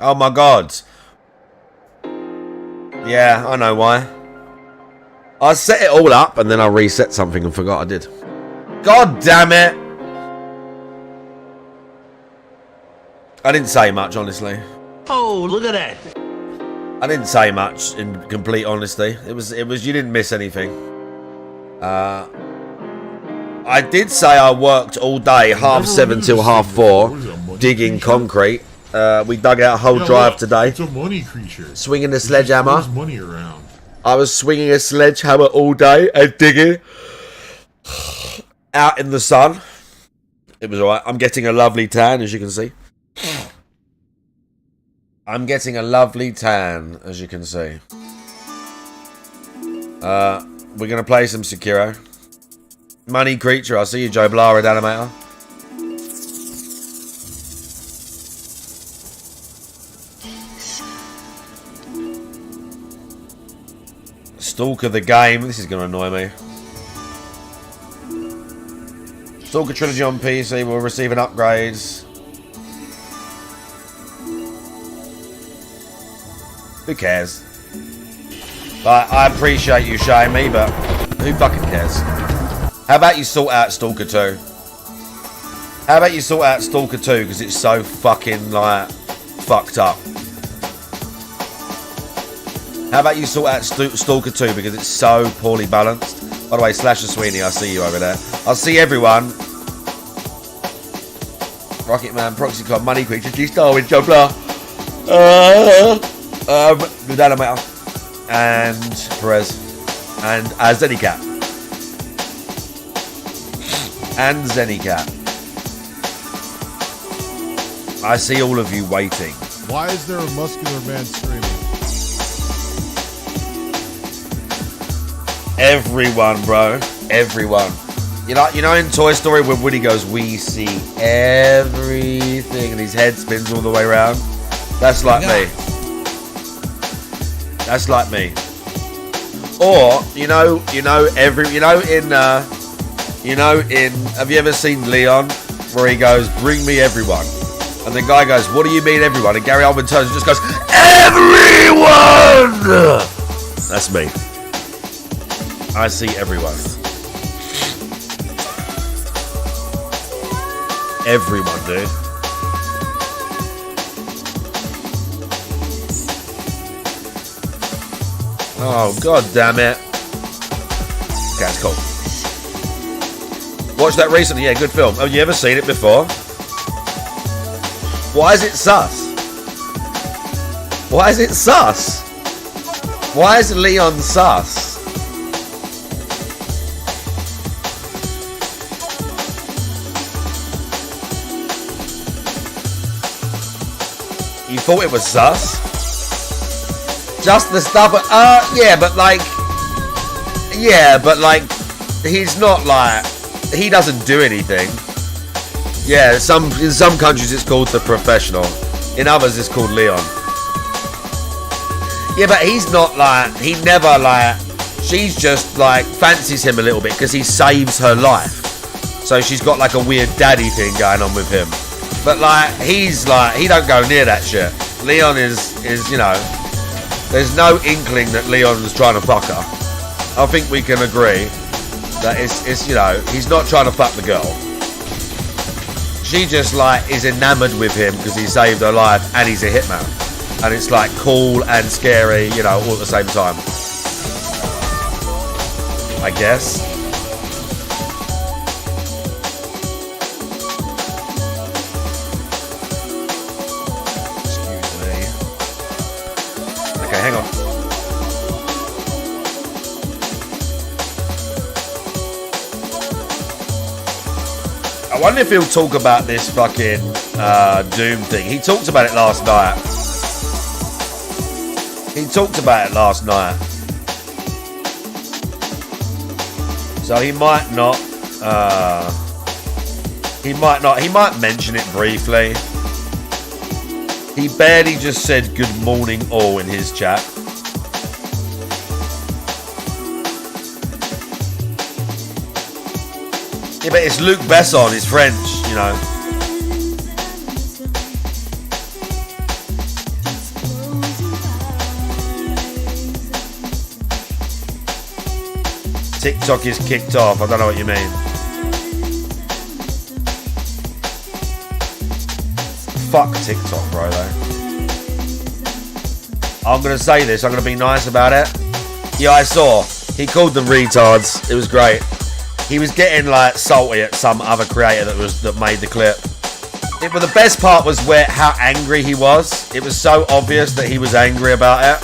Oh my god. Yeah, I know why. I set it all up and then I reset something and forgot I did. God damn it. I didn't say much, honestly. Oh, look at that. I didn't say much, in complete honesty. It was you didn't miss anything. I did say I worked all day, 7:30 till 4:30, digging concrete. We dug out a whole drive today. It's a money creature. Swinging a sledgehammer. There's money around. I was swinging a sledgehammer all day and digging out in the sun. It was alright. I'm getting a lovely tan, as you can see. I'm getting a lovely tan, as you can see. We're going to play some Sekiro. Money Creature. I see you, Joe Blara, Animator. Stalker the game. This is going to annoy me. Stalker Trilogy on PC will receive an upgrades. Who cares? Like, I appreciate you showing me, but who fucking cares? How about you sort out Stalker 2? How about you sort out Stalker 2 because it's so fucking, like, fucked up? How about you sort out Stalker 2 because it's so poorly balanced? By the way, Slasher Sweeney, I see you over there. I'll see everyone. Rocket Man, Proxycon, Money Creature, G-Starwin, Joe Blah. Good Animator. And Perez. And Zenicat. And Zenicat. I see all of you waiting. Why is there a muscular man screaming? Everyone, bro. Everyone. You know in Toy Story when Woody goes, we see everything, and his head spins all the way around? That's like me. That's like me. Or, have you ever seen Leon where he goes, bring me everyone? And the guy goes, what do you mean everyone? And Gary Oldman turns and just goes, everyone! That's me. I see everyone. Everyone, dude. Oh, god damn it. Okay, that's cool. Watched that recently, yeah, good film. Have you ever seen it before? Why is it sus? Why is it sus? Why is Leon sus? You thought it was sus? Just the stuff, yeah, but he's not like, he doesn't do anything. Yeah, in some countries it's called The Professional. In others it's called Leon. Yeah, but he's not like, he never like, she's just like, fancies him a little bit because he saves her life. So she's got like a weird daddy thing going on with him. But like, he's like, he don't go near that shit. Leon is, there's no inkling that Leon was trying to fuck her. I think we can agree that it's he's not trying to fuck the girl. She just like is enamored with him because he saved her life and he's a hitman. And it's like cool and scary, all at the same time. I guess. Excuse me. Okay, hang on. I wonder if he'll talk about this fucking Doom thing. He talked about it last night. So he might not. He might mention it briefly. He barely just said good morning all in his chat. Yeah, but it's Luc Besson, he's French, TikTok is kicked off. I don't know what you mean. Fuck TikTok, bro, though. I'm going to say this. I'm going to be nice about it. Yeah, I saw. He called them retards. It was great. He was getting, like, salty at some other creator that made the clip. But the best part was how angry he was. It was so obvious that he was angry about it.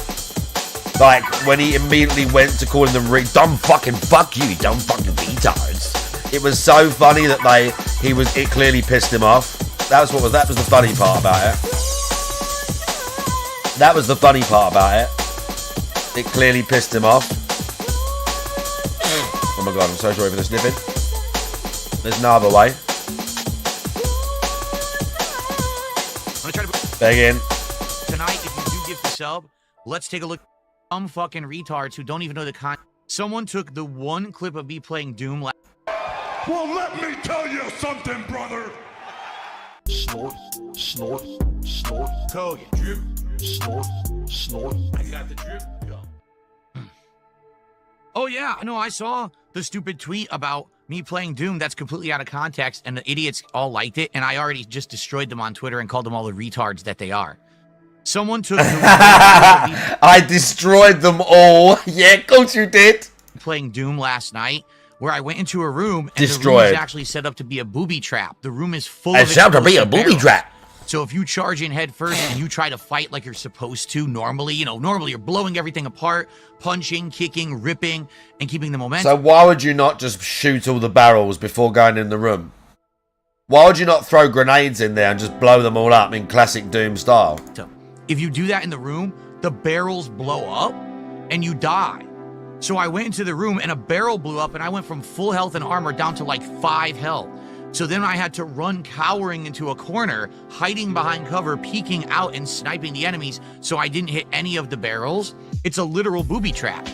Like, when he immediately went to calling them dumb fucking fuck you dumb fucking retards. It was so funny that it clearly pissed him off. That was the funny part about it. That was the funny part about it. It clearly pissed him off. Oh my god, I'm so sorry for the sniffing. There's no other way. I'm gonna try to Beg in. tonight. If you do give the sub, let's take a look. Some fucking retards who don't even know the con. Someone took the one clip of me playing Doom. Well, let me tell you something, brother. Snort, snort, snort. Kogan. Drip. Snort, snort. I got the drip. Go. Oh yeah, no, I saw the stupid tweet about me playing Doom that's completely out of context, and the idiots all liked it, and I already just destroyed them on Twitter and called them all the retards that they are. Someone took the I destroyed them all. Yeah, of course you did. Playing Doom last night, where I went into a room and Destroyed. the room is actually set up to be a booby trap. The room is full of It's set up to be a explosive booby barrels. trap. So if you charge in head first and you try to fight like you're supposed to normally, normally you're blowing everything apart, punching, kicking, ripping, and keeping the momentum. So why would you not just shoot all the barrels before going in the room? Why would you not throw grenades in there and just blow them all up in classic Doom style? If you do that in the room, the barrels blow up and you die. So I went into the room and a barrel blew up and I went from full health and armor down to like 5 health. So then I had to run cowering into a corner, hiding behind cover, peeking out and sniping the enemies so I didn't hit any of the barrels. It's a literal booby trap.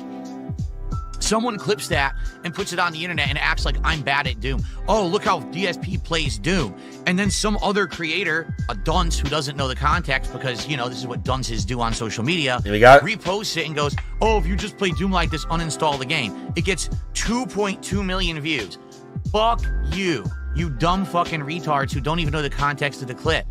Someone clips that and puts it on the internet and acts like I'm bad at Doom. Oh, look how DSP plays Doom. And then some other creator, a dunce who doesn't know the context because, this is what dunces do on social media. Here we go. Reposts it and goes, oh, if you just play Doom like this, uninstall the game. It gets 2.2 million views. Fuck you, you dumb fucking retards who don't even know the context of the clip.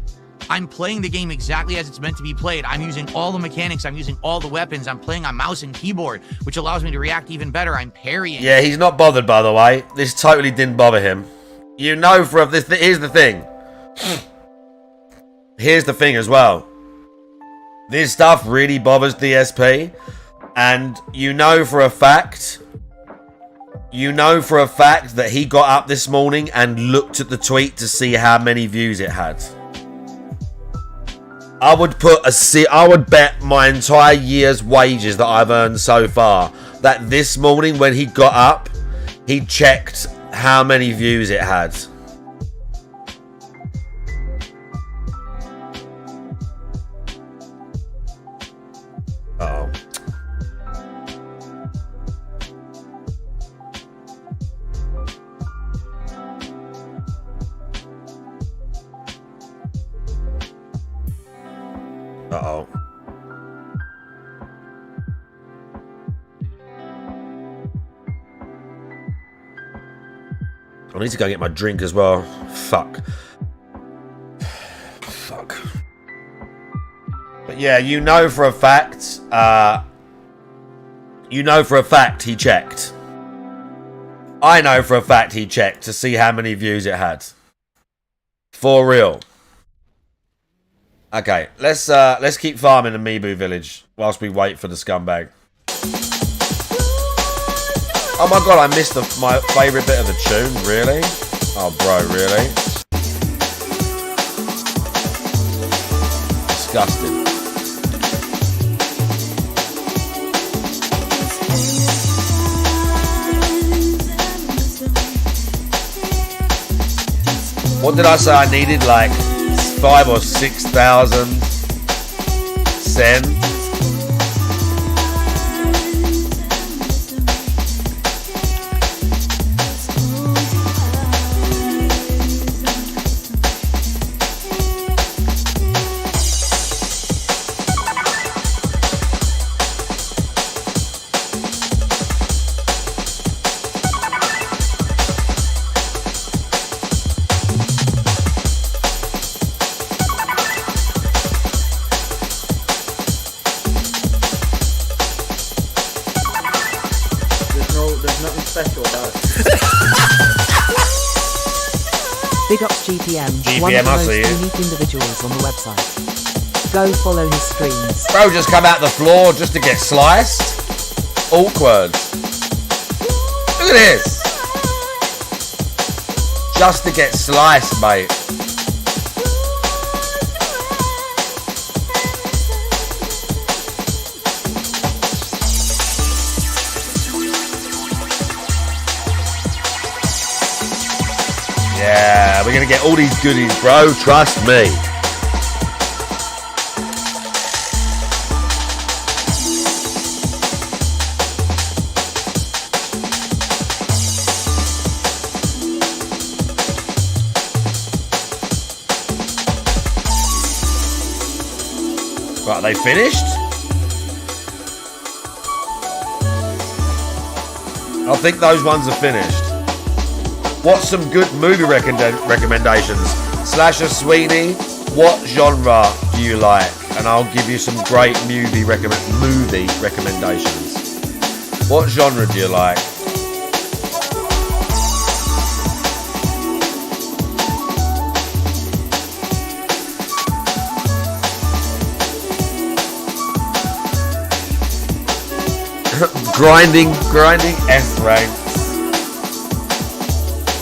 I'm playing the game exactly as it's meant to be played. I'm using all the mechanics. I'm using all the weapons. I'm playing on mouse and keyboard, which allows me to react even better. I'm parrying. Yeah, he's not bothered, by the way. This totally didn't bother him. Here's the thing. Here's the thing as well. This stuff really bothers DSP. And you know for a fact that he got up this morning and looked at the tweet to see how many views it had. I would bet my entire year's wages that I've earned so far that this morning when he got up, he checked how many views it had. Uh-oh. Uh-oh. I need to go get my drink as well. Fuck. Fuck. But yeah, you know for a fact he checked. I know for a fact he checked to see how many views it had. For real. Okay, let's keep farming the Mibu village whilst we wait for the scumbag. Oh my god, I missed my favourite bit of the tune, really? Oh bro, really? Disgusting. What did I say I needed? Like 5,000 or 6,000 cents. There's nothing special about it. Big ups GPM, GPM, one of the I most see you. unique individuals on the website. Go follow his streams. Bro just come out the floor just to get sliced. Awkward. Look at this. Just to get sliced, mate. Yeah, we're gonna get all these goodies, bro. Trust me. Right, they finished? I think those ones are finished. What's some good movie recommendations? Slasher Sweeney, what genre do you like? And I'll give you some great movie recommendations. What genre do you like? grinding S rank.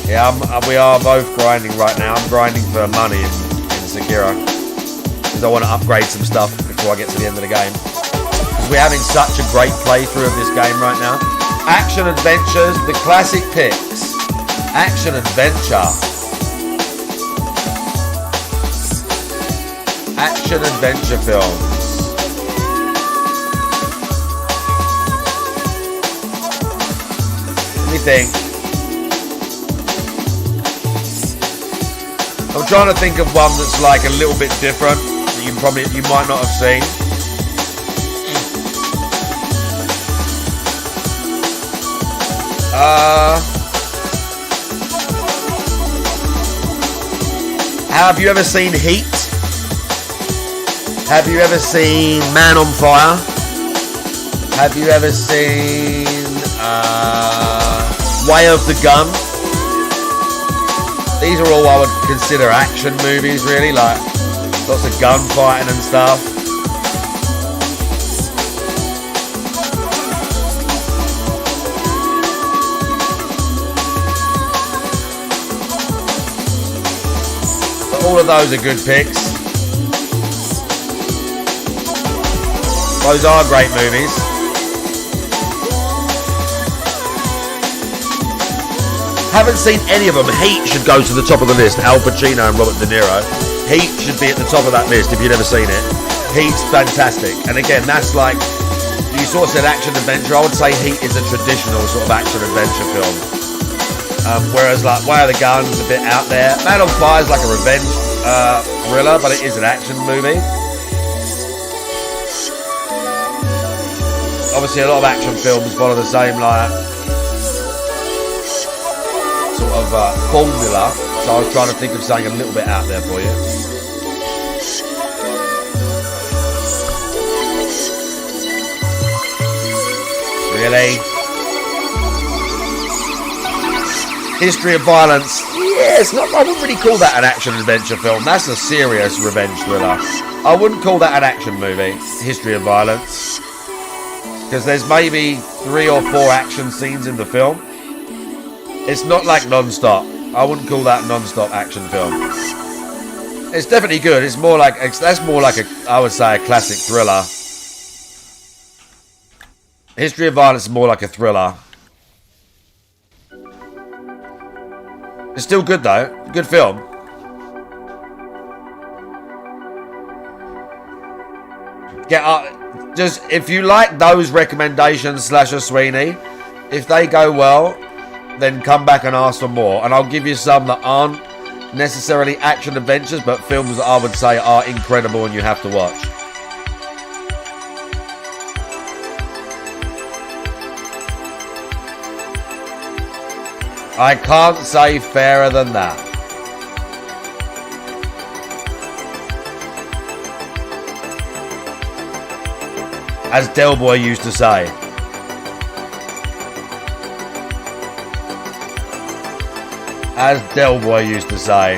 Yeah, we are both grinding right now. I'm grinding for money in Sekiro because I want to upgrade some stuff before I get to the end of the game. Because we're having such a great playthrough of this game right now. Action adventures, the classic picks. Action adventure. Action adventure films. Let me think. I'm trying to think of one that's like a little bit different that you might not have seen. Have you ever seen Heat? Have you ever seen Man on Fire? Have you ever seen Way of the Gun? These are all I would consider action movies, really, like lots of gunfighting and stuff. But all of those are good picks. Those are great movies. Haven't seen any of them. Heat should go to the top of the list. Al Pacino and Robert De Niro. Heat should be at the top of that list if you've never seen it. Heat's fantastic. And again, that's like, you sort of said action adventure. I would say Heat is a traditional sort of action adventure film. Whereas like Way of the Gun's a bit out there. Man on Fire is like a revenge thriller, but it is an action movie. Obviously a lot of action films follow the same like sort of formula, so I was trying to think of something a little bit out there for you. Really? History of Violence. Yeah, it's not, I wouldn't really call that an action adventure film. That's a serious revenge thriller. I wouldn't call that an action movie, History of Violence, because there's maybe 3 or 4 action scenes in the film. It's not like non-stop. I wouldn't call that non-stop action film. It's definitely good. It's more like, that's more like I would say a classic thriller. History of Violence is more like a thriller. It's still good though. Good film. Just if you like those recommendations, Slasher Sweeney, if they go well, then come back and ask for more, and I'll give you some that aren't necessarily action adventures, but films that I would say are incredible and you have to watch. I can't say fairer than that. As Del Boy used to say. As Del Boy used to say.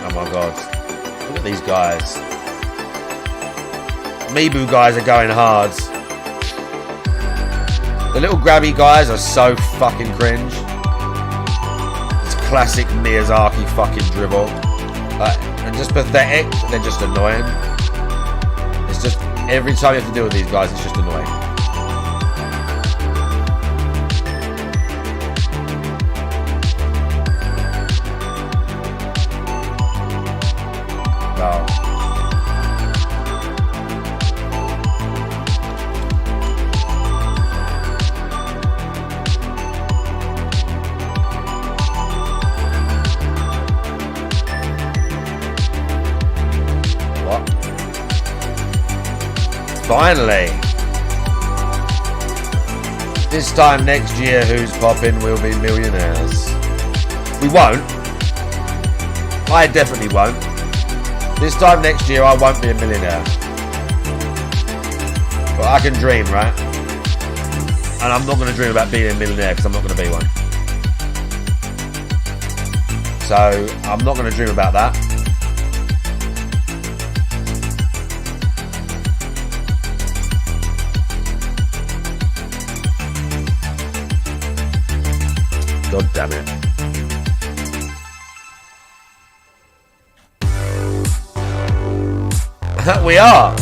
Oh my god. Look at these guys. Meebu guys are going hard. The little grabby guys are so fucking cringe. It's classic Miyazaki fucking dribble. And just pathetic. They're just annoying. It's just, every time you have to deal with these guys, it's just annoying. Finally. This time next year, who's popping will be millionaires. We won't. I definitely won't. This time next year, I won't be a millionaire. But I can dream, right? And I'm not going to dream about being a millionaire because I'm not going to be one. So I'm not going to dream about that. God damn it. We are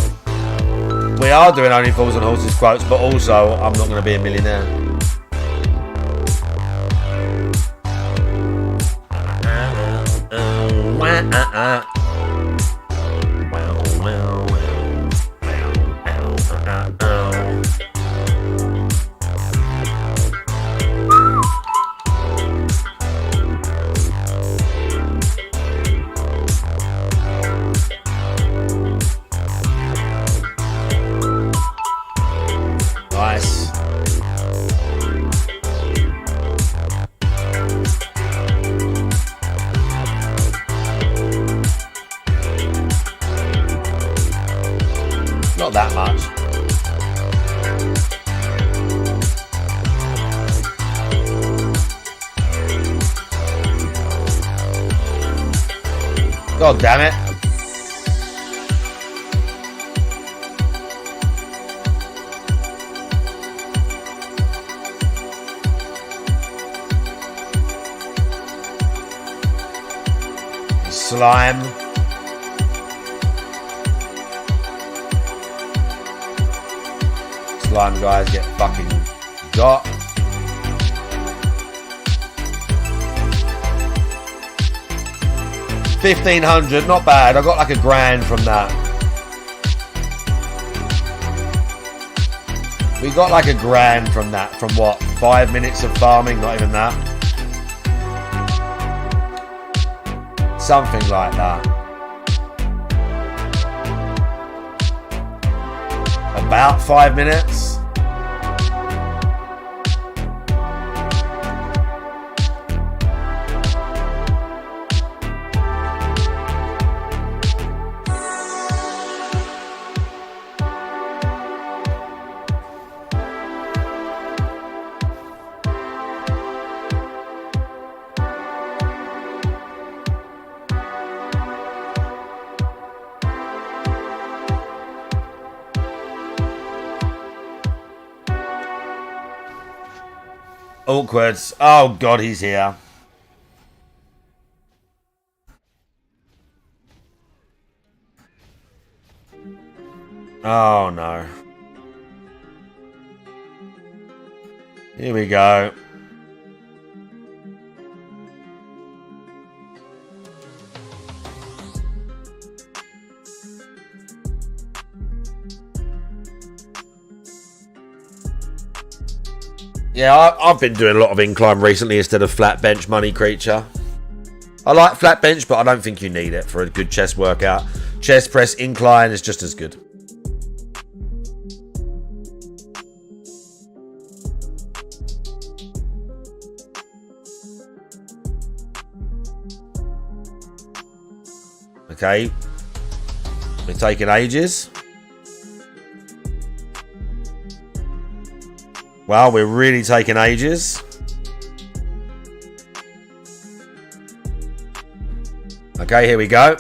doing Only Fools and Horses quotes, but also I'm not going to be a millionaire. Nice. Not that much. God damn it. Slime. Slime guys get fucking got. $1,500, not bad. I got like $1,000 from that. We got like $1,000 from that. From what? 5 minutes of farming? Not even that. Something like that. About 5 minutes. Awkward. Oh God, he's here. Oh no. Here we go. Yeah, I've been doing a lot of incline recently instead of flat bench, money creature. I like flat bench, but I don't think you need it for a good chest workout. Chest press incline is just as good. Okay. We're taking ages. Well, we're really taking ages. Okay, here we go.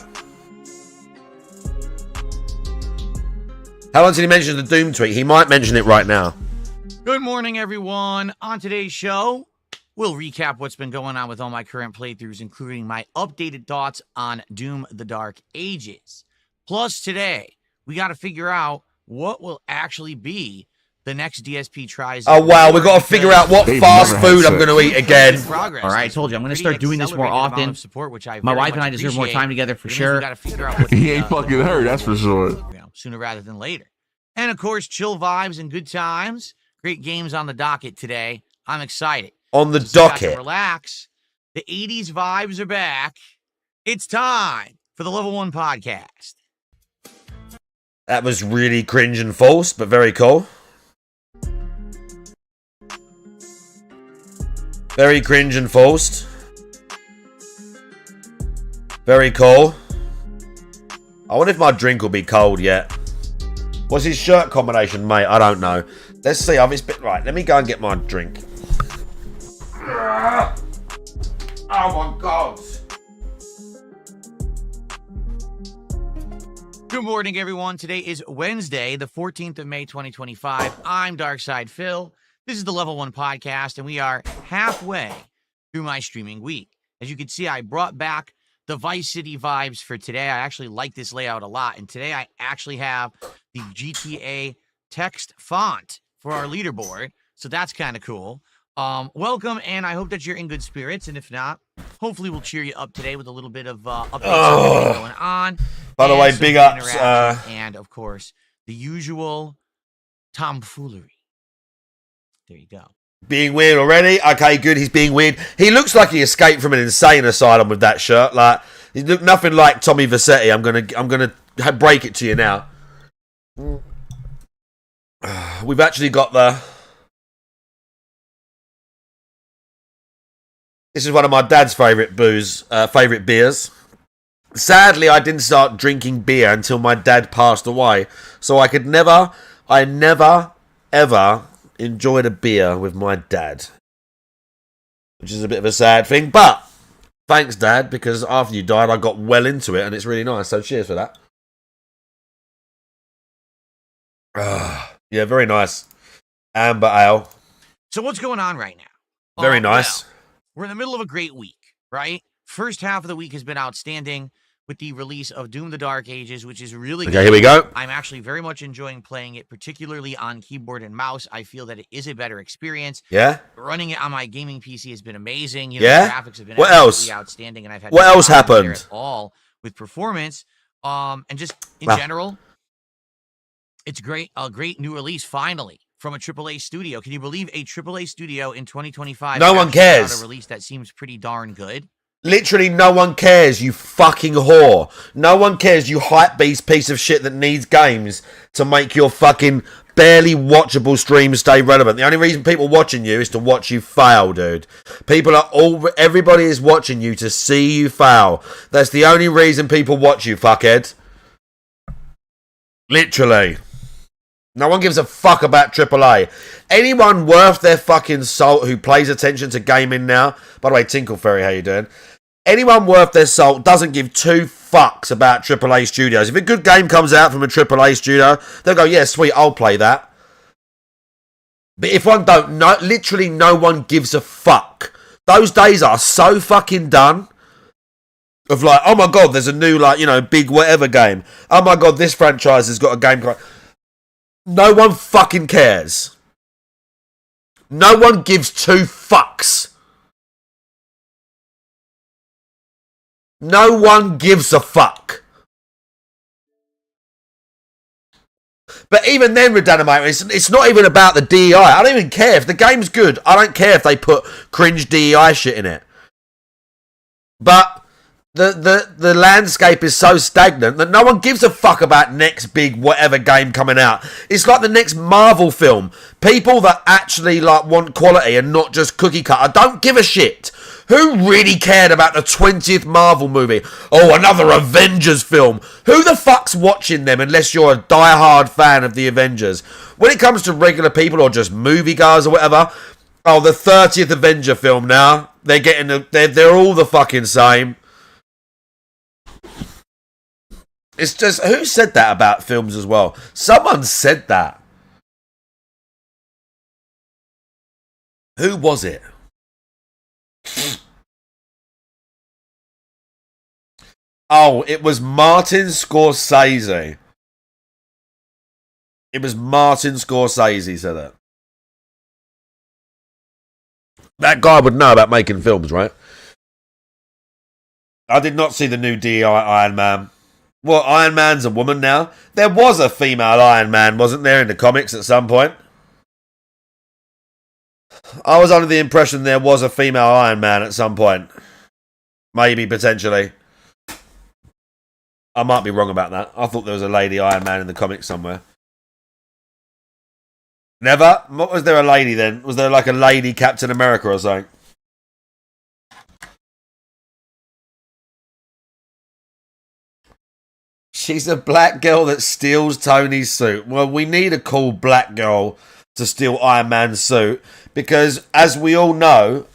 How long did he mention the Doom tweet? He might mention it right now. Good morning, everyone. On today's show, we'll recap what's been going on with all my current playthroughs, including my updated thoughts on Doom the Dark Ages. Plus, today, we got to figure out what will actually be the next DSP tries. Oh, wow. We've got to figure out what fast food I'm going to eat again. All right, I told you, I'm going to start doing this more often. My wife and I deserve more time together for sure. He ain't fucking hurt, that's for sure. Sooner rather than later. And, of course, chill vibes and good times. Great games on the docket today. I'm excited. On the docket. Relax. The 80s vibes are back. It's time for the Level 1 podcast. That was really cringe and false, but very cool. Very cringe and forced. Very cool. I wonder if my drink will be cold yet. What's his shirt combination, mate? I don't know. Let's see. Right, let me go and get my drink. Oh my God. Good morning, everyone. Today is Wednesday, the 14th of May, 2025. I'm Darkside Phil. This is the Level 1 podcast, and we are halfway through my streaming week. As you can see, I brought back the Vice City vibes for today. I actually like this layout a lot, and today I actually have the GTA text font for our leaderboard, so that's kind of cool. Welcome, and I hope that you're in good spirits, and if not, hopefully we'll cheer you up today with a little bit of updates going on. By the way, big ups. And, of course, the usual tomfoolery. There you go. Being weird already? Okay, good. He's being weird. He looks like he escaped from an insane asylum with that shirt. Like, he looked nothing like Tommy Vercetti. I'm gonna break it to you now. We've actually got the... This is one of my dad's favourite beers. Sadly, I didn't start drinking beer until my dad passed away. So I never, ever enjoyed a beer with my dad. Which is a bit of a sad thing. But, thanks, Dad, because after you died, I got well into it, and it's really nice. So cheers for that. Yeah, very nice. Amber ale. So what's going on right now? Very nice. Well, we're in the middle of a great week, right? First half of the week has been outstanding with the release of Doom the Dark Ages, which is really good. Okay, here we go. I'm actually very much enjoying playing it, particularly on keyboard and mouse. I feel that it is a better experience. Yeah? Running it on my gaming PC has been amazing. The graphics have been absolutely outstanding, and I've had what else happened at all with performance. And just in general, it's great. A great new release finally from a AAA studio. Can you believe a AAA studio in 2025? No one cares. A release that seems pretty darn good. Literally no one cares, you fucking whore. No one cares, you hypebeast piece of shit that needs games to make your fucking barely watchable streams stay relevant. The only reason people watching you is to watch you fail, dude. Everybody is watching you to see you fail. That's the only reason people watch you, fuckhead. Literally. No one gives a fuck about AAA. Anyone worth their fucking salt who pays attention to gaming now... By the way, Tinkle Fairy, how you doing? Anyone worth their salt doesn't give two fucks about AAA studios. If a good game comes out from a AAA studio, they'll go, yeah, sweet, I'll play that. But if one don't, literally no one gives a fuck. Those days are so fucking done. Of like, oh my God, there's a new, big whatever game. Oh my God, this franchise has got a game... No one fucking cares. No one gives two fucks. No one gives a fuck. But even then, Redanimate, it's not even about the DEI. I don't even care. If the game's good, I don't care if they put cringe DEI shit in it. But... The landscape is so stagnant that no one gives a fuck about next big whatever game coming out. It's like the next Marvel film. People that actually want quality and not just cookie cutter don't give a shit. Who really cared about the 20th Marvel movie? Oh, another Avengers film. Who the fuck's watching them unless you're a diehard fan of the Avengers? When it comes to regular people or just moviegoers or whatever, oh, the 30th Avenger film now. They're all the fucking same. It's just, who said that about films as well? Someone said that. Who was it? Oh, it was Martin Scorsese. It was Martin Scorsese said that. That guy would know about making films, right? I did not see the new DEI Iron Man. Well, Iron Man's a woman now. There was a female Iron Man, wasn't there, in the comics at some point? I was under the impression there was a female Iron Man at some point. Maybe, potentially. I might be wrong about that. I thought there was a lady Iron Man in the comics somewhere. Never? What was there a lady then? Was there like a lady Captain America or something? She's a black girl that steals Tony's suit. Well, we need a cool black girl to steal Iron Man's suit because as we all know,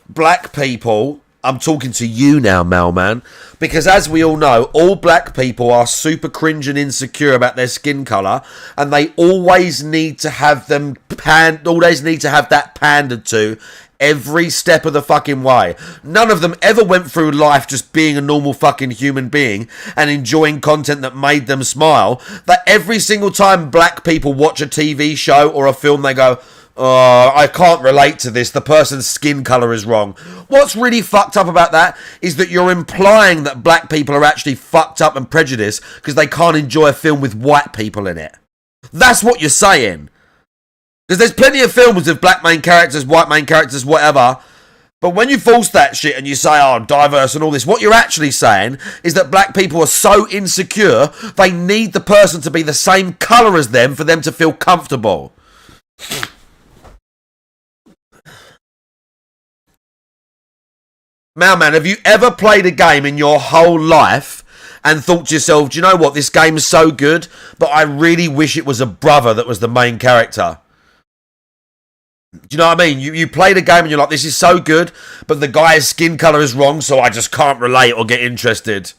black people, I'm talking to you now, Mailman, because as we all know, all black people are super cringe and insecure about their skin colour, and they always need to have that pandered to every step of the fucking way. None of them ever went through life just being a normal fucking human being and enjoying content that made them smile. That every single time black people watch a TV show or a film, they go, oh, I can't relate to this. The person's skin colour is wrong. What's really fucked up about that is that you're implying that black people are actually fucked up and prejudiced because they can't enjoy a film with white people in it. That's what you're saying. Because there's plenty of films with black main characters, white main characters, whatever. But when you force that shit and you say, oh, diverse and all this, what you're actually saying is that black people are so insecure, they need the person to be the same colour as them for them to feel comfortable. Mailman, have you ever played a game in your whole life and thought to yourself, do you know what, this game is so good, but I really wish it was a brother that was the main character? Do you know what I mean? You played a game and you're like, this is so good, but the guy's skin colour is wrong, so I just can't relate or get interested.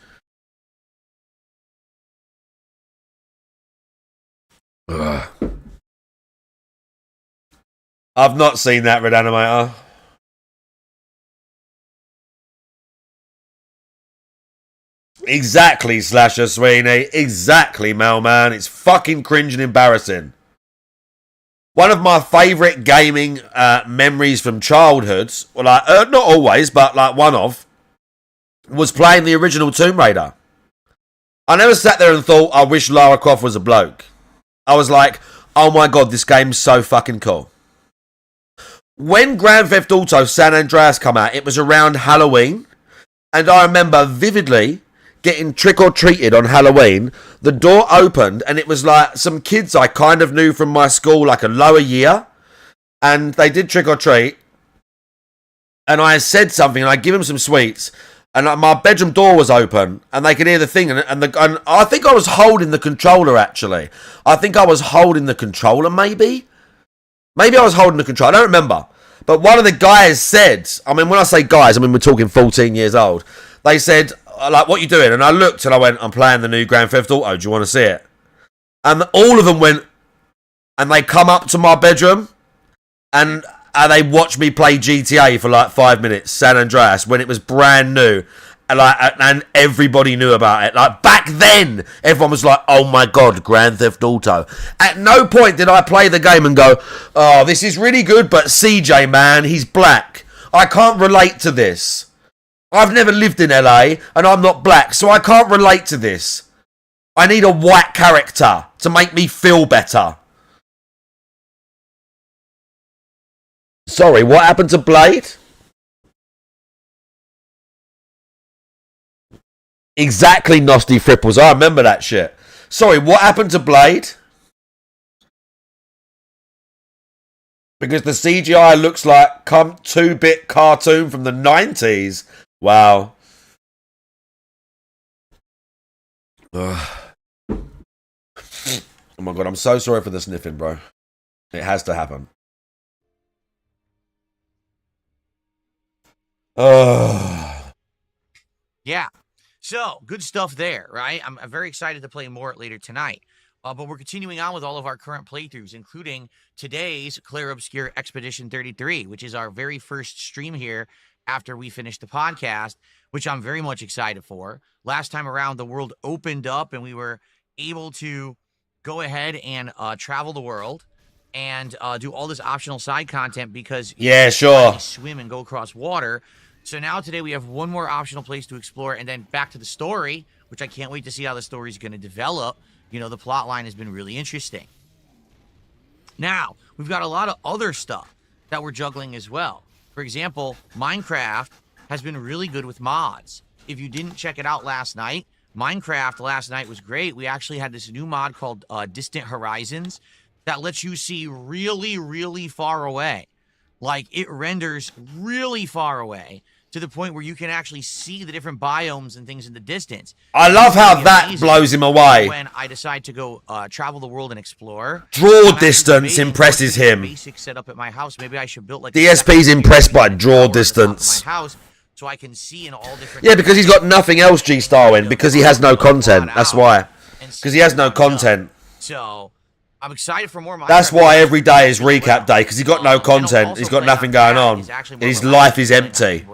Ugh. I've not seen that, Redanimator. Exactly, Slasher Sweeney. Exactly, Mailman. It's fucking cringe and embarrassing. One of my favourite gaming memories from childhood, well, not always, but like one of, was playing the original Tomb Raider. I never sat there and thought, I wish Lara Croft was a bloke. I was like, oh my god, this game's so fucking cool. When Grand Theft Auto San Andreas come out, it was around Halloween, and I remember vividly getting trick-or-treated on Halloween. The door opened and it was like some kids I kind of knew from my school, like a lower year, and they did trick-or-treat, and I said something and I give them some sweets, and my bedroom door was open and they could hear the thing, and I think I was holding the controller actually. I think I was holding the controller maybe I was holding the controller, I don't remember, but one of the guys said, I mean when I say guys, I mean we're talking 14 years old, they said, like, what you doing? And I looked and I went, I'm playing the new Grand Theft Auto. Do you want to see it? And all of them went, and they come up to my bedroom and they watched me play GTA for like 5 minutes, San Andreas, when it was brand new. And everybody knew about it. Like, back then, everyone was like, oh my god, Grand Theft Auto. At no point did I play the game and go, oh, this is really good, but CJ, man, he's black. I can't relate to this. I've never lived in LA, and I'm not black, so I can't relate to this. I need a white character to make me feel better. Sorry, what happened to Blade? Exactly, Nosty Fripples. I remember that shit. Sorry, what happened to Blade? Because the CGI looks like 2-bit cartoon from the 90s. Wow. Ugh. Oh my god, I'm so sorry for the sniffing, bro. It has to happen. Yeah. So, good stuff there, right? I'm very excited to play more later tonight. But we're continuing on with all of our current playthroughs, including today's Clair Obscure Expedition 33, which is our very first stream here after we finish the podcast, which I'm very much excited for. Last time around, the world opened up and we were able to go ahead and travel the world and do all this optional side content because yeah, sure, swim and go across water. So now today we have one more optional place to explore, and then back to the story, which I can't wait to see how the story is going to develop. You know, the plot line has been really interesting. Now, we've got a lot of other stuff that we're juggling as well. For example, Minecraft has been really good with mods. if you didn't check it out last night, Minecraft last night was great. We actually had this new mod called Distant Horizons that lets you see really, really far away. Like, it renders really far away to the point where you can actually see the different biomes and things in the distance. I love how that blows him away. When I decide to go travel the world and explore, draw distance impresses him. Basic setup at my house. Maybe I should build like DSP's impressed by draw distance. My house, so I can see in all different. Yeah, because he's got nothing else, G Starwin, because he has no content. That's why. Because he has no content. So I'm excited for more. That's why every day is recap day, because he's got no content. He's got nothing going on. His life is empty.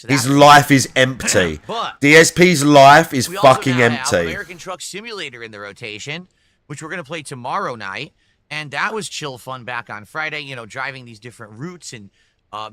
His life is empty. DSP's life is fucking empty. American Truck Simulator in the rotation, which we're gonna play tomorrow night, and that was chill fun back on Friday. You know, driving these different routes and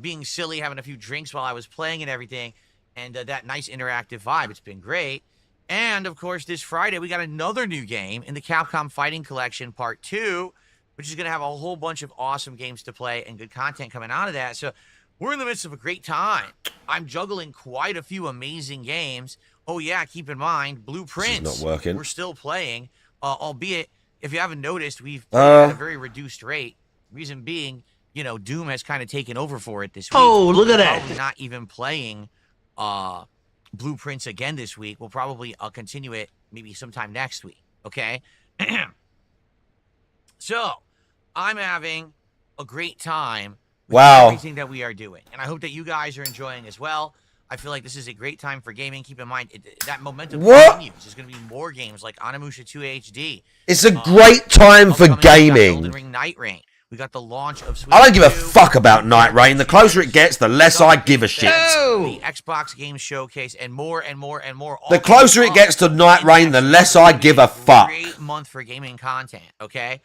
being silly, having a few drinks while I was playing and everything, and that nice interactive vibe. It's been great. And, of course, this Friday, we got another new game in the Capcom Fighting Collection Part 2, which is going to have a whole bunch of awesome games to play and good content coming out of that. So we're in the midst of a great time. I'm juggling quite a few amazing games. Oh, yeah, keep in mind, Blueprints. This is not working. We're still playing, albeit, if you haven't noticed, we've played at a very reduced rate. Reason being, you know, Doom has kind of taken over for it this week. Oh, look at that. Probably not even playing Blueprints again this week. We'll probably continue it maybe sometime next week, okay? So, I'm having a great time with everything that we are doing, and I hope that you guys are enjoying as well. I feel like this is a great time for gaming. Keep in mind, that momentum continues. There's going to be more games like Onimusha 2 HD. It's a great time for gaming. Golden Ring Night Rain. We got the launch of Switch I don't give a 2. fuck about Night Rain. The closer it gets, the less I give a shit. The Xbox Game Showcase and more and more and more. The closer it gets to Night Rain, the less I give a fuck. Great month for gaming content, okay?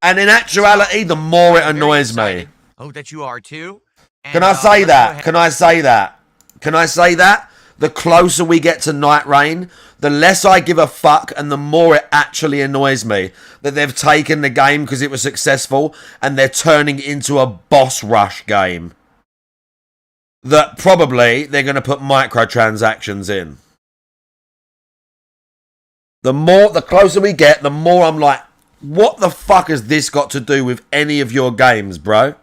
And in actuality, the more it annoys me. I hope that you are too. And, Can I say that? Can I say that? Can I say that? The closer we get to Night Rain, the less I give a fuck and the more it actually annoys me that they've taken the game because it was successful and they're turning it into a boss rush game. That probably they're going to put microtransactions in. The closer we get, the more I'm like, what the fuck has this got to do with any of your games, bro?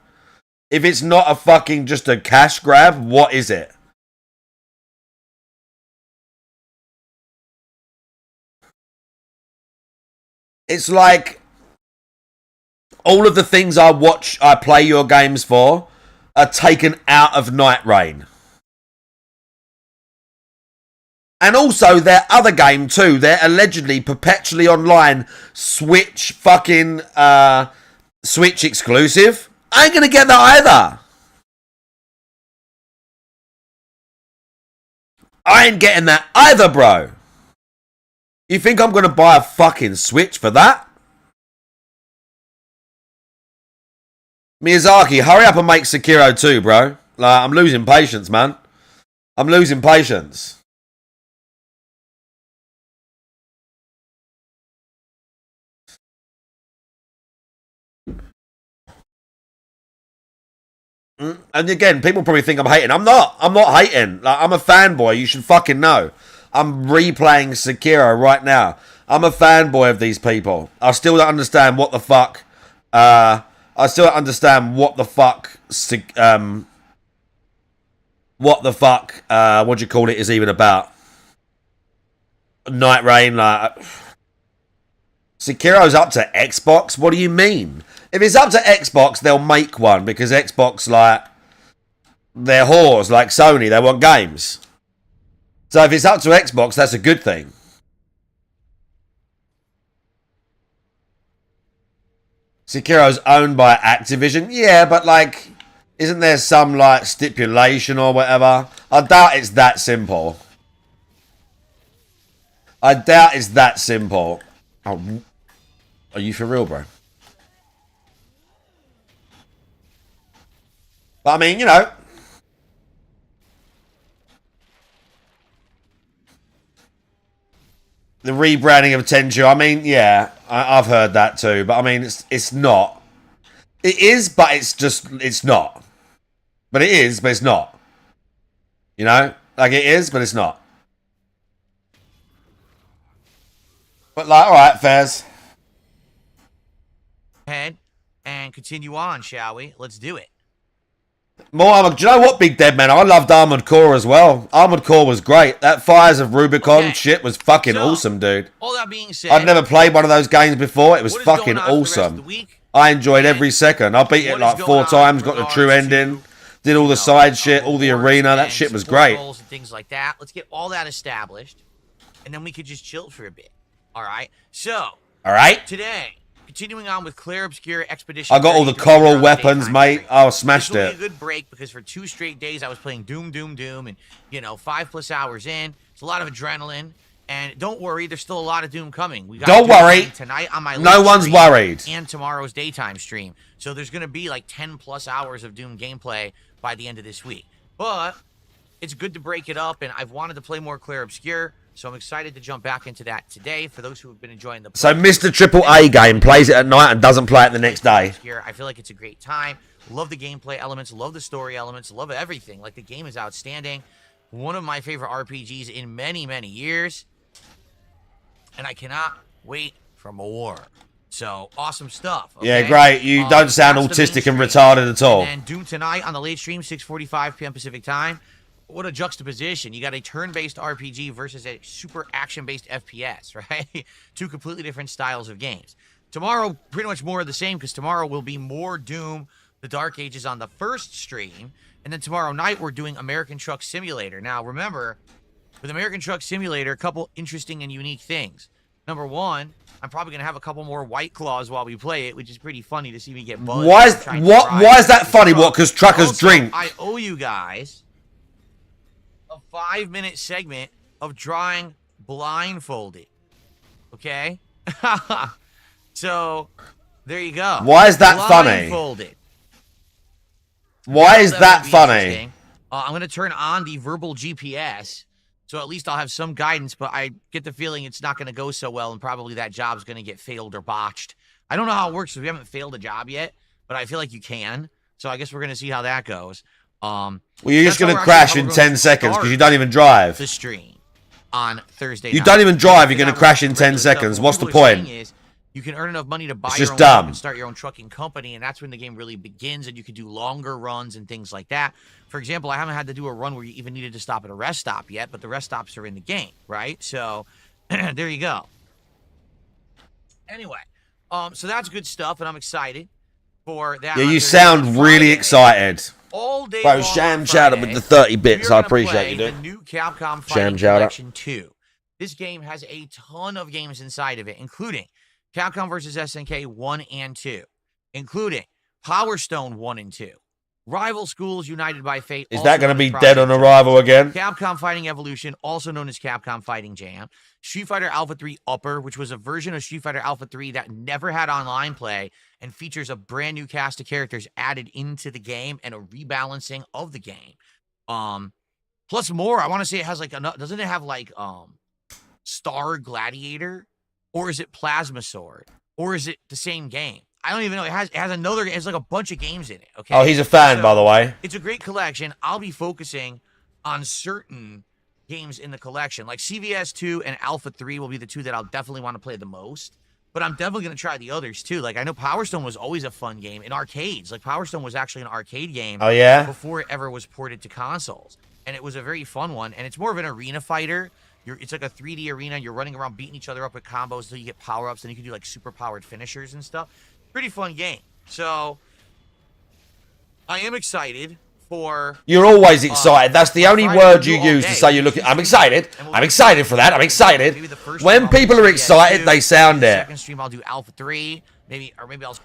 If it's not a fucking just a cash grab, what is it? It's like all of the things I play your games for are taken out of Night Rain. And also their other game too, their allegedly perpetually online Switch fucking Switch exclusive. I ain't gonna get that either. I ain't getting that either, bro. You think I'm going to buy a fucking Switch for that? Miyazaki, hurry up and make Sekiro 2, bro. Like, I'm losing patience, man. I'm losing patience. And again, people probably think I'm hating. I'm not. I'm not hating. Like, I'm a fanboy. You should fucking know. I'm replaying Sekiro right now. I'm a fanboy of these people. I still don't understand what the fuck. I still don't understand what the fuck. What the fuck? What do you call it? Is even about Night Rain. Like, Sekiro's up to Xbox. What do you mean? If it's up to Xbox, they'll make one because Xbox, like, they're whores like Sony. They want games. So if it's up to Xbox, that's a good thing. Sekiro's owned by Activision. Yeah, but like, isn't there some like stipulation or whatever? I doubt it's that simple. I doubt it's that simple. Oh, are you for real, bro? But I mean, you know. The rebranding of Tenchu, I mean, yeah, I've heard that too. But I mean, it's not. It is, but it's not. But it is, but it's not. You know? Like it is, but it's not. But like, all right, Fez. Head and continue on, shall we? Let's do it. More Armored. Do you know what, Big Dead Man? I loved Armored Core as well. Armored Core was great. That Fires of Rubicon shit was fucking awesome, dude. All that being said, I'd never played one of those games before. It was fucking awesome. I enjoyed every second. I beat it like 4 times, got the true ending, did all the side shit, all the arena. That shit was great. And things like that. Let's get all that established, and then we could just chill for a bit. All right. So. All right. Today. Continuing on with Clair Obscure Expedition. I got all the coral weapons, mate. I smashed it. This will be a good break because for 2 straight days I was playing Doom, and 5+ hours in. It's a lot of adrenaline, and don't worry, there's still a lot of Doom coming. We got don't worry. Tonight on my no one's worried. And tomorrow's daytime stream, so there's gonna be like 10+ hours of Doom gameplay by the end of this week. But it's good to break it up, and I've wanted to play more Clair Obscure. So I'm excited to jump back into that today for those who have been enjoying the play. So Mr. Triple A game plays it at night and doesn't play it the next day. I feel like it's a great time. Love the gameplay elements, love the story elements, love everything. Like the game is outstanding. One of my favorite RPGs in many, many years. And I cannot wait for more. So awesome stuff. Okay? Yeah, great. You don't sound autistic and retarded at all. And Doom tonight on the late stream, 6:45 p.m. Pacific time. What a juxtaposition. You got a turn-based RPG versus a super action-based FPS, right? 2 completely different styles of games. Tomorrow, pretty much more of the same, because tomorrow will be more Doom, the Dark Ages on the first stream. And then tomorrow night, we're doing American Truck Simulator. Now, remember, with American Truck Simulator, a couple interesting and unique things. Number 1, I'm probably going to have a couple more White Claws while we play it, which is pretty funny to see me get buzzed. Why is that funny? What, because truckers also, drink? I owe you guys a 5-minute segment of drawing blindfolded. Okay? So, there you go. Why is that funny? Blindfolded. Why is that funny? I'm going to turn on the verbal GPS, so at least I'll have some guidance, but I get the feeling it's not going to go so well, and probably that job's going to get failed or botched. I don't know how it works, because we haven't failed a job yet, but I feel like you can. So I guess we're going to see how that goes. Well, you're just going to crash in 10 seconds because you don't even drive. The stream on Thursday night. You don't even drive, you're going to crash in 10 seconds. What's the point? You can earn enough money to buy it's your just own dumb. truck and start your own trucking company, and that's when the game really begins, and you can do longer runs and things like that. For example, I haven't had to do a run where you even needed to stop at a rest stop yet, but the rest stops are in the game, right? So, there you go. Anyway, so that's good stuff, and I'm excited for that. Yeah, you sound really excited. All day Bro, long Sham on Chowder Friday, with the 30 bits. we're I gonna appreciate you, play dude. the new Capcom Sham Fighting Chowder. Collection 2. This game has a ton of games inside of it, including Capcom vs. SNK 1 and 2, including Power Stone 1 and 2, Rival Schools United by Fate. Is that going to be dead on arrival again? Capcom Fighting Evolution, also known as Capcom Fighting Jam. Street Fighter Alpha 3 Upper, which was a version of Street Fighter Alpha 3 that never had online play and features a brand new cast of characters added into the game and a rebalancing of the game. Plus more, I want to say it has like doesn't it have like Star Gladiator, or is it Plasma Sword, or is it the same game? I don't even know. It has another. It's like a bunch of games in it. Okay. Oh, he's a fan, So, by the way. it's a great collection. I'll be focusing on certain games in the collection. Like CVS 2 and Alpha 3 will be the 2 that I'll definitely want to play the most. But I'm definitely going to try the others too. Like I know Power Stone was always a fun game in arcades. Like Power Stone was actually an arcade game. Oh, yeah? Before it ever was ported to consoles. And it was a very fun one. And it's more of an arena fighter. It's like a 3D arena. You're running around beating each other up with combos until you get power-ups. And you can do like super powered finishers and stuff. Pretty fun game. So I am excited for... You're always excited. That's the only word you use to say you're looking... I'm excited. I'm excited for that. I'm excited. When people are excited, they sound it. Second stream, I'll do Alpha 3. Maybe I'll...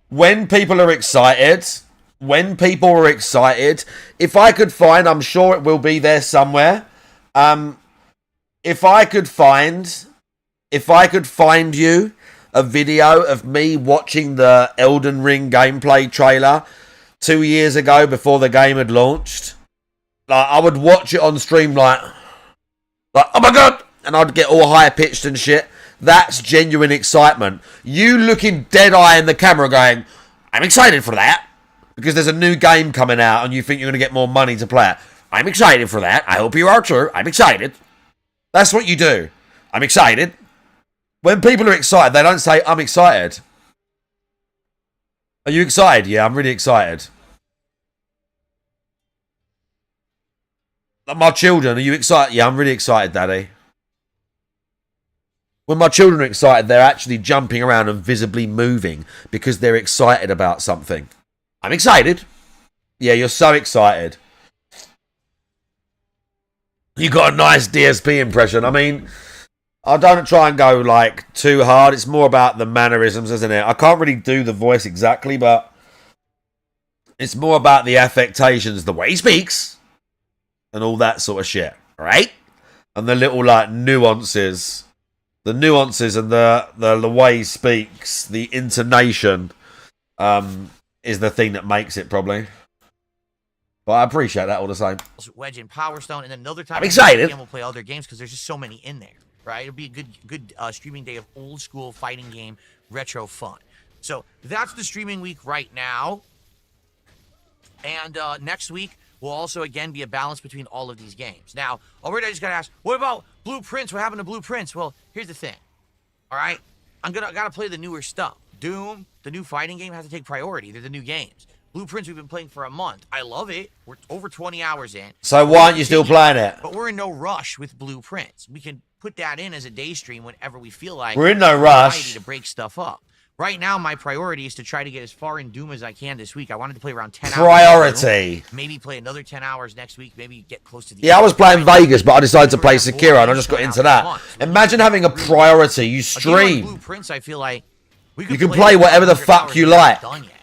When people are excited... If I could find... I'm sure it will be there somewhere. If I could find you a video of me watching the Elden Ring gameplay trailer 2 years ago before the game had launched, like I would watch it on stream like oh my god, and I'd get all high pitched and shit. That's genuine excitement. You looking dead eye in the camera going, I'm excited for that because there's a new game coming out and you think you're going to get more money to play it. I'm excited for that. I hope you are too. I'm excited. That's what you do. I'm excited. When people are excited, they don't say, I'm excited. Are you excited? Yeah, I'm really excited. Like my children, are you excited? Yeah, I'm really excited, Daddy. When my children are excited, they're actually jumping around and visibly moving because they're excited about something. I'm excited. Yeah, you're so excited. You got a nice DSP impression. I mean, I don't try and go like too hard. It's more about the mannerisms, isn't it? I can't really do the voice exactly, but it's more about the affectations, the way he speaks, and all that sort of shit, right? And the little like nuances, the nuances, and the way he speaks, the intonation, is the thing that makes it probably. But I appreciate that all the same. Wedge and Power Stone, and then another time I'm excited. we'll play other games because there's just so many in there, right? It'll be a good streaming day of old school fighting game retro fun. So that's the streaming week right now. And next week will also again be a balance between all of these games. Now, already I just gotta ask, what about Blueprints? What happened to Blueprints? Well, here's the thing. All right, I gotta play the newer stuff. Doom, the new fighting game, has to take priority. They're the new games. Blueprints we've been playing for a month. I love it. We're over 20 hours in. So why aren't you still playing it? But we're in no rush with Blueprints. We can put that in as a day stream whenever we feel like. We're in no rush to break stuff up. Right now, my priority is to try to get as far in Doom as I can this week. I wanted to play around 10 hours. Priority. Maybe play another 10 hours next week. Maybe get close to the. Yeah, I was playing Vegas, but I decided to play Sekiro, and I just got into that. Imagine having a priority. You stream. Blueprints, I feel like you can play whatever the fuck you like.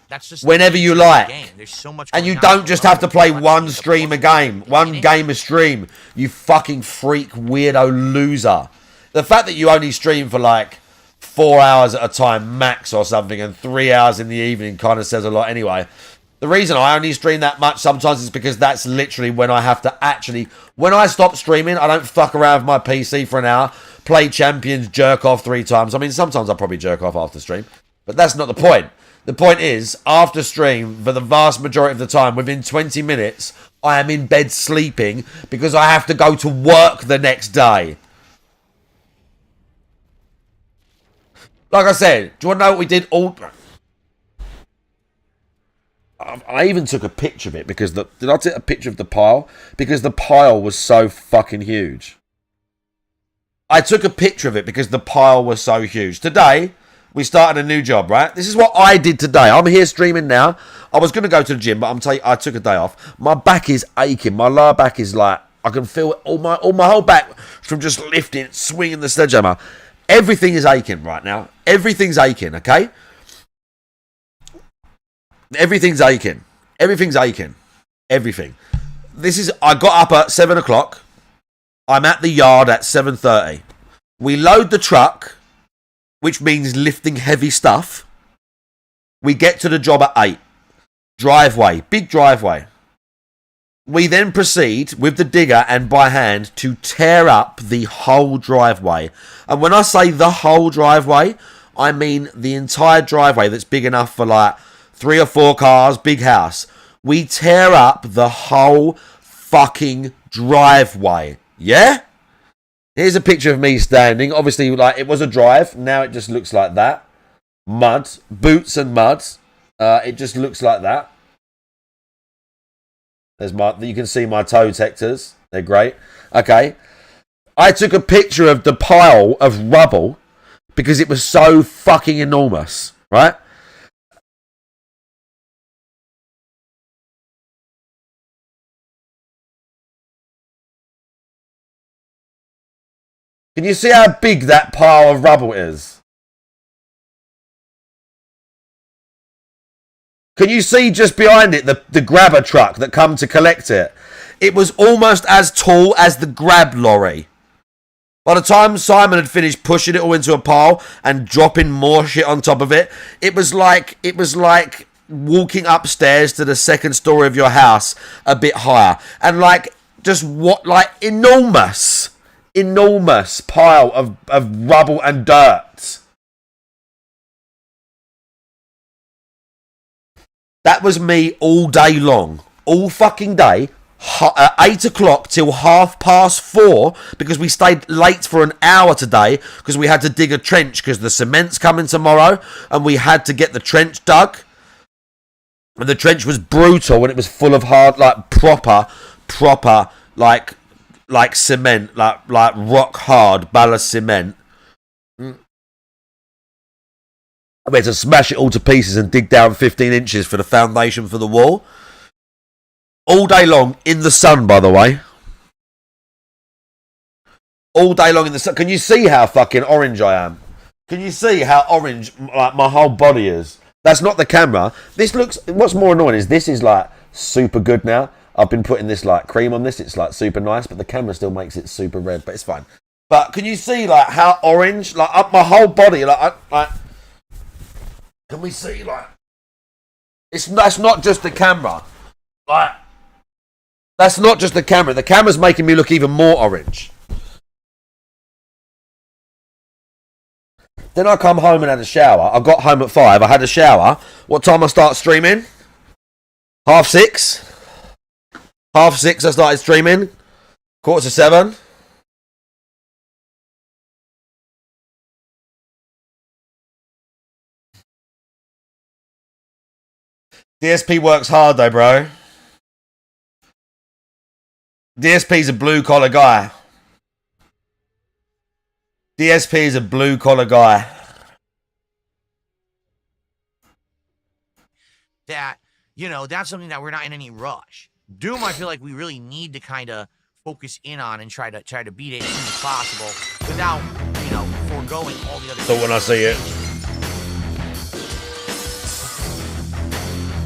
That's just whenever you like. There's so much and you don't just have to play one stream a game. One game a stream. You fucking freak weirdo loser. The fact that you only stream for like 4 hours at a time max or something and 3 hours in the evening kind of says a lot anyway. The reason I only stream that much sometimes is because that's literally when I have to actually... When I stop streaming, I don't fuck around with my PC for an hour, play Champions, jerk off 3 times. I mean, sometimes I'll probably jerk off after stream, but that's not the point. The point is, after stream, for the vast majority of the time, within 20 minutes, I am in bed sleeping because I have to go to work the next day. Like I said, do you want to know what we did all... I even took a picture of it because did I take a picture of the pile? Because the pile was so fucking huge. I took a picture of it because the pile was so huge. Today, we started a new job, right? This is what I did today. I'm here streaming now. I was going to go to the gym, but I took a day off. My back is aching. My lower back is like, I can feel it, all my whole back from just lifting, swinging the sledgehammer. Everything is aching right now. Everything's aching, okay? Everything's aching. Everything's aching. Everything. I got up at 7 o'clock. I'm at the yard at 7:30. We load the truck, which means lifting heavy stuff. We get to the job at 8. Driveway. Big driveway. We then proceed with the digger and by hand to tear up the whole driveway. And when I say the whole driveway, I mean the entire driveway that's big enough for like 3 or 4 cars, big house. We tear up the whole fucking driveway. Yeah? Here's a picture of me standing. Obviously, like, it was a drive. Now it just looks like that. Mud. Boots and mud. It just looks like that. You can see my toe detectors. They're great. Okay. I took a picture of the pile of rubble because it was so fucking enormous. Right? Can you see how big that pile of rubble is? Can you see just behind it the grabber truck that come to collect it? It was almost as tall as the grab lorry. By the time Simon had finished pushing it all into a pile and dropping more shit on top of it, it was like walking upstairs to the second story of your house a bit higher. And enormous pile of rubble and dirt. That was me all day long. All fucking day. 8 o'clock till 4:30 because we stayed late for an hour today because we had to dig a trench because the cement's coming tomorrow and we had to get the trench dug. And the trench was brutal and it was full of hard, like proper, like cement, like rock hard ballast cement. We had to smash it all to pieces and dig down 15 inches for the foundation for the wall. All day long in the sun, by the way. All day long in the sun. Can you see how fucking orange I am? Can you see how orange like my whole body is? That's not the camera. This looks... What's more annoying is this is like super good now. I've been putting this like cream on this. It's like super nice, but the camera still makes it super red, but it's fine. But can you see like how orange? Like up my whole body. Like can we see like... That's not just the camera. Like... That's not just the camera. The camera's making me look even more orange. Then I come home and had a shower. I got home at 5. I had a shower. What time I start streaming? 6:30. 6:30 I started streaming. 6:45. DSP works hard though, bro. DSP's a blue collar guy. DSP is a blue collar guy. That, you know, that's something that we're not in any rush. Doom, I feel like we really need to kind of focus in on and try to beat it as soon as possible without, you know, foregoing all the other. So when I see it,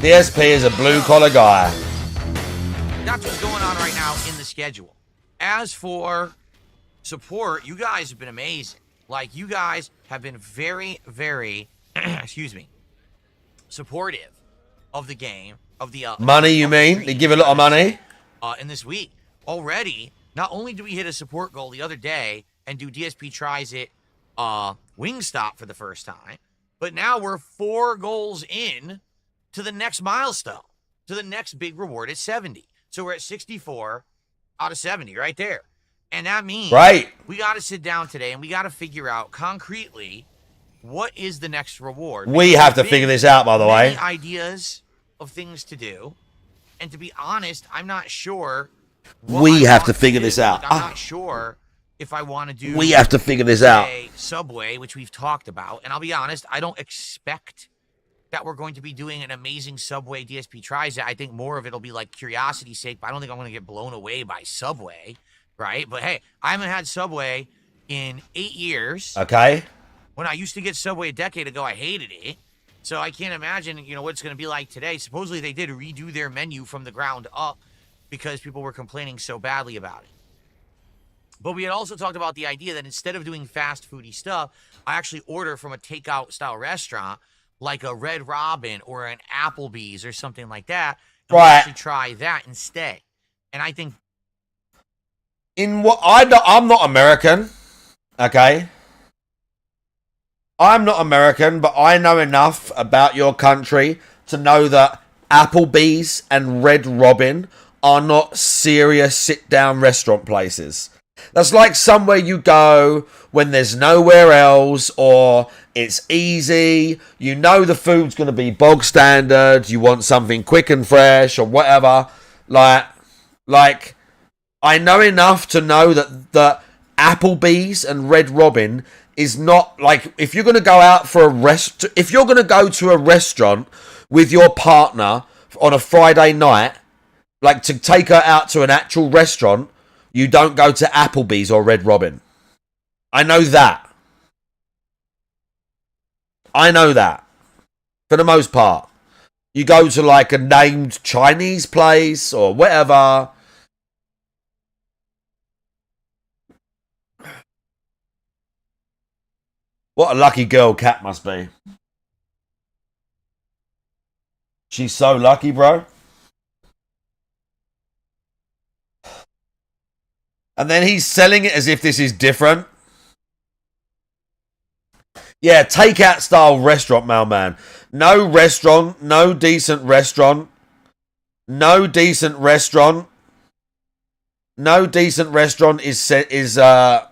DSP is a blue collar guy. That's what's going on right now in the schedule. As for support, you guys have been amazing. Like, you guys have been very, very, excuse me, supportive of the game, of the... money, you mean? They give a lot of money? In this week. Already, not only do we hit a support goal the other day and do DSP tries it Wingstop for the first time, but now we're 4 goals in to the next milestone, to the next big reward at 70. So we're at 64 out of 70 right there. And that means we got to sit down today and we got to figure out concretely what is the next reward. We have to figure this out, by the way. Ideas of things to do. And to be honest, I'm not sure. We have to figure this out. I'm not sure if I want to do. We have to figure this out. Subway, which we've talked about. And I'll be honest, I don't expect that we're going to be doing an amazing Subway DSP tries it. I think more of it'll be like curiosity's sake, but I don't think I'm going to get blown away by Subway, right? But hey, I haven't had Subway in 8 years. Okay. When I used to get Subway a decade ago, I hated it. So I can't imagine, you know, what it's going to be like today. Supposedly they did redo their menu from the ground up because people were complaining so badly about it. But we had also talked about the idea that instead of doing fast foody stuff, I actually order from a takeout style restaurant like a Red Robin or an Applebee's or something like that. And we'll actually try that instead. And I think I'm not American, okay? I'm not American, but I know enough about your country to know that Applebee's and Red Robin are not serious sit-down restaurant places. That's like somewhere you go when there's nowhere else or it's easy. You know the food's going to be bog standard. You want something quick and fresh or whatever. Like I know enough to know that Applebee's and Red Robin is not like if you're going to go out for if you're going to go to a restaurant with your partner on a Friday night, like to take her out to an actual restaurant, you don't go to Applebee's or Red Robin. I know that. For the most part. You go to like a named Chinese place or whatever. What a lucky girl Cat must be. She's so lucky, bro. And then he's selling it as if this is different. Yeah, takeout style restaurant, mailman. No restaurant. No decent restaurant. No decent restaurant No decent restaurant is selling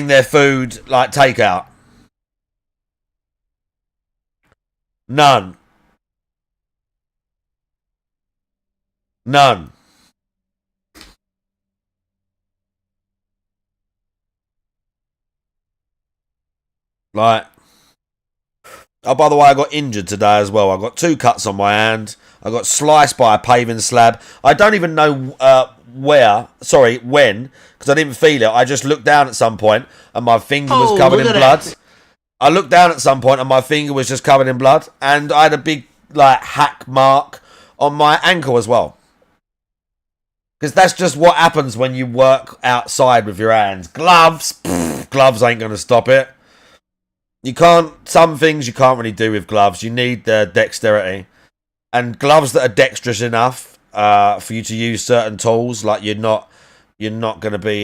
their food like takeout. None. None. Like, oh, by the way, I got injured today as well. I got 2 cuts on my hand. I got sliced by a paving slab. I don't even know when, because I didn't feel it. I just looked down at some point and my finger was covered in blood. I looked down at some point and my finger was just covered in blood, and I had a big hack mark on my ankle as well. Because that's just what happens when you work outside with your hands. Gloves, gloves ain't going to stop it. You can't, some things you can't really do with gloves. You need the dexterity. And gloves that are dexterous enough for you to use certain tools, like you're not going to be,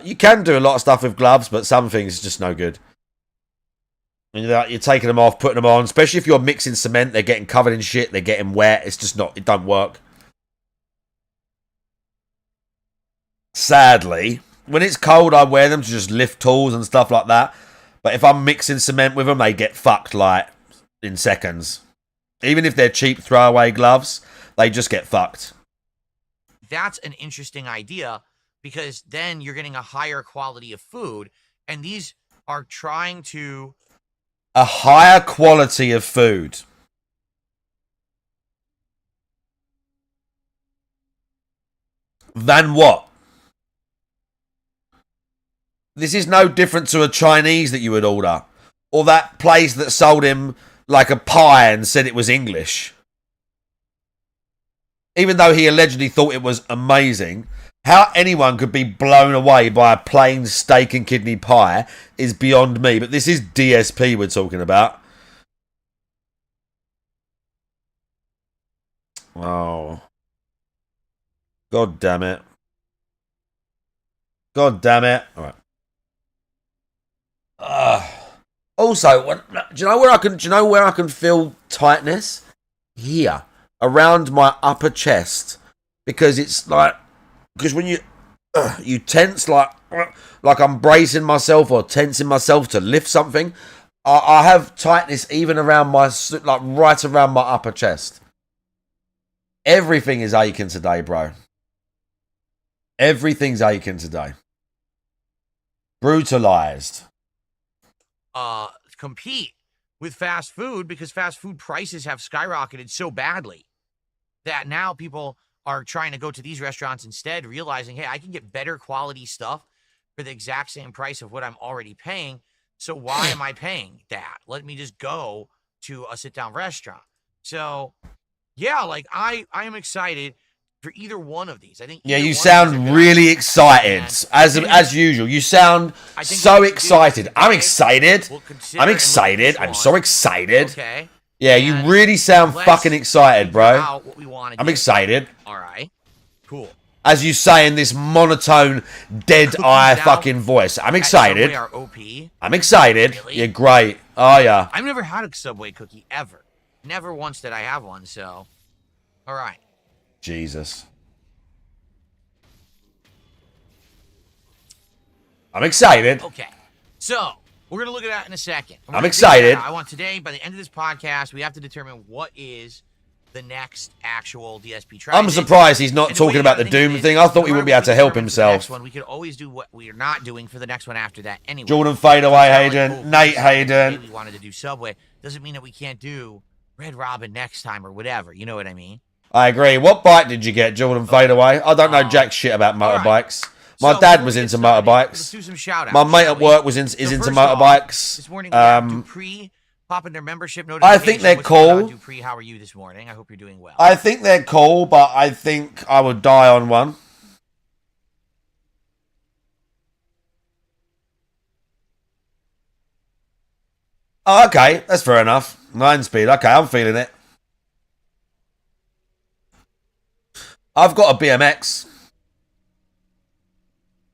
you can do a lot of stuff with gloves, but some things are just no good. And you're taking them off, putting them on, especially if you're mixing cement, they're getting covered in shit, they're getting wet, it's just not, it don't work. Sadly, when it's cold, I wear them to just lift tools and stuff like that. But if I'm mixing cement with them, they get fucked like in seconds. Even if they're cheap throwaway gloves, they just get fucked. That's an interesting idea, because then you're getting a higher quality of food, and these are trying to... A higher quality of food. Than what? This is no different to a Chinese that you would order. Or that place that sold him like a pie and said it was English. Even though he allegedly thought it was amazing, how anyone could be blown away by a plain steak and kidney pie is beyond me. But this is DSP we're talking about. Oh. God damn it. God damn it. All right. Also, do you know where I can feel tightness? Here, around my upper chest, because it's because when you tense like I'm bracing myself or tensing myself to lift something, I have tightness even around my right around my upper chest. Everything is aching today, bro. Everything's aching today. Brutalized. Compete with fast food, because fast food prices have skyrocketed so badly that now people are trying to go to these restaurants instead, realizing, hey, I can get better quality stuff for the exact same price of what I'm already paying. So why am I paying that? Let me just go to a sit-down restaurant. So yeah, I am excited for either one of these. I think. Yeah, you sound really excited as usual. You sound so excited. I'm excited. I'm excited. I'm so excited. Okay. Yeah, you really sound fucking excited, bro. I'm excited. All right. Cool. As you say in this monotone, dead-eye fucking voice. I'm excited. I'm excited. Really? You're great. Oh, yeah. I've never had a Subway cookie, ever. Never once did I have one, so... All right. Jesus. I'm excited. Okay. So, we're going to look at that in a second. I'm excited. I want today, by the end of this podcast, we have to determine what is the next actual DSP trial. I'm surprised he's not talking about the Doom thing. I thought he wouldn't be able to help himself. We could always do what we are not doing for the next one after that anyway. Jordan Fadeaway Hayden. Nate Hayden. We wanted to do Subway. Doesn't mean that we can't do Red Robin next time or whatever. You know what I mean? I agree. What bike did you get, Jordan Fadeaway? I don't know jack shit about motorbikes. My dad was into motorbikes. Let's do some shout-outs. My mate at work is into motorbikes. This morning we have Dupree popping their membership notification. I think they're cool. Dupree, how are you this morning? I hope you're doing well. I think they're cool, but I think I would die on one. Oh, okay. That's fair enough. 9-speed. Okay, I'm feeling it. I've got a BMX.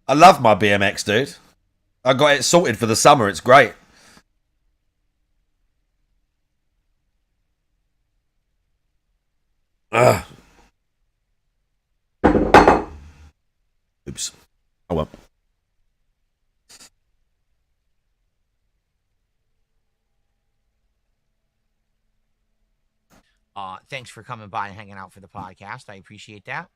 I love my BMX, dude. I got it sorted for the summer. It's great. Ugh. boobs. Oh well. Thanks for coming by and hanging out for the podcast. I appreciate that.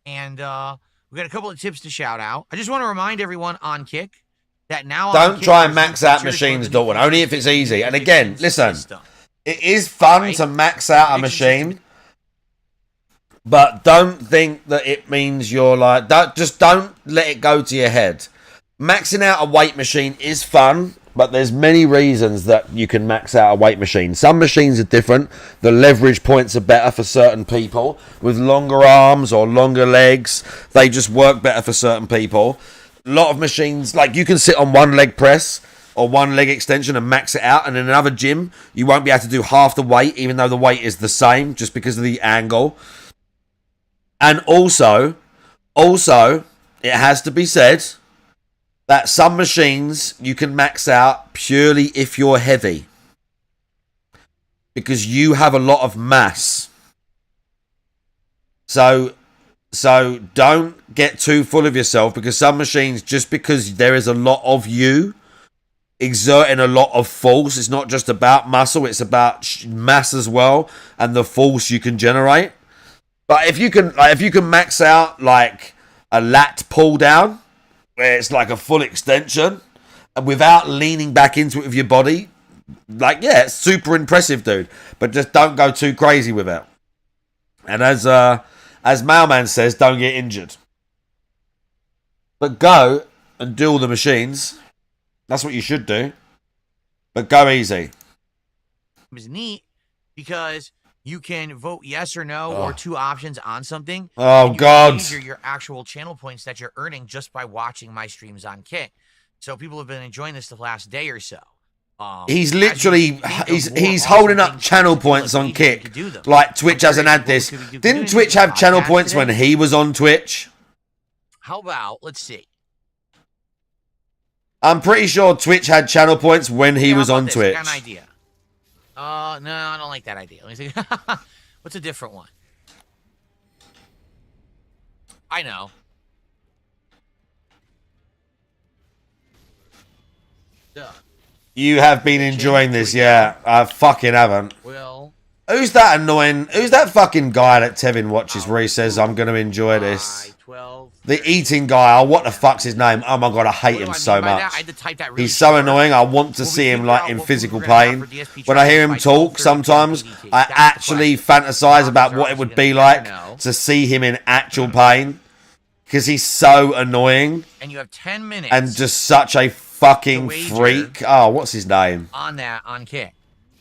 And we got a couple of tips to shout out. I just want to remind everyone on Kick that now don't try and max out machines, Dalton. Only if it's easy. And again, listen, it is fun to max out a machine, but don't think that it means you're like, don't let it go to your head. Maxing out a weight machine is fun, but there's many reasons that you can max out a weight machine. Some machines are different. The leverage points are better for certain people with longer arms or longer legs. They just work better for certain people. A lot of machines, like you can sit on one leg press or one leg extension and max it out, and in another gym you won't be able to do half the weight even though the weight is the same just because of the angle. And also it has to be said that some machines you can max out purely if you're heavy, because you have a lot of mass. So don't get too full of yourself, because some machines, just because there is a lot of you exerting a lot of force, it's not just about muscle, it's about mass as well and the force you can generate. But if you can max out like a lat pull down, where it's like a full extension, and without leaning back into it with your body, like, yeah, it's super impressive, dude. But just don't go too crazy with it. And as Mailman says, don't get injured. But go and do all the machines. That's what you should do. But go easy. It was neat because you can vote yes or no or two options on something. Oh, God. Measure your actual channel points that you're earning just by watching my streams on Kick. So people have been enjoying this the last day or so. He's literally, he's holding up channel points on Kick. Like Twitch hasn't had this. Didn't Twitch have channel points when he was on Twitch? How about, let's see. I'm pretty sure Twitch had channel points when he was on Twitch. I got an idea. No, I don't like that idea. Let me see. What's a different one? I know. Duh. You have been enjoying this, yeah. I fucking haven't. Well, who's that annoying? Who's that fucking guy that Tevin watches where he says, I'm going to enjoy this? 12, the eating guy. Oh, what the fuck's his name? Oh my God, I hate him so much. He's so annoying. I want to see him like in physical pain. When I hear him talk, sometimes I actually fantasize about what it would be like to see him in actual pain. Because he's so annoying. And you have 10 minutes. And just such a fucking freak. Oh, what's his name? On Kick.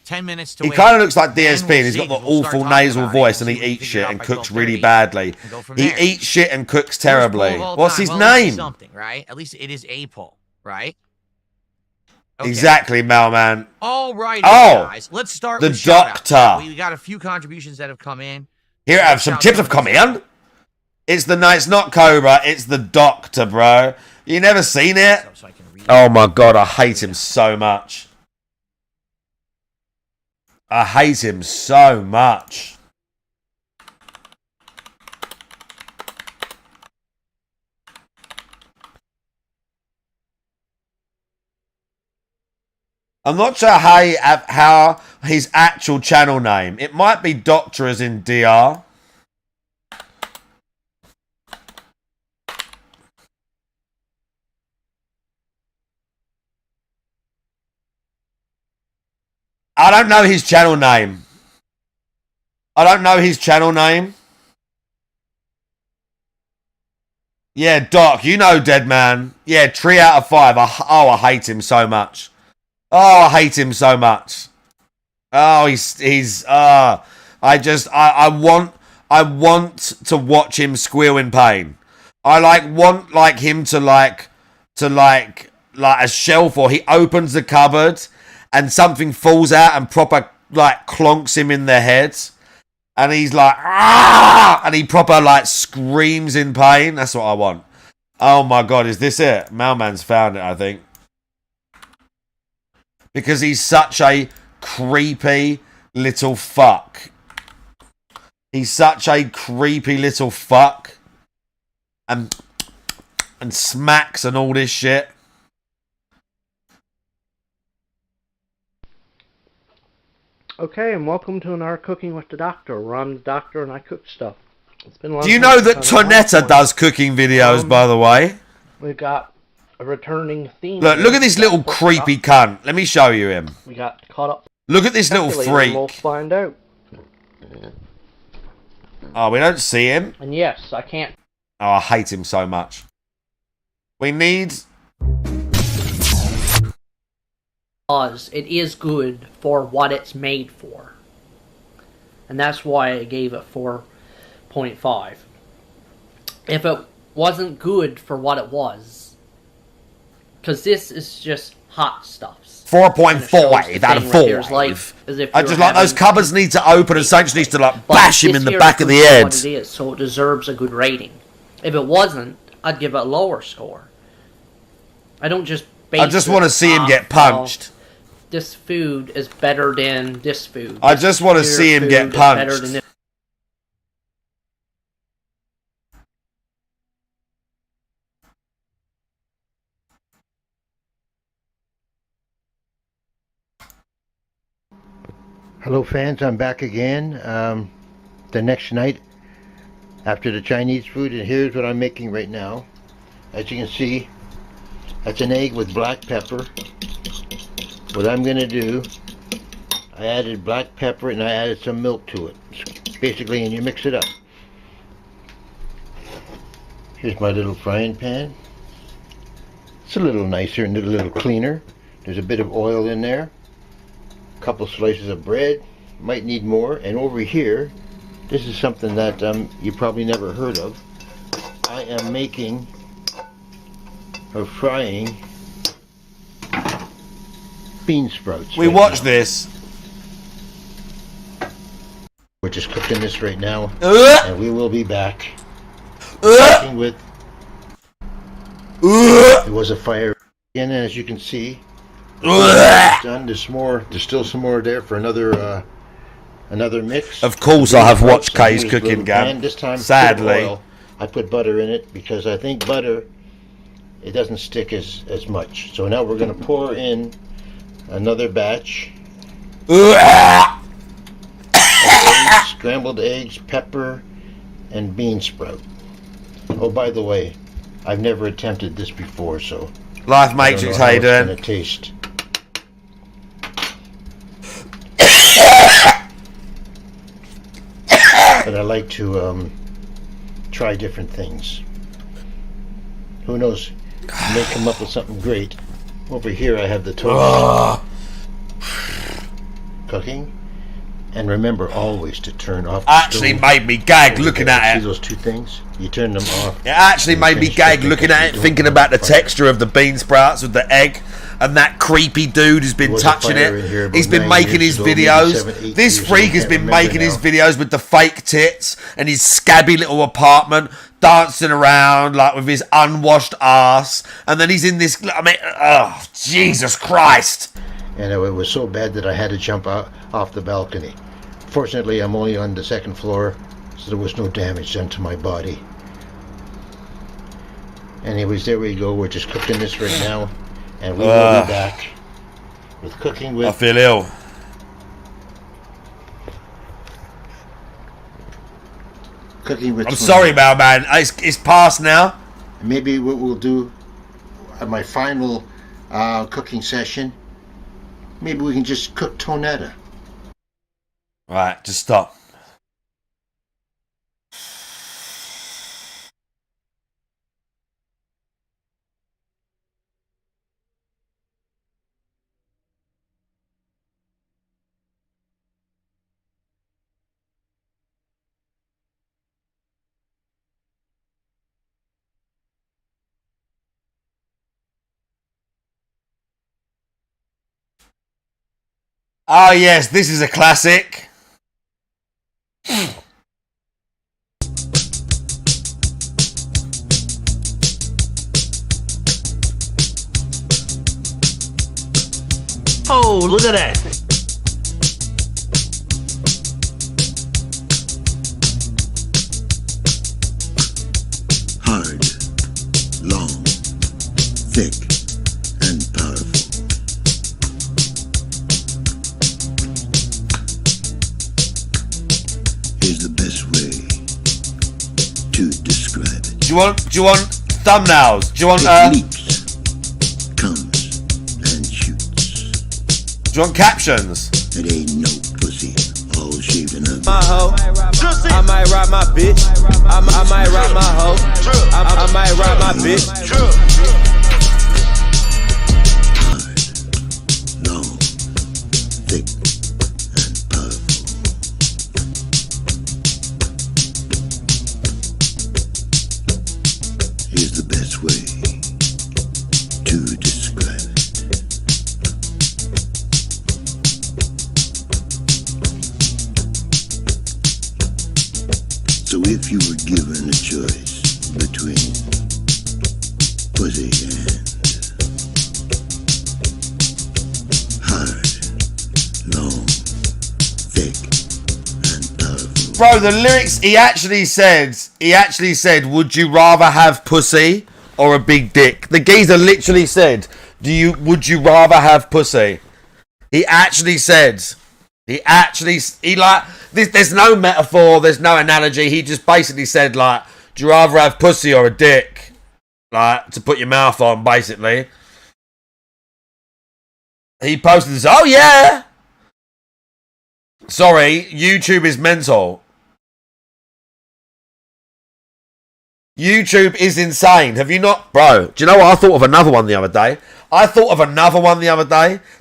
10 minutes to He kind of looks like DSP, and he's got the awful nasal voice, and he eats shit and cooks really badly. He eats shit and cooks terribly. What's his name? Something, right? At least it is a poll, right? Okay. Exactly, Mailman. All right, guys. Let's start the with doctor. We got a few contributions that have come in. Here, I have some tips have come in. It's not Cobra, it's the doctor, bro. You never seen it? Oh my God, I hate him so much. I hate him so much. I'm not sure how his actual channel name. It might be Doctor as in DR. I don't know his channel name. Yeah, Doc, you know Dead Man. Yeah, 3 out of 5. I hate him so much. Oh, I hate him so much. Oh, I want to watch him squeal in pain. I want him to a shelf, or he opens the cupboard and something falls out and proper clonks him in the head, and he's like, ah! And he proper screams in pain. That's what I want. Oh my God, is this it? Mailman's found it, I think. Because he's such a creepy little fuck. He's such a creepy little fuck. And and smacks and all this shit. Okay, and welcome to another Cooking with the Doctor, where I'm the doctor and I cook stuff. It's been a long Do you time know since that I've done one. Tonetta does cooking videos, by the way? We've got a returning theme. Look at this little creepy cunt. Let me show you him. We got caught up. Look at this little Calculator, freak. and we'll find out. Oh, we don't see him. And yes, I can't. Oh, I hate him so much. We need... It is good for what it's made for. And that's why I gave it 4.5. If it wasn't good for what it was, because this is just hot stuffs. 4.5 out of 5. I just like those cupboards need to open and Sanch needs to like bash him in the back of the head. What it is, so it deserves a good rating. If it wasn't, I'd give it a lower score. I don't just base I just want to see him get punched. This food is better than this food. I just want to see him get punched. Hello fans, I'm back again the next night after the Chinese food, and here's what I'm making right now. As you can see, that's an egg with black pepper. What I'm going to do, I added black pepper and I added some milk to it. Basically, and you mix it up. Here's my little frying pan. It's a little nicer and a little cleaner. There's a bit of oil in there. A couple slices of bread. Might need more. And over here, this is something that you probably never heard of. I am making or frying bean sprouts. We watch this. We're just cooking this right now, and we will be back. Cooking with. It was a fire again, and as you can see, it's done. There's more. There's still some more there for another mix. Of course, I have watched Kay's cooking game. This time, sadly, oil. I put butter in it because I think butter, it doesn't stick as much. So now we're going to pour in another batch. Eggs, scrambled eggs, pepper, and bean sprout. Oh, by the way, I've never attempted this before, so Life Matrix, how you doing? It's gonna taste. But I like to try different things. Who knows? I may come up with something great. Over here I have the toast. Cooking. And remember always to turn off the actually stove. made me gag looking at it. See those two things? You turn them off. It actually made me gag looking at it, thinking about the texture of the bean sprouts with the egg, and that creepy dude who's been touching it. He's been making his videos. This freak has been making his videos with the fake tits and his scabby little apartment, dancing around like with his unwashed ass, and then he's in this. I mean, oh Jesus Christ! And it was so bad that I had to jump out off the balcony. Fortunately, I'm only on the second floor, so there was no damage done to my body. Anyways, there we go. We're just cooking this right now, and we will be back with cooking with. I feel ill. Cooking with. I'm sorry, man. It's past now. Maybe what we'll do at my final cooking session. Maybe we can just cook tonetta. Right, just stop. Oh yes, this is a classic. Oh, look at that. Hard, long, It you want thumbnails? Do you want leaps, comes, and shoots. do you want captions? It ain't no pussy, all shaved and ugly. My hoe, I might ride my bitch. I might ride my hoe. I might ride my bitch. Hard, long, thick, and powerful. Here's the best way to describe it. So if you were given a choice between pussy and hard, long, thick, and powerful. Bro, the lyrics he actually said, would you rather have pussy or a big dick? The geezer literally said, would you rather have pussy? He actually said, there's no metaphor, there's no analogy. He just basically said, like, do you rather have pussy or a dick? Like, to put your mouth on, basically. He posted this, oh yeah! Sorry, YouTube is mental. YouTube is insane. Have you not? Bro, do you know what? I thought of another one the other day.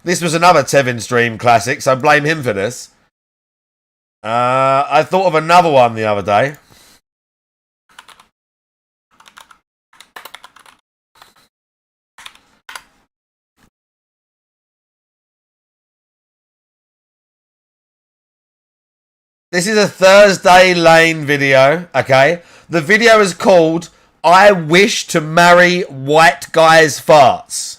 This was another Tevin Stream classic, so blame him for this. I thought of another one the other day. This is a Thursday Lane video, okay? The video is called I Wish to Marry White Guys' Farts.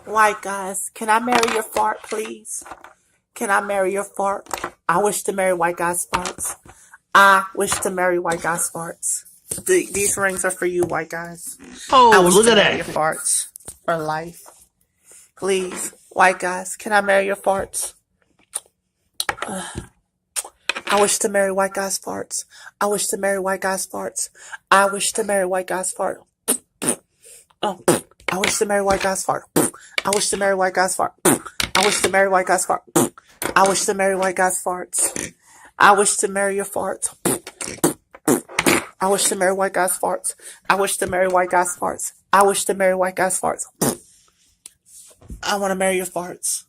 White guys, can I marry your fart, please? Can I marry your fart? I wish to marry white guys' farts. I wish to marry white guys' farts. These rings are for you, white guys. Oh, I wish look to at marry that. your farts for life. Please, white guys, can I marry your farts? I wish to marry white guys' farts. I wish to marry white guys' farts. I wish to marry white guys' fart. Oh, I wish to marry white guys' fart. I wish to marry white guys' fart. I wish to marry white guys' fart. I wish to marry white guys' farts. I wish to marry your farts. I wish to marry white guys' farts. I wish to marry white guys' farts. I wish to marry white guys' farts. I want to marry your farts.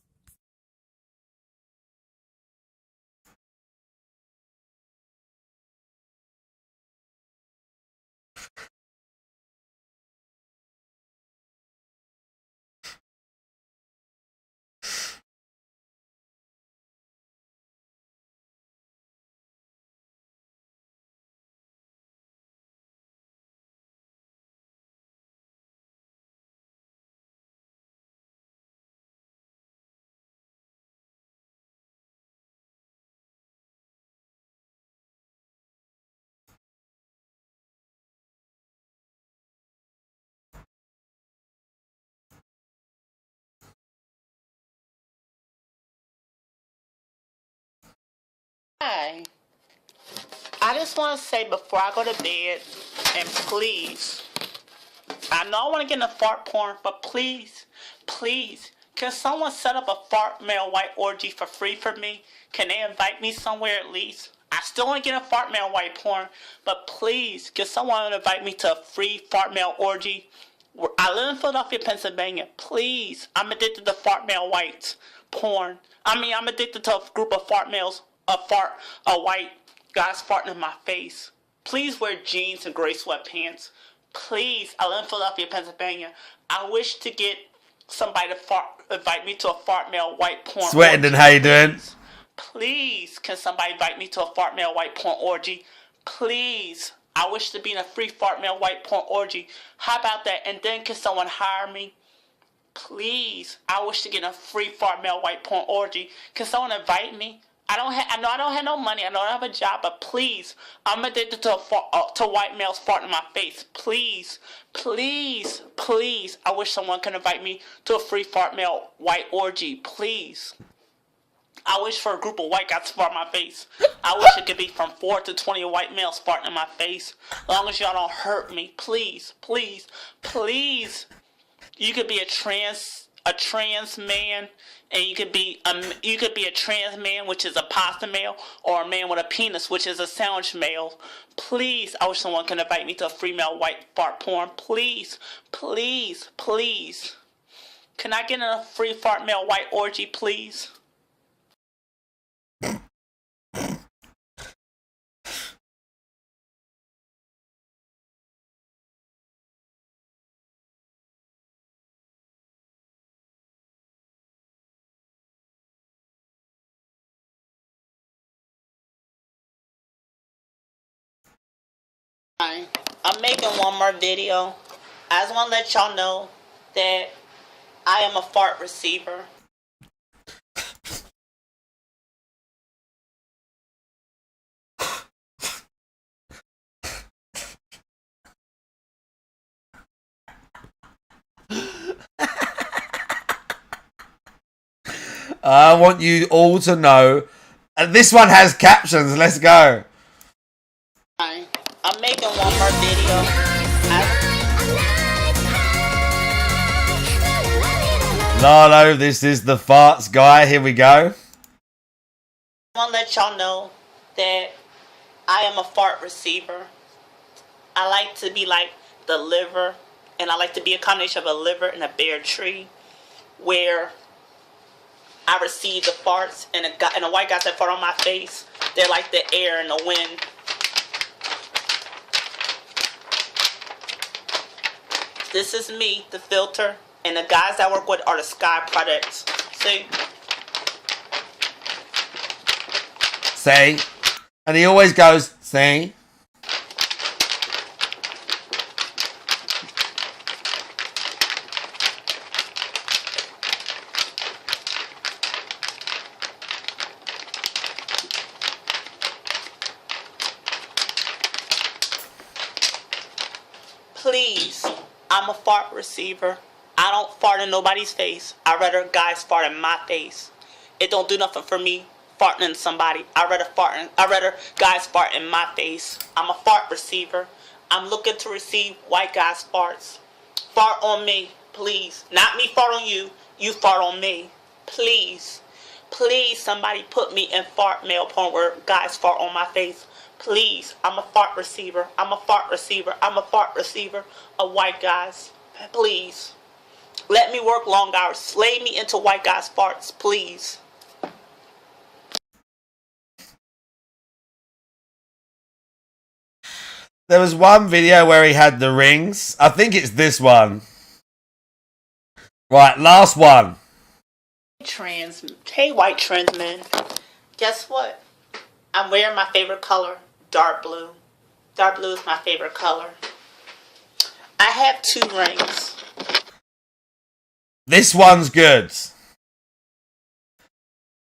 Hi. I just want to say before I go to bed, and please, I know I want to get into fart porn, but please, can someone set up a fart male white orgy for free for me? Can they invite me somewhere at least? I still want to get a fart male white porn, but please, can someone invite me to a free fart male orgy? I live in Philadelphia, Pennsylvania. Please, I'm addicted to fart male white porn. I'm addicted to a group of fart males, a white guys farting in my face. Please wear jeans and gray sweatpants. Please, I live in Philadelphia, Pennsylvania. I wish to get somebody to invite me to a fart male white porn Sweating, and how you doing? Please, can somebody invite me to a fart male white porn orgy? Please, I wish to be in a free fart male white porn orgy. How about that? And then can someone hire me? Please, I wish to get a free fart male white porn orgy. Can someone invite me? I know I don't have no money. I know I don't have a job, but please, I'm addicted to white males farting in my face. Please, I wish someone could invite me to a free fart male white orgy. Please. I wish for a group of white guys to fart in my face. I wish it could be from 4 to 20 white males farting in my face. As long as y'all don't hurt me, please, please, please. You could be a trans man, and you could be a trans man, which is a pasta male, or a man with a penis, which is a sandwich male. Please, I wish someone could invite me to a free male white fart porn. Please, please, please. Can I get in a free fart male white orgy, please? I'm making one more video. I just want to let y'all know that I am a fart receiver. I want you all to know. And this one has captions. Let's go. I'm making one more video. Lalo, this is the farts guy. Here we go. I want to let y'all know that I am a fart receiver. I like to be like the liver, and I like to be a combination of a liver and a bear tree, where I receive the farts, and a white guy that fart on my face. They're like the air and the wind. This is me, the filter, and the guys I work with are the Sky products. See? Say. And he always goes, say. Please, I'm a fart receiver. I don't fart in nobody's face. I'd rather guys fart in my face. It don't do nothing for me farting in somebody. I'd rather guys fart in my face. I'm a fart receiver. I'm looking to receive white guys' farts. Fart on me, please. Not me fart on you. You fart on me. Please. Please, somebody put me in fart male porn where guys fart on my face. Please, I'm a fart receiver. I'm a fart receiver. I'm a fart receiver of white guys. Please. Let me work long hours. Slay me into white guys' farts, please. There was one video where he had the rings. I think it's this one. Right, last one. Hey, white trans men. Guess what? I'm wearing my favorite color, dark blue. Dark blue is my favorite color. I have 2 rings. This one's good.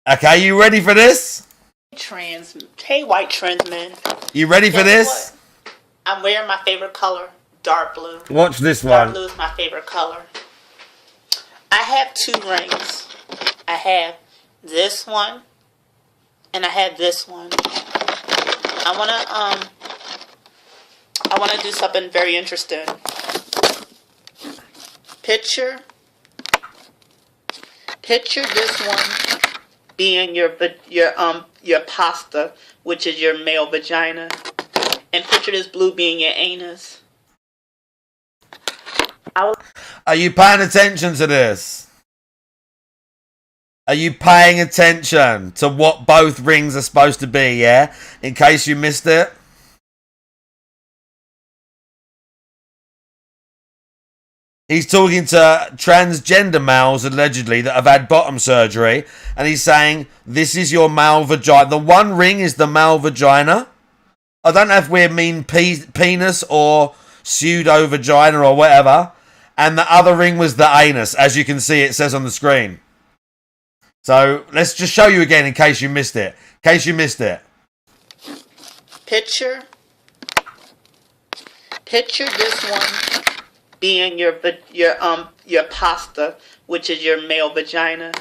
Okay, you ready for this? Hey, white trans men. You ready for this? What? I'm wearing my favorite color, dark blue. Watch this one. Dark blue is my favorite color. I have 2 rings. I have this one, and I have this one. I wanna do something very interesting. Picture this one being your pasta, which is your male vagina, and picture this blue being your anus. Are you paying attention to this? Are you paying attention to what both rings are supposed to be, yeah? In case you missed it. He's talking to transgender males, allegedly, that have had bottom surgery. And he's saying, this is your male vagina. The one ring is the male vagina. I don't know if we mean penis or pseudo-vagina or whatever. And the other ring was the anus. As you can see, it says on the screen. So, let's just show you again in case you missed it. In case you missed it. Picture this one being your pasta, which is your male vagina,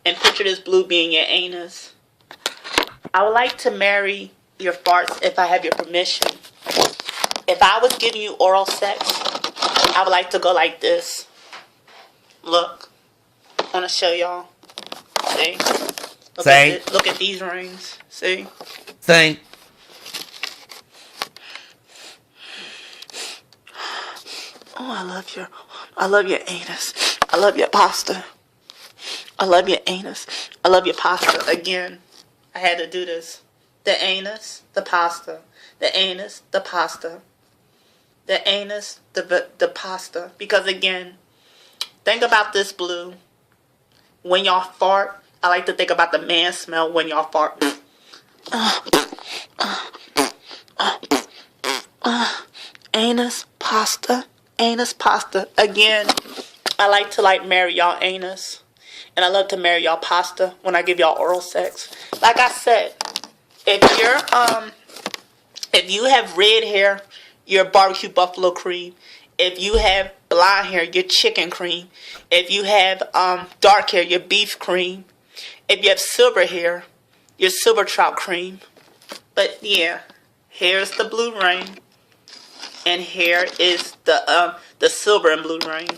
and picture this blue being your anus. I would like to marry your farts if I have your permission. If I was giving you oral sex, I would like to go like this. Look. I want to show y'all. See? Look at these rings. See? Think. Oh, I love your anus. I love your pasta. I love your anus. I love your pasta. Again, I had to do this. The anus, the pasta. The anus, the pasta. The anus, the pasta. Because again, think about this, blue. When y'all fart, I like to think about the man smell when y'all fart. Anus, pasta. Anus, pasta. Again, I like to marry y'all anus. And I love to marry y'all pasta when I give y'all oral sex. Like I said, if you have red hair, your barbecue buffalo cream. If you have blonde hair, your chicken cream. If you have dark hair, your beef cream. If you have silver hair, your silver trout cream. But yeah, here's the blue ring, and here is the silver and blue ring.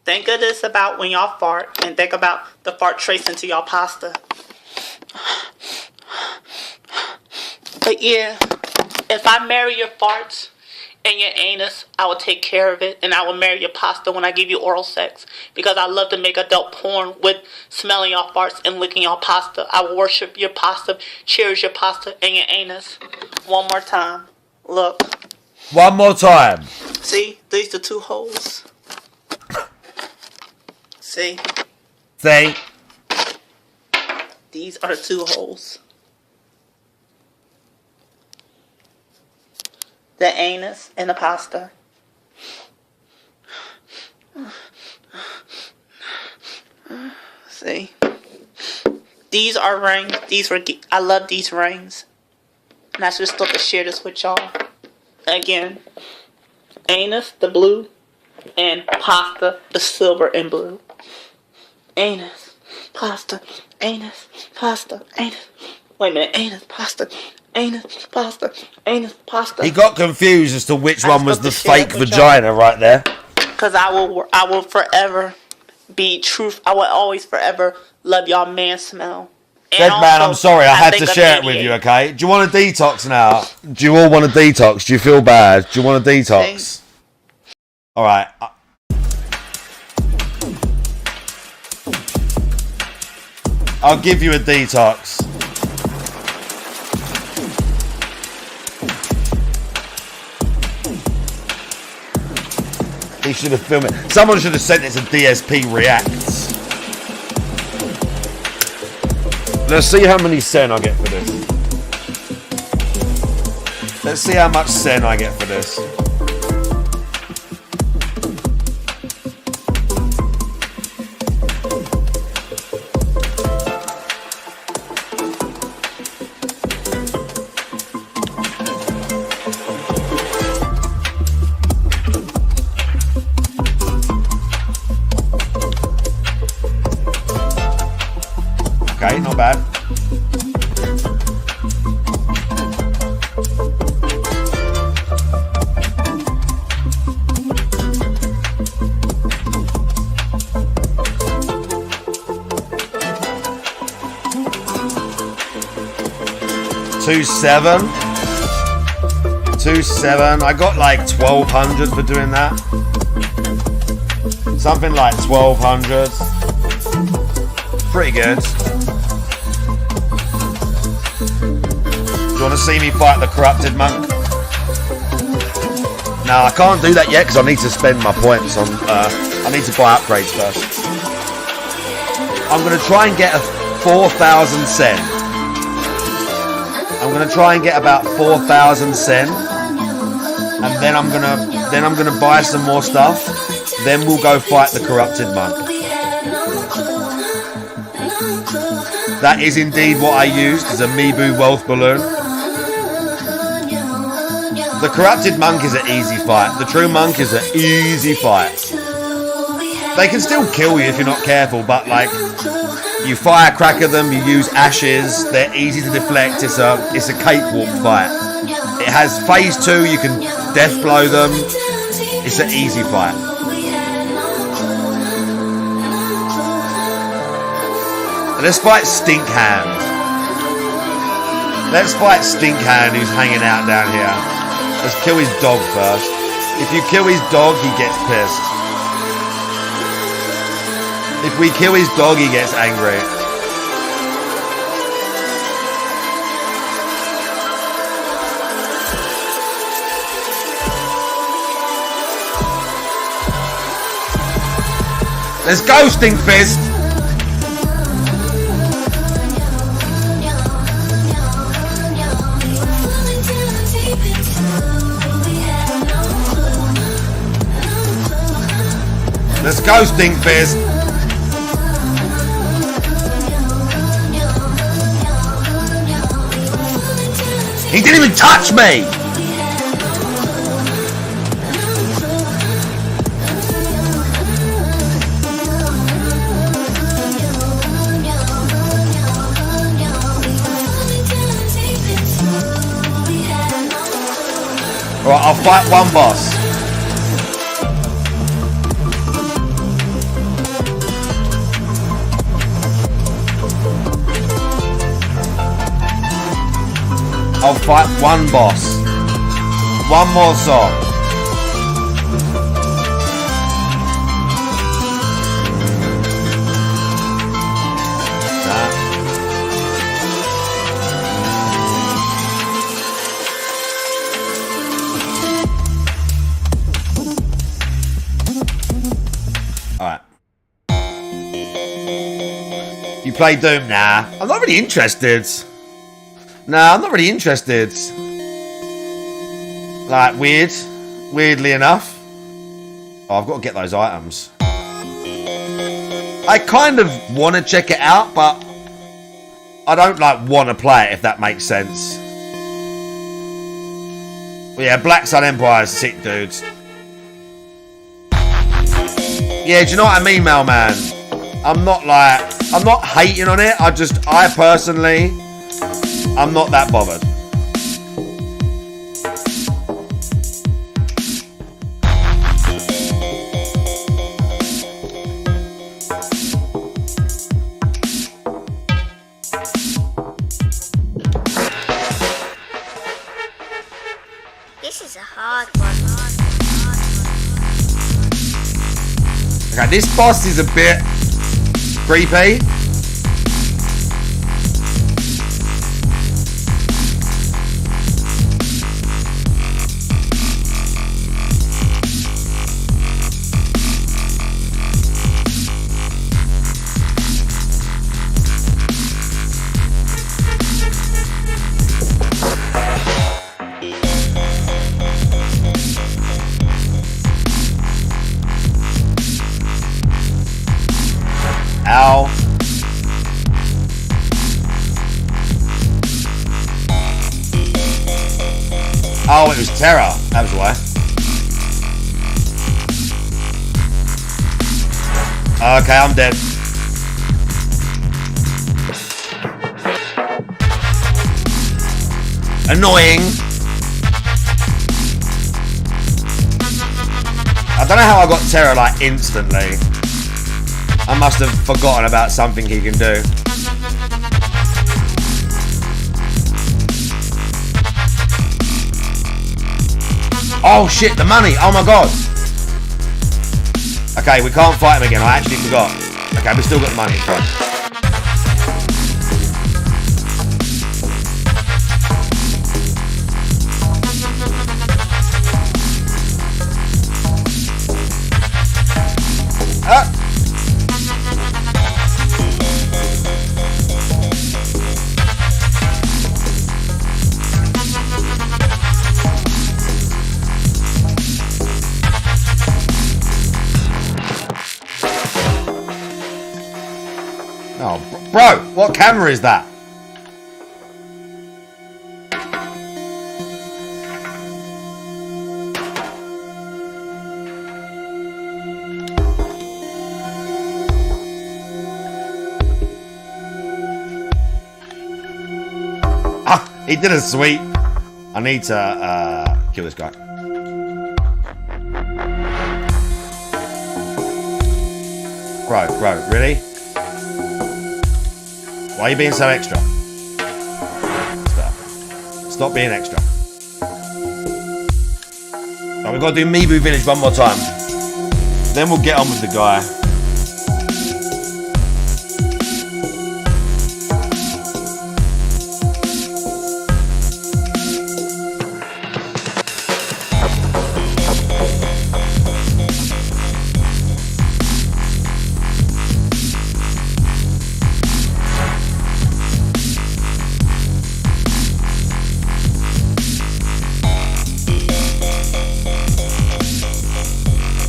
Think of this about when y'all fart, and think about the fart tracing to y'all pasta. But yeah, if I marry your farts and your anus, I will take care of it, and I will marry your pasta when I give you oral sex, because I love to make adult porn with smelling y'all farts and licking y'all pasta. I will worship your pasta, cherish your pasta and your anus. One more time. Look. One more time. See? These are two holes. See? Say. These are the two holes. The anus and the pasta. See? These are rings. I love these rings. And I just thought to share this with y'all. Again, anus, the blue, and pasta, the silver and blue. Anus, pasta, anus, pasta, anus. Wait a minute, anus, pasta, anus, pasta, anus, pasta. He got confused as to which one was the fake vagina right there. Because I will forever be truth. I will always forever love y'all man smell. Dead man, I'm sorry, I had to share it with you, okay? Do you want a detox now? Do you all want a detox? Do you feel bad? Do you want a detox? Alright. I'll give you a detox. He should have filmed it. Someone should have sent it to DSP Reacts. Let's see how many sen I get for this. Let's see how much sen I get for this. Okay, not bad. $2.7. $2.7. I got like 1,200 for doing that. Something like 1,200. Pretty good. Do you want to see me fight the corrupted monk? No, I can't do that yet because I need to spend my points on. I need to buy upgrades first. I'm going to try and get a 4,000 sen. I'm going to try and get about 4,000 sen, and then I'm gonna buy some more stuff. Then we'll go fight the corrupted monk. That is indeed what I used as a Mibu wealth balloon. The corrupted monk is an easy fight. The true monk is an easy fight. They can still kill you if you're not careful, but like, You firecracker them, you use ashes, they're easy to deflect, it's a cakewalk fight. It has phase 2, you can death blow them, it's an easy fight. Let's fight Stinkhand. Let's fight Stinkhand who's hanging out down here. Let's kill his dog first. If you kill his dog, he gets pissed. If we kill his dog, he gets angry. Let's go, Stinkfist! Let's go, Stinkfist! He didn't even touch me! Alright, I'll fight one boss. I'll fight one boss. One more song. Alright. You play Doom? Nah. I'm not really interested. Nah, I'm not really interested. Like, weirdly enough. Oh, I've got to get those items. I kind of want to check it out, but I don't, like, want to play it, if that makes sense. But yeah, Black Sun Empire is sick, dudes. Yeah, do you know what I mean, Mailman? I'm not hating on it. I personally... I'm not that bothered. This is a hard one. Okay, this boss is a bit creepy. Ow. Oh, it was Terra. That was why. Okay, I'm dead. Annoying. I don't know how I got Terra like instantly. I must have forgotten about something he can do. Oh shit, the money! Oh my god! Okay, we can't fight him again. I actually forgot. Okay, we still got the money. It's fine. Oh, bro, what camera is that? He did a sweep. I need to kill this guy. Bro, really? Why are you being so extra? Stop being extra. Right, we've got to do Hmmmmm Village one more time. Then we'll get on with the guy.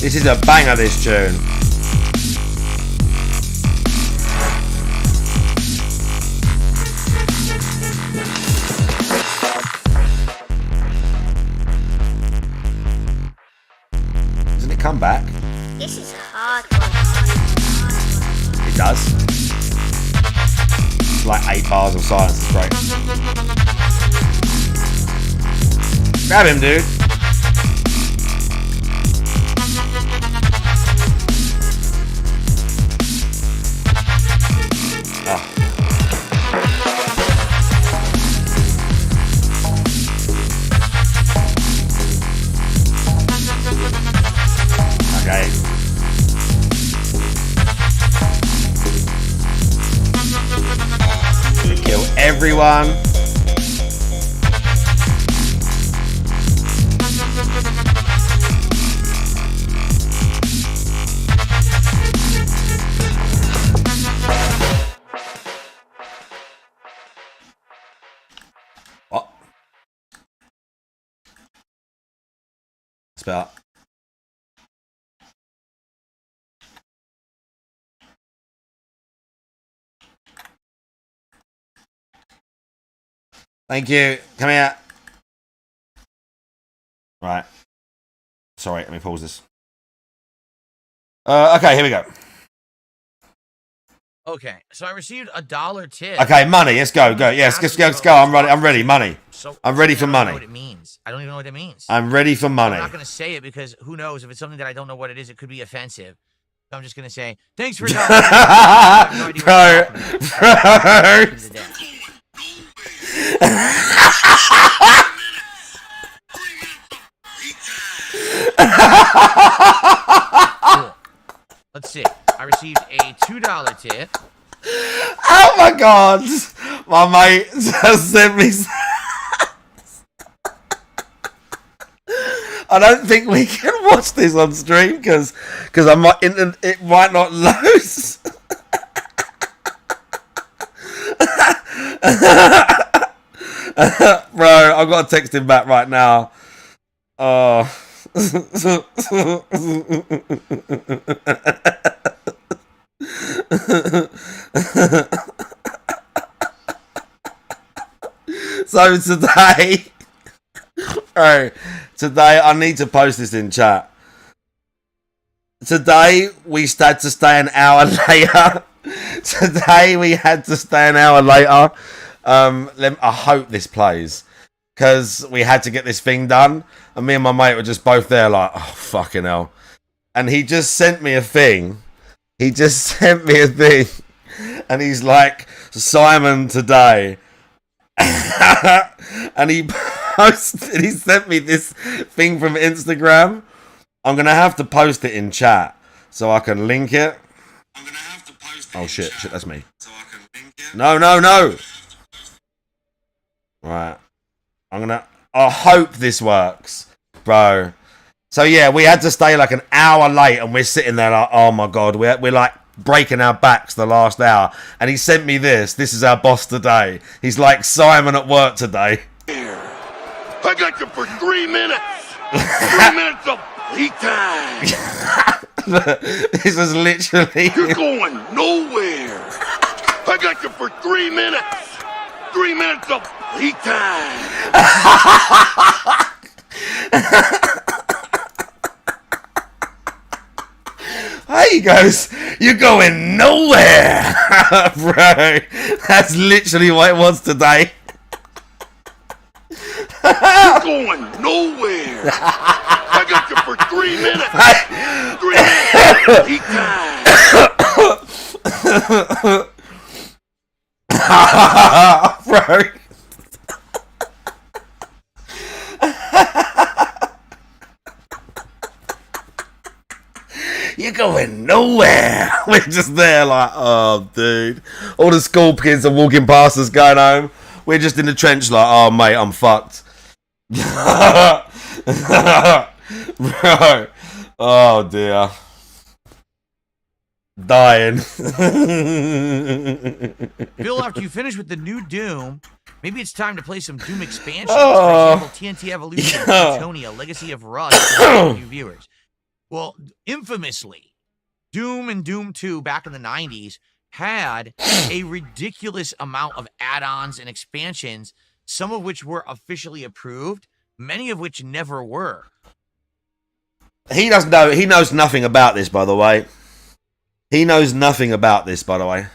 This is a banger, this tune. Doesn't it come back? This is a hard one. It does. It's like 8 bars of silence. It's great. Grab him, dude. Okay. We kill everyone. What? Spell. Thank you. Come here. Right. Sorry, let me pause this. Okay, here we go. Okay, so I received $1 tip. Okay, money. Let's go. Go. Yes, let's go. I'm ready. I'm ready. Money. So I'm ready for I don't money. know what it means. I don't even know what it means. I'm ready for money. I'm not going to say it because who knows if it's something that I don't know what it is. It could be offensive. So I'm just going to say thanks for telling me. I have no idea what you're talking about. Cool. Let's see. I received a $2 tip. Oh my god! My mate just sent me. I don't think we can watch this on stream because I might it might not load. Bro, I've got to text him back right now. Oh. So today, today I need to post this in chat. Today we had to stay an hour later. Today we had to stay an hour later. I hope this plays because we had to get this thing done, and me and my mate were just both there like, oh fucking hell. And he just sent me a thing. And he's like, Simon today. And he sent me this thing from Instagram. I'm gonna have to post it in chat so I can link it. Oh shit, that's me. No. Right. I hope this works, bro. So yeah, we had to stay like an hour late, and we're sitting there like, oh my god, we're like breaking our backs the last hour. And he sent me this. This is our boss today. He's like, Simon at work today. I got you for 3 minutes. 3 minutes of heat time. This is literally. You're going nowhere. I got you for 3 minutes. 3 minutes of heat time. He goes, you're going nowhere, bro. That's literally what it was today. You're going nowhere. I got you for 3 minutes. 3 minutes. Eat time. Bro. You're going nowhere. We're just there like, oh, dude. All the school kids are walking past us going home. We're just in the trench like, oh, mate, I'm fucked. Bro. Oh, dear. Dying. Bill, after you finish with the new Doom, maybe it's time to play some Doom expansions. Oh. For example, TNT Evolution, Newtonia, Legacy of Rust, for new viewers. Well, infamously, Doom and Doom 2 back in the 90s had a ridiculous amount of add-ons and expansions, some of which were officially approved, many of which never were. He doesn't know. He knows nothing about this, by the way. He knows nothing about this, by the way.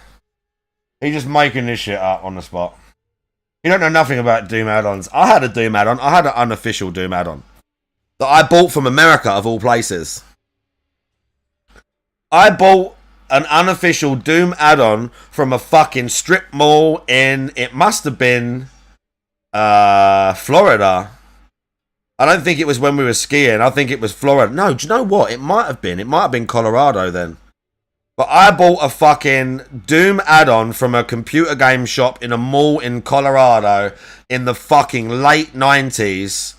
He's just making this shit up on the spot. You don't know nothing about Doom add-ons. I had a Doom add-on. I had an unofficial Doom add-on that I bought from America, of all places. I bought an unofficial Doom add-on from a fucking strip mall in, it must have been, Florida. I don't think it was when we were skiing. I think it was Florida. No, do you know what? It might have been. It might have been Colorado then. But I bought a fucking Doom add-on from a computer game shop in a mall in Colorado in the fucking late 90s.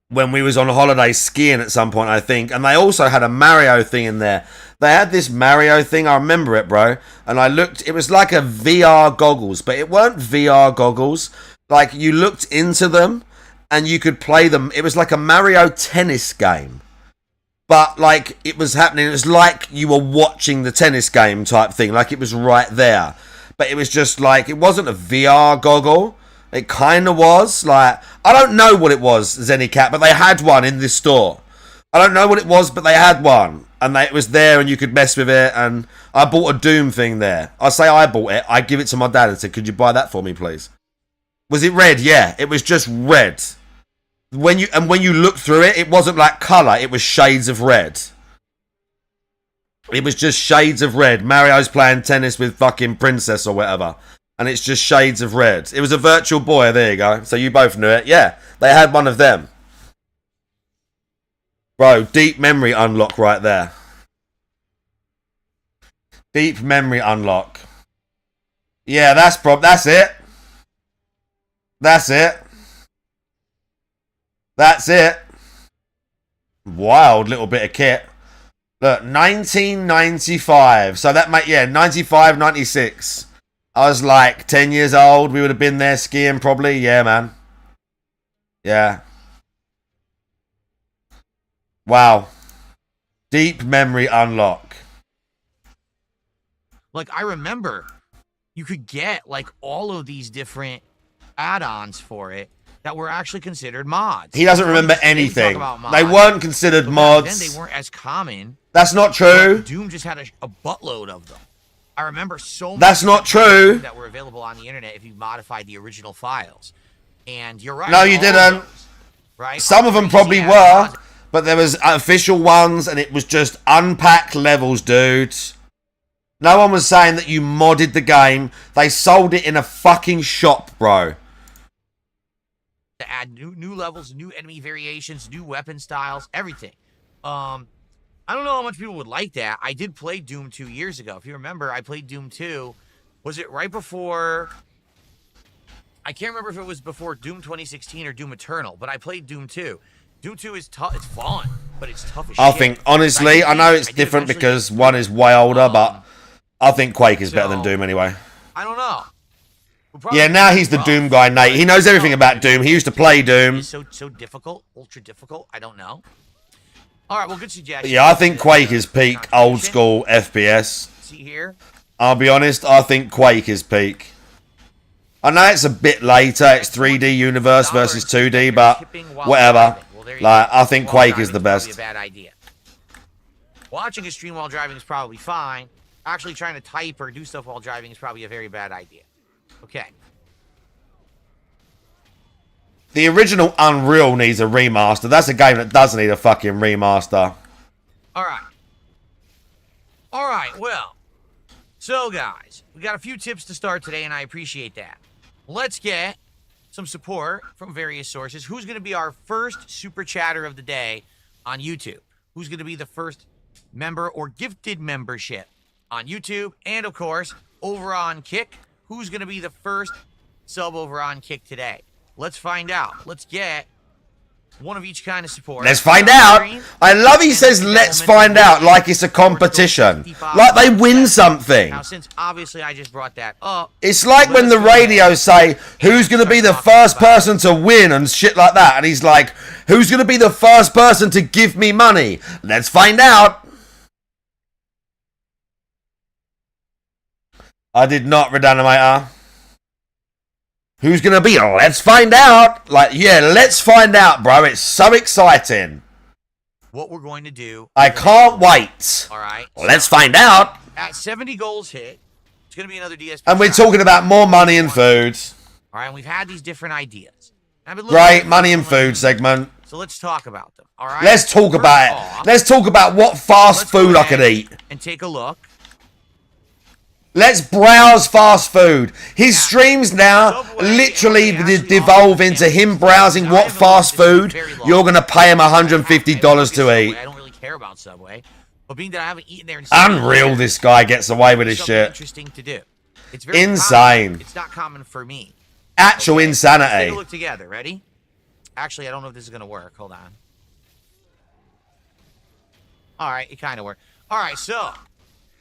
When we was on holiday skiing at some point, I think. And they also had a Mario thing in there. They had this Mario thing. I remember it, bro. And I looked. It was like a VR goggles. But it weren't VR goggles. Like, you looked into them and you could play them. It was like a Mario tennis game. But, like, it was happening. It was like you were watching the tennis game type thing. Like, it was right there. But it was just like, it wasn't a VR goggle. It kind of was. Like, I don't know what it was, Zennycat, but they had one in this store. I don't know what it was, but they had one. And it was there and you could mess with it. And I bought a Doom thing there. I say I bought it. I give it to my dad and said, could you buy that for me, please? Was it red? Yeah, it was just red. When you looked through it, it wasn't like colour. It was shades of red. It was just shades of red. Mario's playing tennis with fucking Princess or whatever. And it's just shades of red. It was a Virtual Boy. There you go. So you both knew it. Yeah, they had one of them. Bro, deep memory unlock right there. Deep memory unlock. Yeah, that's it. That's it. That's it. Wild little bit of kit. Look, 1995. So that might, yeah, 95, 96. I was like 10 years old. We would have been there skiing probably. Yeah, man. Yeah. Wow. Deep memory unlock. Like, I remember you could get, like, all of these different add-ons for it that were actually considered mods. He doesn't remember anything. They weren't considered mods. Then they weren't as common. That's not true. Doom just had a buttload of them. I remember so many. That's not true. That were available on the internet if you modified the original files. And you're right. No, you didn't. Those, right? Some of them probably were, but there was official ones, and it was just unpacked levels, dude. No one was saying that you modded the game. They sold it in a fucking shop, bro. To add new levels, new enemy variations, new weapon styles, everything. I don't know how much people would like that. I did play Doom 2 years ago. If you remember, I played Doom 2. Was it right before... I can't remember if it was before Doom 2016 or Doom Eternal, but I played Doom 2. Doom 2 is tough. It's fun, but it's tough as shit. I think, honestly, I know it's different because one is way older, but I think Quake is better than Doom anyway. I don't know. Yeah, now he's the Doom guy, Nate. He knows everything about Doom. He used to play Doom. It's so difficult, ultra difficult. I don't know. All right, well, good suggestion. Yeah, I think Quake is peak old school FPS. See here. I'll be honest, I think Quake is peak. I know it's a bit later. It's 3D universe versus 2D, but whatever. Like, I think Quake is the best. A bad idea. Watching a stream while driving is probably fine. Actually trying to type or do stuff while driving is probably a very bad idea. Okay. The original Unreal needs a remaster. That's a game that doesn't need a fucking remaster. All right. All right, well. So, guys, we got a few tips to start today, and I appreciate that. Let's get some support from various sources. Who's going to be our first super chatter of the day on YouTube? Who's going to be the first member or gifted membership on YouTube? And, of course, over on Kick, who's going to be the first sub over on Kick today? Let's find out. Let's get one of each kind of support. Let's find out. I love he says let's find out like it's a competition. Like they win something. Now, since obviously I just brought that up. It's like when the radio say, who's going to be the first person to win and shit like that. And he's like, who's going to be the first person to give me money? Let's find out. I did not, Redanimator. Who's going to be? Let's find out. Like, yeah, let's find out, bro. It's so exciting. What we're going to do. I can't wait. All right. Let's find out. At 70 goals hit, it's going to be another DSP. And we're talking about more money and food. All right, and we've had these different ideas. Great money and food segment. So let's talk about them. All right. Let's talk about it. Let's talk about what fast food I could eat. And take a look. Let's browse fast food. His streams now literally devolve into him browsing what fast food you're going to pay him $150 to eat. I don't really care about Subway, but being that I haven't eaten there in Unreal, this guy gets away with his shit. Interesting to do. It's very insane. Common. It's not common for me. Actual insanity. Let's take a look together. Ready? Actually, I don't know if this is going to work. Hold on. All right, it kind of worked. All right, so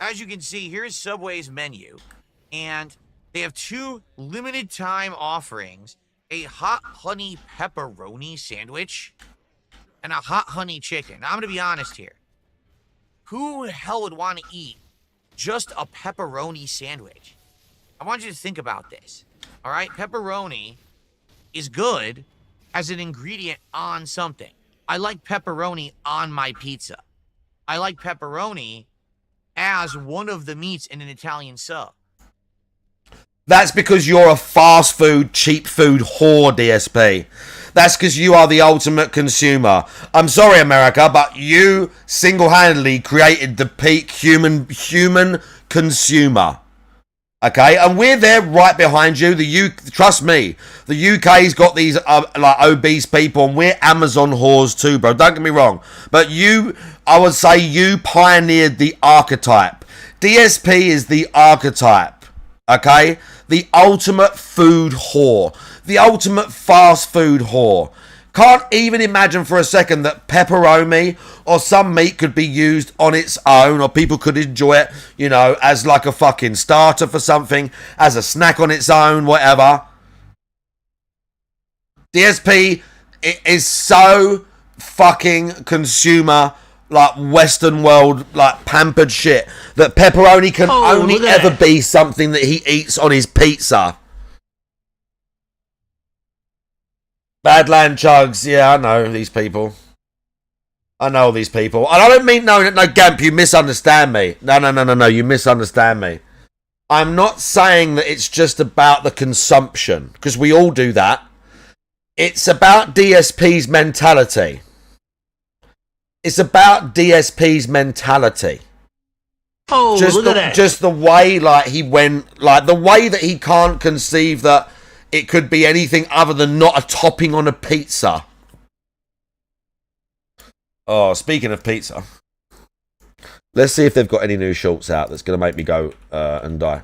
as you can see, here's Subway's menu, and they have two limited time offerings, a hot honey pepperoni sandwich and a hot honey chicken. Now, I'm going to be honest here. Who the hell would want to eat just a pepperoni sandwich? I want you to think about this. All right, pepperoni is good as an ingredient on something. I like pepperoni on my pizza. I like pepperoni as one of the meats in an Italian sub. That's because you're a fast food, cheap food whore, DSP. That's because you are the ultimate consumer. I'm sorry, America, but you single-handedly created the peak human consumer. Okay, and we're there right behind you. Trust me, the UK's got these like obese people, and we're Amazon whores too, bro. Don't get me wrong, but I would say you pioneered the archetype. DSP is the archetype. Okay, the ultimate food whore, the ultimate fast food whore. Can't even imagine for a second that pepperoni or some meat could be used on its own, or people could enjoy it, you know, as like a fucking starter for something, as a snack on its own, whatever. DSP is so fucking consumer, like Western world, like pampered shit, that pepperoni can only ever be something that he eats on his pizza. Badland Chugs, yeah, I know these people. I know these people. And I don't mean, no, Gamp, you misunderstand me. No, you misunderstand me. I'm not saying that it's just about the consumption, because we all do that. It's about DSP's mentality. It's about DSP's mentality. Oh, look at that. Just the way, like, he went, like, the way that he can't conceive that it could be anything other than not a topping on a pizza. Oh, speaking of pizza, let's see if they've got any new shorts out that's going to make me go and die.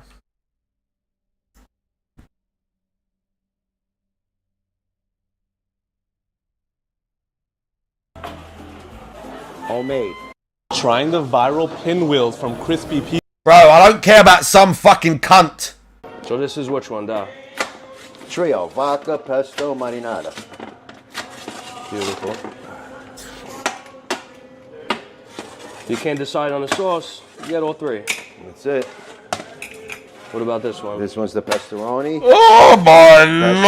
Homemade. Trying the viral pinwheels from Crispy Pizza. Bro, I don't care about some fucking cunt. So this is which one, Da? Trio, vodka, pesto, marinara. Beautiful. You can't decide on the sauce, you get all three. That's it. What about this one? This one's the pestaroni. Oh my Pepperoni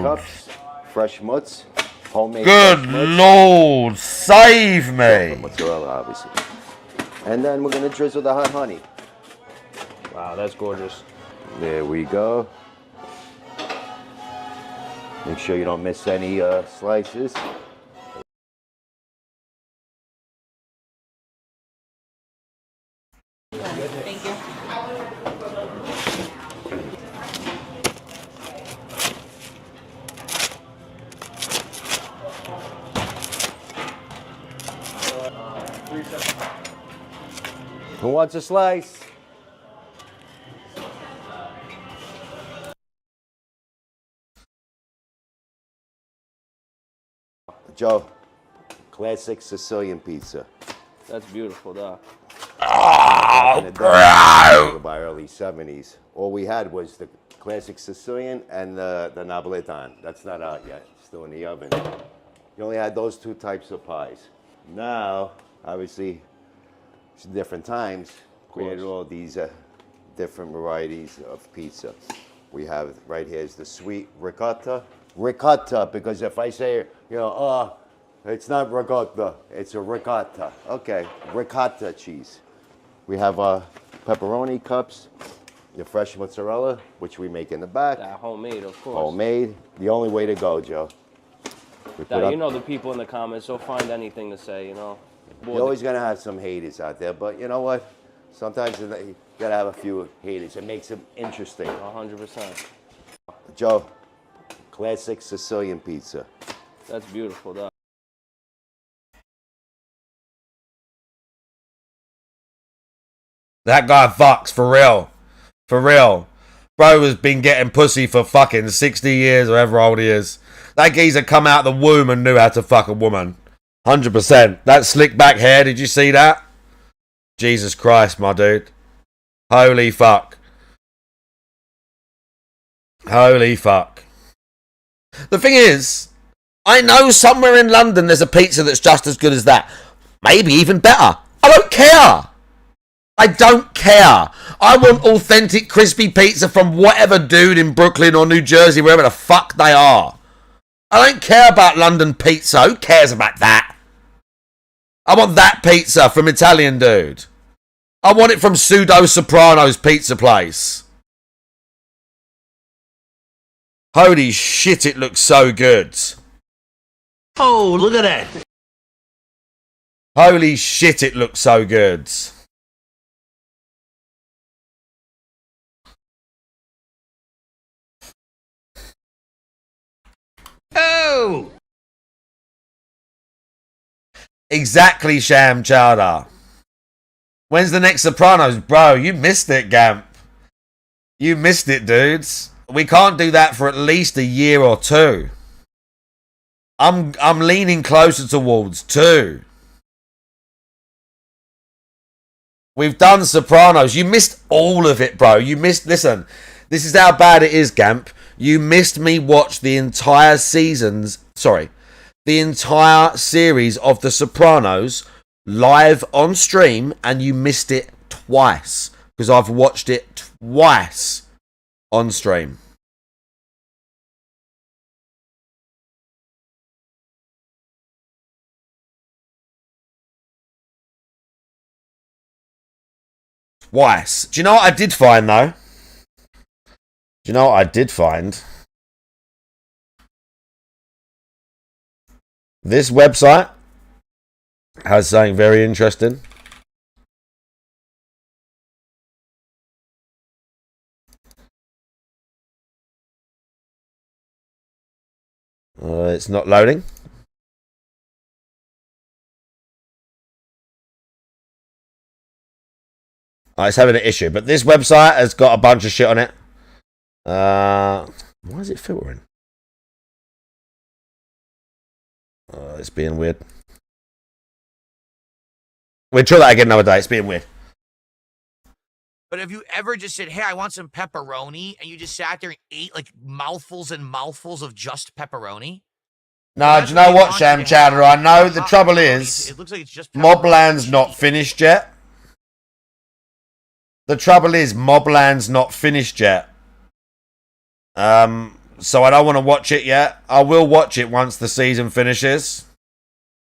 lord! cups, fresh mutts, homemade. Good lord, save me! Mozzarella, obviously. And then we're gonna drizzle the hot honey. Wow, that's gorgeous. There we go. Make sure you don't miss any slices. Thank you. Who wants a slice? Joe, classic Sicilian pizza. That's beautiful, Doc. By early 70s. All we had was the classic Sicilian and the Napoletan. That's not out yet. Still in the oven. You only had those two types of pies. Now, obviously, it's different times. Created all these different varieties of pizza. We have right here is the sweet ricotta. Ricotta, because if I say, you know, oh, it's not ricotta, it's a ricotta. Okay, ricotta cheese. We have pepperoni cups, the fresh mozzarella, which we make in the back. That homemade, of course. Homemade, the only way to go, Joe. You know the people in the comments, they'll find anything to say, you know. You're always going to have some haters out there, but you know what? Sometimes you got to have a few haters. It makes it interesting. 100%. Joe, classic Sicilian pizza. That's beautiful, Doc. That guy fucks, for real. For real. Bro has been getting pussy for fucking 60 years or however old he is. That geezer come out the womb and knew how to fuck a woman. 100%. That slick back hair, did you see that? Jesus Christ, my dude. Holy fuck. Holy fuck. The thing is, I know somewhere in London there's a pizza that's just as good as that. Maybe even better. I don't care. I don't care. I want authentic crispy pizza from whatever dude in Brooklyn or New Jersey, wherever the fuck they are. I don't care about London pizza. Who cares about that? I want that pizza from Italian dude. I want it from Pseudo Soprano's pizza place. Holy shit, it looks so good. Oh, look at that. Holy shit, it looks so good. Oh! Exactly, Sham Chowder. When's the next Sopranos? Bro, you missed it, Gamp. You missed it, dudes. We can't do that for at least a year or two. I'm leaning closer towards 2. We've done Sopranos. You missed all of it, bro. You missed... Listen, this is how bad it is, Gamp. You missed me watch the entire seasons... Sorry. The entire series of The Sopranos live on stream, and you missed it twice. Because I've watched it twice on stream. Twice. Do you know what I did find, though? Do you know what I did find? This website has something very interesting. It's not loading. It's having an issue, but this website has got a bunch of shit on it. Why is it filtering? It's being weird. We'll try that again another day. It's being weird. But have you ever just said, hey, I want some pepperoni, and you just sat there and ate like mouthfuls and mouthfuls of just pepperoni? No, do you know what, Sham Chowder? I know the trouble is, it looks like it's just Mobland's not finished yet. The trouble is, Mobland's not finished yet. So I don't want to watch it yet. I will watch it once the season finishes.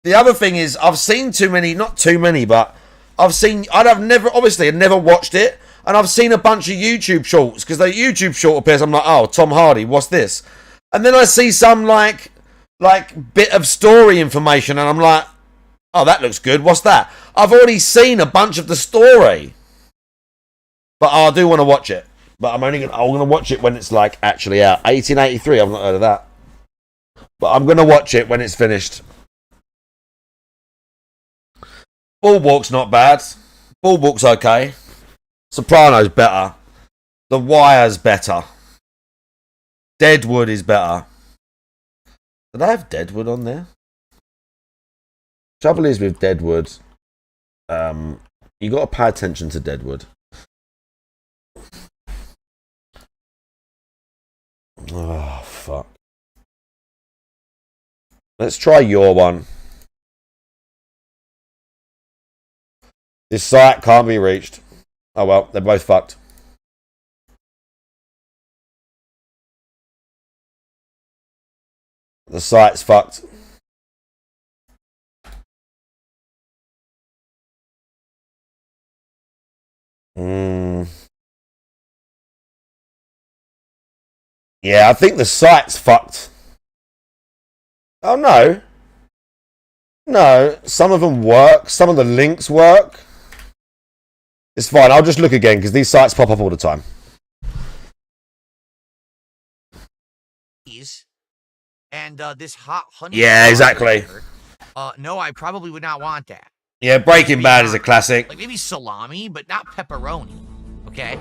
The other thing is, I've seen too many, not too many, but I've never watched it, and I've seen a bunch of YouTube shorts, because the YouTube short appears, I'm like, oh, Tom Hardy, what's this? And then I see some like bit of story information, and I'm like, oh, that looks good. What's that? I've already seen a bunch of the story, but I do want to watch it. But I'm gonna watch it when it's like actually out. 1883. I've not heard of that, but I'm gonna watch it when it's finished. Boardwalk's not bad. Boardwalk's okay. Sopranos better. The Wire's better. Deadwood is better. Did I have Deadwood on there? Trouble is with Deadwood, you got to pay attention to Deadwood. Oh, fuck. Let's try your one. This site can't be reached. Oh well, they're both fucked. The site's fucked. Yeah, I think the site's fucked. Oh no. No, some of them work. Some of the links work. It's fine. I'll just look again because these sites pop up all the time. And this hot honey. Yeah, exactly. No, I probably would not want that. Yeah, Breaking Bad is a classic. Like maybe salami, but not pepperoni. Okay.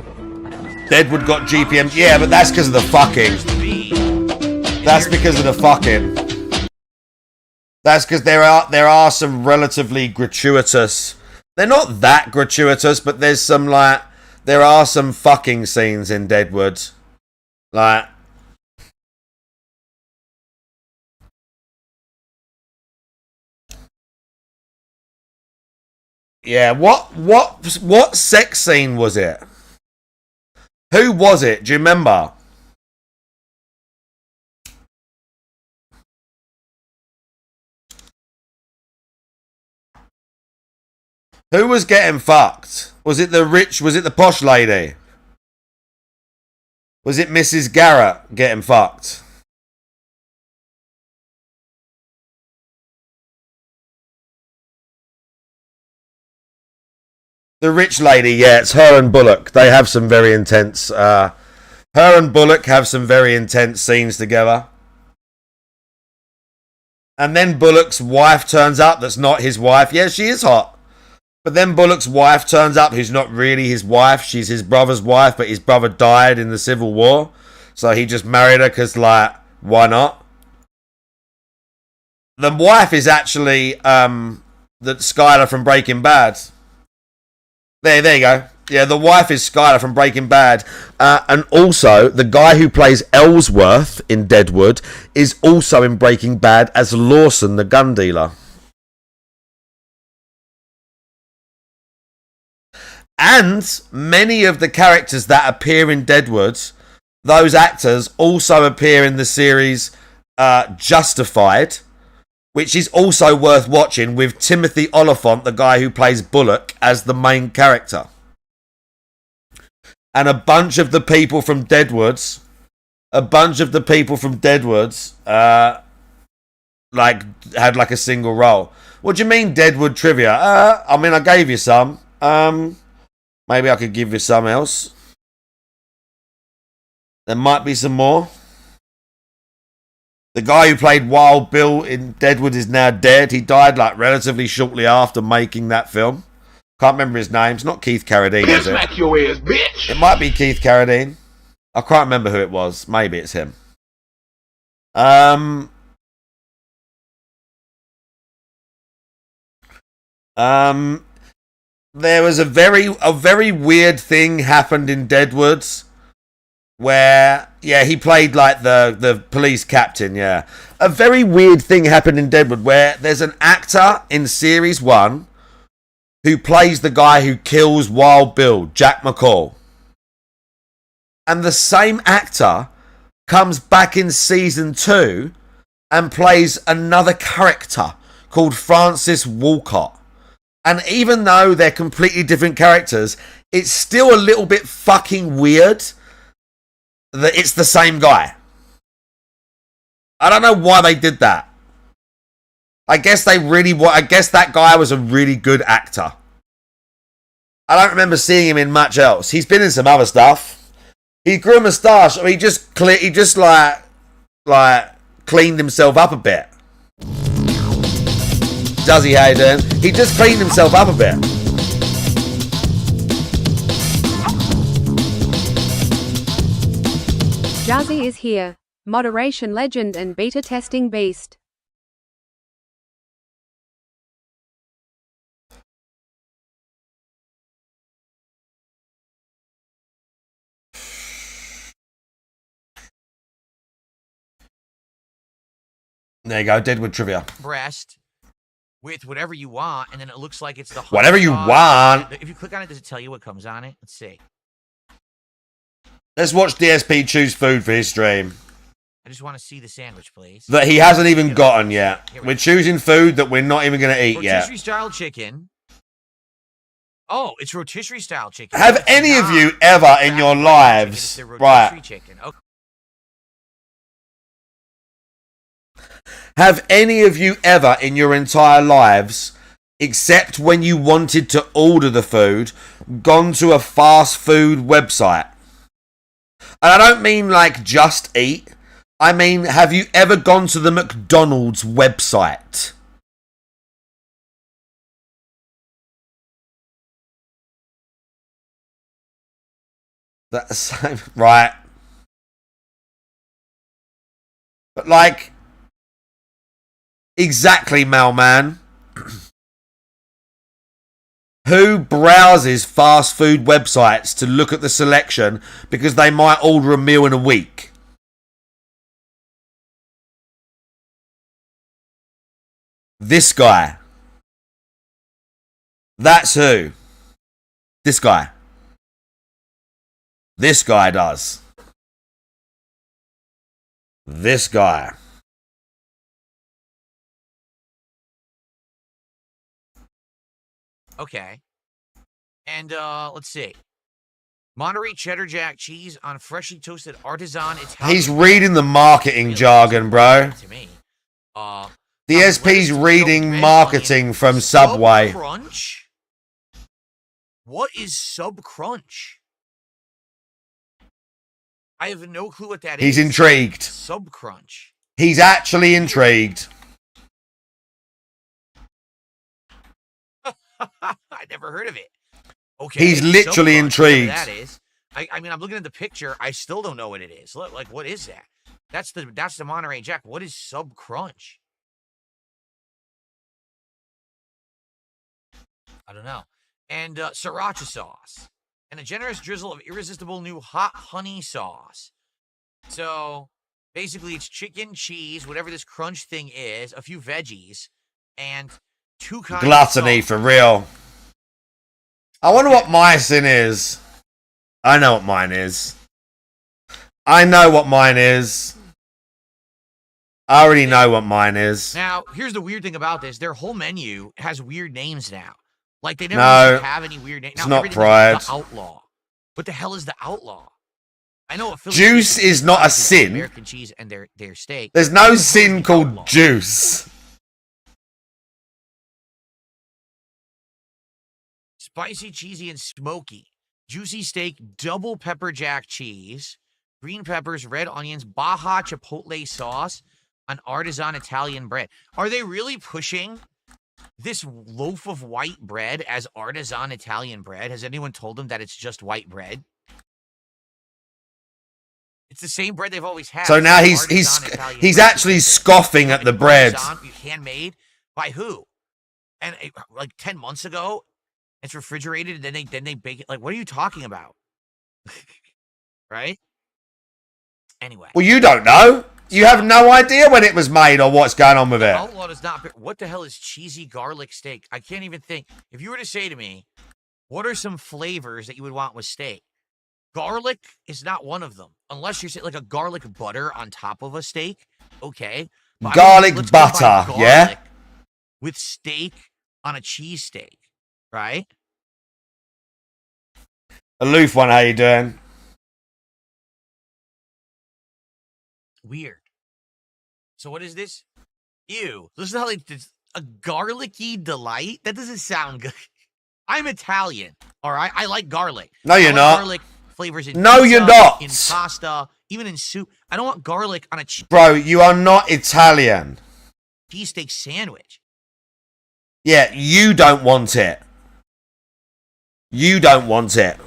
Deadwood got GPM. Yeah, but that's because of the fucking. That's because of the fucking. That's because there are some relatively gratuitous. They're not that gratuitous, but there's some like there are some fucking scenes in Deadwood, like. Yeah, what sex scene was it? Who was it? Do you remember? Who was getting fucked? Was it the rich? Was it the posh lady? Was it Mrs. Garrett getting fucked? The rich lady, yeah, it's her and Bullock. They have some very intense. Her and Bullock have some very intense scenes together. And then Bullock's wife turns up. That's not his wife. Yeah, she is hot. But then Bullock's wife turns up, who's not really his wife. She's his brother's wife, but his brother died in the Civil War, so he just married her because, like, why not? The wife is actually the Skylar from Breaking Bad. There you go. Yeah, the wife is Skylar from Breaking Bad. And also, the guy who plays Ellsworth in Deadwood is also in Breaking Bad as Lawson, the gun dealer. And many of the characters that appear in Deadwood, those actors also appear in the series Justified, which is also worth watching, with Timothy Oliphant, the guy who plays Bullock, as the main character. And a bunch of the people from Deadwoods, like had like a single role. What do you mean Deadwood trivia? I mean, I gave you some. Maybe I could give you some else. There might be some more. The guy who played Wild Bill in Deadwood is now dead. He died like relatively shortly after making that film. Can't remember his name. It's not Keith Carradine, is it? Smack your ass, bitch. It might be Keith Carradine. I can't remember who it was. Maybe it's him. There was a very weird thing happened in Deadwoods where, yeah, he played like the police captain, yeah. A very weird thing happened in Deadwood where there's an actor in series 1 who plays the guy who kills Wild Bill, Jack McCall. And the same actor comes back in season 2 and plays another character called Francis Walcott. And even though they're completely different characters, it's still a little bit fucking weird that it's the same guy. I don't know why they did that. I guess they really I guess that guy was a really good actor. I don't remember seeing him in much else. He's been in some other stuff. He grew a moustache. I mean, he just like cleaned himself up a bit. Does he, Hayden? He just cleaned himself up a bit. Jazzy is here. Moderation legend and beta testing beast. There you go, Deadwood trivia. Breast with whatever you want, and then it looks like it's the whatever you want. If you click on it, does it tell you what comes on it? Let's see. Let's watch DSP choose food for his stream. I just want to see the sandwich, please. That he hasn't even gotten yet. We're choosing food that we're not even going to eat yet. Rotisserie style chicken. Oh, it's rotisserie style chicken. Have any of you ever in your lives, right? Chicken. Okay. Have any of you ever in your entire lives, except when you wanted to order the food, gone to a fast food website? And I don't mean like Just Eat. I mean, have you ever gone to the McDonald's website? That's the same, right? But like, exactly, Malman. Who browses fast food websites to look at the selection because they might order a meal in a week? This guy. That's who. This guy. This guy does. This guy. Okay. And let's see. Monterey cheddar jack cheese on freshly toasted artisan Italian. He's reading the marketing jargon, bro. To me. The SP's reading marketing from Subway. Sub Crunch? What is Sub Crunch? I have no clue what that is. He's intrigued. Sub Crunch. He's actually intrigued. I never heard of it. Okay. He's literally intrigued. That is. I mean, I'm looking at the picture. I still don't know what it is. Look, like, what is that? That's the Monterey Jack. What is Sub Crunch? I don't know. And sriracha sauce. And a generous drizzle of irresistible new hot honey sauce. So, basically, it's chicken, cheese, whatever this crunch thing is, a few veggies, and 2 kinds Gluttony, of sauce. for real. I wonder what my sin is. I know what mine is. I know what mine is. I already know what mine is. Now, here's the weird thing about this. Their whole menu has weird names now. Like, they never used to have any weird names. It's now, not Pride. The Outlaw. What the hell is the Outlaw? I know Juice is not a sin. American cheese and their steak. There's no sin called juice. Spicy, cheesy, and smoky. Juicy steak, double pepper jack cheese, green peppers, red onions, Baja chipotle sauce, on artisan Italian bread. Are they really pushing this loaf of white bread as artisan Italian bread? Has anyone told them that it's just white bread? It's the same bread they've always had. So now he's actually scoffing at the bread. Handmade by who? And like 10 months ago, it's refrigerated, and then they bake it. Like, what are you talking about? Right? Anyway. Well, you don't know. You have no idea when it was made or what's going on with it. Outlaw does not. What the hell is cheesy garlic steak? I can't even think. If you were to say to me, what are some flavors that you would want with steak? Garlic is not one of them. Unless you're saying like a garlic butter on top of a steak. Okay. But garlic butter, yeah? With steak on a cheese steak. Right? Aloof one, how you doing? Weird. So what is this? Ew. This is how like a garlicky delight. That doesn't sound good. I'm Italian. All right, I like garlic. No, you're not. Garlic flavors in No, pizza, you're not. in pasta, even in soup. I don't want garlic on a Bro, you are not Italian. cheesesteak sandwich. Yeah, you don't want it. You don't want it.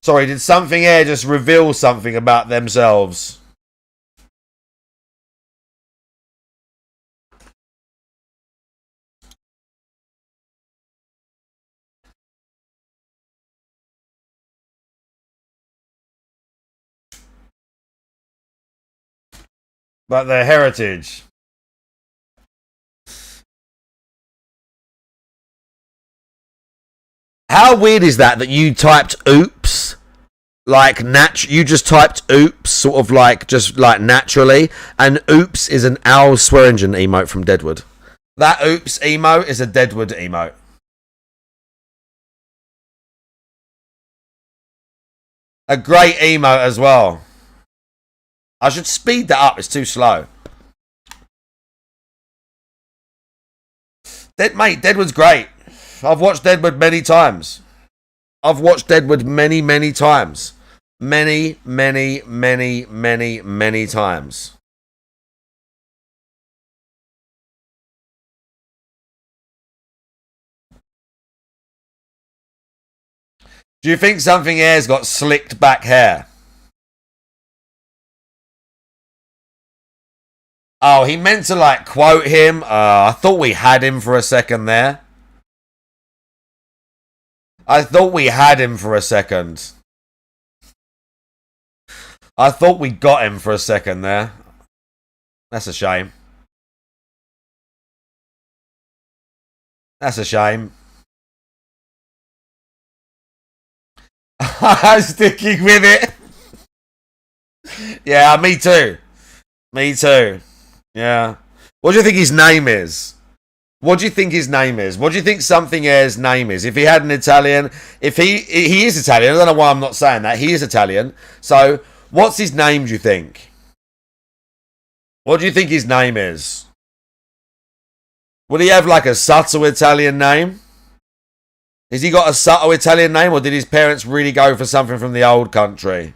Sorry, did something here just reveal something about themselves? About their heritage. How weird is that you typed oops? Like, you just typed oops, sort of like, just like naturally. And oops is an Al Swearingen emote from Deadwood. That oops emote is a Deadwood emote. A great emote as well. I should speed that up, it's too slow. Mate, Deadwood's great. I've watched Deadwood many times. I've watched Deadwood many, many times. Many, many, many, many, many times. Do you think something here's got slicked back hair? Oh, he meant to like quote him. I thought we had him for a second there. I thought we had him for a second. I thought we got him for a second there. That's a shame. That's a shame. I'm sticking with it. Yeah, me too. Me too. Yeah. What do you think his name is? What do you think his name is? What do you think something air's name is? If he had an Italian, if he is Italian, I don't know why I'm not saying that. He is Italian. So, what's his name, do you think? What do you think his name is? Would he have like a subtle Italian name? Has he got a subtle Italian name, or did his parents really go for something from the old country?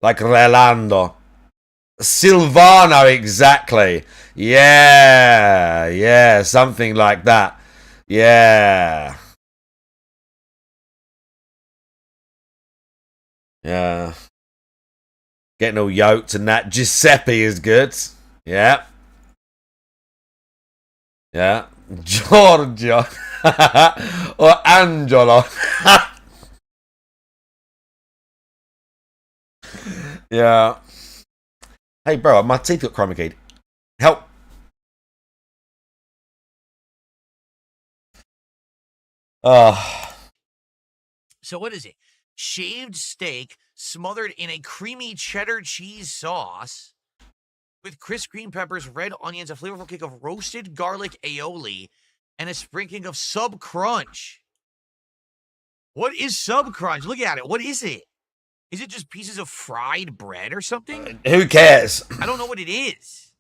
Like Relando. Silvano, exactly. Yeah, yeah, something like that. Yeah. Yeah. Getting all yoked and that. Giuseppe is good. Yeah. Yeah. Giorgio. Or Angelo. Yeah. Hey, bro, my teeth got chroma keyed. Help. So what is it? Shaved steak smothered in a creamy cheddar cheese sauce with crisp green peppers, red onions, a flavorful kick of roasted garlic aioli, and a sprinkling of sub crunch. What is sub crunch? Look at it. What is it? Is it just pieces of fried bread or something? Who cares? I don't know what it is.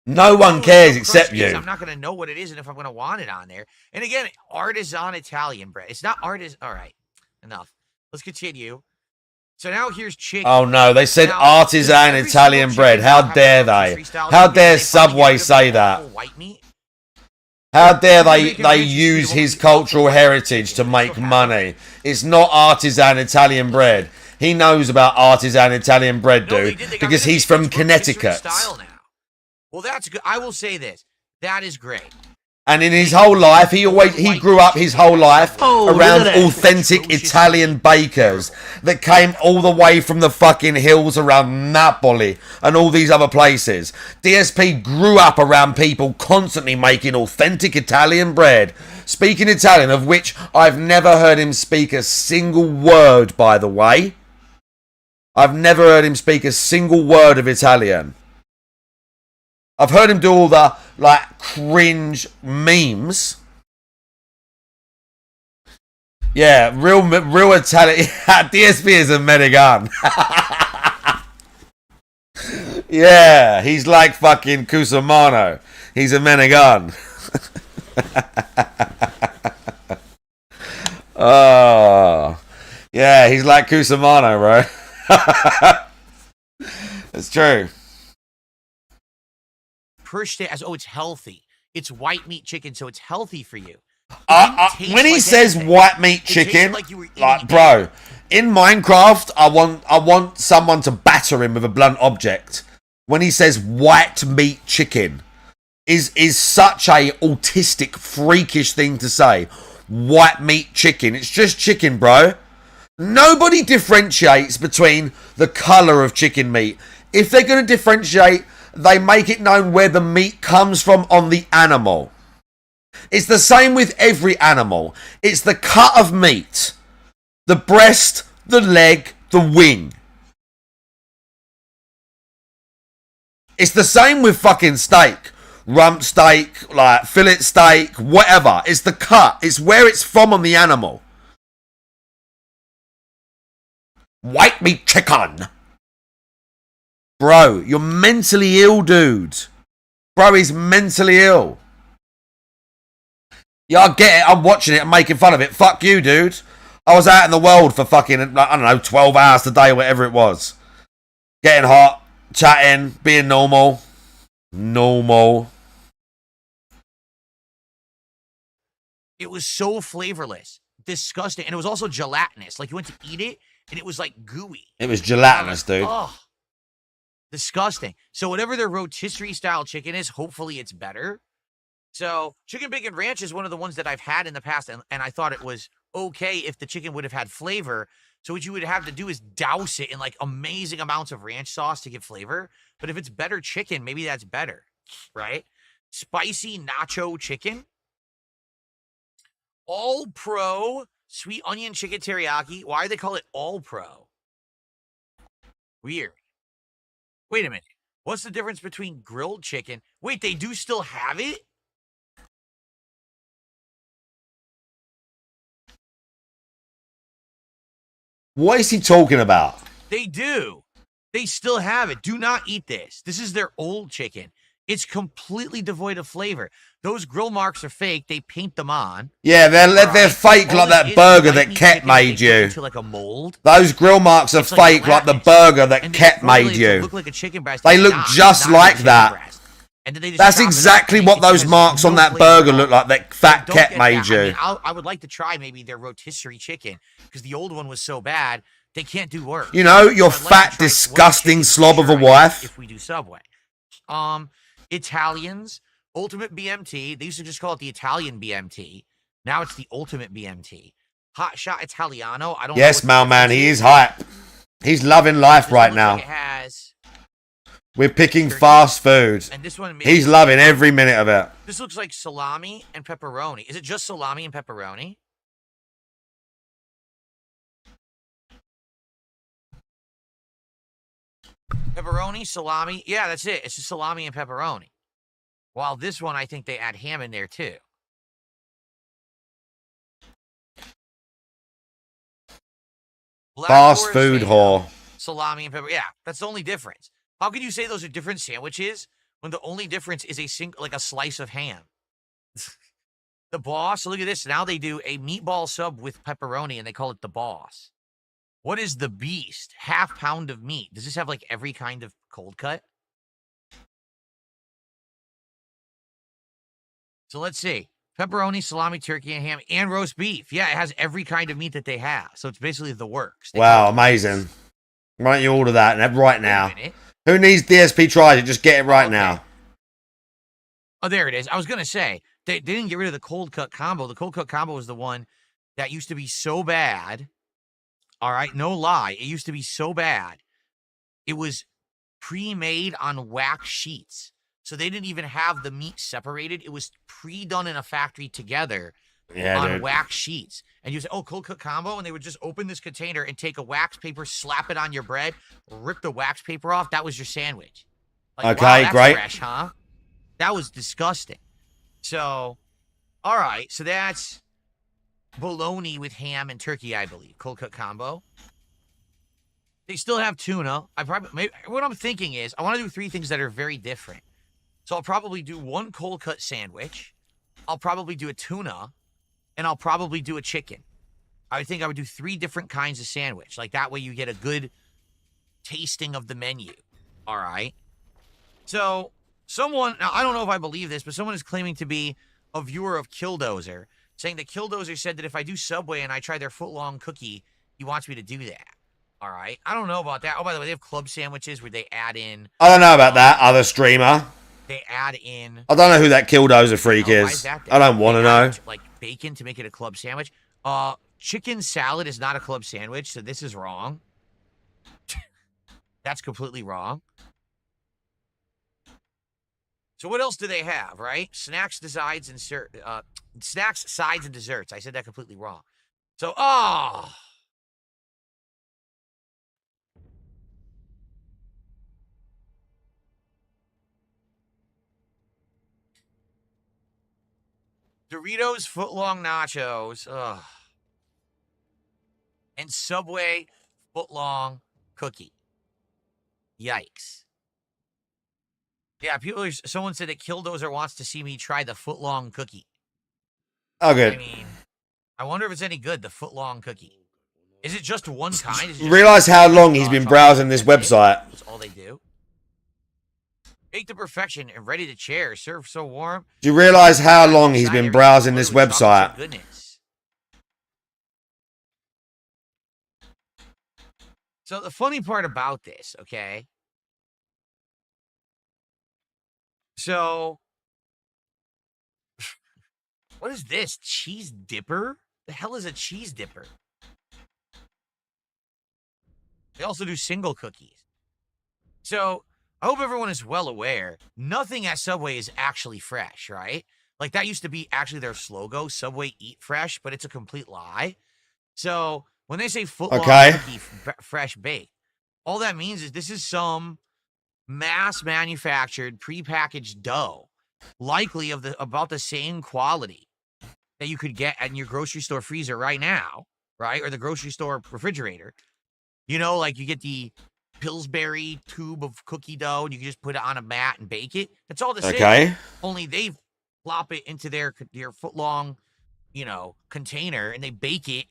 No one cares except you. I'm not going to know what it is and if I'm going to want it on there. And again, artisan Italian bread. It's not artisan. All right. Enough. Let's continue. So now here's chicken. Oh no, they said artisan Italian bread. How dare they? How dare Subway say that? How dare they use his cultural heritage to make money? It's not artisan Italian bread. He knows about artisan Italian bread, dude, because he's from Connecticut. Well, that's good. I will say this. That is great. And in his whole life, he grew up his whole life around authentic Italian bakers that came all the way from the fucking hills around Napoli and all these other places. DSP grew up around people constantly making authentic Italian bread, speaking Italian, of which I've never heard him speak a single word, by the way. I've never heard him speak a single word of Italian. I've heard him do all the, like, cringe memes. Yeah, real Italian. DSP is a Menegan. Yeah, he's like fucking Cusimano. He's a Menegan. Oh, yeah, he's like Cusimano, bro. It's true. Pushed it as, oh, it's healthy. It's white meat chicken, so it's healthy for you. When he says white meat chicken, like, bro, in Minecraft, I want someone to batter him with a blunt object. When he says white meat chicken, is such a autistic, freakish thing to say. White meat chicken. It's just chicken, bro. Nobody differentiates between the colour of chicken meat. If they're going to differentiate, they make it known where the meat comes from on the animal. It's the same with every animal. It's the cut of meat. The breast, the leg, the wing. It's the same with fucking steak. Rump steak, like fillet steak, whatever. It's the cut. It's where it's from on the animal. White meat chicken. Bro, you're mentally ill, dude. Bro, he's mentally ill. Yeah, I get it. I'm watching it and making fun of it. Fuck you, dude. I was out in the world for fucking, I don't know, 12 hours a day, whatever it was. Getting hot, chatting, being normal. Normal. It was so flavorless. Disgusting. And it was also gelatinous. Like, you went to eat it, and it was, like, gooey. It was gelatinous, dude. Oh, disgusting. So whatever their rotisserie-style chicken is, hopefully it's better. So chicken bacon ranch is one of the ones that I've had in the past, and I thought it was okay if the chicken would have had flavor. So what you would have to do is douse it in, like, amazing amounts of ranch sauce to get flavor. But if it's better chicken, maybe that's better, right? Spicy nacho chicken. All Pro sweet onion chicken teriyaki. Why do they call it All Pro? Weird. Wait a minute. What's the difference between grilled chicken? Wait, they do still have it? What is he talking about? They do. They still have it. Do not eat this. This is their old chicken. It's completely devoid of flavor. Those grill marks are fake. They paint them on. Yeah, they're fake, like that burger that Ket made you. Into like a mold. Those grill marks are fake, like the burger that Ket made you. Look like a chicken breast. They look just like that. That's exactly what those marks on that burger look like that fat Ket made you. I mean, I would like to try maybe their rotisserie chicken, because the old one was so bad they can't do worse. You know, your fat, disgusting slob of a wife. If we do Subway, Italians, Ultimate BMT. They used to just call it the Italian BMT. Now it's the Ultimate BMT. Hot Shot Italiano. I don't. Yes, Malman, he is hype. He's loving life right now. Like it has. We're picking fast food. And this one, he's loving every minute of it. This looks like salami and pepperoni. Is it just salami and pepperoni? Pepperoni, salami. Yeah, that's it. It's just salami and pepperoni. While this one, I think they add ham in there too. Fast food whore. Salami and pepper. Yeah, that's the only difference. How can you say those are different sandwiches when the only difference is a slice of ham? The Boss. Look at this. Now they do a meatball sub with pepperoni, and they call it the Boss. What is the Beast? Half pound of meat. Does this have like every kind of cold cut? So let's see. Pepperoni, salami, turkey, and ham, and roast beef. Yeah, it has every kind of meat that they have. So it's basically the works. Wow, amazing. Why don't you order that right now? Who needs DSP tries it? Just get it right now. Oh, there it is. I was going to say, they didn't get rid of the cold cut combo. The cold cut combo was the one that used to be so bad. All right, no lie. It used to be so bad. It was pre-made on wax sheets. So they didn't even have the meat separated. It was pre-done in a factory together on wax sheets. And you say, oh, cold cut combo. And they would just open this container and take a wax paper, slap it on your bread, rip the wax paper off. That was your sandwich. Like, okay, wow, that's great. Fresh, huh? That was disgusting. So, all right. So that's bologna with ham and turkey, I believe. Cold cut combo. They still have tuna. What I'm thinking is I want to do 3 things that are very different. So I'll probably do 1 cold cut sandwich. I'll probably do a tuna, and I'll probably do a chicken. I think I would do 3 different kinds of sandwich. Like that way you get a good tasting of the menu. All right. So someone, now I don't know if I believe this, but someone is claiming to be a viewer of Killdozer, saying that Killdozer said that if I do Subway and I try their foot-long cookie, he wants me to do that. All right. I don't know about that. Oh, by the way, they have club sandwiches where they add in. I don't know about that other streamer. They add in. I don't know who that Killdozer freak is. I don't want to know. Like bacon to make it a club sandwich. Chicken salad is not a club sandwich, so this is wrong. That's completely wrong. So what else do they have, right? Snacks, sides, and desserts. I said that completely wrong. So, Doritos foot-long nachos. Ugh. And Subway foot-long cookie. Yikes. Yeah, someone said that Killdozer wants to see me try the foot-long cookie. Oh, good. I mean, I wonder if it's any good, the foot-long cookie. Is it just one kind? Realize how long he's been browsing this website. That's all they do. Baked to perfection and ready to chair. Served so warm. Do you realize how long he's been browsing this website? Goodness. So the funny part about this, okay? So, what is this? Cheese dipper? The hell is a cheese dipper? They also do single cookies. So, I hope everyone is well aware, nothing at Subway is actually fresh, right? Like, that used to be actually their slogan, Subway Eat Fresh, but it's a complete lie. So, when they say foot-long cookie fresh baked, all that means is this is some mass-manufactured, prepackaged dough, likely of about the same quality that you could get in your grocery store freezer right now, right? Or the grocery store refrigerator. You know, like you get the Pillsbury tube of cookie dough, and you can just put it on a mat and bake it. That's all the same. Okay. Only they plop it into their foot-long, container, and they bake it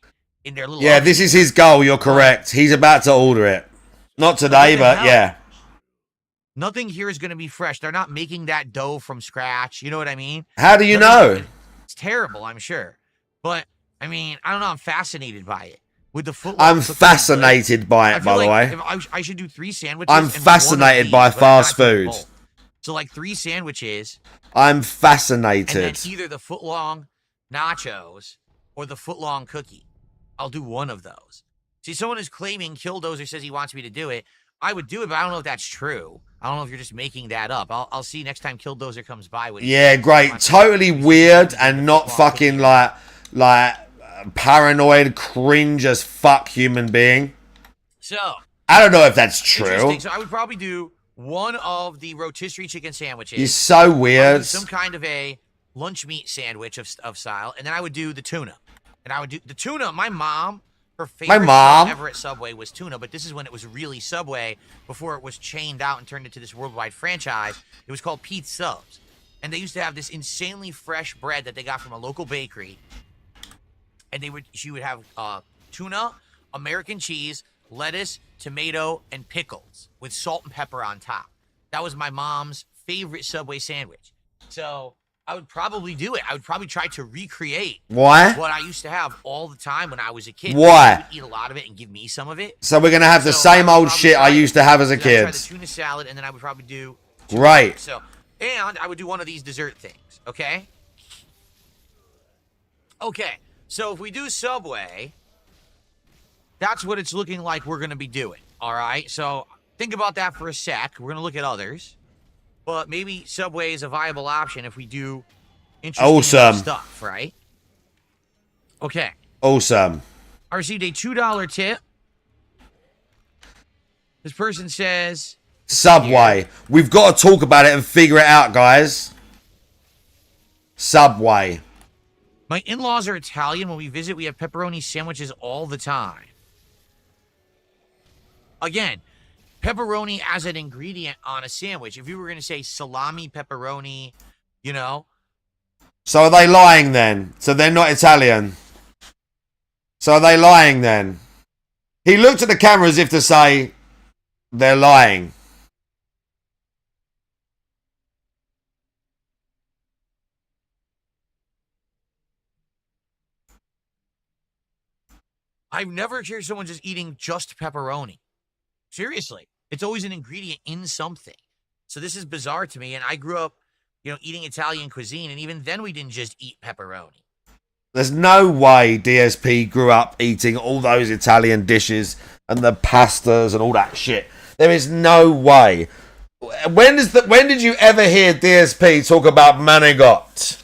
in their little. Yeah, this is his goal. You're correct. He's about to order it. Not today, but yeah. Nothing here is going to be fresh. They're not making that dough from scratch. You know what I mean? How do you know? It's terrible, I'm sure. But, I mean, I don't know. I'm fascinated by it. With the foot. I'm fascinated by it, by the way. I should do 3 sandwiches. I'm fascinated by fast food. So, like 3 sandwiches. I'm fascinated. And then either the foot-long nachos or the foot-long cookie. I'll do one of those. See, someone is claiming Killdozer says he wants me to do it. I would do it, but I don't know if that's true. I don't know if you're just making that up. I'll see next time Killdozer comes by. Yeah, great. Totally weird and not fucking like paranoid, cringe as fuck human being. So I don't know if that's true. So I would probably do one of the rotisserie chicken sandwiches. You're so weird. Some kind of a lunch meat sandwich of style, and then I would do the tuna. And I would do the tuna. My mom. Her favorite thing ever at Subway was tuna, but this is when it was really Subway before it was chained out and turned into this worldwide franchise. It was called Pete's Subs. And they used to have this insanely fresh bread that they got from a local bakery. And she would have tuna, American cheese, lettuce, tomato, and pickles with salt and pepper on top. That was my mom's favorite Subway sandwich. So I would probably do it. I would probably try to recreate what I used to have all the time when I was a kid. Why? I would eat a lot of it and give me some of it. So we're going to have the same old shit I used to have as a kid. I would try the tuna salad, and then I would probably do... Right. And I would do one of these dessert things, okay? Okay, so if we do Subway, that's what it's looking like we're going to be doing, all right? So think about that for a sec. We're going to look at others. But maybe Subway is a viable option if we do interesting stuff, right? Okay. Awesome. I received a $2 tip. This person says... Subway. We've got to talk about it and figure it out, guys. Subway. My in-laws are Italian. When we visit, we have pepperoni sandwiches all the time. Again, pepperoni as an ingredient on a sandwich. If you were going to say salami, pepperoni, you know. So are they lying then? So they're not Italian. So are they lying then? He looked at the camera as if to say they're lying. I've never heard someone just eating just pepperoni. Seriously. It's always an ingredient in something. So this is bizarre to me. And I grew up, eating Italian cuisine. And even then we didn't just eat pepperoni. There's no way DSP grew up eating all those Italian dishes and the pastas and all that shit. There is no way. When did you ever hear DSP talk about manigot?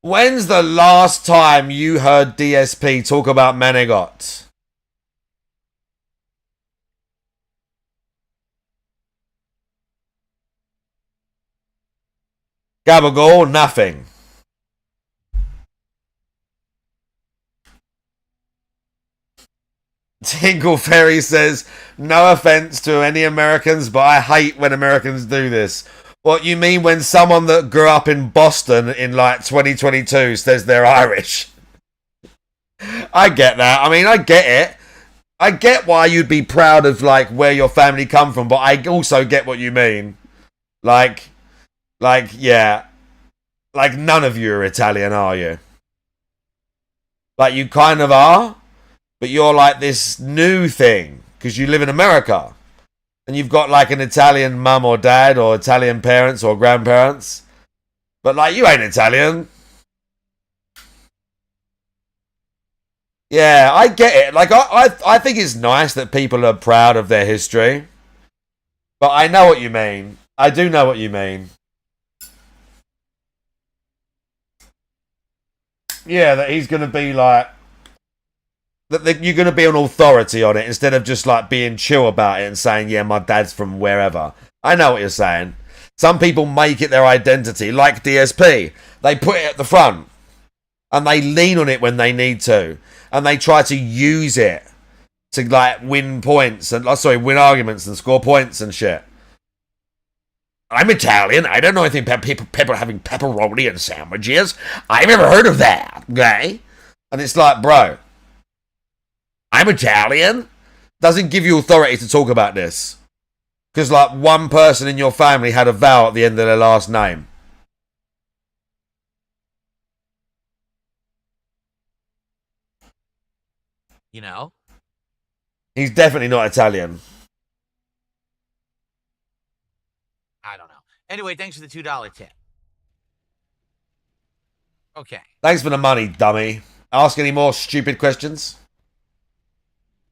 When's the last time you heard DSP talk about manigot? Gabagool, nothing. Tingle Fairy says, no offense to any Americans, but I hate when Americans do this. What you mean when someone that grew up in Boston in like 2022 says they're Irish? I get that. I mean, I get it. I get why you'd be proud of like where your family come from, but I also get what you mean. Like, yeah. Like, none of you are Italian, are you? Like, you kind of are, but you're like this new thing, because you live in America. And you've got, like, an Italian mum or dad, or Italian parents or grandparents. But, like, you ain't Italian. Yeah, I get it. Like, I think it's nice that people are proud of their history. But I know what you mean. I do know what you mean. Yeah, that he's going to be like... That you're going to be an authority on it instead of just like being chill about it and saying, yeah, my dad's from wherever. I know what you're saying. Some people make it their identity, like DSP. They put it at the front. And they lean on it when they need to. And they try to use it to like win points and win arguments and score points and shit. I'm Italian. I don't know anything about people having pepperoni and sandwiches. I've never heard of that. Okay? And it's like, bro, I'm Italian. Doesn't give you authority to talk about this. Because like one person in your family had a vowel at the end of their last name. You know? He's definitely not Italian. I don't know. Anyway, thanks for the $2 tip. Okay. Thanks for the money, dummy. Ask any more stupid questions?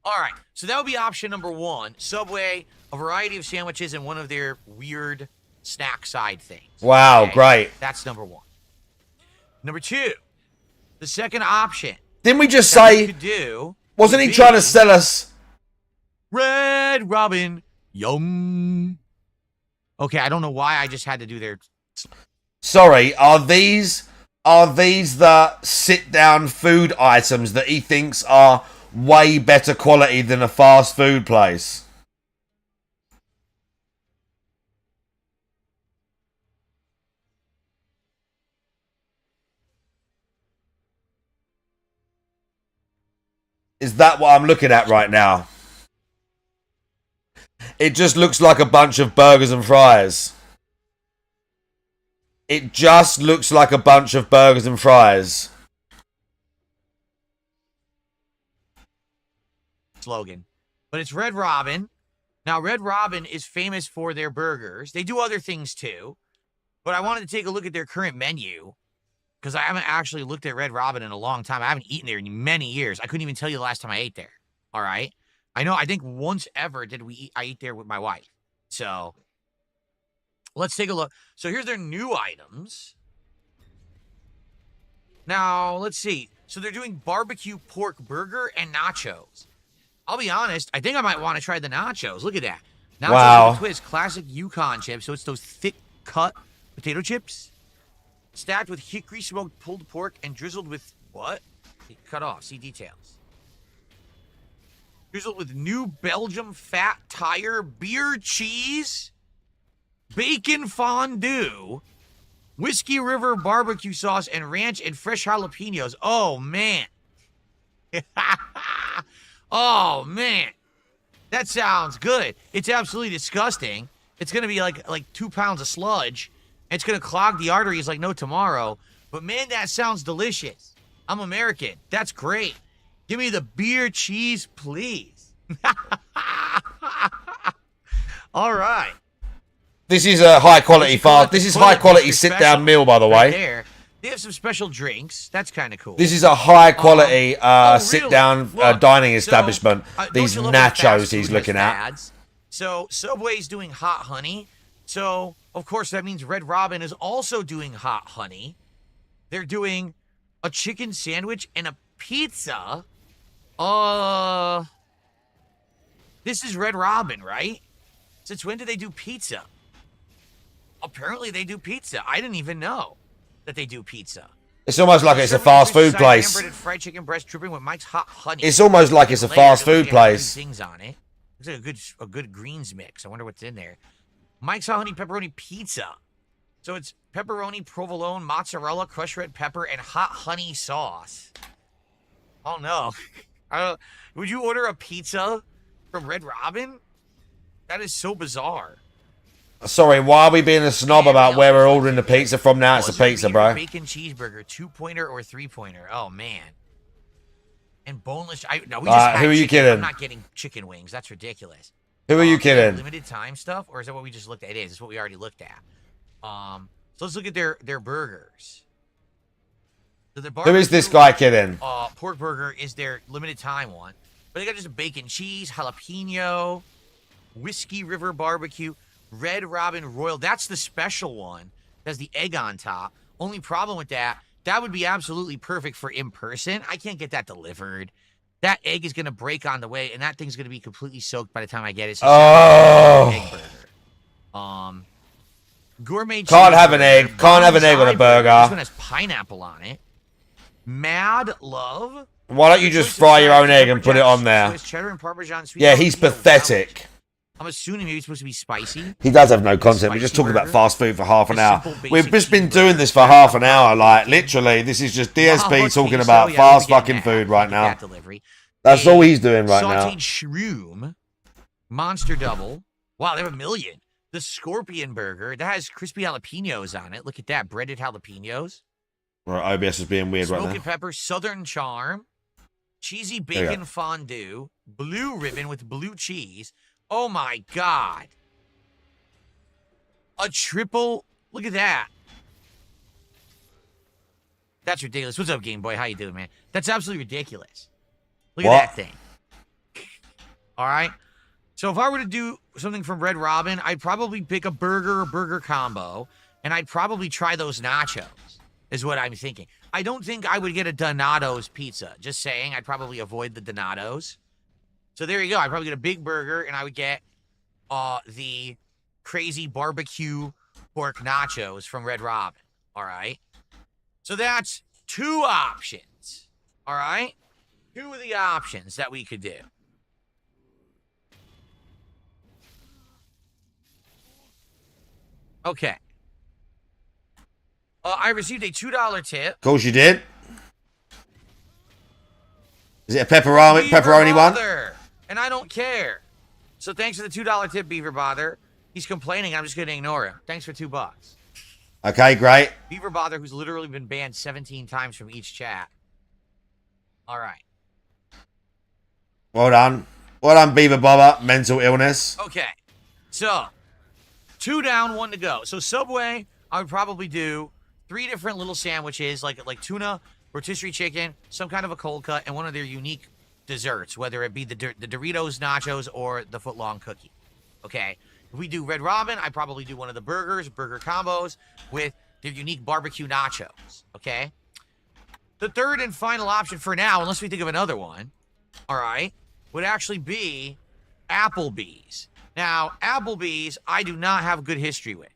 All right. So that would be option number one. Subway, a variety of sandwiches, and one of their weird snack side things. Wow, okay? Great. That's number one. Number two, the second option. Didn't we just say... Wasn't he trying to sell us... Red Robin, yum. Okay, I don't know why I just had to do their... Sorry, are these the sit-down food items that he thinks are way better quality than a fast food place? Is that what I'm looking at right now? It just looks like a bunch of burgers and fries. It just looks like a bunch of burgers and fries. Slogan. But it's Red Robin. Now, Red Robin is famous for their burgers. They do other things too. But I wanted to take a look at their current menu, because I haven't actually looked at Red Robin in a long time. I haven't eaten there in many years. I couldn't even tell you the last time I ate there. All right? I think once ever I eat there with my wife. So, let's take a look. So, here's their new items. Now, let's see. So, they're doing barbecue pork burger and nachos. I'll be honest, I think I might want to try the nachos. Look at that. Nachos with a twist, classic Yukon chips. So, it's those thick-cut potato chips. stacked with hickory smoked pulled pork and drizzled with what? Cut off. See details. Drizzled with New Belgium fat tire, beer cheese, bacon fondue, Whiskey River barbecue sauce, and ranch and fresh jalapenos. Oh, man. Oh, man. That sounds good. It's absolutely disgusting. It's going to be like 2 pounds of sludge. It's going to clog the arteries like no tomorrow. But, man, that sounds delicious. I'm American. That's great. Give me the beer cheese, please. All right. This is a high quality fast. This is high quality sit down meal, by the way. There. They have some special drinks. That's kind of cool. This is a high quality sit down dining establishment. These nachos he's looking at. So Subway's doing hot honey. So of course that means Red Robin is also doing hot honey. They're doing a chicken sandwich and a pizza. This is Red Robin, right? Since when do they do pizza? Apparently they do pizza. I didn't even know that they do pizza. It's almost like it's a fast food place. Hand-breaded fried chicken breast dripping with Mike's hot honey. It's almost like it's a fast food place. Things on it. Looks like a good greens mix. I wonder what's in there. Mike's hot honey pepperoni pizza. So it's pepperoni, provolone, mozzarella, crushed red pepper, and hot honey sauce. Oh no. Would you order a pizza from Red Robin? That is so bizarre. Sorry, why are we being a snob about where we're ordering the pizza from now? It's a pizza, bro. Bacon cheeseburger, 2-pointer or 3-pointer. Oh, man. And boneless. No, we just had who are you chicken. kidding? I'm not getting chicken wings. That's ridiculous. Who are you kidding? Limited time stuff? Or is that what we just looked at? It is. It's what we already looked at. So let's look at their burgers. So Who is this guy kidding? Pork burger is their limited time one. But they got just a bacon cheese, jalapeno, Whiskey River barbecue, Red Robin Royal. That's the special one. That's the egg on top. Only problem with that would be absolutely perfect for in person. I can't get that delivered. That egg is going to break on the way, and that thing's going to be completely soaked by the time I get it. So egg burger. Gourmet cheese. Can't have an egg. Can't have an egg on a burger. This one has pineapple on it. Mad Love. Why don't you just fry your own egg and put it on there? Swiss cheddar and Parmesan sweet. Yeah, he's pathetic. I'm assuming maybe it's supposed to be spicy. He does have no content. We're just talking about fast food for half an hour. We've just been doing this for half an hour. Like, literally, this is just DSP talking about fast fucking food right now. That's all he's doing right now. Sauteed shroom. Monster double. Wow, they have 1 million. The Scorpion burger. That has crispy jalapenos on it. Look at that. Breaded jalapenos. Right, OBS is being weird right now. Smoke and pepper. Southern charm. Cheesy bacon fondue. Blue ribbon with blue cheese. Oh my God. A triple. Look at that. That's ridiculous. What's up, Game Boy? How you doing, man? That's absolutely ridiculous. Look at that thing. All right. So if I were to do something from Red Robin, I'd probably pick a burger or burger combo, and I'd probably try those nachos, is what I'm thinking. I don't think I would get a Donato's pizza. Just saying, I'd probably avoid the Donato's. So there you go. I'd probably get a big burger, and I would get the crazy barbecue pork nachos from Red Robin. All right? So that's 2 options. All right? 2 of the options that we could do. Okay. I received a $2 tip. Of course you did. Is it a pepperoni one? And I don't care. So thanks for the $2 tip, Beaver Bother. He's complaining. I'm just going to ignore him. Thanks for $2. Okay, great. Beaver Bother, who's literally been banned 17 times from each chat. All right. Well done. Well done, Beaver Bobber. Mental illness. Okay. So, 2 down, 1 to go. So Subway, I would probably do 3 different little sandwiches, like tuna, rotisserie chicken, some kind of a cold cut, and one of their unique desserts, whether it be the Doritos nachos or the footlong cookie. Okay. If we do Red Robin, I probably do one of the burger combos with their unique barbecue nachos. Okay. The third and final option for now, unless we think of another one, all right, would actually be Applebee's. Now, Applebee's, I do not have good history with.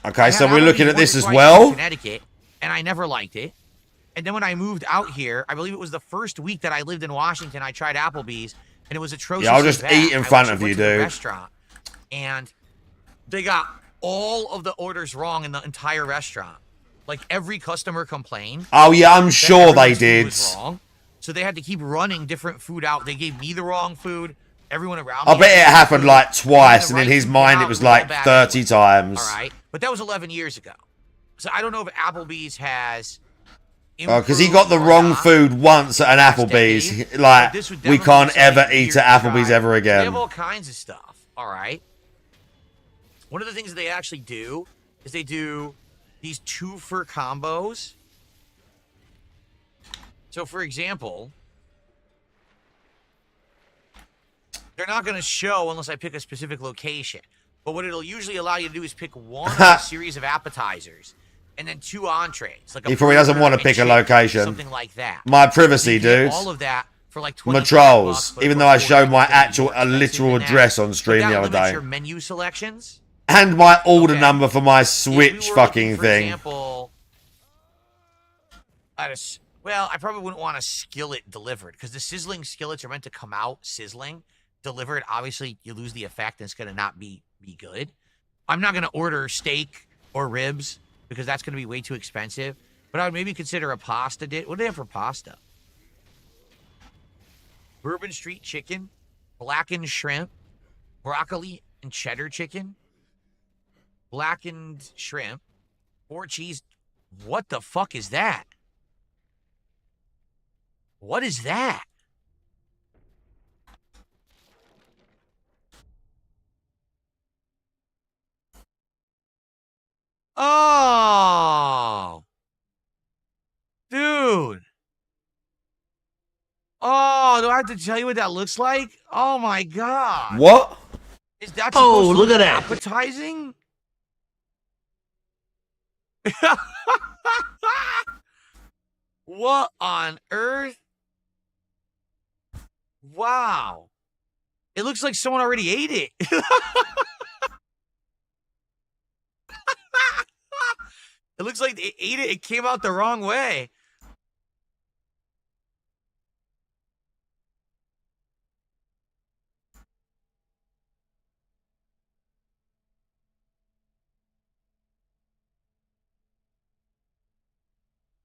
Okay, so we're looking at this as well. Connecticut, and I never liked it. And then when I moved out here, I believe it was the first week that I lived in Washington, I tried Applebee's, and it was atrocious. Yeah, I'll just eat in front of you, dude. Restaurant, and they got all of the orders wrong in the entire restaurant. Like, every customer complained. Oh, yeah, I'm sure they did. Was wrong. So they had to keep running different food out. They gave me the wrong food. Everyone around I me. bet it happened like twice, and in his mind it was like 30 times. All right, but that was 11 years ago. So I don't know if Applebee's has. Oh, because he got the wrong food once at an Applebee's. Like, we can't ever eat at Applebee's ever They again. have all kinds of stuff. All right. One of the things that they actually do is they do these 2-for combos. So, for example, they're not going to show unless I pick a specific location. But what it'll usually allow you to do is pick one of a series of appetizers and then 2 entrees. Like He probably doesn't want to pick a location. Something like that. My privacy, dude. All of that for like My trolls. Even though I showed my actual, literal address on stream the other day. Your menu selections. And my order number for my Switch fucking thing. Example, well, I probably wouldn't want a skillet delivered because the sizzling skillets are meant to come out sizzling. Delivered, obviously, you lose the effect and it's going to not be good. I'm not going to order steak or ribs because that's going to be way too expensive. But I would maybe consider a pasta dish. What do they have for pasta? Bourbon Street chicken, blackened shrimp, broccoli and cheddar chicken, blackened shrimp, 4 cheese. What the fuck is that? What is that? Oh, dude. Oh, do I have to tell you what that looks like? Oh my god. What? Is that Oh, supposed to look look at that. appetizing? What on earth? Wow. It looks like someone already ate it. It looks like they ate it. It came out the wrong way.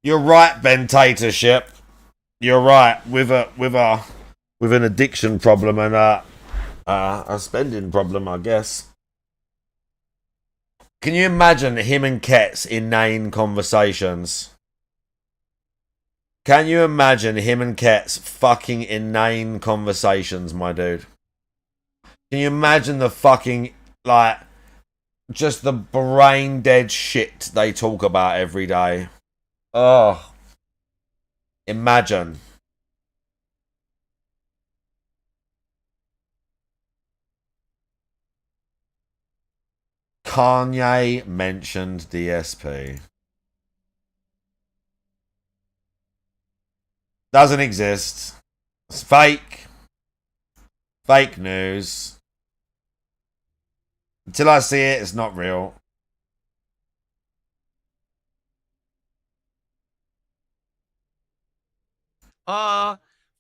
You're right, Bentatorship. You're right. With an addiction problem and a spending problem, I guess. Can you imagine him and Ket's inane conversations? Can you imagine him and Ket's fucking inane conversations, my dude? Can you imagine the fucking, like, just the brain dead shit they talk about every day? Oh. Imagine. Kanye mentioned DSP. Doesn't exist. It's fake. Fake news. Until I see it, it's not real.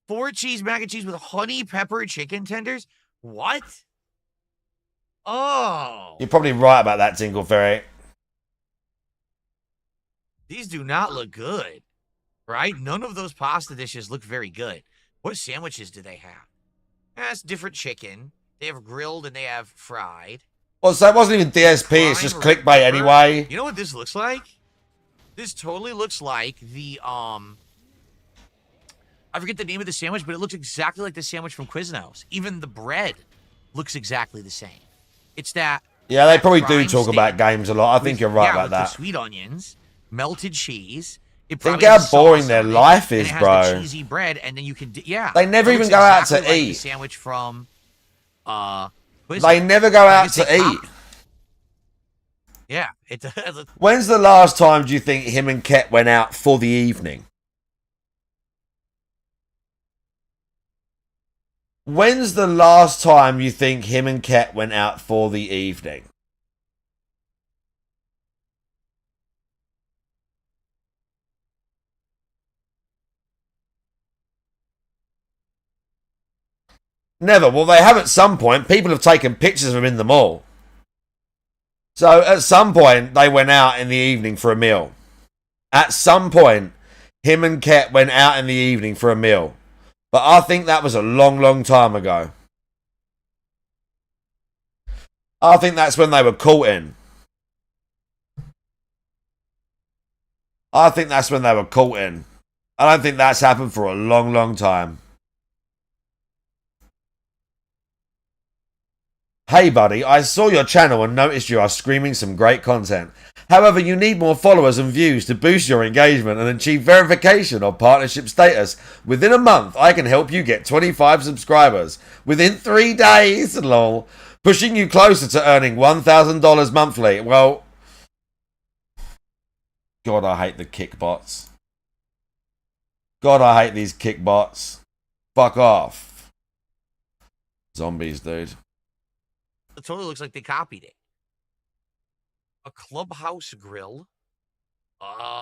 Four cheese mac and cheese with honey pepper chicken tenders? What? Oh. You're probably right about that, Tingle Ferry. These do not look good, right? None of those pasta dishes look very good. What sandwiches do they have? That's different chicken. They have grilled and they have fried. Well, so it wasn't even DSP, it's just clickbait anyway. You know what this looks like? This totally looks like the, I forget the name of the sandwich, but it looks exactly like the sandwich from Quiznos. Even the bread looks exactly the same. It's that. Yeah, they probably do talk about games a lot. I think you're right about with that. The sweet onions, melted cheese. Think how boring their life is, bro. The cheesy bread, and then you can, They never even go out to like eat. The sandwich from, Quiznos. They never go out to eat. Yeah, it does. When's the last time do you think him and Ket went out for the evening? When's the last time you think him and Ket went out for the evening? Never. Well, they have at some point. People have taken pictures of him in the mall. So at some point, they went out in the evening for a meal. At some point, him and Ket went out in the evening for a meal. But I think that was a long, long time ago. I think that's when they were courting. I think that's when they were courting. I don't think that's happened for a long, long time. Hey buddy, I saw your channel and noticed you are streaming some great content. However, you need more followers and views to boost your engagement and achieve verification or partnership status. Within a month, I can help you get 25 subscribers. Within 3 days, lol. Pushing you closer to earning $1,000 monthly. Well, God, I hate the kickbots. God, I hate these kickbots. Fuck off. Zombies, dude. It totally looks like they copied it. A clubhouse grill.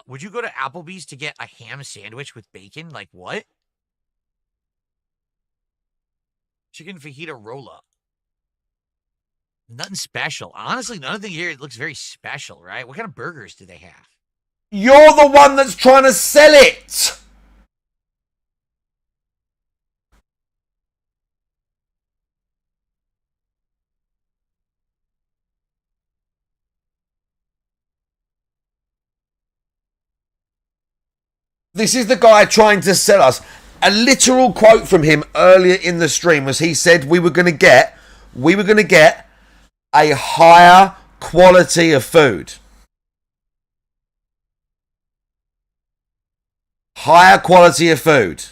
Would you go to Applebee's to get a ham sandwich with bacon? Like what? Chicken fajita roll-up. Nothing special. Honestly, none of the here looks very special, right? What kind of burgers do they have? You're the one that's trying to sell it! This is the guy trying to sell us. A literal quote from him earlier in the stream was he said we were going to get a higher quality of food. Higher quality of food.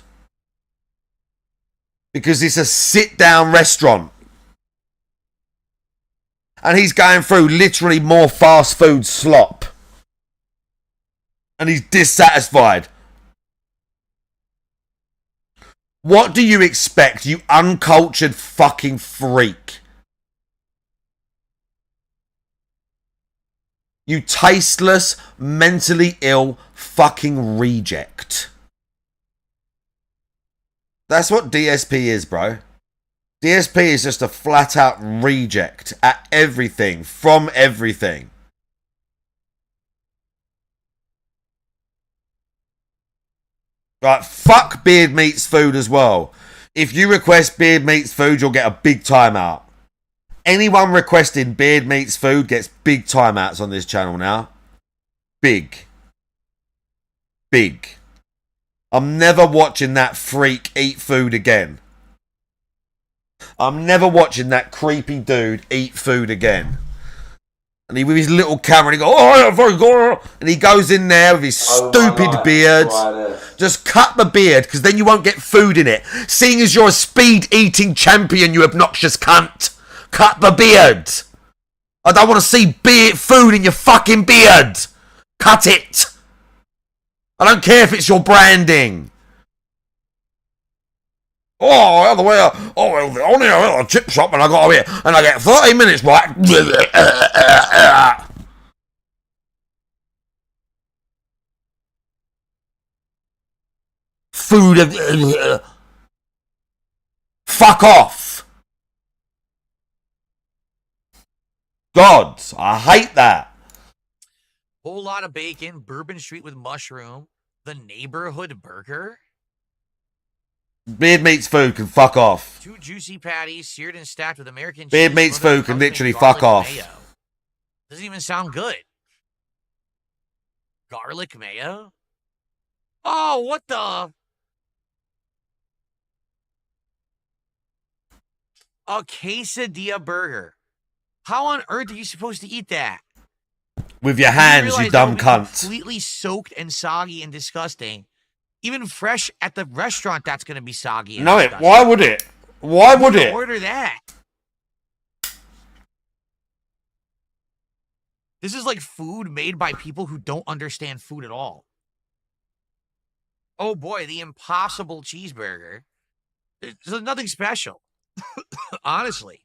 Because it's a sit-down restaurant. And he's going through literally more fast food slop. And he's dissatisfied. What do you expect, you uncultured fucking freak? You tasteless, mentally ill fucking reject. That's what DSP is, bro. DSP is just a flat out reject at everything, from everything. Right, fuck Beard Meats Food as well. If you request Beard Meats Food, you'll get a big timeout. Anyone requesting Beard Meats Food gets big timeouts on this channel now. Big. Big. I'm never watching that freak eat food again. I'm never watching that creepy dude eat food again. And he with his little camera, and he goes, oh, very good. And he goes in there with his stupid beard. Just cut the beard, because then you won't get food in it. Seeing as you're a speed-eating champion, you obnoxious cunt. Cut the beard. I don't want to see food in your fucking beard. Cut it. I don't care if it's your branding. Oh, the way only a chip shop, and I got over here, and I get 30 minutes, right? Food. Fuck off. God, I hate that. Whole lot of bacon, Bourbon Street with mushroom, the neighborhood burger. Beard Meats Food can fuck off. 2 juicy patties, seared and stacked with American cheese. Beard Meats Food can literally fuck off. Mayo. Doesn't even sound good. Garlic mayo? Oh, what the? A quesadilla burger. How on earth are you supposed to eat that? With your hands, you dumb cunt. Completely soaked and soggy and disgusting. Even fresh at the restaurant, that's going to be soggy. No, why would it? Why would it? Order that. This is like food made by people who don't understand food at all. Oh boy, the Impossible Cheeseburger. There's nothing special. Honestly.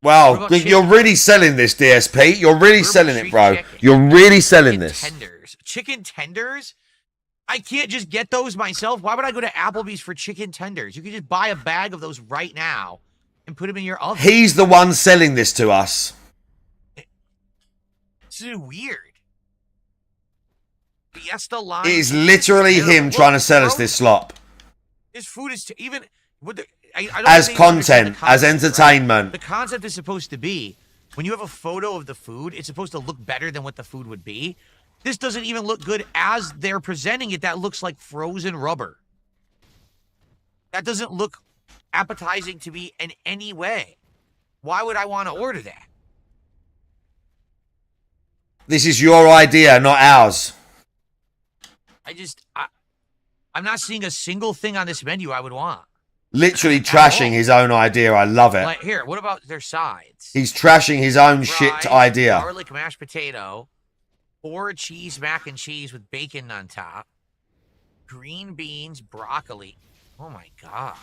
Wow, you're really selling this, DSP. You're really selling it, bro. You're really selling this. Tenders. Chicken tenders? I can't just get those myself. Why would I go to Applebee's for chicken tenders? You can just buy a bag of those right now and put them in your oven. He's the one selling this to us. This is weird. Fiesta line. It is literally him trying to sell us this slop. This food is even as content, as entertainment. Right? The concept is supposed to be when you have a photo of the food, it's supposed to look better than what the food would be. This doesn't even look good as they're presenting it. That looks like frozen rubber. That doesn't look appetizing to me in any way. Why would I want to order that? This is your idea, not ours. I'm not seeing a single thing on this menu I would want. Literally trashing his own idea. I love it. Like, here, what about their sides? He's trashing his own shit idea. Garlic mashed potato, or cheese mac and cheese with bacon on top, green beans, broccoli. Oh my God.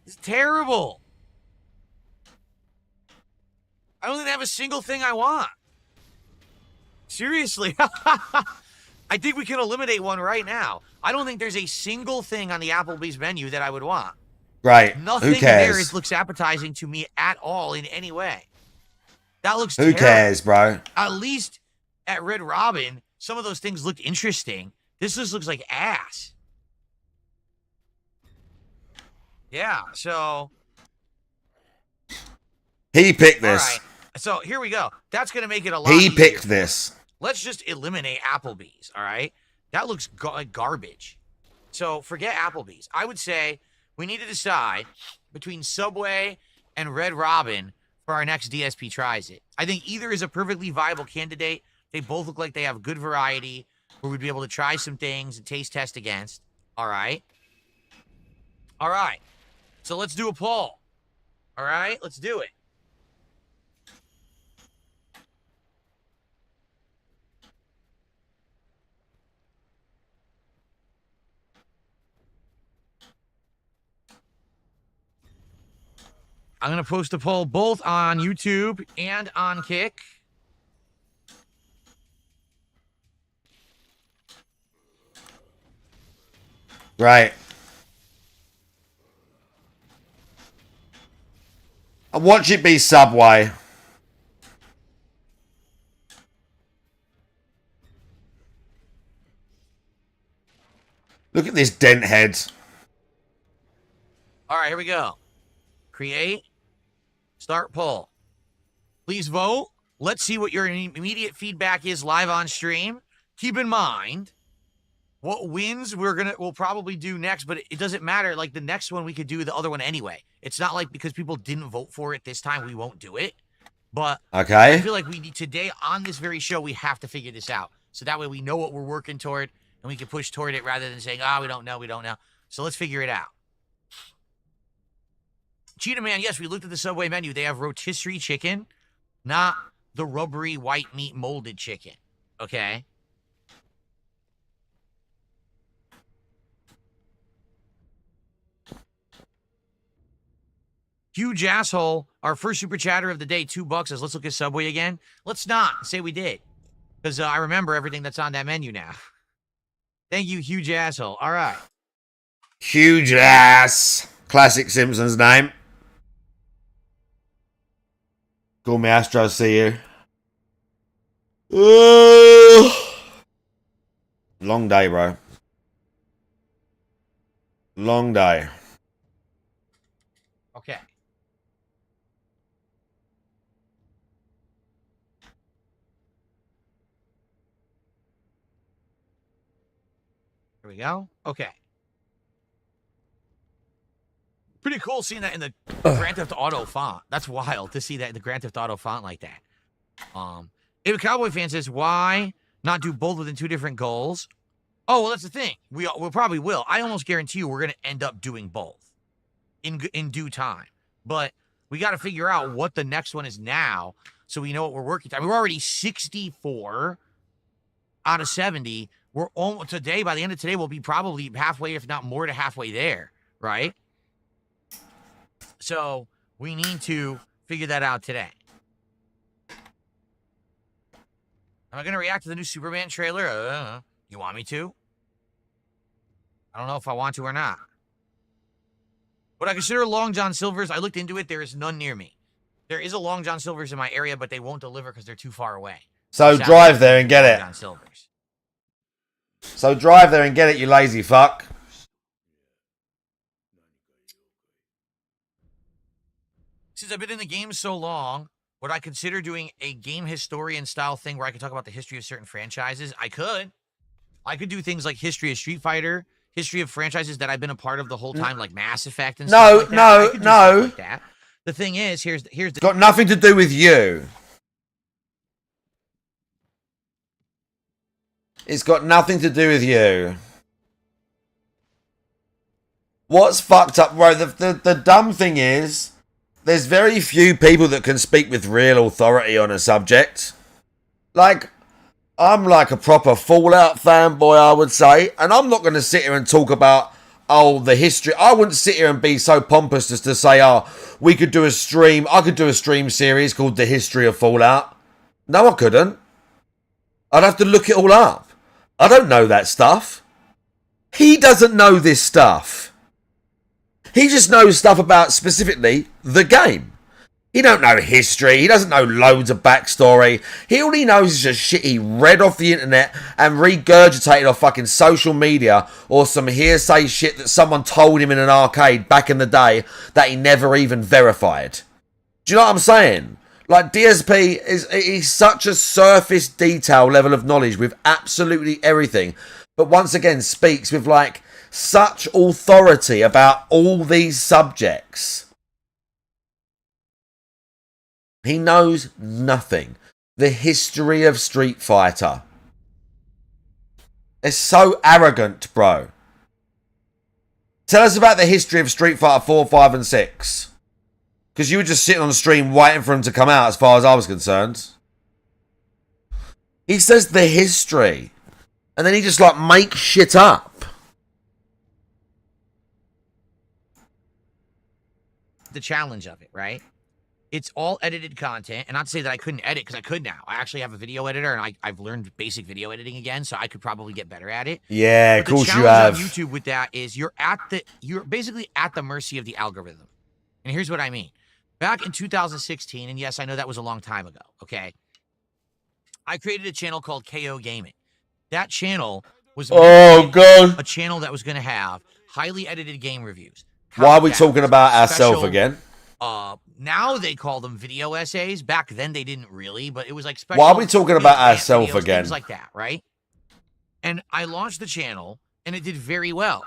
This is terrible. I don't even have a single thing I want. Seriously. I think we can eliminate one right now. I don't think there's a single thing on the Applebee's menu that I would want. Right. Nothing Who cares? there looks appetizing to me at all in any way. That looks Who terrible. cares, bro? At least at Red Robin, some of those things looked interesting. This just looks like ass. Yeah, so... He picked this. All right. So here we go. That's going to make it a lot He easier. picked this. Let's just eliminate Applebee's, all right? That looks like garbage. So forget Applebee's. I would say we need to decide between Subway and Red Robin for our next DSP Tries It. I think either is a perfectly viable candidate. They both look like they have good variety where we'd be able to try some things and taste test against. All right? All right. So let's do a poll. All right? Let's do it. I'm going to post a poll both on YouTube and on Kick. Right. I watch it be Subway. Look at this dent head. All right, here we go. Create. Start poll. Please vote. Let's see what your immediate feedback is live on stream. Keep in mind what wins we'll probably do next, but it doesn't matter. Like the next one, we could do the other one anyway. It's not like because people didn't vote for it this time, we won't do it. But okay. I feel like we need today on this very show, we have to figure this out. So that way we know what we're working toward and we can push toward it rather than saying, we don't know, we don't know. So let's figure it out. Cheetah Man, yes, we looked at the Subway menu. They have rotisserie chicken, not the rubbery white meat molded chicken. Okay? Huge asshole. Our first super chatter of the day, $2 says, let's look at Subway again. Let's not say we did. Because I remember everything that's on that menu now. Thank you, huge asshole. All right. Huge ass. Classic Simpsons name. Call me Astro, see you. Long day, bro. Long day. Okay. Here we go. Okay. Pretty cool seeing that in the Grand Theft Auto font. That's wild to see that in the Grand Theft Auto font like that. If a Cowboy fan says, why not do both within two different goals? Oh, well, that's the thing. We probably will. I almost guarantee you we're going to end up doing both in due time. But we got to figure out what the next one is now so we know what we're working on. We're already 64 out of 70. We're almost today, by the end of today, we'll be probably halfway, if not more to halfway there, right? So we need to figure that out today. Am I going to react to the new Superman trailer? You want me to? I don't know if I want to or not. What I consider Long John Silver's, I looked into it. There is none near me. There is a Long John Silver's in my area, but they won't deliver because they're too far away. So drive there and get it. Long John Silver's. So drive there and get it, you lazy fuck. Since I've been in the game so long, would I consider doing a game historian style thing where I could talk about the history of certain franchises? I could. I could do things like history of Street Fighter, history of franchises that I've been a part of the whole time, like Mass Effect and stuff like that. No. Like that. The thing is, here's the got nothing to do with you. It's got nothing to do with you. What's fucked up, bro? The dumb thing is, there's very few people that can speak with real authority on a subject. Like, I'm like a proper Fallout fanboy, I would say. And I'm not going to sit here and talk about, oh, the history. I wouldn't sit here and be so pompous as to say, oh, we could do a stream. I could do a stream series called The History of Fallout. No, I couldn't. I'd have to look it all up. I don't know that stuff. He doesn't know this stuff. He just knows stuff about, specifically, the game. He don't know history. He doesn't know loads of backstory. All he knows is just shit he read off the internet and regurgitated off fucking social media or some hearsay shit that someone told him in an arcade back in the day that he never even verified. Do you know what I'm saying? Like, DSP is such a surface detail level of knowledge with absolutely everything, but once again speaks with like such authority about all these subjects. He knows nothing. The history of Street Fighter. It's so arrogant, bro. Tell us about the history of Street Fighter 4, 5, and 6. Because you were just sitting on the stream waiting for him to come out as far as I was concerned. He says the history. And then he just like makes shit up. The challenge of it, right? It's all edited content, and not to say that I couldn't edit, because I could now. I actually have a video editor, and I've learned basic video editing again, so I could probably get better at it. Yeah, of course you have. The challenge on YouTube with that is you're basically at the mercy of the algorithm. And here's what I mean. Back in 2016, and yes, I know that was a long time ago, okay? I created a channel called KO Gaming. That channel was a channel that was going to have highly edited game reviews. Why are we talking about ourselves again? Now they call them video essays. Back then they didn't really, but it was like special. Why are we talking about ourselves again? Things like that, right? And I launched the channel, and it did very well.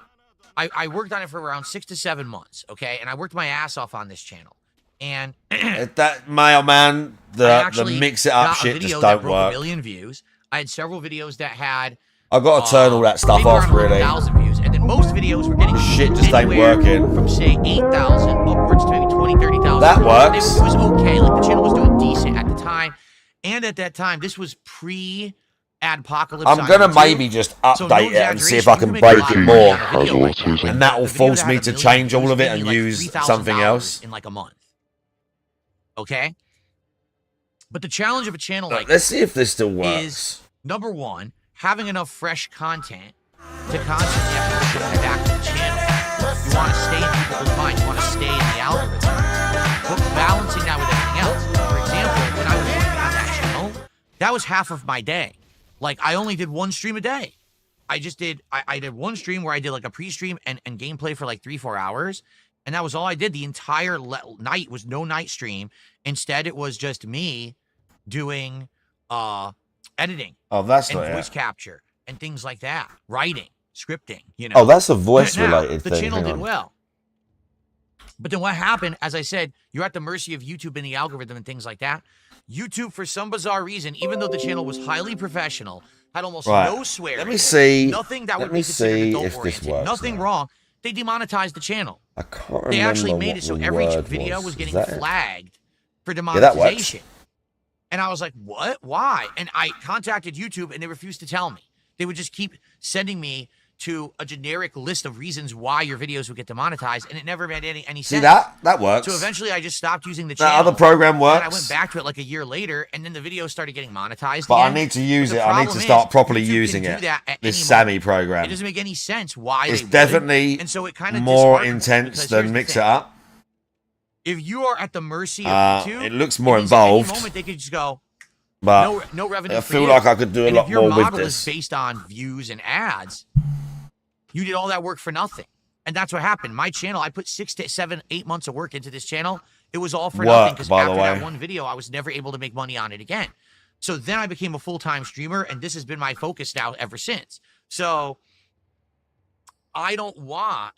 I worked on it for around 6 to 7 months, okay? And I worked my ass off on this channel. And that mailman, the mix it up shit just don't work. 1 million views. I had several videos that had. I got to turn all that stuff off, really. 1,000 views, and then most videos were getting shit just ain't working. From say 8,000 upwards to maybe 20, 30,000. That works. It was okay. Like the channel was doing decent at the time, and at that time, this was pre-adpocalypse. I'm gonna maybe just update it and see if I can break it more, and that will force me to change all of it and use something else in like a month. Okay. But the challenge of a channel like let's see if this still works. Is number one, having enough fresh content to constantly have to shift back to the channel. You want to stay in people's minds. You want to stay in the algorithm. But balancing that with everything else. For example, when I was working on that channel, that was half of my day. Like, I only did 1 stream a day. I did one stream where I did like a pre-stream and gameplay for like 3-4 hours. And that was all I did. The entire night was no night stream. Instead, it was just me doing editing. Oh, that's and not voice capture and things like that. Writing, scripting, you know. Oh, that's a voice-related thing. The channel did well. But then what happened, as I said, you're at the mercy of YouTube and the algorithm and things like that. YouTube, for some bizarre reason, even though the channel was highly professional, had almost no swearing. Let me see. Nothing that would be considered adult-oriented. Nothing wrong. They demonetized the channel. I can't remember. They actually made it so every video was getting flagged for demonetization. And I was like, what? Why? And I contacted YouTube, and they refused to tell me. They would just keep sending me to a generic list of reasons why your videos would get demonetized, and it never made any sense. See that works. So eventually, I just stopped using the channel. That other program works. And I went back to it like a year later, and then the videos started getting monetized. But again. I need to use it. I need to start properly using it. This Sammy program. It doesn't make any sense why it's they definitely and so it kind of more intense than Mix It Up. If you are at the mercy of YouTube, it looks more involved. At any moment they could just go. But no revenue. I feel like I could do a lot more with this. If your model is based on views and ads, you did all that work for nothing. And that's what happened. My channel, I put 6 to 7, 8 months of work into this channel. It was all for nothing because after that one video, I was never able to make money on it again. So then I became a full-time streamer, and this has been my focus now ever since. So I don't want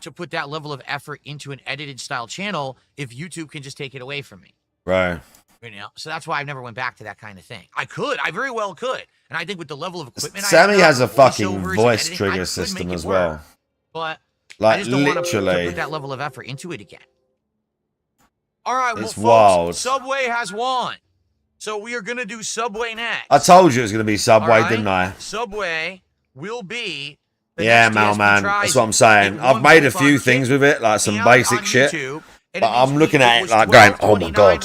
to put that level of effort into an edited style channel if YouTube can just take it away from me. Right. You know, so that's why I've never went back to that kind of thing. I very well could. And I think with the level of equipment Sammy has a fucking voiceovers voice editing, trigger I could system make it as work. well. But Like I just don't want to literally. put that level of effort into it again. All right, well, It's folks, wild. Subway has won. So we are going to do Subway next. I told you it was going to be Subway, All right? didn't I? Subway will be Yeah, man. That's what I'm saying. I've made a few things with it, like some basic shit. But I'm looking at it like going, oh my god.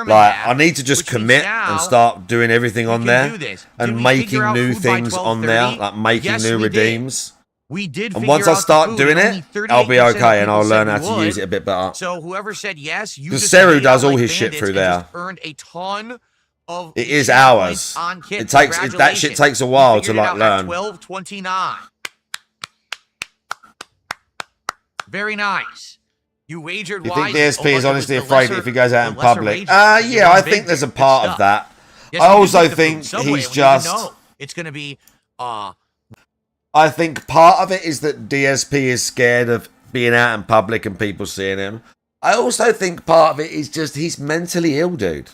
Like, I need to just commit and start doing everything on there. And making new things on there. Like making new redeems. We did. And once I start doing it, I'll be okay and I'll learn how to use it a bit better. So whoever said yes, you Because just Seru made does out all like his shit bandits through and there. just earned a ton of It is channel hours. points on Kit. It takes that shit takes a while to like learn. 12:29. Very nice. You wagered Do you think wisely. DSP is honestly afraid if he goes out in the lesser public? wager. Yeah, I think there's a part of that. Yes, I you also can pick the think food Subway, he's and we didn't just. know it's going to be. I think part of it is that DSP is scared of being out in public and people seeing him. I also think part of it is just he's mentally ill, dude.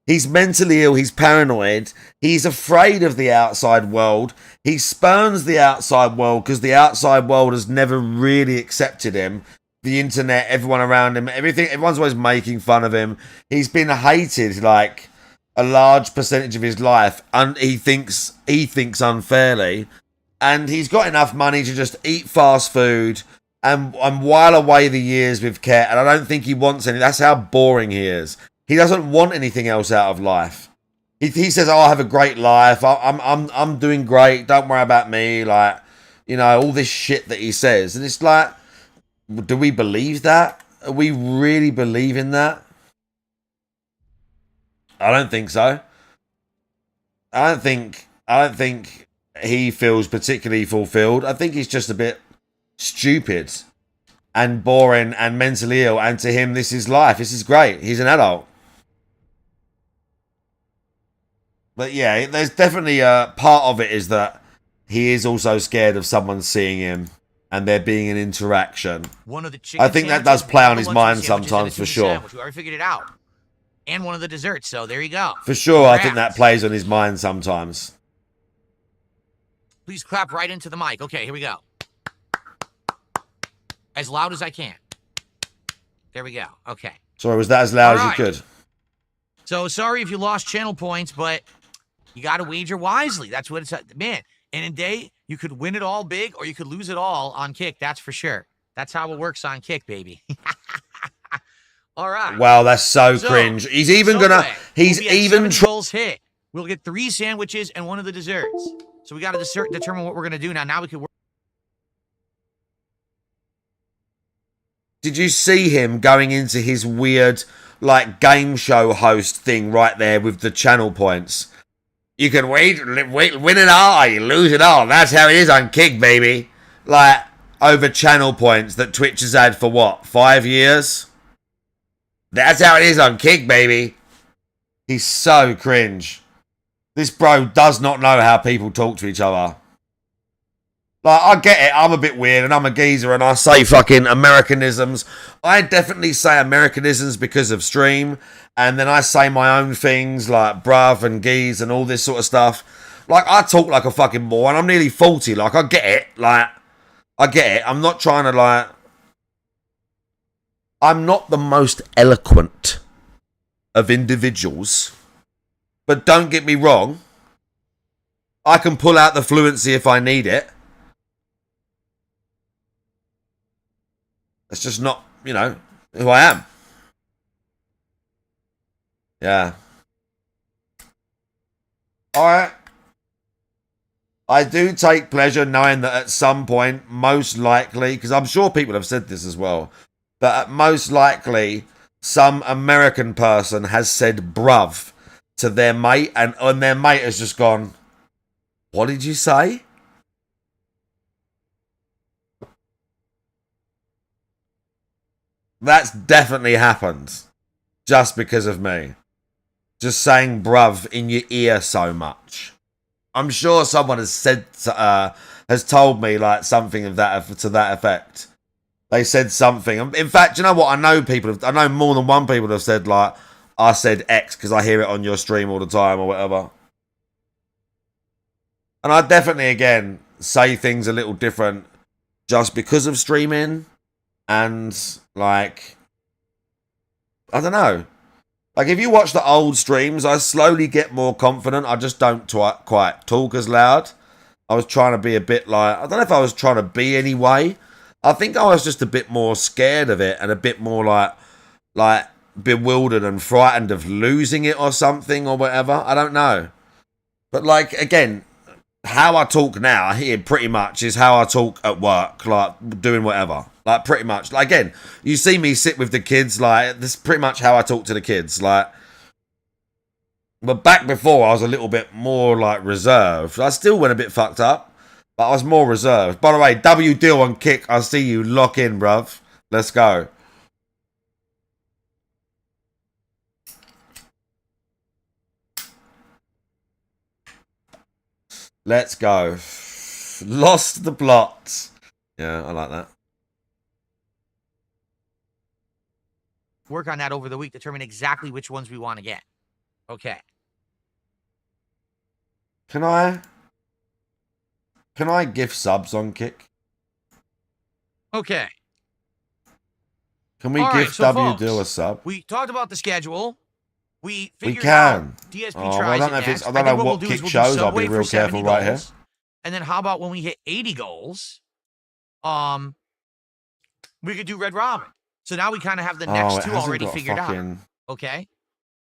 He's mentally ill. He's paranoid. He's afraid of the outside world. He spurns the outside world because the outside world has never really accepted him. The internet, everyone around him, everyone's always making fun of him. He's been hated like a large percentage of his life, and he thinks unfairly. And he's got enough money to just eat fast food and while away the years with Ket. And I don't think he wants any. That's how boring he is. He doesn't want anything else out of life. He says, "Oh, I have a great life. I'm doing great. Don't worry about me." Like, you know, all this shit that he says, and it's like, do we believe that? Are we really believing that? I don't think so. I don't think he feels particularly fulfilled. I think he's just a bit stupid and boring and mentally ill. And to him, this is life. This is great. He's an adult. But yeah, there's definitely a part of it is that he is also scared of someone seeing him and there being an interaction. I think that does play on his mind sometimes, for sure. We already figured it out. And one of the desserts, so there you go. For sure, I think that plays on his mind sometimes. Please clap right into the mic. Okay, here we go. As loud as I can. There we go. Okay. Sorry, was that as loud as you could? So sorry if you lost channel points, but you got to wager wisely. That's what it's, man. In a day, you could win it all big or you could lose it all on Kick. That's for sure. That's how it works on Kick, baby. All right. Wow, that's so cringe. He's even gonna. He's even. Goals hit. We'll get 3 sandwiches and one of the desserts. So we got to determine what we're gonna do now. Now we can work. Did you see him going into his weird, like, game show host thing right there with the channel points? You can win it all, you lose it all. That's how it is on Kick, baby. Like, over channel points that Twitch has had for what, 5 years? That's how it is on Kick, baby. He's so cringe. This bro does not know how people talk to each other. Like, I get it. I'm a bit weird and I'm a geezer and I say fucking Americanisms. I definitely say Americanisms because of stream. And then I say my own things like bruv and geez and all this sort of stuff. Like, I talk like a fucking boy and I'm nearly 40. Like, I get it. Like, I get it. I'm not trying to, like... I'm not the most eloquent of individuals. But don't get me wrong. I can pull out the fluency if I need it. It's just not, you know, who I am. Yeah. Alright. I do take pleasure knowing that at some point, most likely, because I'm sure people have said this as well, but most likely some American person has said bruv to their mate, and their mate has just gone, what did you say? That's definitely happened. Just because of me. Just saying bruv in your ear so much. I'm sure someone has said, has told me like something of that to that effect. They said something. In fact, you know what? I know more than one people have said like, I said X because I hear it on your stream all the time or whatever. And I definitely, again, say things a little different just because of streaming. And, like, I don't know. Like, if you watch the old streams, I slowly get more confident. I just don't quite talk as loud. I was trying to be a bit like, I don't know if I was trying to be anyway. I think I was just a bit more scared of it and a bit more like bewildered and frightened of losing it or something or whatever. I don't know. But, like, again, how I talk now here pretty much is how I talk at work, like doing whatever. Like pretty much. Like again, you see me sit with the kids, like this is pretty much how I talk to the kids. Like, but back before I was a little bit more like reserved. I still went a bit fucked up, but I was more reserved. By the way, W Deal on Kick, I see you. Lock in, bruv. Let's go. Let's go. Lost the plot. Yeah, I like that. Work on that over the week, determine exactly which ones we want to get. Okay. Can I gift subs on Kick? Okay. Can we gift W Deal a sub? We talked about the schedule. We can. out DSP well, tries I don't know it if it's. next. I don't know think what we'll Kick do shows. I'll Subway be real for careful 70 right here. goals. And then how about when we hit 80 goals, we could do Red Robin. So now we kind of have the next two already figured out. Okay.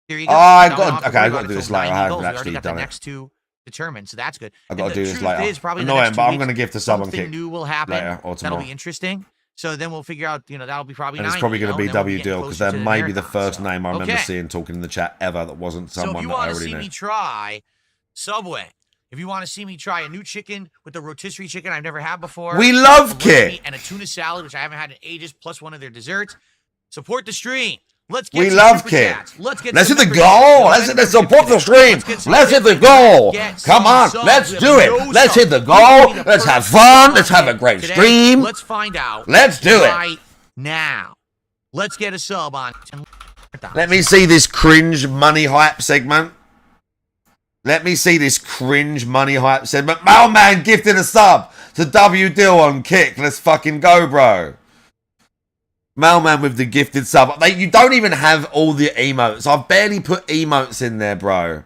Here you go. I got to do this later. I haven't actually got done the it. next two determined, so that's good. I've got to do this later. later. Annoying, but I'm going to gift a sub on Kick new will happen. later or tomorrow. That'll be interesting. So then we'll figure out, that'll be probably And 90, it's probably going to be W Deal because that may be the first marathon, name I remember okay. seeing talking in the chat ever that wasn't someone that I So if you want to already see knew. me try Subway, if you want to see me try a new chicken with the rotisserie chicken I've never had before, We love Kick. And a tuna salad, which I haven't had in ages, plus one of their desserts. Support the stream. Let's get We some love super Kick. chats. Let's Let's hit some the memberships. goal. Let's support the stream. Let's hit the goal. Come on. Let's do it. Let's hit the goal. Let's have fun. Let's have a great stream. Let's find out. Let's do it. Right now. Let's get a sub on. Let me see this cringe money hype segment. Let me see this cringe money hype segment. Mailman gifted a sub to W Deal on Kick. Let's fucking go, bro. Mailman with the gifted sub. Mate, you don't even have all the emotes. I've barely put emotes in there, bro.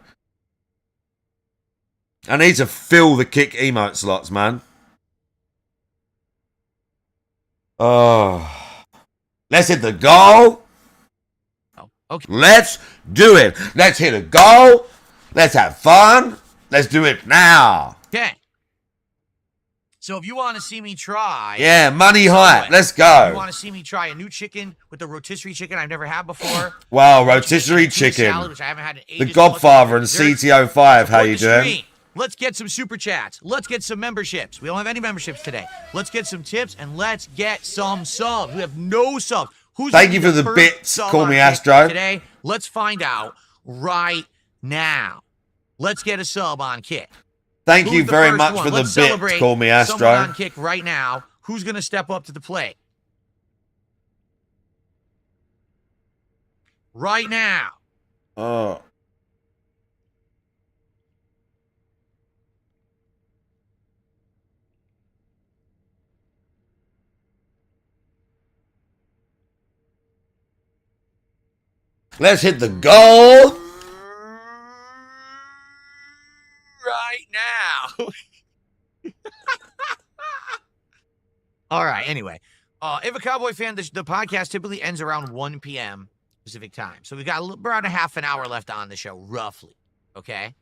I need to fill the Kick emote slots, man. Oh. Let's hit the goal. Okay. Let's do it. Let's hit a goal. Let's have fun. Let's do it now. Okay. So if you want to see me try... Yeah, money hype. Let's If go. you want to see me try a new chicken with the rotisserie chicken I've never had before... Wow, rotisserie chicken. Salad, which I haven't had in The ages, Godfather and dessert. CTO5. How you Support the doing? stream. Let's get some super chats. Let's get some memberships. We don't have any memberships today. Let's get some tips and let's get some subs. We have no subs. Who's Thank you gonna for be the first bits. sub Call on me Kick Astro. Today, let's find out right now. Let's get a sub on Kick. Thank Who's you the very first much one? for the Let's bits. celebrate Call me someone on Astro. Kick right now. Who's going to step up to the plate? Right now. Oh. Let's hit the goal. Right now. All right. Anyway, If a Cowboy fan, the podcast typically ends around 1 p.m. Pacific time. So we got around a half an hour left on the show, roughly. Okay?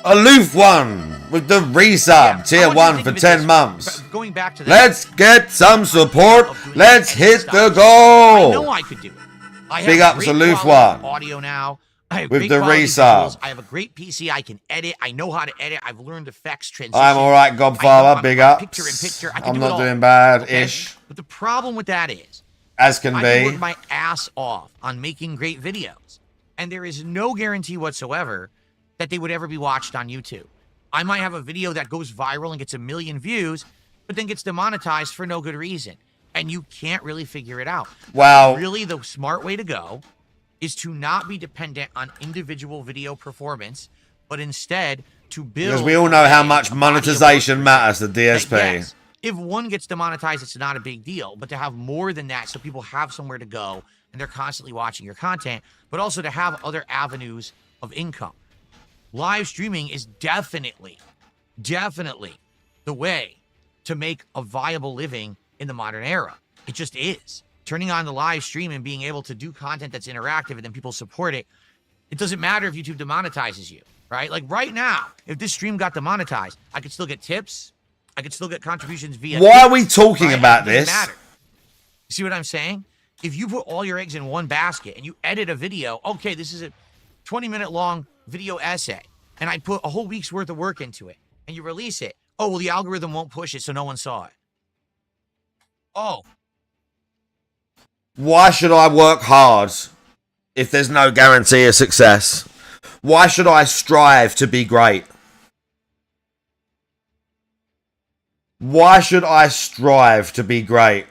Aloof one with the resub, tier 1 for 10 months. Going back to that. Let's get some support. Let's hit the I know goal. I could do it. I Big have ups, great Aloof quality one. audio now. I have With great the quality resub. visuals. I have a great PC. I can edit. I know how to edit. I've learned effects, transition. I'm alright, Godfather. Big ups. Picture in picture. I can I'm do it not all, doing bad-ish. okay? But the problem with that is, As can I be. work my ass off on making great videos, and there is no guarantee whatsoever that they would ever be watched on YouTube. I might have a video that goes viral and gets 1 million views, but then gets demonetized for no good reason, and you can't really figure it out. Wow. Really, the smart way to go is to not be dependent on individual video performance, but instead to build. Because we all know how much monetization matters to DSP. Yes, if one gets demonetized, it's not a big deal. But to have more than that, so people have somewhere to go and they're constantly watching your content, but also to have other avenues of income. Live streaming is definitely the way to make a viable living in the modern era. It just is. Turning on the live stream and being able to do content that's interactive and then people support it, it doesn't matter if YouTube demonetizes you, right? Like right now, if this stream got demonetized, I could still get tips. I could still get contributions via. Why are we talking about It doesn't this? matter. You see what I'm saying? If you put all your eggs in one basket and you edit a video, okay, this is a 20-minute long video essay, and I put a whole week's worth of work into it, and you release it. Oh, well, the algorithm won't push it, so no one saw it. Oh. Why should I work hard if there's no guarantee of success? Why should I strive to be great? Why should I strive to be great?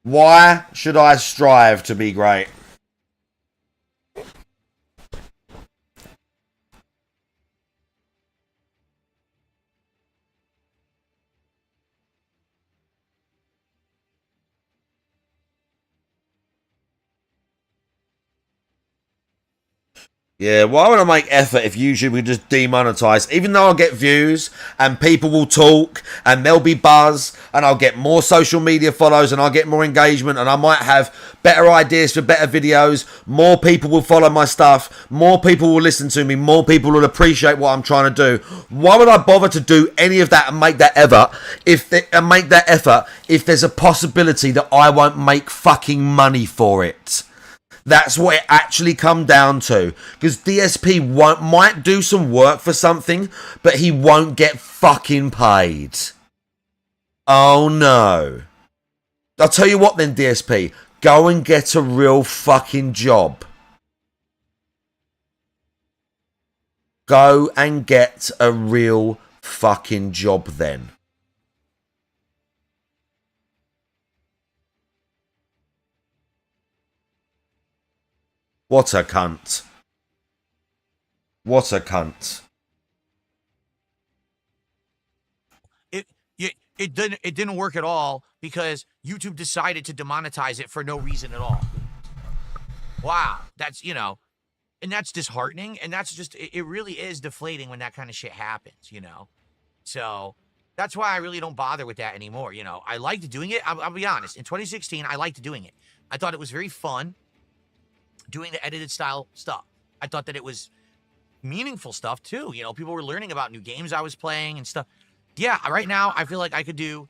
Why should I strive to be great? Yeah, why would I make effort if YouTube would just demonetize? Even though I'll get views and people will talk and there'll be buzz and I'll get more social media follows and I'll get more engagement and I might have better ideas for better videos. More people will follow my stuff. More people will listen to me. More people will appreciate what I'm trying to do. Why would I bother to do any of that and make that effort if there's a possibility that I won't make fucking money for it? That's what it actually come down to. Because DSP might do some work for something, but he won't get fucking paid. Oh no. I'll tell you what then, DSP. Go and get a real fucking job. Go and get a real fucking job then. What a cunt. What a cunt. It didn't work at all because YouTube decided to demonetize it for no reason at all. Wow, that's, and that's disheartening, and that's just, it really is deflating when that kind of shit happens, So that's why I really don't bother with that anymore, I liked doing it. I'll be honest. In 2016, I liked doing it. I thought it was very fun doing the edited style stuff. I thought that it was meaningful stuff too. People were learning about new games I was playing and stuff. Yeah, right now I feel like I could do,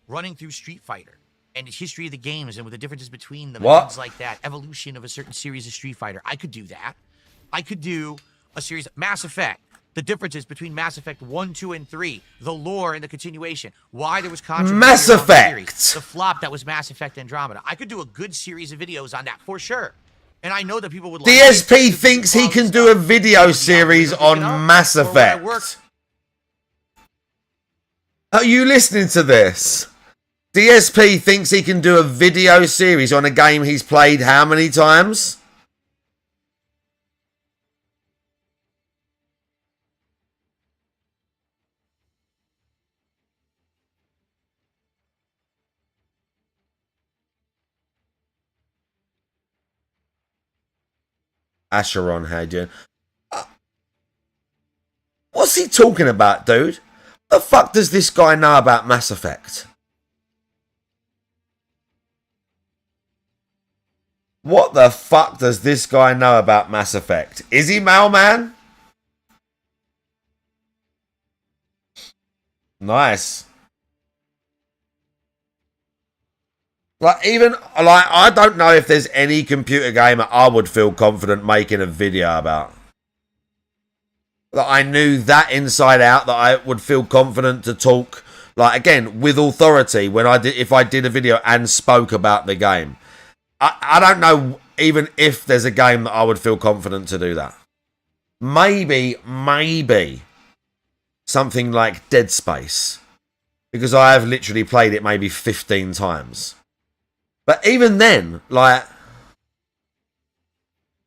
running through Street Fighter and the history of the games and with the differences between them and things like that. Evolution of a certain series of Street Fighter. I could do that. I could do a series of Mass Effect. The differences between Mass Effect 1, 2, and 3. The lore and the continuation. Why there was controversy. Mass Effect! The flop that was Mass Effect Andromeda. I could do a good series of videos on that for sure. And I know that people would like DSP thinks he can do a video series on Mass Effect. Are you listening to this? DSP thinks he can do a video series on a game he's played how many times? Asheron Hadrian. What's he talking about, dude? The fuck does this guy know about Mass Effect? What the fuck does this guy know about Mass Effect? Is he Mailman? Nice. Like, even, like, I don't know if there's any computer game that I would feel confident making a video about. That I knew that inside out, that I would feel confident to talk, like, again, with authority when I did, if I did a video and spoke about the game. I don't know even if there's a game that I would feel confident to do that. Maybe something like Dead Space. Because I have literally played it maybe 15 times. But even then, like,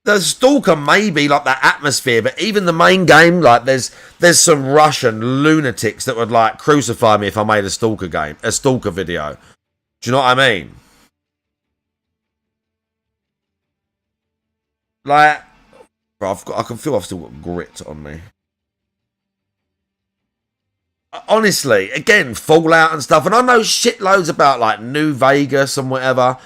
the Stalker maybe, like, the atmosphere, but even the main game, like, there's some Russian lunatics that would, like, crucify me if I made a Stalker video. Do you know what I mean? Like, bro, I can feel I've still got grit on me. Honestly, again, Fallout and stuff, and I know shitloads about, like, New Vegas and whatever.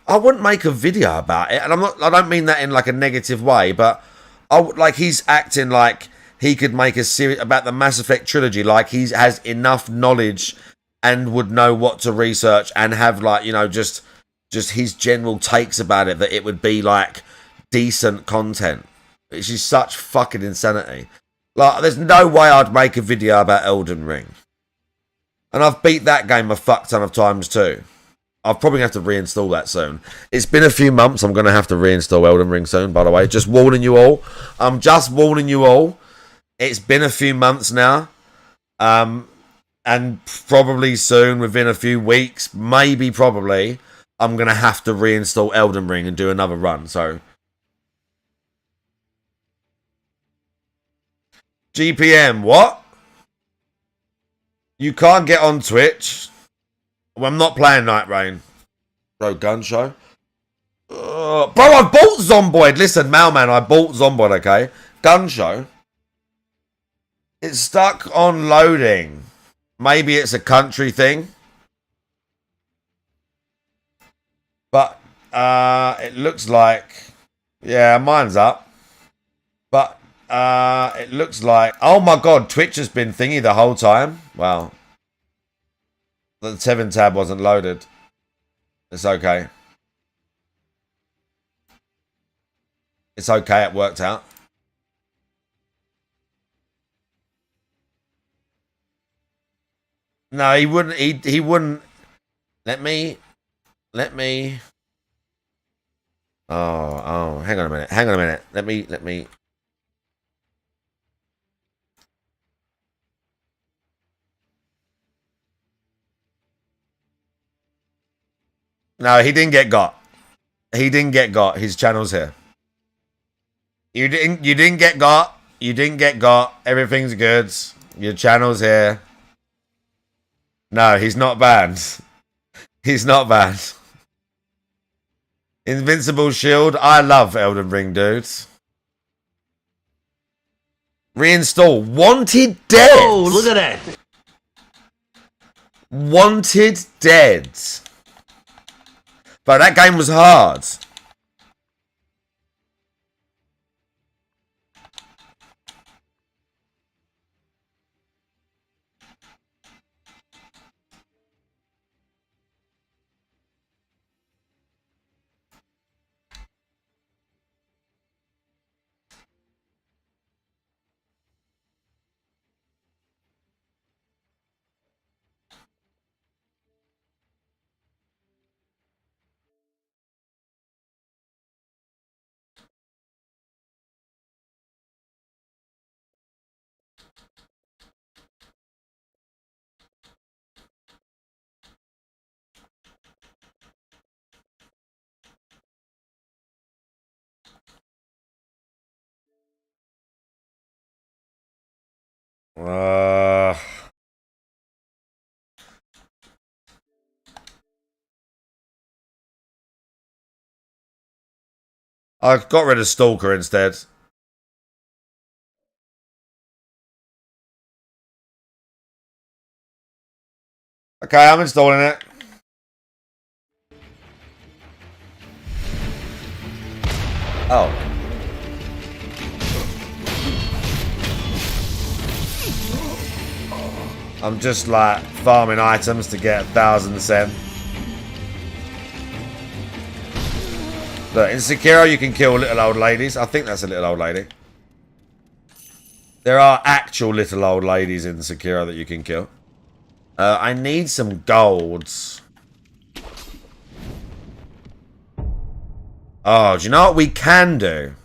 I wouldn't make a video about it, and I don't mean that in, like, a negative way, but like, he's acting like he could make a series about the Mass Effect trilogy, like he has enough knowledge and would know what to research and have, like, you know, just his general takes about it, that it would be, like, decent content. Which is such fucking insanity. Like, there's no way I'd make a video about Elden Ring. And I've beat that game a fuck ton of times too. I'll probably have to reinstall that soon. It's been a few months. I'm going to have to reinstall Elden Ring soon, by the way. Just warning you all. I'm just warning you all. It's been a few months now. And probably soon, within a few weeks, maybe probably, I'm going to have to reinstall Elden Ring and do another run. So, GPM, what? You can't get on Twitch? Well, I'm not playing Night Rain. Bro, gun show? Bro, I bought Zomboid. Listen, Mailman, I bought Zomboid, okay? Gun show. It's stuck on loading. Maybe it's a country thing. But, it looks like... Yeah, mine's up. But, it looks like... Oh my god, Twitch has been thingy the whole time. Wow. The 7 tab wasn't loaded. It's okay. It's okay, it worked out. No, he wouldn't. He wouldn't. Let me. Oh, hang on a minute. Let me. No, he didn't get got. He didn't get got. His channel's here. You didn't get got. You didn't get got. Everything's good. Your channel's here. No, he's not banned. He's not banned. Invincible Shield. I love Elden Ring, dudes. Reinstall. Wanted Dead. Oh, look at that. Wanted Dead. But that game was hard. I got rid of Stalker instead. Okay, I'm installing it. Oh. I'm just like farming items to get 1,000%. Look, in Sekiro you can kill little old ladies. I think that's a little old lady. There are actual little old ladies in Sekiro that you can kill. I need some golds. Oh, do you know what we can do?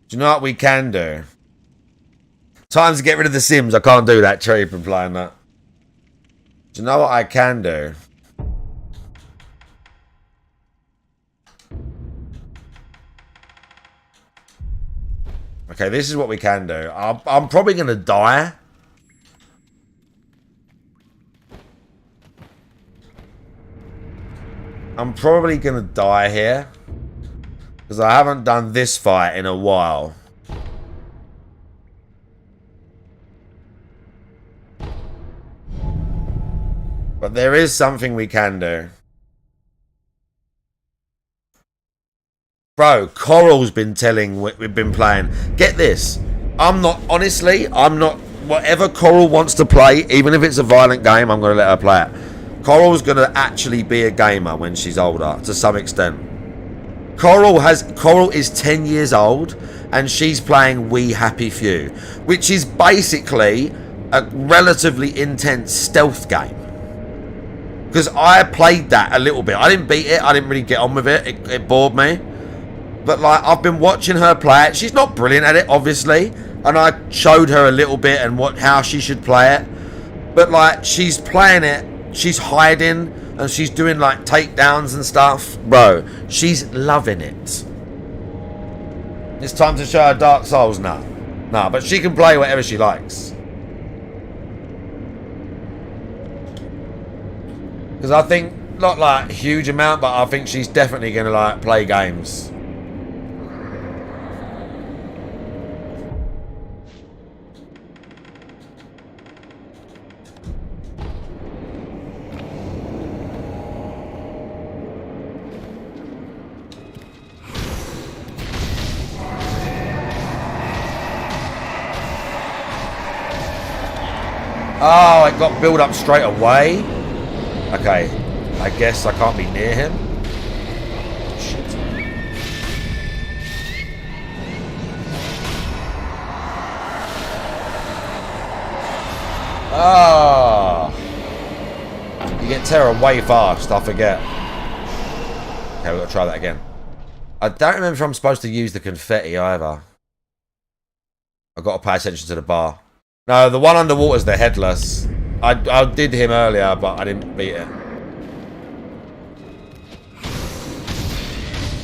Do you know what we can do? Time to get rid of the Sims. I can't do that. Cherry implying that. Do you know what I can do? Okay, this is what we can do. I'm probably going to die. I'm probably going to die here. Because I haven't done this fight in a while. But there is something we can do. Bro, Coral's been telling we've been playing. Get this. I'm not, honestly, I'm not, whatever Coral wants to play, even if it's a violent game, I'm going to let her play it. Coral's going to actually be a gamer when she's older, to some extent. Coral is 10 years old, and she's playing We Happy Few, which is basically a relatively intense stealth game. Because I played that a little bit. I didn't beat it. I didn't really get on with it. It bored me. But like, I've been watching her play it. She's not brilliant at it, obviously. And I showed her a little bit and how she should play it. But like, she's playing it. She's hiding. And she's doing like takedowns and stuff. Bro, she's loving it. It's time to show her Dark Souls now. Nah, but she can play whatever she likes. Because I think, not like a huge amount, but I think she's definitely going to like play games. Oh, it got built up straight away. Okay, I guess I can't be near him. Shit. Ah. You get terror way fast, I forget. Okay, we've got to try that again. I don't remember if I'm supposed to use the confetti either. I've got to pay attention to the bar. No, the one underwater is the headless. I did him earlier, but I didn't beat it.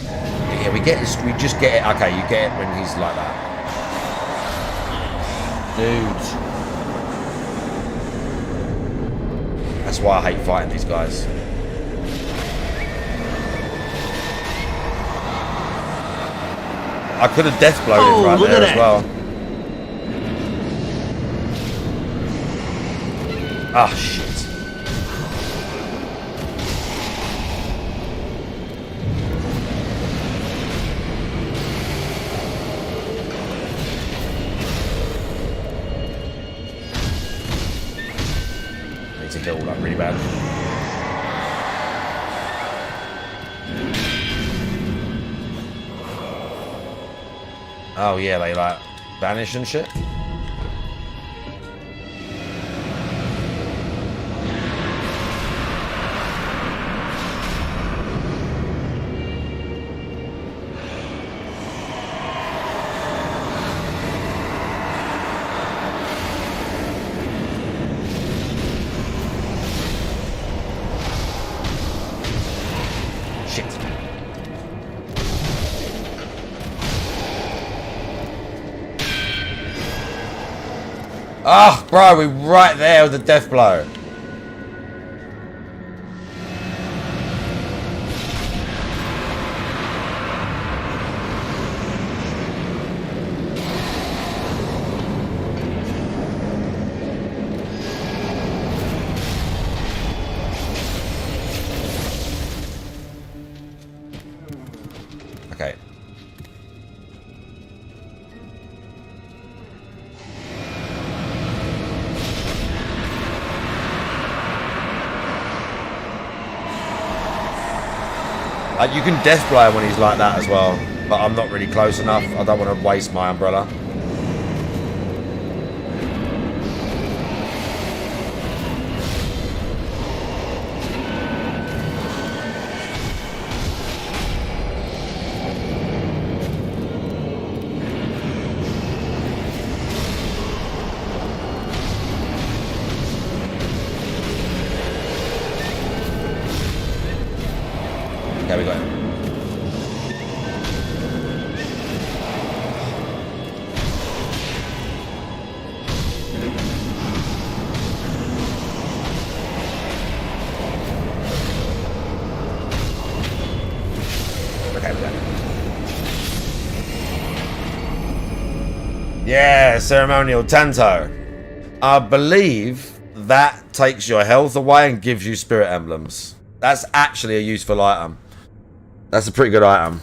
Yeah, we just get it. Okay, you get it when he's like that. Dude. That's why I hate fighting these guys. I could have death blowed him right there as well. Ah, shit. Need to heal that really bad. Oh yeah, they like vanish and shit. Oh, bro, we're right there with the death blow. You can death blow when he's like that as well, but I'm not really close enough. I don't want to waste my umbrella. Okay, we got him. Okay, we got him. Yeah, ceremonial Tanto. I believe that takes your health away and gives you spirit emblems. That's actually a useful item. That's a pretty good item.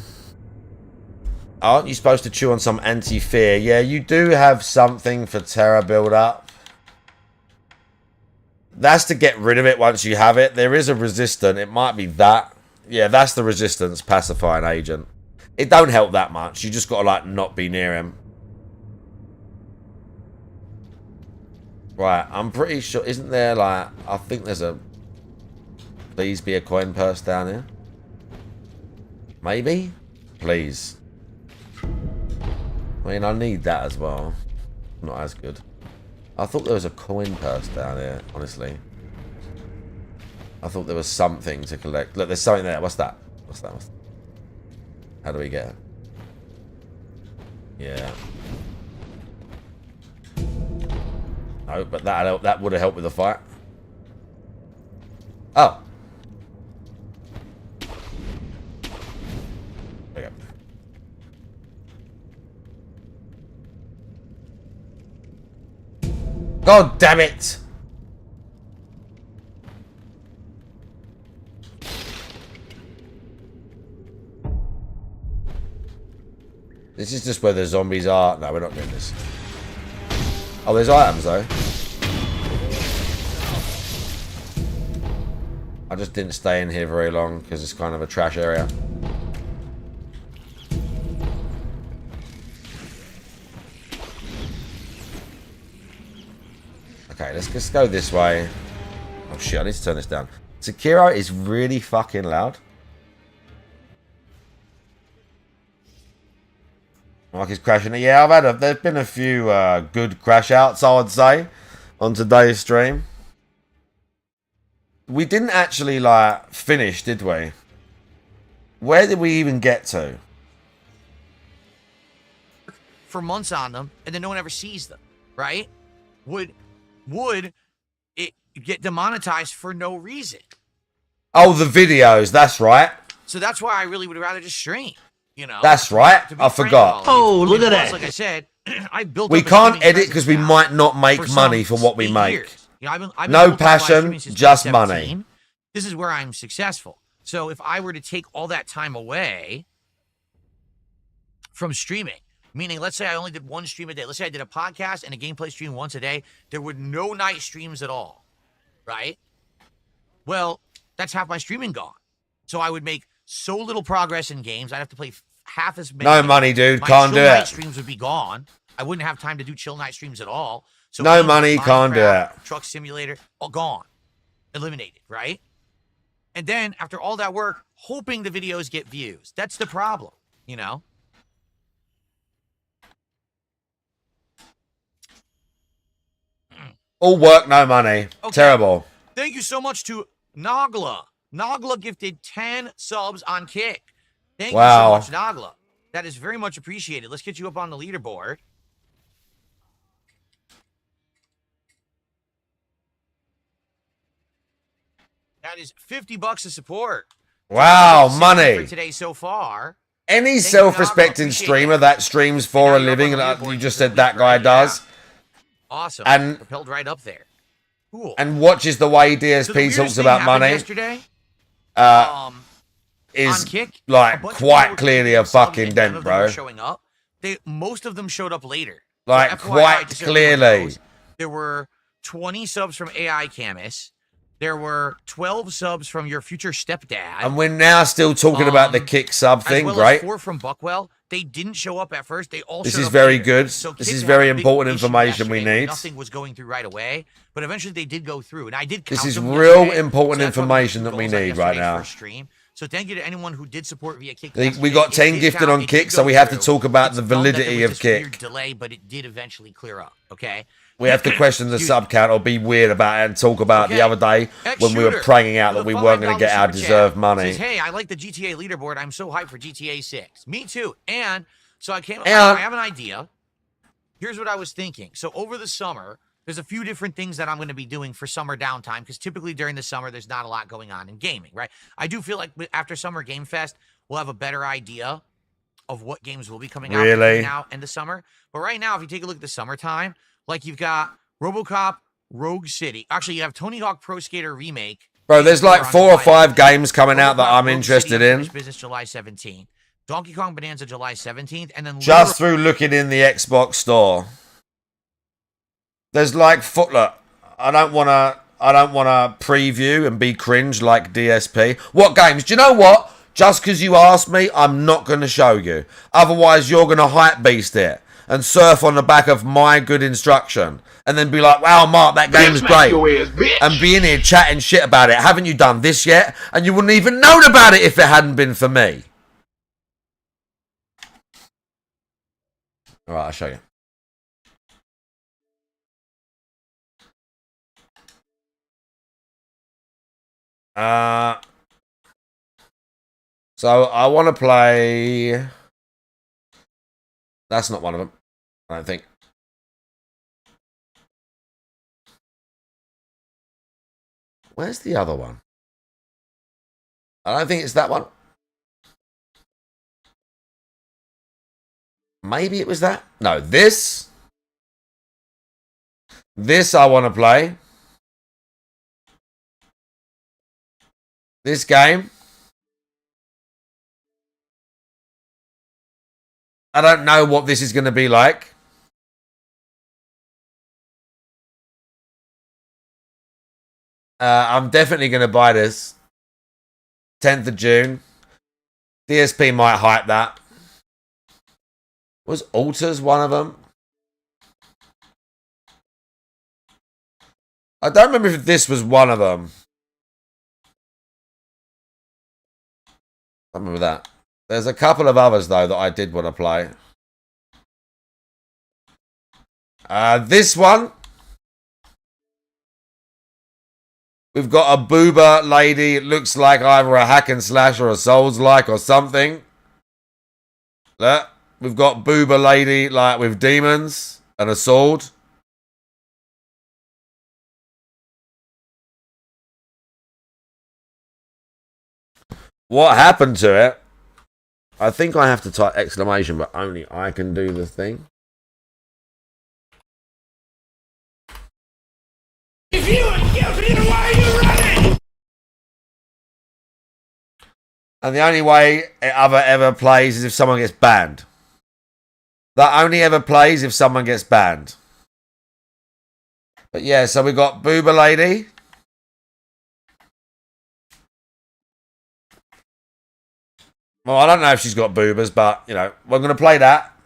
Aren't you supposed to chew on some anti-fear? Yeah, you do have something for terror build-up. That's to get rid of it once you have it. There is a resistant. It might be that. Yeah, that's the resistance pacifying agent. It don't help that much. You just got to, like, not be near him. Right, I'm pretty sure... Isn't there, like... I think there's a... Please be a coin purse down here. Maybe? Please. I mean, I need that as well. Not as good. I thought there was a coin purse down here, honestly. I thought there was something to collect. Look, there's something there. What's that? What's that? How do we get it? Yeah. No, but that would have helped with the fight. Oh. There we go. God damn it! This is just where the zombies are. No, we're not doing this. Oh, there's items though. I just didn't stay in here very long because it's kind of a trash area. Okay, let's just go this way. Oh shit, I need to turn this down. Sekiro is really fucking loud. Like he's crashing it. Yeah, there's been a few good crash outs, I would say, on today's stream. We didn't actually, like, finish, did we? Where did we even get to? For months on them, and then no one ever sees them, right? Would it get demonetized for no reason? Oh, the videos, that's right. So that's why I really would rather just stream, you know? That's right, I forgot. Oh, look at that. Like I said, I built we up a can't streaming edit because we might not make money for what we make. years. You know, I've been No built up live passion, streaming since just 2017. money. This is where I'm successful. So if I were to take all that time away from streaming, meaning let's say I only did one stream a day. Let's say I did a podcast and a gameplay stream once a day. There were no night streams at all, right? Well, that's half my streaming gone. So I would make so little progress in games. I'd have to play half as many. No money, dude. My Can't do chill night it. streams would be gone. I wouldn't have time to do chill night streams at all. So No games like money, can't do Minecraft, it. Truck Simulator, all gone. Eliminated, right? And then after all that work, hoping the videos get views. That's the problem, you know? All work, no money. Okay. Terrible. Thank you so much to Nagla. Nagla gifted 10 subs on Kick. Thank Wow. you so much, Nagla. That is very much appreciated. Let's get you up on the leaderboard. That is $50 of support. Wow, For money. today so far. Any Thank you, self-respecting Nagla. Appreciate streamer it. that streams for a living, like you just said that guy does, Awesome. And- propelled right up there. Cool. and watches the way So the DSP weirdest talks thing about happened money, yesterday, is on Kick, like a bunch of quite people were clearly a subs fucking and none dent, of them were bro. showing up. Most of them showed up later. Like FYI, quite just so everyone clearly. knows, there were 20 subs from AI Camus, There were 12 subs from your future stepdad. And we're now still talking about the kick sub thing, as well great. As 4 from Buckwell. They didn't show up at first. They all This showed is up very later. good. So This Kid is had very a big important issue information we yesterday where need. Nothing was going through right away, but eventually they did go through, and I did. This count is them real yesterday, important so that's why we information did that we goals on need right yesterday's now. first stream. So thank you to anyone who did support via Kick. We got 10 gifted on Kick, so we have to talk about the validity of Weird Kick. delay, but it did eventually clear up. Okay. We have to question the sub count or be weird about it and talk about the other day when we were Shooter, praying out with that we a weren't going to $5 get our super chat, deserved money. Says, hey, I like the GTA leaderboard. I'm so hyped for GTA 6. Me too. And so I came. And- I have an idea. Here's what I was thinking. So over the summer, there's a few different things that I'm going to be doing for summer downtime because typically during the summer there's not a lot going on in gaming, right? I do feel like after Summer Game Fest we'll have a better idea of what games will be coming out between now and the summer. But right now, if you take a look at the summertime, like you've got RoboCop, Rogue City. Actually, you have Tony Hawk Pro Skater Remake. Bro, there's like 4 or 5 games coming out that I'm interested in. Business July 17th. Donkey Kong Bonanza July 17th, and then Just through looking in the Xbox store. There's like look, I don't wanna preview and be cringe like DSP. What games? Do you know what? Just because you asked me, I'm not gonna show you. Otherwise, you're gonna hype beast it and surf on the back of my good instruction, and then be like, "Wow, Mark, that game's great," and be in here chatting shit about it. Haven't you done this yet? And you wouldn't even known about it if it hadn't been for me. All right, I'll show you. So I want to play. That's not one of them, I don't think. Where's the other one? I don't think it's that one. Maybe it was that. No, this. This I want to play. This game. I don't know what this is going to be like. I'm definitely going to buy this. 10th of June. DSP might hype that. Was Alters one of them? I don't remember if this was one of them. I remember that. There's a couple of others, though, that I did want to play. This one. We've got a boober lady. It looks like either a hack and slash or a Souls-like or something. Look. We've got boober lady, like, with demons and a sword. What happened to it? I think I have to type exclamation, but only I can do the thing. If you why are you running? And the only way it ever plays is if someone gets banned. That only ever plays if someone gets banned. But yeah, so we got Boober Lady. Well, I don't know if she's got boobers, but, you know, we're going to play that.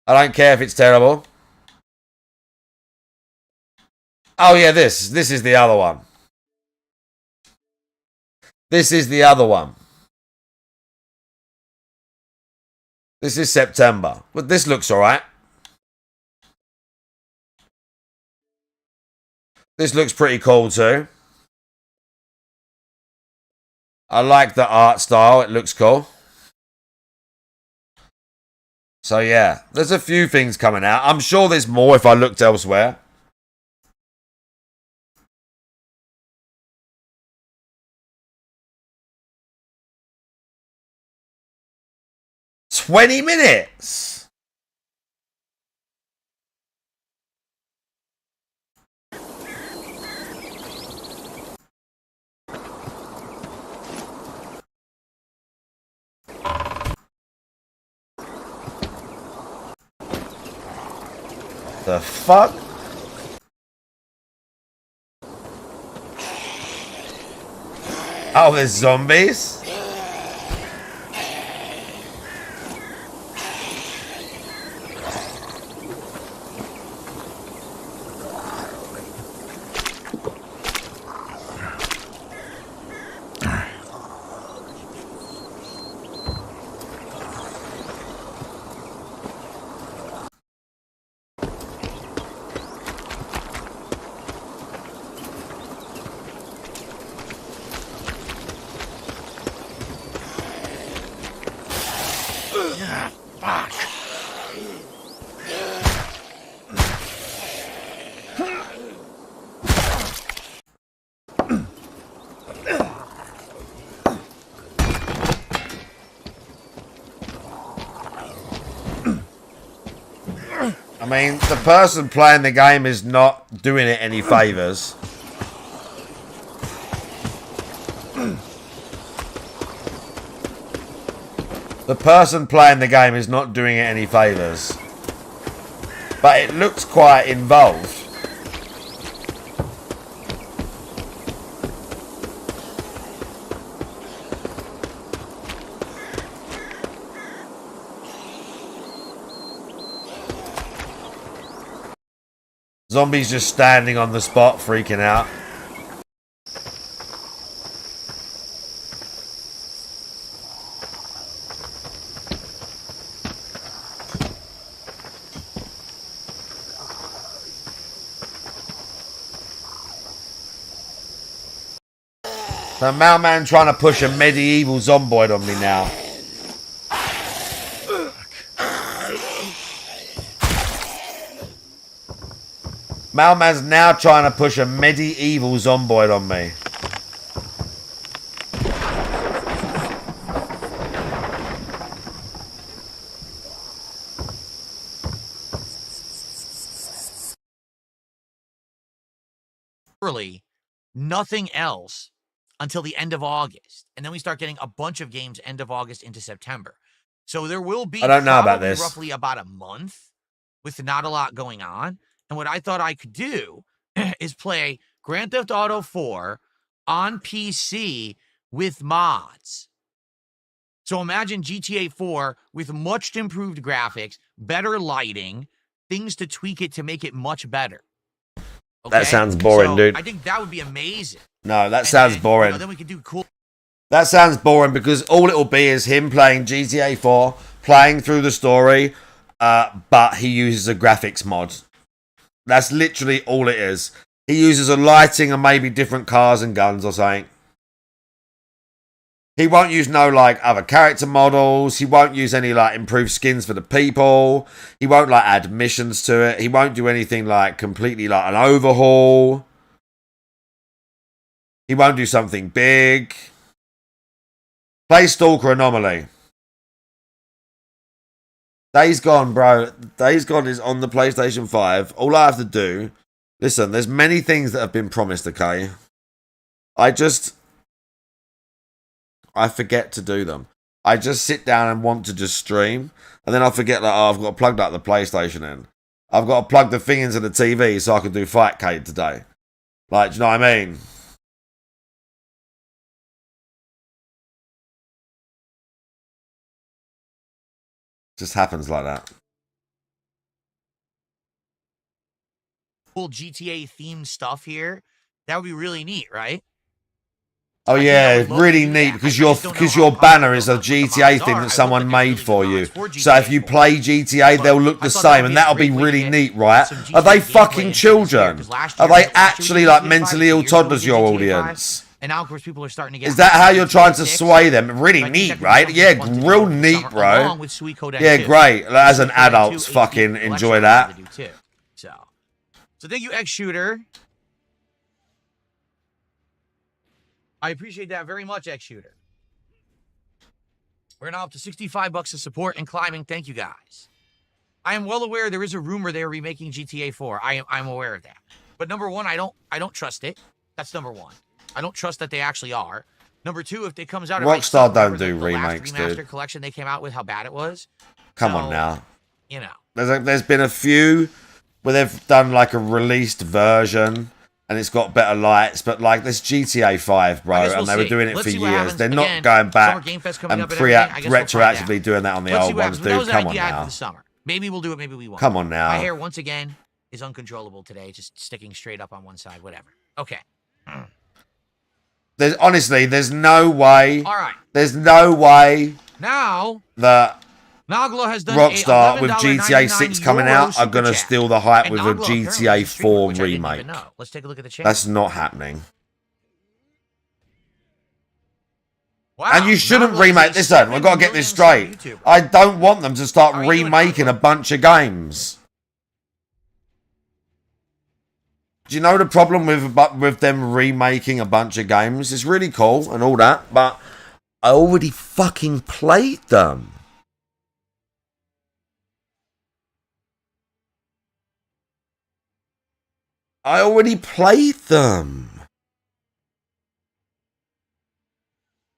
I don't care if it's terrible. Oh, yeah, this. This is the other one. This is the other one. This is September. But this looks alright. This looks pretty cool too. I like the art style. It looks cool. So yeah, there's a few things coming out. I'm sure there's more if I looked elsewhere. "20 minutes. The fuck? Oh, there's zombies? I mean, the person playing the game is not doing it any favours. The person playing the game is not doing it any favours. But it looks quite involved. Zombies just standing on the spot, freaking out. The mailman trying to push a medieval zomboid on me now. Mailman's now trying to push a medieval zomboid on me. Literally nothing else until the end of August. And then we start getting a bunch of games end of August into September. So there will be I don't know about this. roughly about a month with not a lot going on. And what I thought I could do is play Grand Theft Auto 4 on PC with mods. So imagine GTA 4 with much improved graphics, better lighting, things to tweak it to make it much better. Okay? That sounds boring, dude. I think that would be amazing. No, that sounds boring. Then we could do cool. That sounds boring because all it will be is him playing GTA 4, playing through the story, but he uses a graphics mod. That's literally all it is. He uses a lighting and maybe different cars and guns or something. He won't use no like other character models. He won't use any like improved skins for the people. He won't like add missions to it. He won't do anything like completely like an overhaul. He won't do something big. Play Stalker Anomaly. Days Gone, bro. Days Gone is on the PlayStation 5. All I have to do... Listen, there's many things that have been promised, okay? I forget to do them. I just sit down and want to just stream. And then I forget that, I've got to plug that the PlayStation in. I've got to plug the thing into the TV so I can do Fightcade today. Like, do you know what I mean? Just happens like that. Cool GTA themed stuff here. That would be really neat, right? Oh yeah, really neat because your banner is a GTA thing that someone made for you. So if you play GTA, they'll look the same, and that'll be really neat, right? Are they fucking children? Are they actually like mentally ill toddlers? Your audience? And now, of course, people are starting to get. Is that how you're trying to sway them? Really neat, right? Yeah, real neat, bro. Yeah, great. As an adult, fucking enjoy that. So thank you, X Shooter. I appreciate that very much, X Shooter. We're now up to $65 of support and climbing. Thank you, guys. I am well aware there is a rumor they are remaking GTA 4. I'm aware of that. But number one, I don't trust it. That's number one. I don't trust that they actually are. Number two, if it comes out, Rockstar don't do remakes, remastered dude. Collection they came out with, how bad it was. Come on now. You know, there's been a few where they've done like a released version, and it's got better lights, but like this GTA 5, bro, and they were doing it for years. They're not going back and retroactively doing that on the old ones, dude. Come on now. Maybe we'll do it, maybe we won't. Come on now. My hair, once again, is uncontrollable today. Just sticking straight up on one side, whatever. Okay. There's no way. All right. There's no way now that Naglo has done Rockstar with GTA 6 coming out are going to steal the hype with a GTA 4 remake. Let's take a look at the chat. That's not happening. Wow, and you shouldn't remake this. We've got to get this straight. I don't want them to start remaking a bunch of games. Do you know the problem with them remaking a bunch of games? It's really cool and all that, but I already fucking played them. I already played them.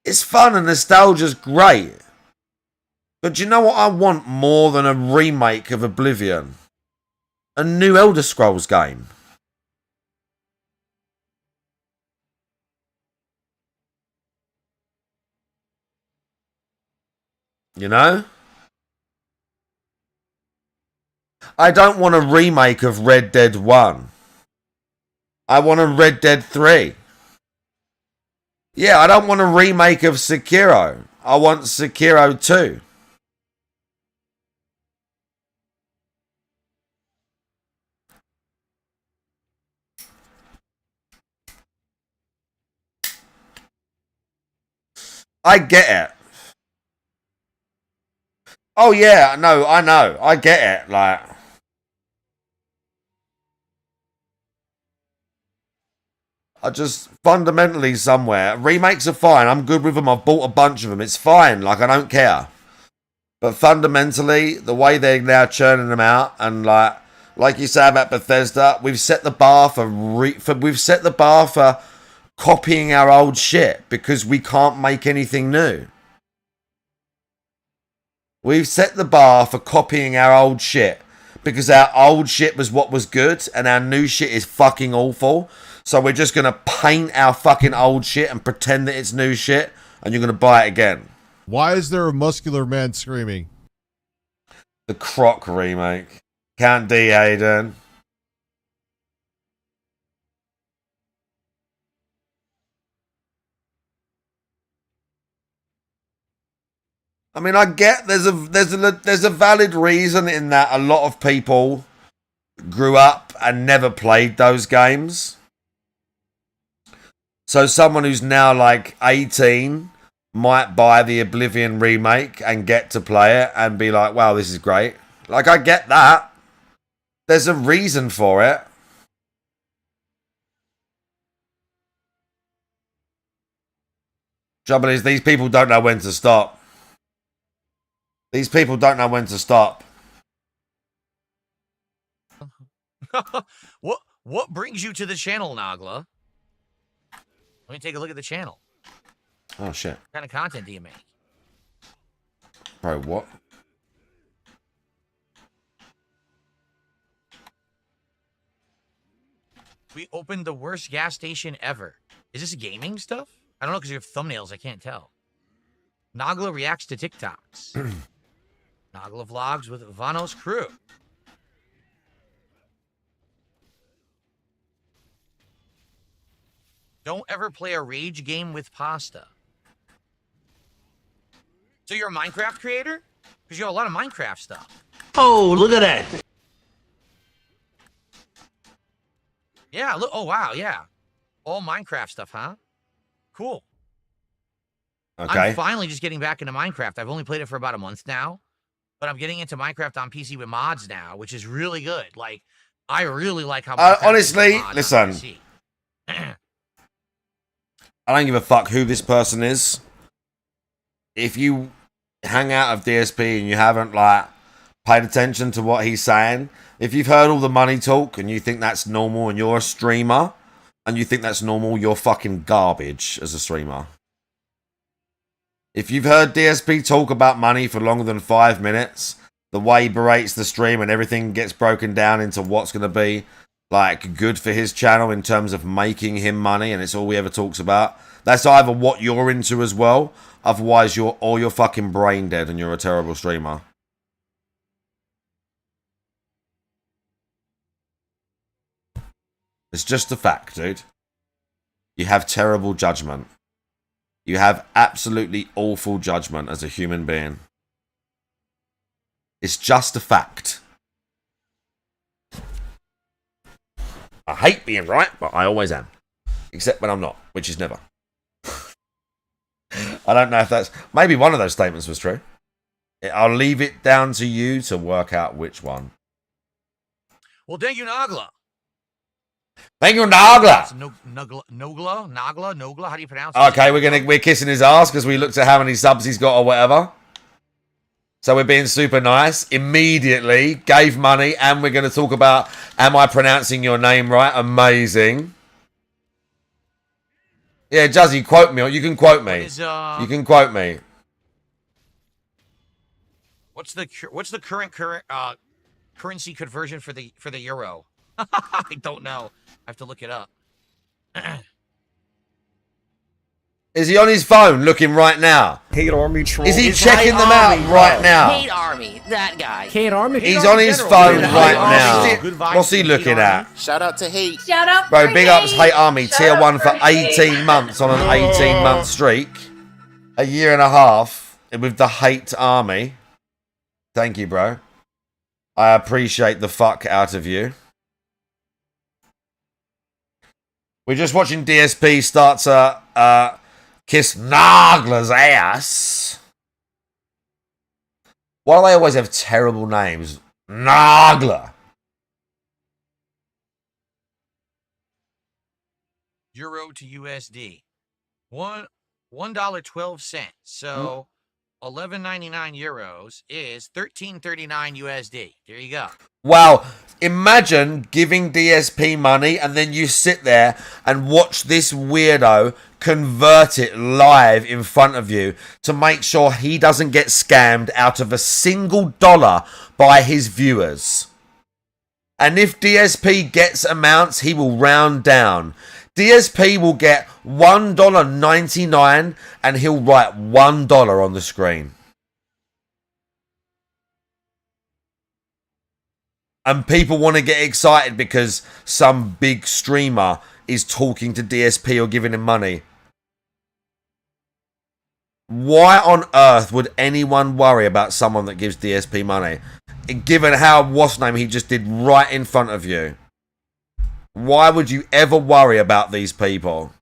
It's fun and nostalgia's great. But do you know what I want more than a remake of Oblivion? A new Elder Scrolls game. You know? I don't want a remake of Red Dead 1. I want a Red Dead 3. Yeah, I don't want a remake of Sekiro. I want Sekiro 2. I get it. Oh yeah, no, I know. I get it. Like, I just fundamentally somewhere remakes are fine. I'm good with them. I've bought a bunch of them. It's fine. Like, I don't care. But fundamentally, the way they're now churning them out, and like you say about Bethesda, we've set the bar for copying our old shit because we can't make anything new. We've set the bar for copying our old shit because our old shit was what was good and our new shit is fucking awful. So we're just going to paint our fucking old shit and pretend that it's new shit and you're going to buy it again. Why is there a muscular man screaming? The Croc remake. Count D, Aiden. I mean, I get there's a valid reason in that a lot of people grew up and never played those games. So someone who's now like 18 might buy the Oblivion remake and get to play it and be like, wow, this is great. Like, I get that. There's a reason for it. Trouble is, these people don't know when to stop. These people don't know when to stop. What brings you to the channel, Nagla? Let me take a look at the channel. Oh shit. What kind of content do you make? Bro, what? We opened the worst gas station ever. Is this gaming stuff? I don't know because you have thumbnails. I can't tell. Nagla reacts to TikToks. Nagla vlogs with Vanos crew. Don't ever play a rage game with pasta. So you're a Minecraft creator? Because you have a lot of Minecraft stuff. Oh, look at that. Yeah, look. Oh, wow, yeah. All Minecraft stuff, huh? Cool. Okay. I'm finally just getting back into Minecraft. I've only played it for about a month now. But I'm getting into Minecraft on PC with mods now, which is really good. Like, I really like how honestly, listen. I don't give a fuck who this person is. If you hang out of DSP and you haven't like paid attention to what he's saying, if you've heard all the money talk and you think that's normal and you're a streamer and you think that's normal, you're fucking garbage as a streamer. If you've heard DSP talk about money for longer than 5 minutes, the way he berates the stream and everything gets broken down into what's going to be like good for his channel in terms of making him money, and it's all he ever talks about. That's either what you're into as well, otherwise you're fucking brain dead and you're a terrible streamer. It's just a fact, dude. You have terrible judgment. You have absolutely awful judgment as a human being. It's just a fact. I hate being right, but I always am. Except when I'm not, which is never. I don't know if that's... Maybe one of those statements was true. I'll leave it down to you to work out which one. Well, thank you, Nagla. Thank you, Nagla. Nagla. How do you pronounce it? Okay, we're kissing his ass because we looked at how many subs he's got or whatever. So we're being super nice. Immediately gave money, and we're going to talk about, am I pronouncing your name right? Amazing. Yeah, Juzzy, quote me. You can quote me. You can quote me. What's the current currency conversion for the euro? I don't know. I have to look it up. Is he on his phone looking right now? Hate Army troll. Is he checking them out right now? Hate Army, that guy. Hate Army. He's on his phone right now. What's he looking at? Shout out to Hate. Shout out Bro, for big ups Hate Army, Shout tier out 1 for for Hate. 18 months on an 18-month streak. A year and a half with the Hate Army. Thank you, bro. I appreciate the fuck out of you. We're just watching DSP start to kiss Nagla's ass. Why do they always have terrible names? Nagla. Euro to USD. $1.12. So 11.99 euros is 13.39 USD. There you go. Wow, imagine giving DSP money and then you sit there and watch this weirdo convert it live in front of you to make sure he doesn't get scammed out of a single dollar by his viewers. And if DSP gets amounts, he will round down. DSP will get $1.99 and he'll write $1 on the screen. And people want to get excited because some big streamer is talking to DSP or giving him money. Why on earth would anyone worry about someone that gives DSP money? Given how, what's name, he just did right in front of you. Why would you ever worry about these people?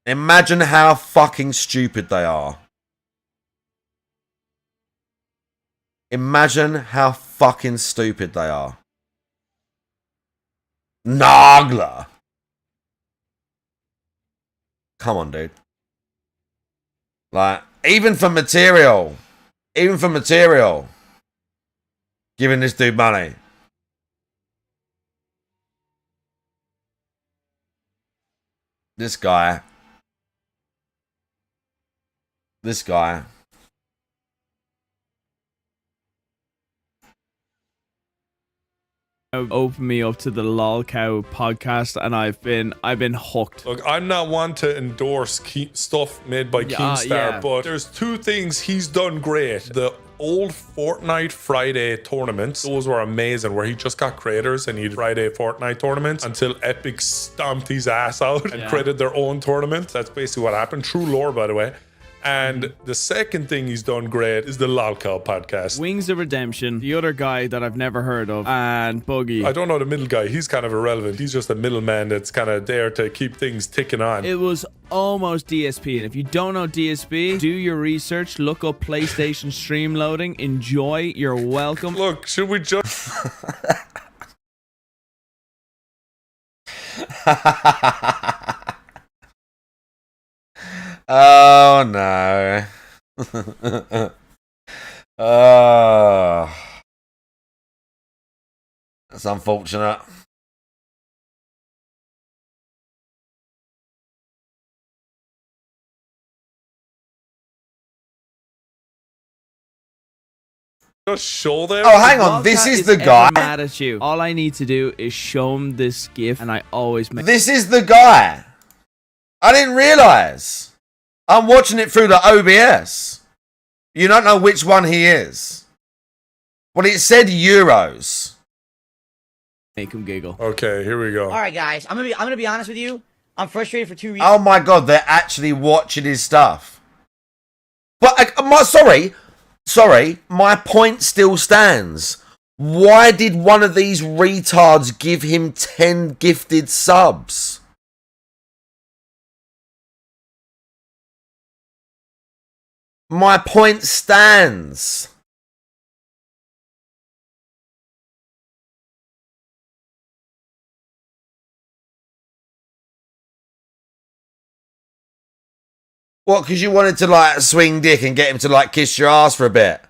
Imagine how fucking stupid they are. Imagine how fucking stupid they are. Nagla. Come on, dude. Like, even for material, giving this dude money. This guy. Opened me up to the Lol Cow podcast, and I've been hooked. Look, I'm not one to endorse stuff made by Keemstar, but there's two things he's done great. The old Fortnite Friday tournaments, those were amazing, where he just got creators and he'd Friday Fortnite tournaments until Epic stomped his ass out and created their own tournament. That's basically what happened. True lore, by the way. And the second thing he's done great is the Lolcow podcast. Wings of Redemption, the other guy that I've never heard of, and Buggy. I don't know the middle guy. He's kind of irrelevant. He's just a middleman that's kind of there to keep things ticking on. It was almost DSP. And if you don't know DSP, do your research. Look up PlayStation stream loading. Enjoy. You're welcome. Look, should we just... Oh no. Oh. That's unfortunate. Just show them. Oh, hang on. This is the guy. Mad at you. All I need to do is show him this GIF, and I always make. This is the guy. I didn't realize. I'm watching it through the OBS. You don't know which one he is. Well, it said euros. Make him giggle. Okay, here we go. All right, guys. I'm gonna be honest with you. I'm frustrated for 2 reasons. Oh my god, they're actually watching his stuff. But sorry, my point still stands. Why did one of these retards give him 10 gifted subs? My point stands. What, because you wanted to, like, swing dick and get him to, like, kiss your ass for a bit?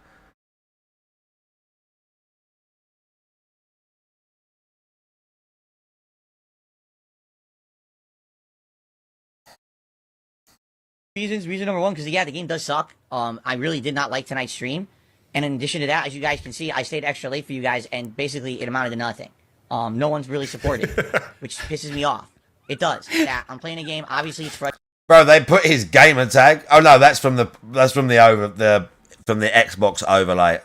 Reason number one, because yeah, the game does suck. I really did not like tonight's stream, and in addition to that, as you guys can see, I stayed extra late for you guys, and basically it amounted to nothing. No one's really supported, which pisses me off. It does. Yeah, I'm playing a game. Obviously, it's frustrating. Bro, they put his gamer tag. Oh no, that's from the Xbox overlay.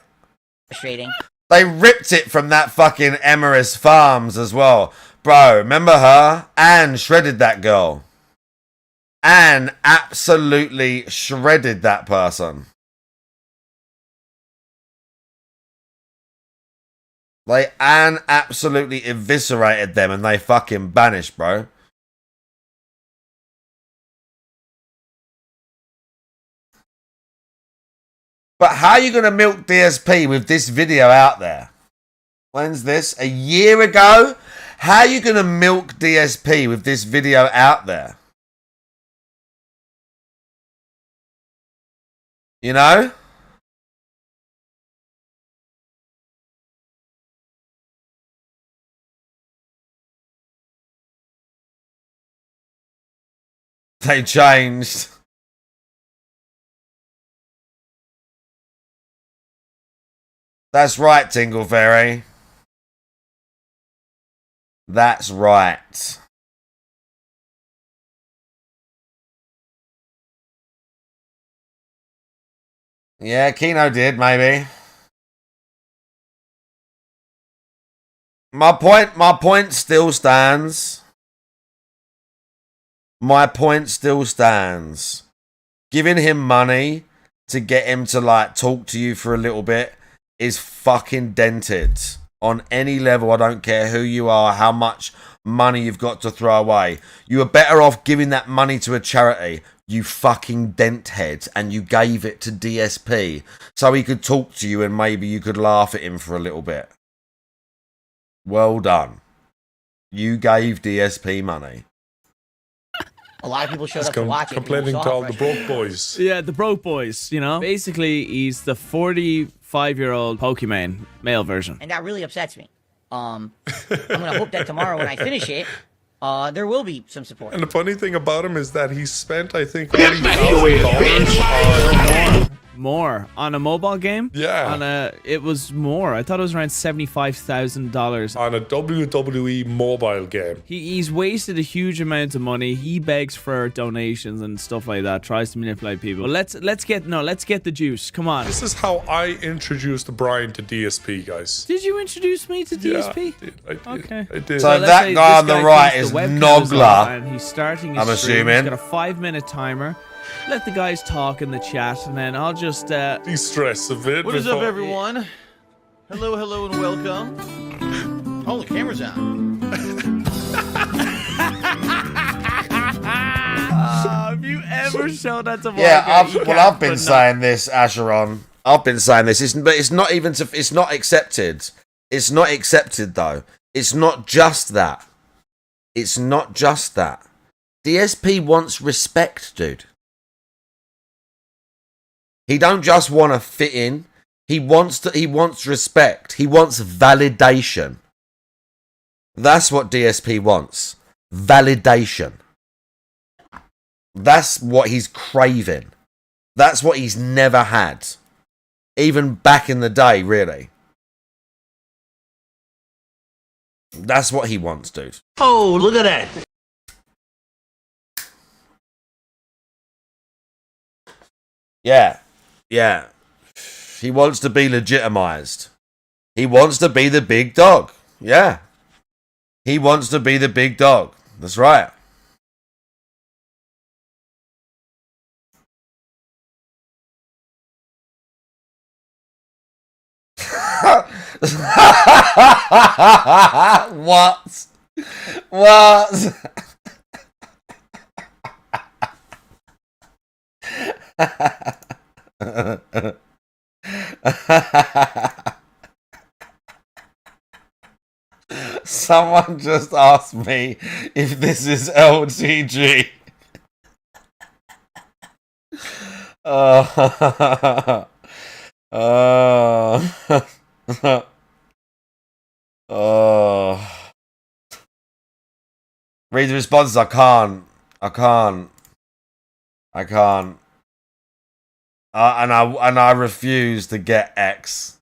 Frustrating. They ripped it from that fucking Emerus Farms as well. Bro, remember her? Anne shredded that girl. Anne absolutely shredded that person. Anne absolutely eviscerated them and they fucking banished, bro. But how are you going to milk DSP with this video out there? When's this? A year ago? How are you going to milk DSP with this video out there? You know? They changed. That's right, Tingle Fairy. That's right. Yeah, Kino did, maybe. My point still stands. My point still stands. Giving him money to get him to, like, talk to you for a little bit is fucking dented. On any level, I don't care who you are, how much money you've got to throw away. You are better off giving that money to a charity, you fucking denthead, and you gave it to DSP so he could talk to you and maybe you could laugh at him for a little bit. Well done. You gave DSP money. A lot of people showed up to watch it. Complaining to all the broke boys. Yeah, the broke boys, you know? Basically, he's the 45-year-old Pokemon male version. And that really upsets me. I'm going to hope that tomorrow when I finish it, there will be some support. And the funny thing about him is that he spent, I think, $40,000 more on a mobile game. Yeah, it was more. I thought it was around $75,000 on a WWE mobile game. He's wasted a huge amount of money. He begs for donations and stuff like that. Tries to manipulate people. But let's get the juice. Come on. This is how I introduced Brian to DSP, guys. Did you introduce me to DSP? Yeah, I did. Okay. I did. So that guy on the right is Nogla. And he's starting his I'm stream. assuming. He's got a 5-minute timer. Let the guys talk in the chat, and then I'll just de-stress a bit. What is up, everyone? Hello, and welcome. Oh, the camera's on. Have you ever shown that to Yeah, I've been saying this, Asheron. I've been saying this, but it's not even. It's not accepted. It's not accepted though. It's not just that. It's not just that. DSP wants respect, dude. He don't just want to fit in. He wants respect. He wants validation. That's what DSP wants. Validation. That's what he's craving. That's what he's never had. Even back in the day, really. That's what he wants, dude. Oh, look at that. Yeah. Yeah. He wants to be legitimized. He wants to be the big dog. Yeah. He wants to be the big dog. That's right. What? What? Someone just asked me if this is LTG. Read the responses. I can't. And I refuse to get X.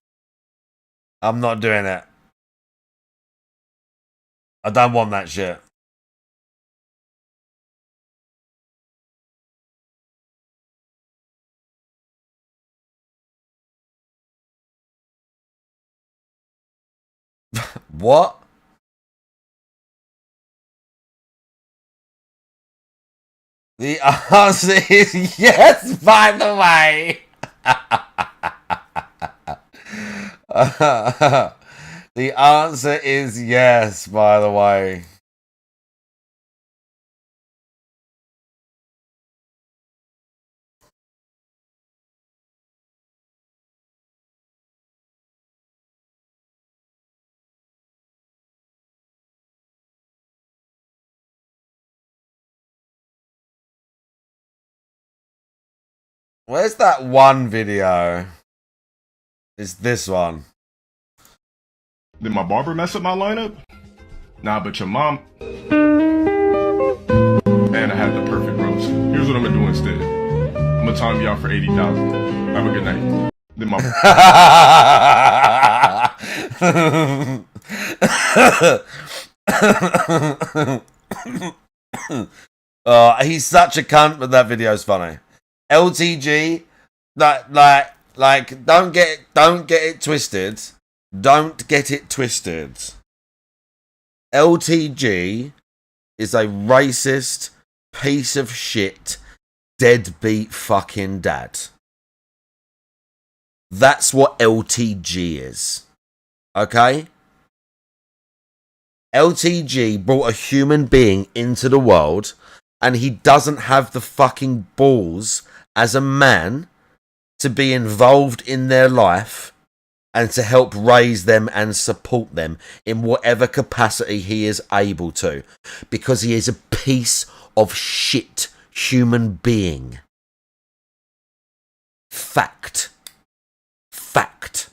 I'm not doing it. I don't want that shit. What? The answer is yes, by the way. The answer is yes, by the way. Where's that one video? It's this one. Did my barber mess up my lineup? Nah, but your mom... And I had the perfect roast. Here's what I'm gonna do instead. I'm gonna time you out for 80,000. Have a good night. Then my... He's such a cunt, but that video's funny. LTG, like, don't get it twisted. Don't get it twisted. LTG is a racist piece of shit, deadbeat fucking dad. That's what LTG is. Okay? LTG brought a human being into the world, and he doesn't have the fucking balls as a man to be involved in their life and to help raise them and support them in whatever capacity he is able to, because he is a piece of shit human being. Fact. Fact.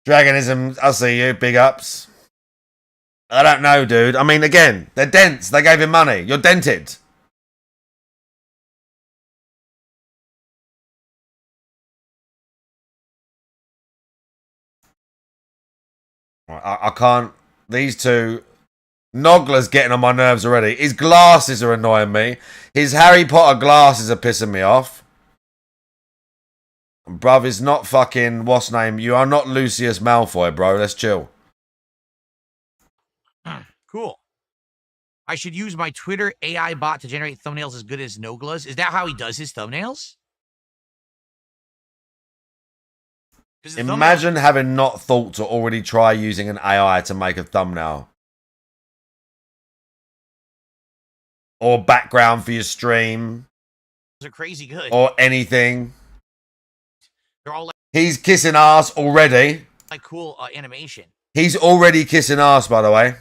Dragonism, I see you, big ups. I don't know, dude. I mean, again, they're dents. They gave him money. You're dented. I can't. These two. Nogler's getting on my nerves already. His glasses are annoying me. His Harry Potter glasses are pissing me off. Bruv, it's not fucking... What's name? You are not Lucius Malfoy, bro. Let's chill. Cool. I should use my Twitter AI bot to generate thumbnails as good as Nogla's. Is that how he does his thumbnails? Imagine having not thought to already try using an AI to make a thumbnail. Or background for your stream. Those are crazy good. Or anything. They're all He's kissing ass already. like cool animation. He's already kissing ass, by the way.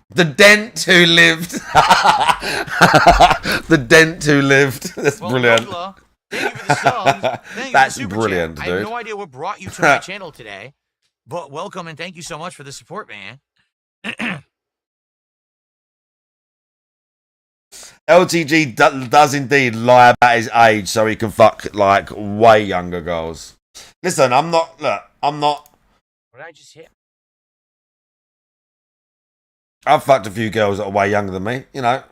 The dent who lived. The dent who lived. That's brilliant. Nogla, thank you for the subs. Thank you That's for the super brilliant, chat. dude. I have no idea what brought you to my channel today, but welcome and thank you so much for the support, man. LTG does indeed lie about his age so he can fuck like way younger girls. Listen, I'm not. Look, I'm not. What did I just hit? I've fucked a few girls that are way younger than me. You know,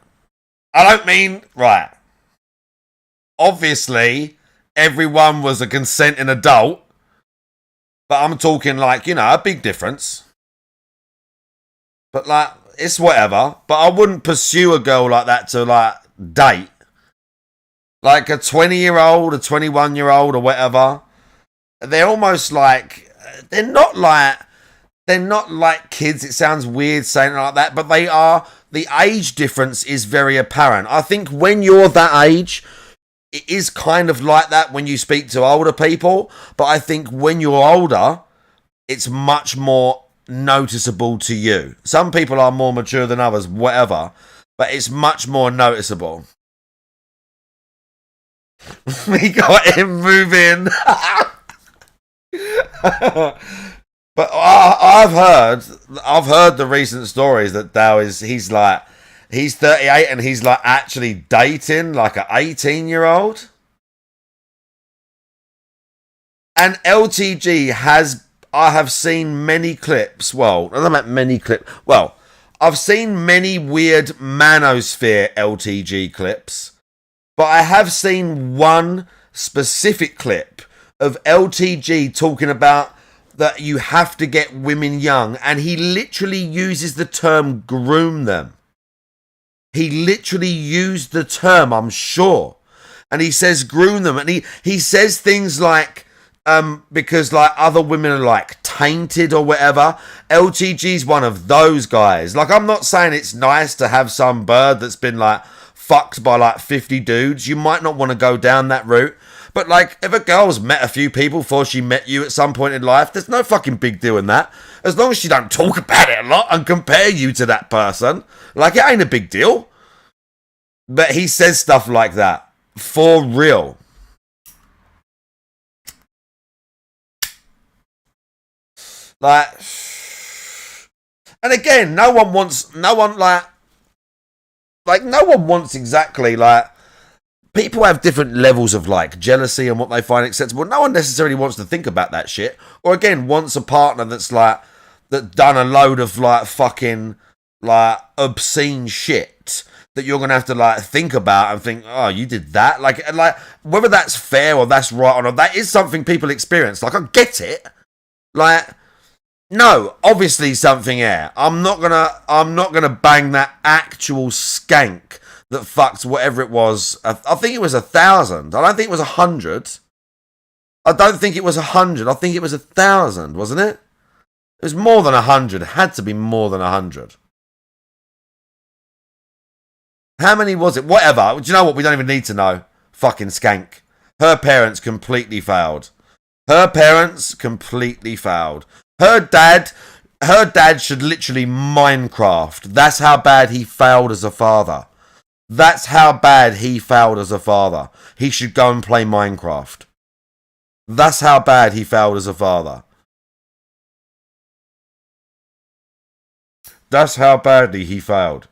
I don't mean right. Obviously, everyone was a consenting adult, but I'm talking like, you know, a big difference. But like, it's whatever. But I wouldn't pursue a girl like that to like date. Like a 20-year-old, a 21-year-old, or whatever. They're almost like they're not like kids. It sounds weird saying it like that, but they are. The age difference is very apparent. I think when you're that age, it is kind of like that when you speak to older people. But I think when you're older, it's much more noticeable to you. Some people are more mature than others, whatever, but it's much more noticeable. We got him moving. But I've heard the recent stories that Dow he's 38 and he's like actually dating like an 18-year-old. And LTG I have seen many clips. Well, I don't know about many clips. Well, I've seen many weird manosphere LTG clips, but I have seen one specific clip of LTG talking about that you have to get women young, and he literally uses the term groom them. He literally used the term, I'm sure. And he says groom them, and he says things like because like other women are like tainted or whatever. LTG's one of those guys. Like, I'm not saying it's nice to have some bird that's been like fucked by like 50 dudes. You might not want to go down that route. But like, if a girl's met a few people before she met you at some point in life, there's no fucking big deal in that. As long as she don't talk about it a lot and compare you to that person, like, it ain't a big deal. But he says stuff like that. For real. Like, and again, no one wants exactly like, people have different levels of like jealousy and what they find acceptable. No one necessarily wants to think about that shit. Or again, wants a partner that's like, that done a load of like fucking like obscene shit that you're gonna have to like think about and think, oh, you did that. Like whether that's fair or that's right or not, that is something people experience. Like, I get it. Like, no, obviously something here. I'm not gonna bang that actual skank that fucked whatever it was. I think it was 1,000. I don't think it was 100. I don't think it was 100. I think it was 1,000, wasn't it? It was more than 100. It had to be more than 100. How many was it? Whatever. Do you know what? We don't even need to know. Fucking skank. Her parents completely failed. Her parents completely failed. Her dad should literally Minecraft. That's how bad he failed as a father. That's how bad he failed as a father. He should go and play Minecraft. That's how bad he failed as a father. That's how badly he failed.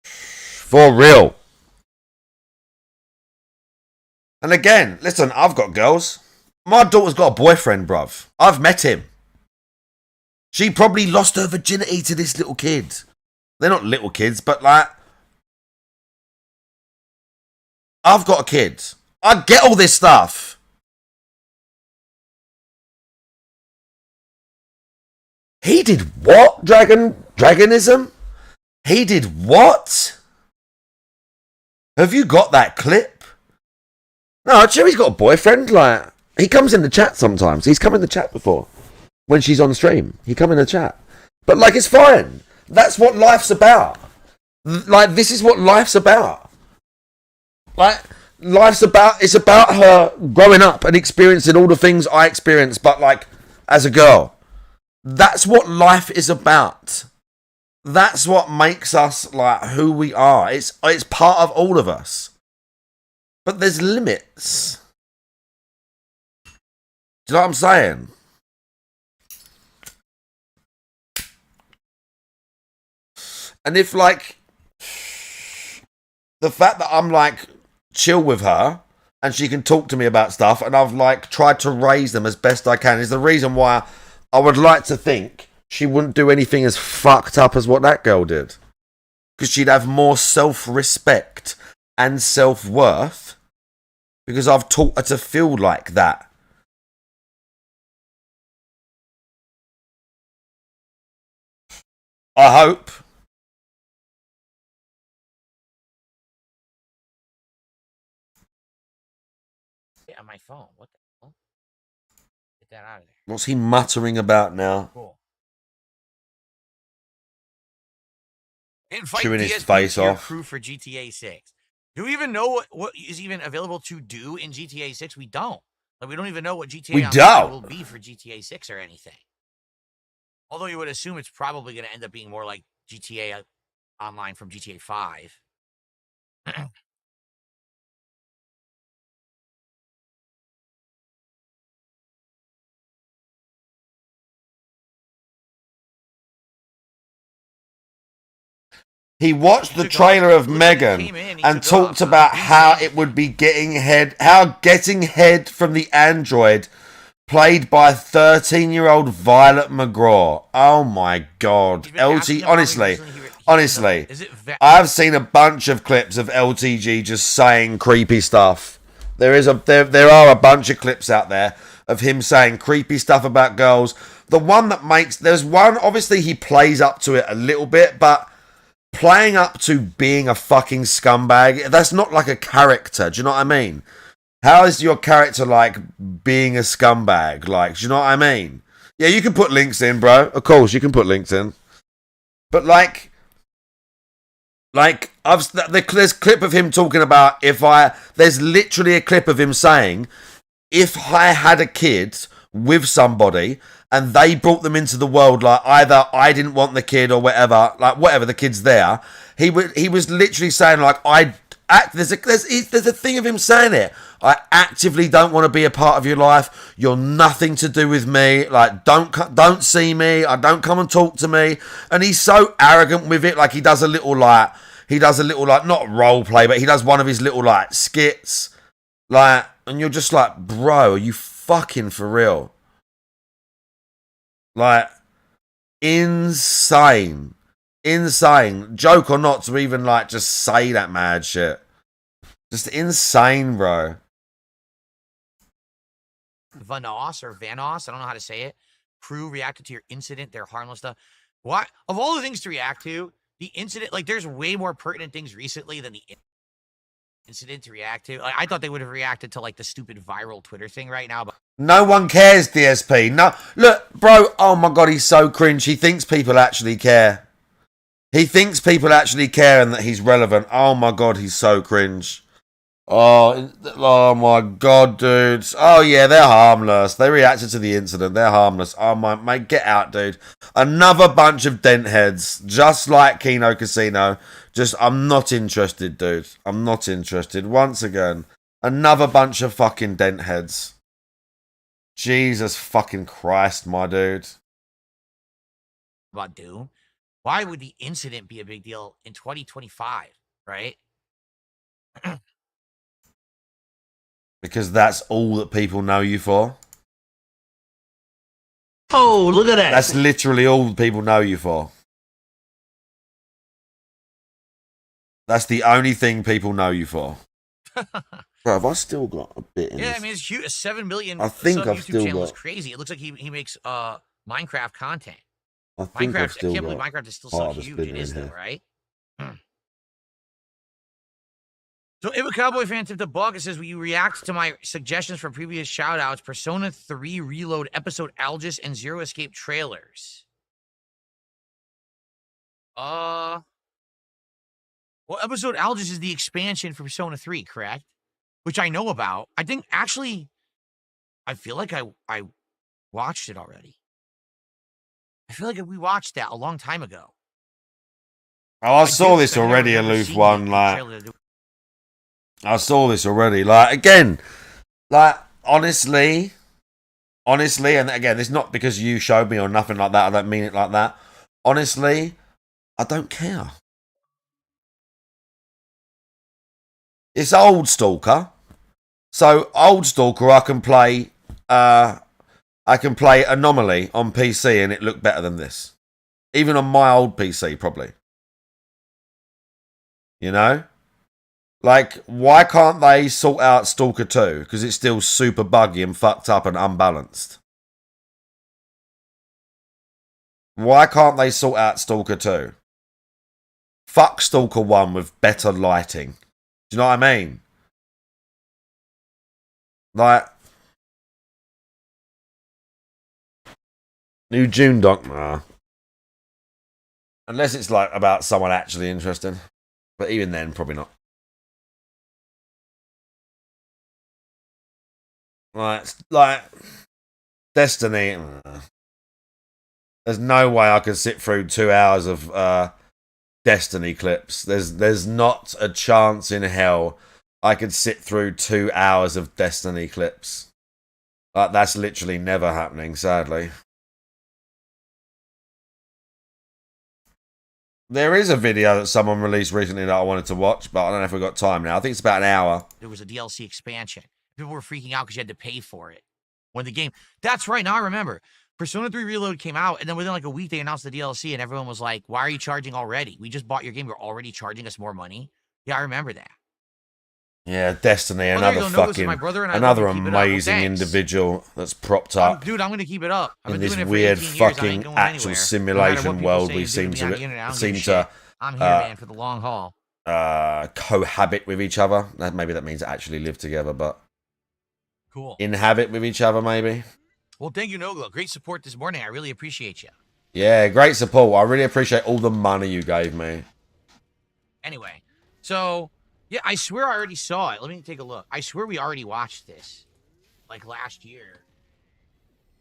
For real. And again, listen, I've got girls. My daughter's got a boyfriend, bruv. I've met him. She probably lost her virginity to this little kid. They're not little kids, but like, I've got a kid. I get all this stuff. He did what? Dragonism? He did what? Have you got that clip? No, I'm sure he's got a boyfriend. Like, he comes in the chat sometimes. He's come in the chat before. When she's on stream, he come in the chat. But like, it's fine. That's what life's about. Like, this is what life's about. Like, it's about her growing up and experiencing all the things I experienced, but like, as a girl. That's what life is about. That's what makes us like who we are. It's part of all of us. But there's limits. Do you know what I'm saying? And if, like, the fact that I'm, like, chill with her and she can talk to me about stuff and I've, like, tried to raise them as best I can is the reason why I would like to think she wouldn't do anything as fucked up as what that girl did. Because she'd have more self-respect and self-worth because I've taught her to feel like that. I hope. On my phone. What the hell? Get that out of there. What's he muttering about now? Cool. Invite Chewing his DSP face to your off. crew for GTA 6. Do we even know what is even available to do in GTA 6? We don't. Like, we don't even know what GTA We Online don't. will be for GTA 6 or anything. Although you would assume it's probably going to end up being more like GTA Online from GTA 5. He watched the trailer of Megan and talked about how it would be getting head from the android played by 13-year-old Violet McGraw. Oh my god. LT, honestly, I've seen a bunch of clips of LTG just saying creepy stuff. There are a bunch of clips out there of him saying creepy stuff about girls. The one that there's one, obviously he plays up to it a little bit, but playing up to being a fucking scumbag, that's not like a character. Do you know what I mean? How is your character like being a scumbag? Like, do you know what I mean? Yeah, you can put links in, bro. Of course, you can put links in. But there's a clip of him talking about there's literally a clip of him saying, if I had a kid with somebody and they brought them into the world, like either I didn't want the kid or whatever, like whatever, the kid's there. He was literally saying like there's a thing of him saying it. I actively don't want to be a part of your life. You're nothing to do with me. Like don't see me. I don't come and talk to me. And he's so arrogant with it. Like he does a little like not role play, but he does one of his little like skits. Like, and you're just like, bro, are you fucking for real? Like, insane. Joke or not to even like just say that mad shit. Just insane, bro. Vanos, I don't know how to say it. Crew reacted to your incident. They're harmless stuff. Why? Of all the things to react to, the incident, like there's way more pertinent things recently than the incident to react to. Like, I thought they would have reacted to like the stupid viral Twitter thing right now, but No one cares, DSP. No, look, bro. Oh my god, he's so cringe. He thinks people actually care. He thinks people actually care and that he's relevant. Oh my god, he's so cringe. Oh my god, dudes. Oh yeah, they're harmless. They reacted to the incident. They're harmless. Oh my mate, get out, dude. Another bunch of dent heads, just like Kino Casino. I'm not interested, dude. I'm not interested. Once again, another bunch of fucking dent heads. Jesus fucking Christ, my dude. about Doom. Why would the incident be a big deal in 2025, right? Because that's all that people know you for. Oh, look at that. That's literally all people know you for. That's the only thing people know you for. Bro, have I still got a bit in Yeah, this? I mean, it's huge. 7 million I think sub I've YouTube still channel is got- crazy. It looks like he makes Minecraft content. I think I've Minecraft, I still can't believe got Minecraft is still part so of a huge. spinner It is in though, here. right? So if a Cowboy fan tipped a buck, it says, will you react to my suggestions from previous shoutouts, Persona 3 Reload, Episode Algis, and Zero Escape trailers? Well, Episode Algis is the expansion for Persona 3, correct? Which I know about. I think, actually, I feel like I watched it already. I feel like we watched that a long time ago. Oh, I saw this I've never already, Aloof seen one. the Like, trailer to do- I saw this already. Like, again, like, honestly, honestly, and again, it's not because you showed me or nothing like that. I don't mean it like that. Honestly, I don't care. It's Old Stalker. So Old Stalker, I can play Anomaly on PC and it looked better than this. Even on my old PC, probably. You know? Like, why can't they sort out Stalker 2? Because it's still super buggy and fucked up and unbalanced. Why can't they sort out Stalker 2? Fuck Stalker 1 with better lighting. Do you know what I mean? Like, new June Doc, nah. Unless it's like about someone actually interesting. But even then, probably not. Like Destiny. There's no way I could sit through 2 hours of Destiny clips. There's not a chance in hell I could sit through 2 hours of Destiny clips. Like, that's literally never happening, sadly. There is a video that someone released recently that I wanted to watch, but I don't know if we've got time now. I think it's about an hour. There was a DLC expansion. People were freaking out because you had to pay for it. When the game... That's right, now I remember. Persona 3 Reload came out, and then within like a week, they announced the DLC, and everyone was like, why are you charging already? We just bought your game. You're already charging us more money? Yeah, I remember that. Yeah, Destiny, another fucking... Another amazing individual that's propped up. Dude, I'm going to keep it up. In this weird fucking actual simulation world we seem to I'm here, man, for the long haul. Cohabit with each other. Maybe that means actually live together, but... Cool. Inhabit with each other, maybe. Well, thank you, Nogla. Great support this morning. I really appreciate you. Yeah, great support. I really appreciate all the money you gave me. Anyway, so, yeah, I swear I already saw it. Let me take a look. I swear we already watched this, like, last year.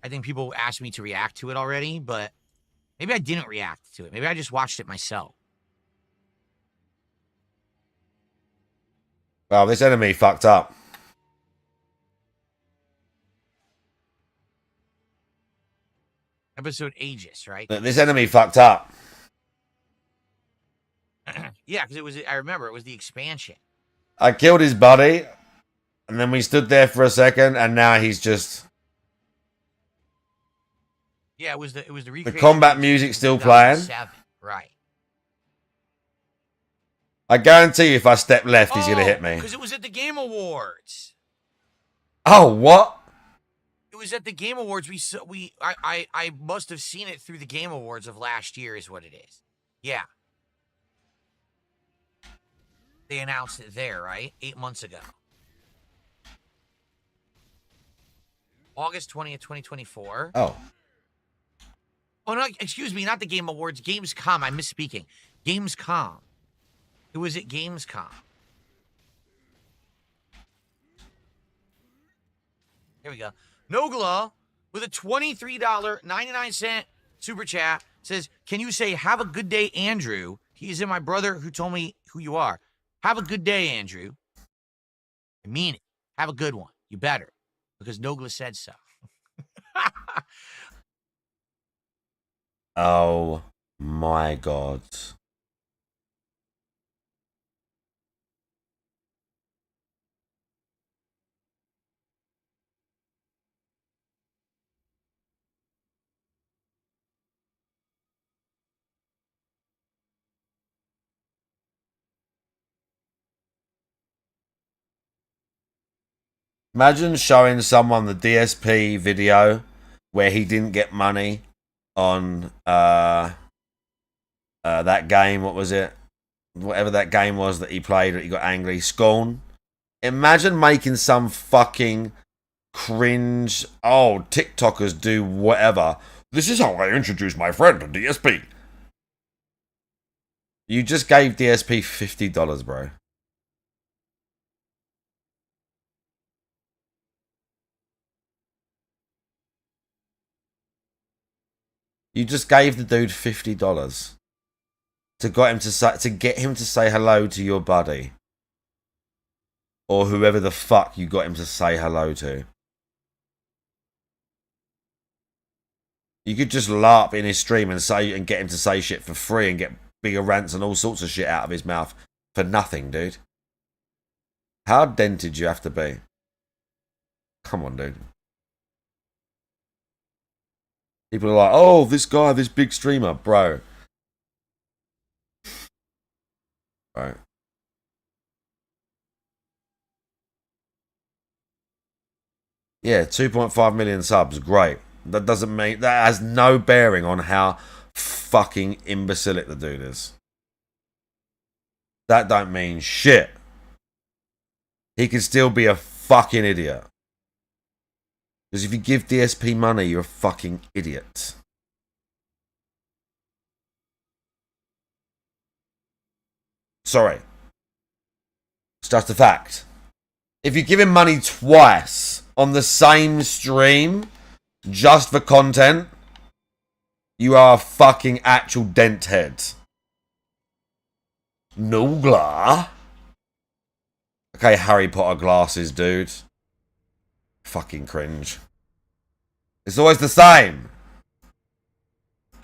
I think people asked me to react to it already, but maybe I didn't react to it. Maybe I just watched it myself. Well, this enemy fucked up. Episode Aegis, right? This enemy fucked up. Yeah, because it was, I remember, it was the expansion. I killed his buddy, and then we stood there for a second, and now he's just... Yeah, it was the recreation. The combat music still playing. Right. I guarantee you if I step left, he's going to hit me. Because it was at the Game Awards. Oh, what? It was at the Game Awards. I must have seen it through the Game Awards of last year is what it is. Yeah. They announced it there, right? 8 months ago. August 20th, 2024. Oh. Oh, no, excuse me, not the Game Awards. Gamescom. I'm misspeaking. Gamescom. It was at Gamescom. Here we go. Nogla, with a $23.99 super chat, says, can you say, have a good day, Andrew? He is my brother who told me who you are. Have a good day, Andrew. I mean it. Have a good one. You better. Because Nogla said so. Oh, my God. Imagine showing someone the DSP video where he didn't get money on that game. What was it? Whatever that game was that he played that he got angry. Scorn. Imagine making some fucking cringe, oh, TikTokers do whatever. This is how I introduce my friend to DSP. You just gave DSP $50, bro. You just gave the dude $50 to get him to say hello to your buddy, or whoever the fuck you got him to say hello to. You could just LARP in his stream and say and get him to say shit for free and get bigger rants and all sorts of shit out of his mouth for nothing, dude. How dented you have to be? Come on, dude. People are like, oh, this guy, this big streamer, bro. Right. Yeah, 2.5 million subs, great. That doesn't mean, that has no bearing on how fucking imbecilic the dude is. That don't mean shit. He can still be a fucking idiot. Because if you give DSP money, you're a fucking idiot. Sorry. It's just a fact. If you give him money twice on the same stream, just for content, you are a fucking actual dent head. Nogla. Okay, Harry Potter glasses, dude. Fucking cringe. It's always the same.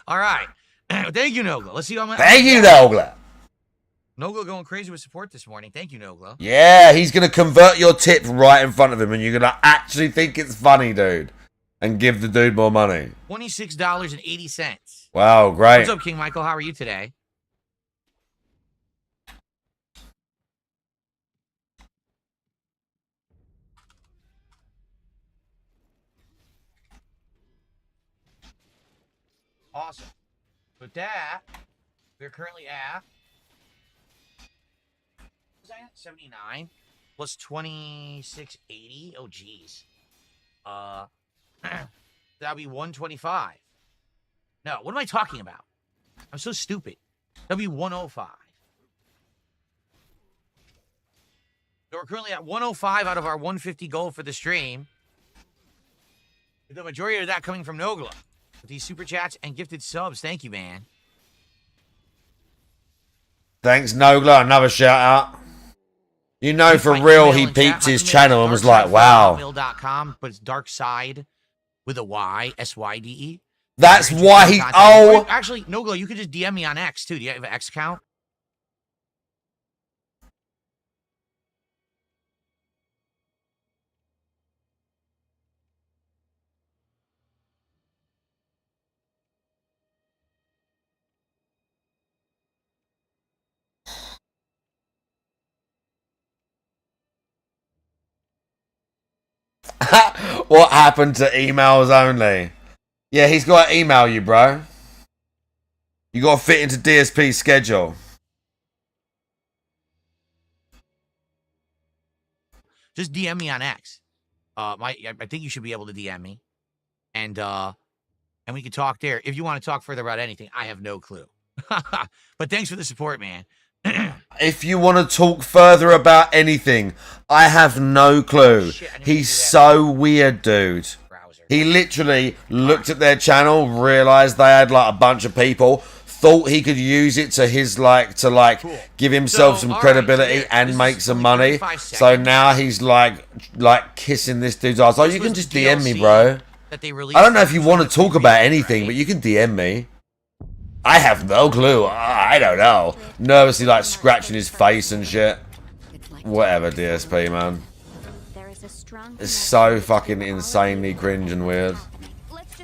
All right. Thank you, Nogla. Let's see how much. Thank you, Nogla. Nogla going crazy with support this morning. Thank you, Nogla. Yeah, he's going to convert your tip right in front of him and you're going to actually think it's funny, dude. And give the dude more money. $26.80. Wow, great. What's up, King Michael? How are you today? Awesome. With that, we're currently at 79 plus 2680. Oh, geez. That'll be 125. No, what am I talking about? I'm so stupid. That'll be 105. So we're currently at 105 out of our 150 goal for the stream. The majority of that coming from Nogla. With these super chats and gifted subs. Thank you, man. Thanks, Nogla. Another shout out. You know, for real, he peeped his channel and was like, wow. But it's Dark Side with a Y, S-Y-D-E. That's why he... Oh. Actually, Nogla, you could just DM me on X, too. Do you have an X account? What happened to emails only? Yeah, he's got to email you, bro. You got to fit into DSP's schedule. Just DM me on X. I think you should be able to DM me. And we can talk there. If you want to talk further about anything, I have no clue. But thanks for the support, man. If you want to talk further about anything, I have no clue. He's so weird, dude. He literally looked at their channel, realized they had like a bunch of people, thought he could use it to his give himself some credibility and make some money. So now he's like kissing this dude's ass. Oh, you can just DM me, bro. I don't know if you want to talk about anything, but you can DM me. I have no clue. I don't know. Nervously scratching his face and shit. Whatever, DSP, man. It's so fucking insanely cringe and weird.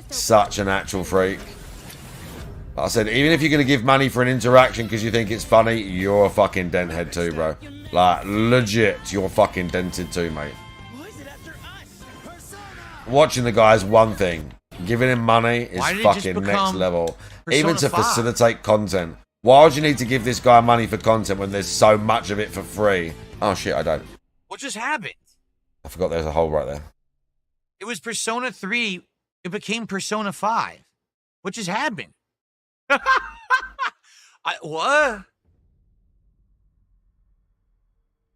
Such an actual freak. Like I said, even if you're going to give money for an interaction because you think it's funny, you're a fucking denthead too, bro. Like, legit, you're fucking dented too, mate. Watching the guy's one thing. Giving him money is fucking next level. Even to facilitate content. Why would you need to give this guy money for content when there's so much of it for free? Oh shit, I don't. What just happened? I forgot there's a hole right there. It was Persona 3. It became Persona 5. What just happened? What?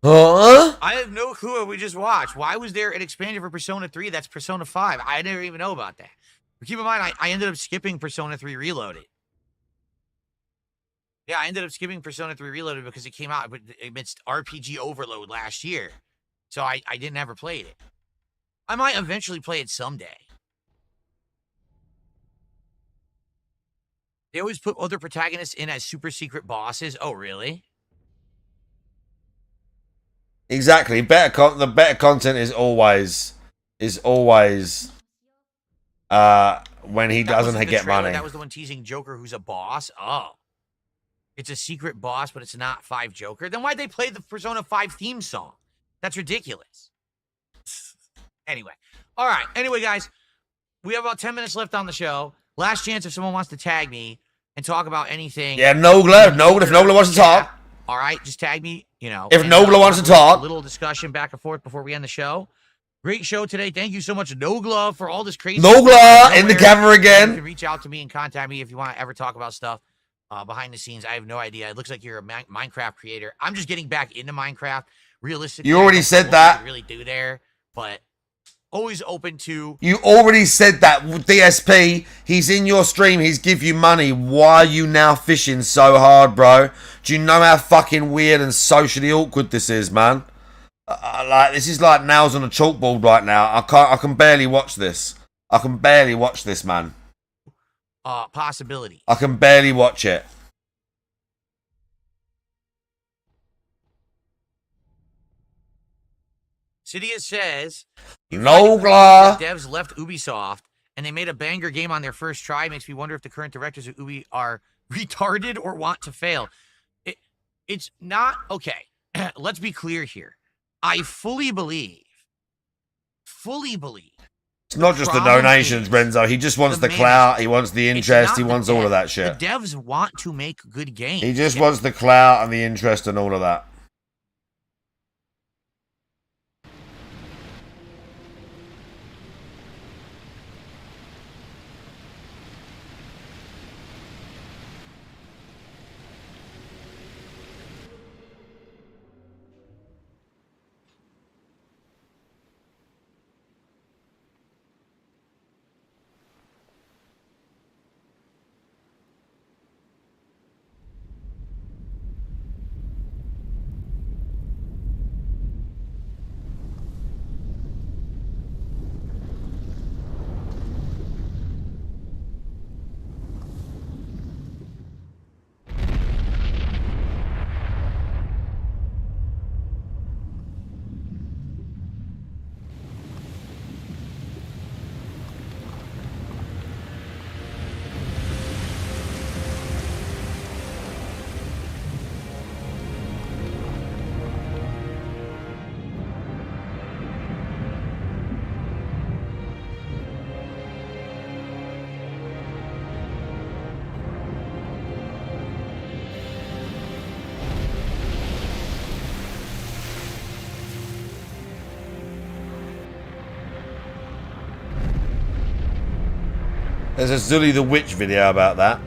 Huh? I have no clue what we just watched. Why was there an expansion for Persona 3 that's Persona 5? I never even know about that. But keep in mind, I ended up skipping Persona 3 Reloaded. Yeah, I ended up skipping Persona 3 Reloaded because it came out amidst RPG Overload last year. So I never played it. I might eventually play it someday. They always put other protagonists in as super secret bosses. Oh, really? Exactly. The better content is always when he doesn't get money. That was the one teasing Joker, who's a boss. Oh, it's a secret boss, but it's not 5 Joker. Then why'd they play the Persona 5 theme song? That's ridiculous. Anyway, all right. Anyway, guys, we have about 10 minutes left on the show. Last chance if someone wants to tag me and talk about anything. Yeah, Nogla. If Nogla wants to talk. All right, just tag me, you know. If Nogla wants to talk. A little discussion back and forth before we end the show. Great show today. Thank you so much, Nogla, for all this crazy Nogla in the camera You again. can reach out to me and contact me if you want to ever talk about stuff behind the scenes. I have no idea. It looks like you're a Minecraft creator. I'm just getting back into Minecraft. Realistically, You already said that. Really do there, but always open to. You already said that, DSP. He's in your stream. He's give you money. Why are you now fishing so hard, bro? Do you know how fucking weird and socially awkward this is, man? Like, this is like nails on a chalkboard right now. I can barely watch this. I can barely watch this, man. Possibility. I can barely watch it. Cydia says, Nogla. Devs left Ubisoft and they made a banger game on their first try. Makes me wonder if the current directors of Ubi are retarded or want to fail. It's not okay. Let's be clear here. I fully believe. It's not just the donations, Renzo. He just wants the clout. He wants the interest. He wants all of that shit. The devs want to make good games. He just wants the clout and the interest and all of that. There's a Zully the Witch video about that.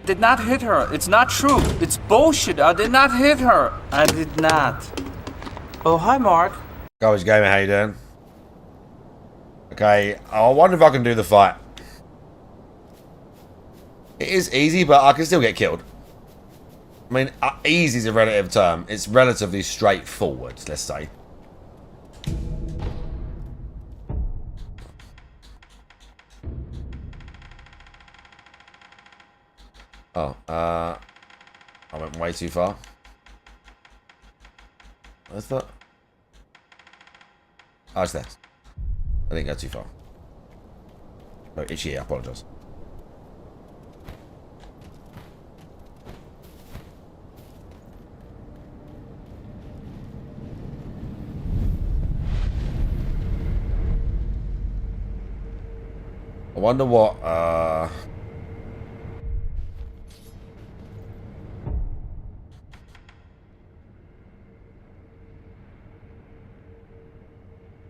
Did not hit her. It's not true. It's bullshit. I did not hit her. I did not. Oh, hi, Mark. Garbage Gamer, how you doing? Okay, I wonder if I can do the fight. It is easy, but I can still get killed. I mean, easy is a relative term. It's relatively straightforward, let's say. Oh, I went way too far. What's that? Oh, it's there. I didn't go too far. Oh, it's here, I apologise. I wonder what,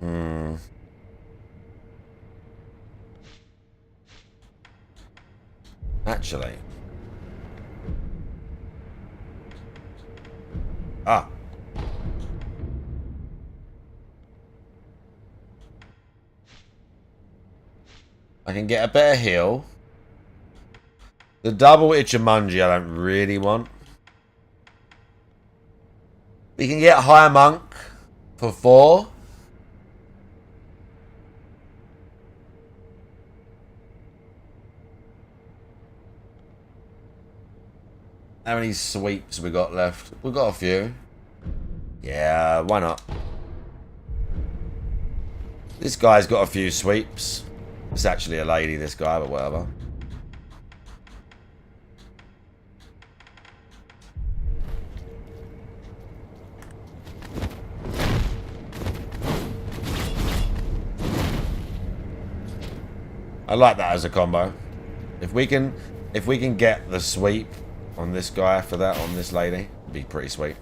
Hmm. Actually. Ah. I can get a better heal. The double Ichimonji I don't really want. We can get High Monk for 4. How many sweeps we got left? We've got a few. Yeah, why not? This guy's got a few sweeps. It's actually a lady, this guy, but whatever. I like that as a combo. If we can get the sweep on this guy for that on this lady, it'd be pretty sweet.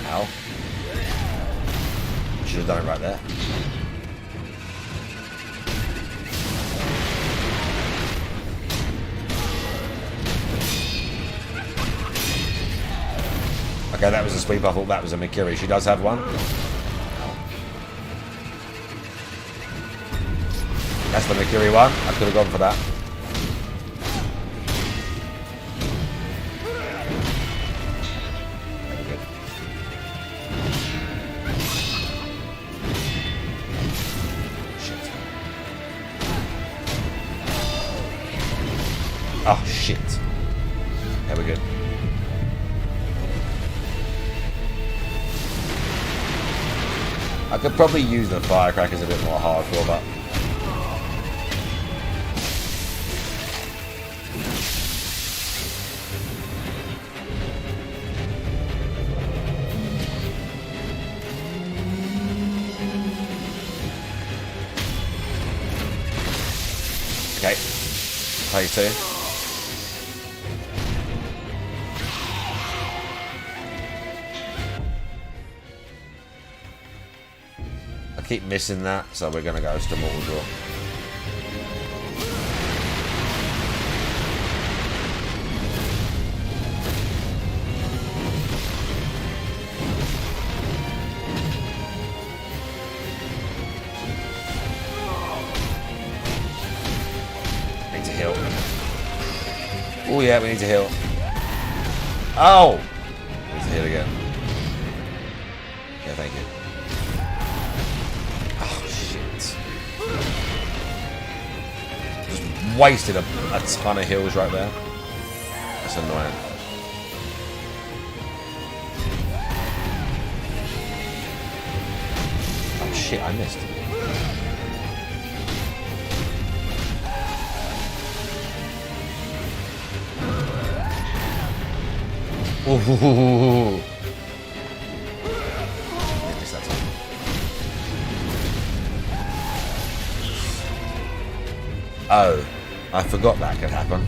Ow. Should have done it right there. Okay, that was a sweep. I thought that was a Mikiri. She does have one. That's the Mikiri one. I could have gone for that. Shit. Oh, shit. There we go. I could probably use the firecrackers a bit more hardcore, but... Okay. Play 2. Keep missing that, so we're gonna go to Mortal Draw. Need to heal. Oh yeah, we need to heal. Oh! Need to heal again. Yeah, thank you. Wasted a ton of heals right there. That's annoying. Oh shit, I missed. Ooh. Oh, I forgot that could happen.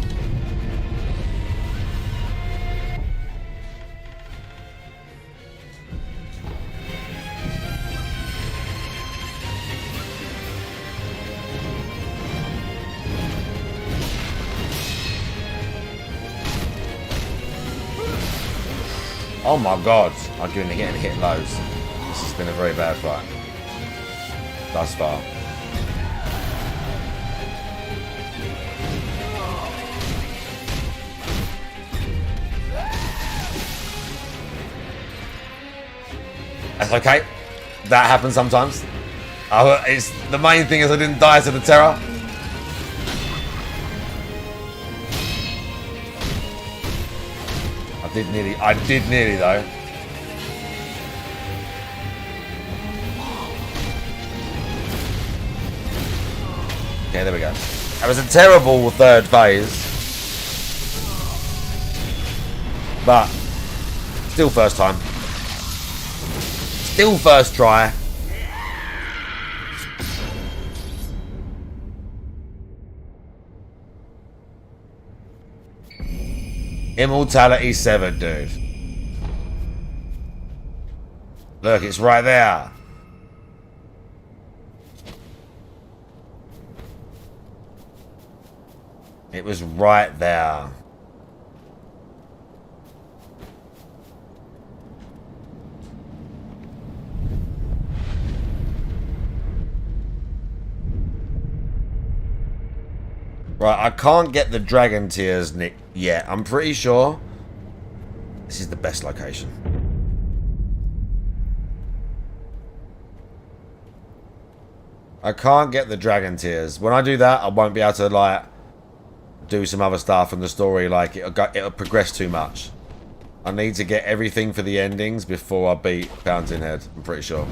Oh my god, I'm getting hit loads. This has been a very bad fight. Thus far. That's okay. That happens sometimes. It's the main thing is I didn't die to the terror. I did nearly though. Okay, there we go. That was a terrible third phase. But still first time. Still first try. Immortality 7, dude. Look, it's right there. It was right there. Right, I can't get the dragon tears yet. I'm pretty sure this is the best location. I can't get the dragon tears. When I do that, I won't be able to, like, do some other stuff in the story. Like, it'll progress too much. I need to get everything for the endings before I beat Fountain Head. I'm pretty sure.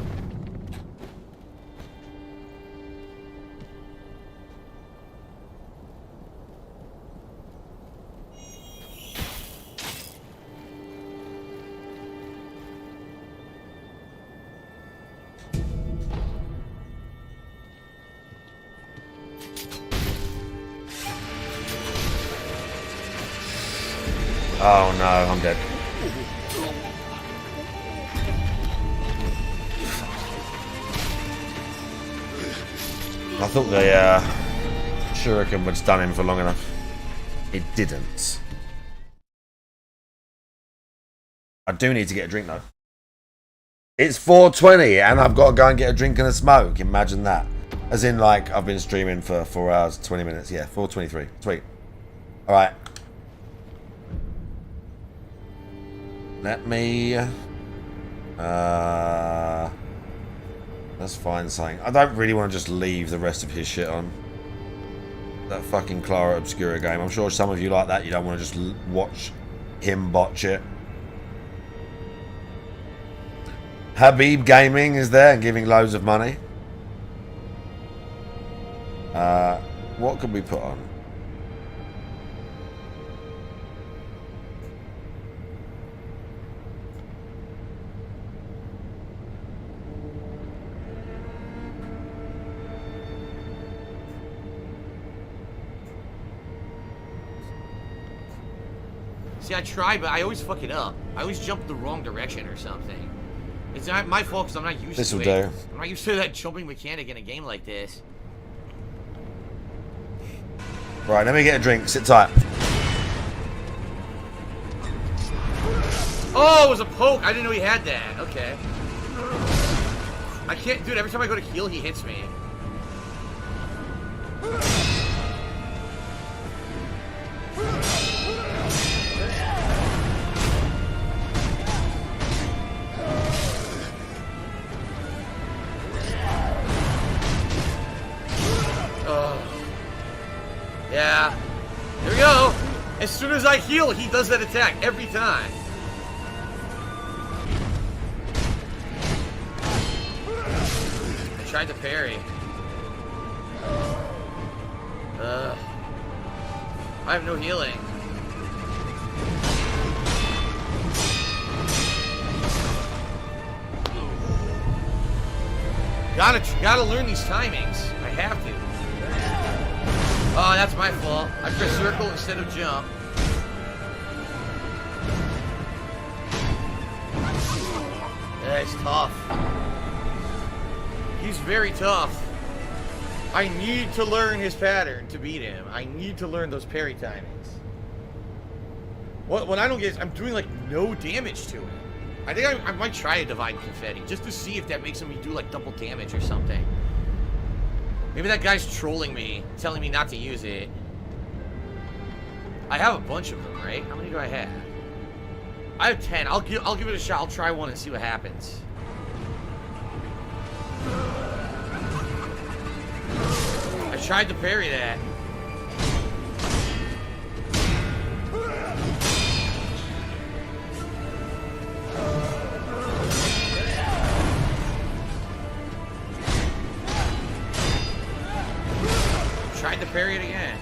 Oh no, I'm dead. I thought the shuriken would stun him for long enough. It didn't. I do need to get a drink though. It's 4:20 and I've got to go and get a drink and a smoke. Imagine that. As in, like, I've been streaming for 4 hours, 20 minutes. Yeah, 4:23. Sweet. Alright. Let me... let's find something. I don't really want to just leave the rest of his shit on. That fucking Clara Obscura game. I'm sure some of you like that. You don't want to just watch him botch it. Habib Gaming is there and giving loads of money. What could we put on? See, I try, but I always fuck it up. I always jump the wrong direction or something. It's not my fault because I'm not used to it. This'll do. I'm not used to that jumping mechanic in a game like this. Right, let me get a drink. Sit tight. Oh, it was a poke. I didn't know he had that. Okay. I can't, dude. Every time I go to heal, he hits me. Yeah. There we go. As soon as I heal, he does that attack every time. I tried to parry. I have no healing. Gotta learn these timings. I have to. Oh, that's my fault. I pressed circle instead of jump. Yeah, he's tough. He's very tough. I need to learn his pattern to beat him. I need to learn those parry timings. What I don't get is I'm doing like no damage to him. I think I might try a Divine Confetti just to see if that makes him do like double damage or something. Maybe that guy's trolling me, telling me not to use it. I have a bunch of them, right? How many do I have? I have 10. I'll give it a shot. I'll try one and see what happens. I tried to parry that. Tried to parry it again.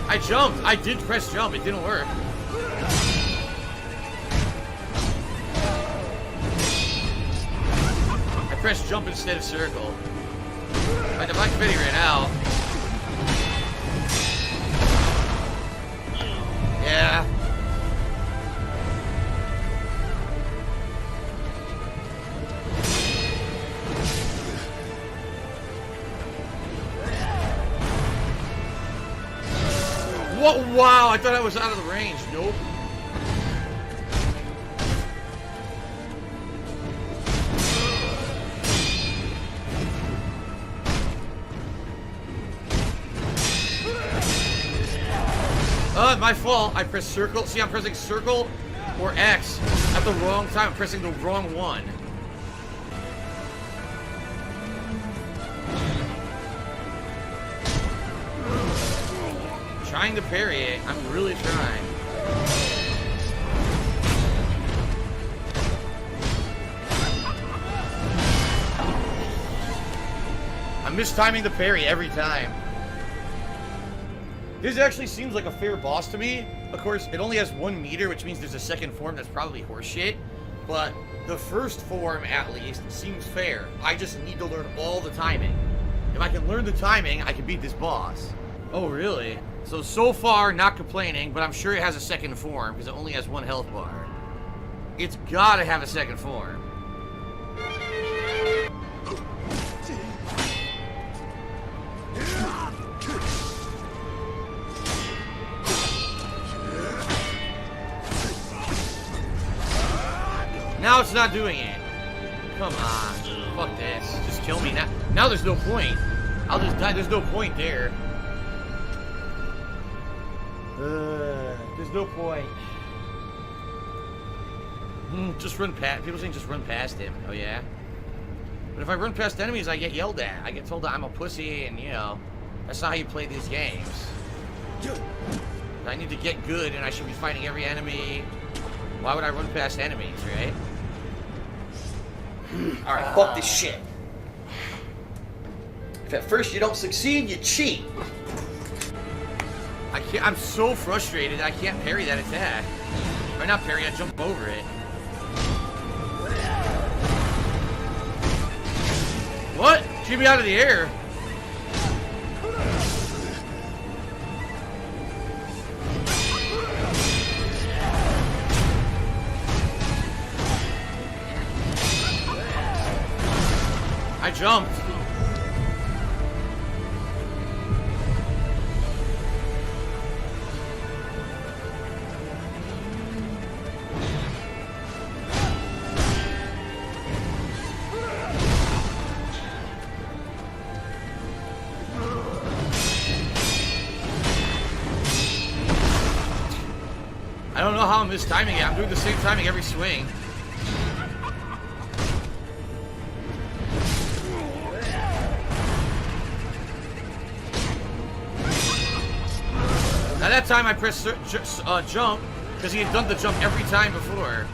I jumped. I did press jump. It didn't work. I press jump instead of circle. Like, if I can figure it out. Yeah. What? Wow, I thought I was out of the range. Nope. My fault. I pressed circle. See, I'm pressing circle or X at the wrong time. I'm pressing the wrong one. Trying to parry it. I'm really trying. I'm mistiming the parry every time. This actually seems like a fair boss to me. Of course, it only has 1 meter, which means there's a second form that's probably horseshit. But the first form, at least, seems fair. I just need to learn all the timing. If I can learn the timing, I can beat this boss. Oh, really? So far, not complaining, but I'm sure it has a second form, because it only has 1 health bar. It's gotta have a second form. Now it's not doing it. Come on. Fuck this. Just kill me now. Now there's no point. I'll just die. There's no point there. There's no point. Just run past. People saying just run past him. Oh yeah. But if I run past enemies, I get yelled at. I get told that I'm a pussy, and you know, that's not how you play these games. I need to get good, and I should be fighting every enemy. Why would I run past enemies, right? Alright, fuck this shit. If at first you don't succeed, you cheat. I'm so frustrated, I can't parry that attack. Or not parry, I jump over it. What? Shoot me out of the air. I jumped. I don't know how I'm mistiming it. I'm doing the same timing every swing. Now that time I pressed jump because he had done the jump every time before.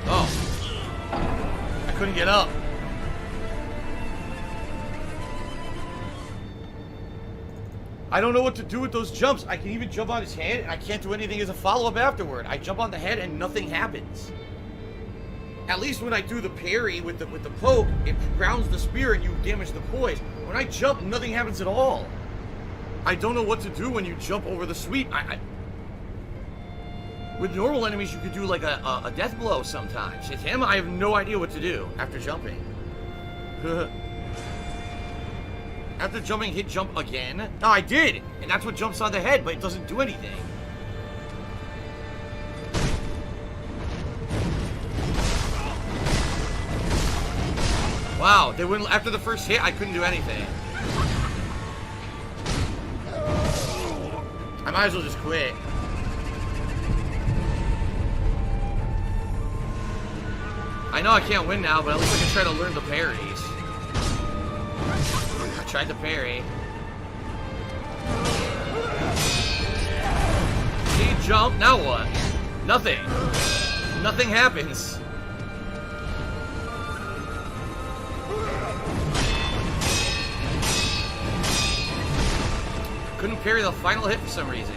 Oh. I couldn't get up. I don't know what to do with those jumps. I can even jump on his head, and I can't do anything as a follow-up afterward. I jump on the head, and nothing happens. At least when I do the parry with the poke, it grounds the spear, and you damage the poise. When I jump, nothing happens at all. I don't know what to do when you jump over the sweep. With normal enemies, you could do like a death blow sometimes. With him, I have no idea what to do after jumping. After jumping, hit jump again? No, I did! And that's what jumps on the head, but it doesn't do anything. Wow, they wouldn't, after the first hit, I couldn't do anything. I might as well just quit. I know I can't win now, but at least I can try to learn the parries. I tried to parry. See, jump, now what? Nothing. Nothing happens. Couldn't parry the final hit for some reason.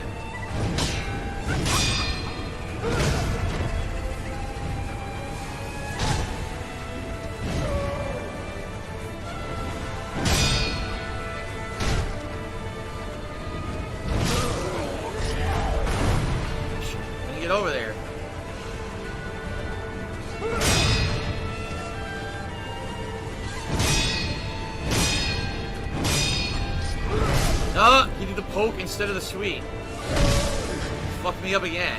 Can you get over there? No, he did the poke instead of the sweet. Fucked me up again.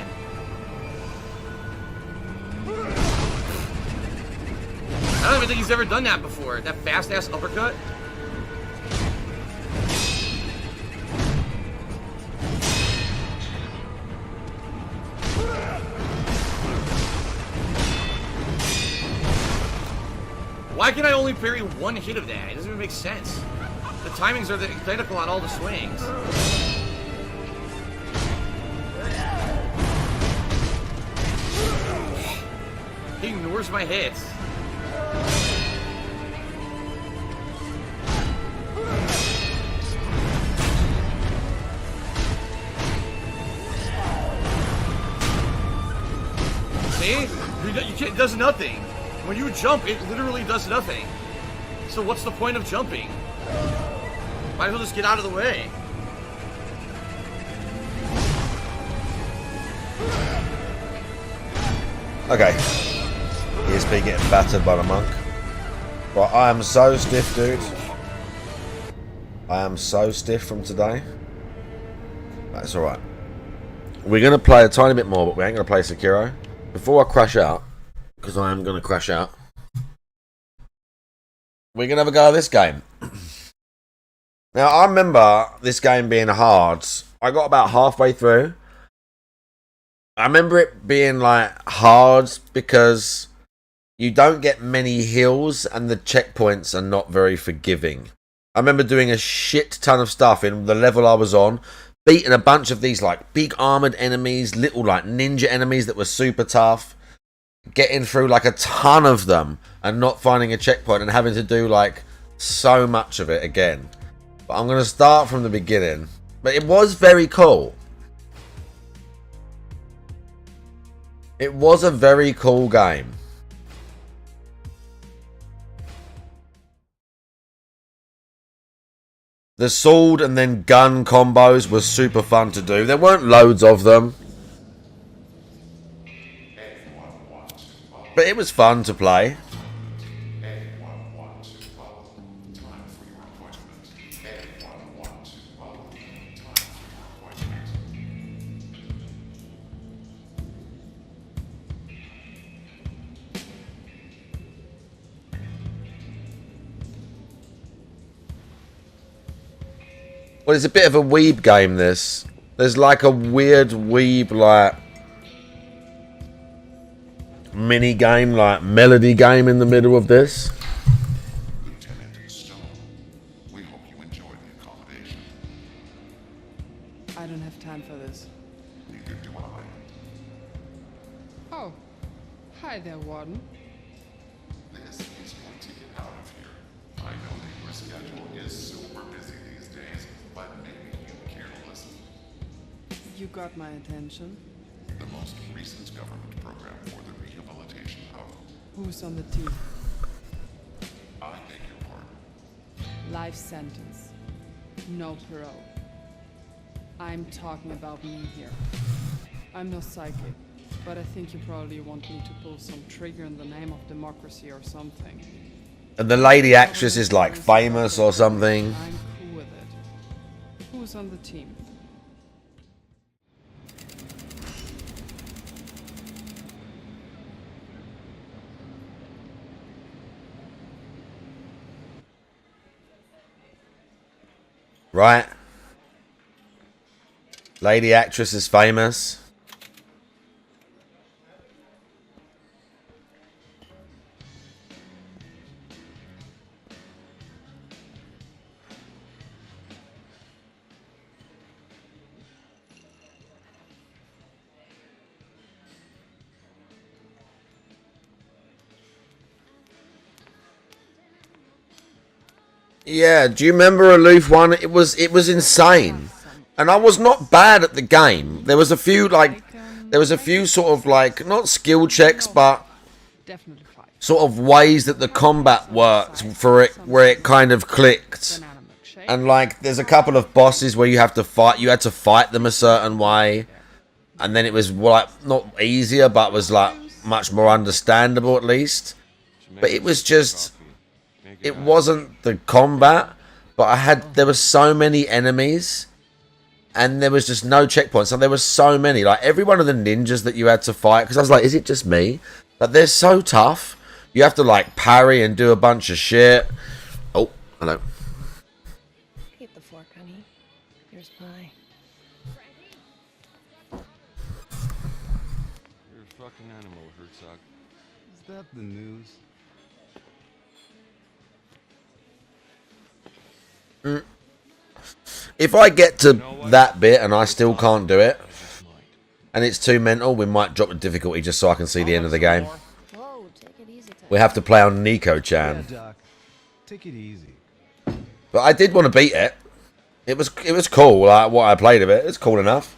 I don't even think he's ever done that before. That fast-ass uppercut. Why can I only parry one hit of that? It doesn't even make sense. The timings are identical on all the swings. He ignores my hits. See? It does nothing. When you jump, it literally does nothing. So what's the point of jumping? Might as well just get out of the way. Okay. ESP getting battered by the monk. But I am so stiff, dude. I am so stiff from today. That's alright. We're going to play a tiny bit more, but we ain't going to play Sekiro. Before I crash out, because I am going to crash out, we're going to have a go at this game. Now, I remember this game being hard. I got about halfway through. I remember it being like hard because you don't get many heals and the checkpoints are not very forgiving. I remember doing a shit ton of stuff in the level I was on, beating a bunch of these like big armored enemies, little like ninja enemies that were super tough, getting through like a ton of them and not finding a checkpoint and having to do like so much of it again. But I'm going to start from the beginning. But it was very cool. It was a very cool game. The sword and then gun combos were super fun to do. There weren't loads of them. But it was fun to play. Well, it's a bit of a weeb game, this. There's like a weird weeb, like, mini game, like, melody game in the middle of this. I don't have time for this. Neither do I. Oh, hi there, Warden. This is going to get out of here. I know that your schedule is super busy these days, but maybe you care to listen. You got my attention. The most recent government program for the rehabilitation of... Who's on the team? I beg your pardon. Life sentence. No parole. I'm talking about me here. I'm no psychic, but I think you probably want me to pull some trigger in the name of democracy or something. And the lady actress is like famous or something. I'm cool with it. Who's on the team? Right? Lady actress is famous. Yeah, do you remember Aloof 1? It was insane. And I was not bad at the game. There was a few sort of like, not skill checks, but sort of ways that the combat worked for it, where it kind of clicked. And like, there's a couple of bosses where you had to fight them a certain way. And then it was like, not easier, but was like much more understandable at least. But it was just, it wasn't the combat, but there were so many enemies. And there was just no checkpoints. So there were so many. Like, every one of the ninjas that you had to fight. Because I was like, is it just me? But they're so tough. You have to, like, parry and do a bunch of shit. Oh, hello. Keep the fork, honey. Here's pie. You're a fucking animal, Herzog. Is that the news? If I get to that bit and I still can't do it, and it's too mental, we might drop the difficulty just so I can see the end of the game. We have to play on Nico-chan. Yeah, Doc. Take it easy. But I did want to beat it. It was cool, like what I played of it. It's cool enough.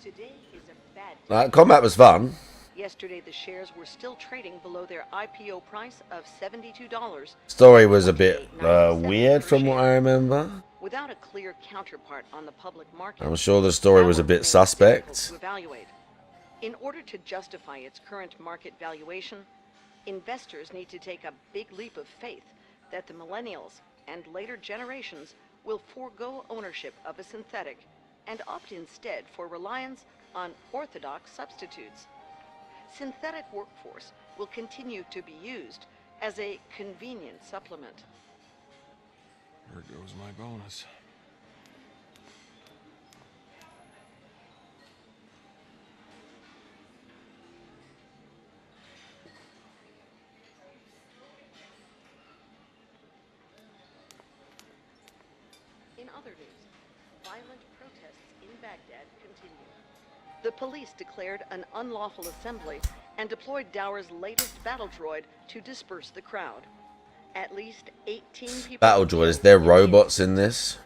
Today is a bad day. Like, combat was fun. Yesterday, the shares were still trading below their IPO price of $72. Story was a bit weird from what I remember. Without a clear counterpart on the public market, I'm sure the story was a bit suspect. to evaluate. In order to justify its current market valuation, investors need to take a big leap of faith that the millennials and later generations will forego ownership of a synthetic and opt instead for reliance on orthodox substitutes. Synthetic workforce will continue to be used as a convenient supplement. There goes my bonus. In other news, violent protests in Baghdad continue. The police declared an unlawful assembly and deployed Dower's latest battle droid to disperse the crowd. At least 18 people... Battle droid, is there robots in this?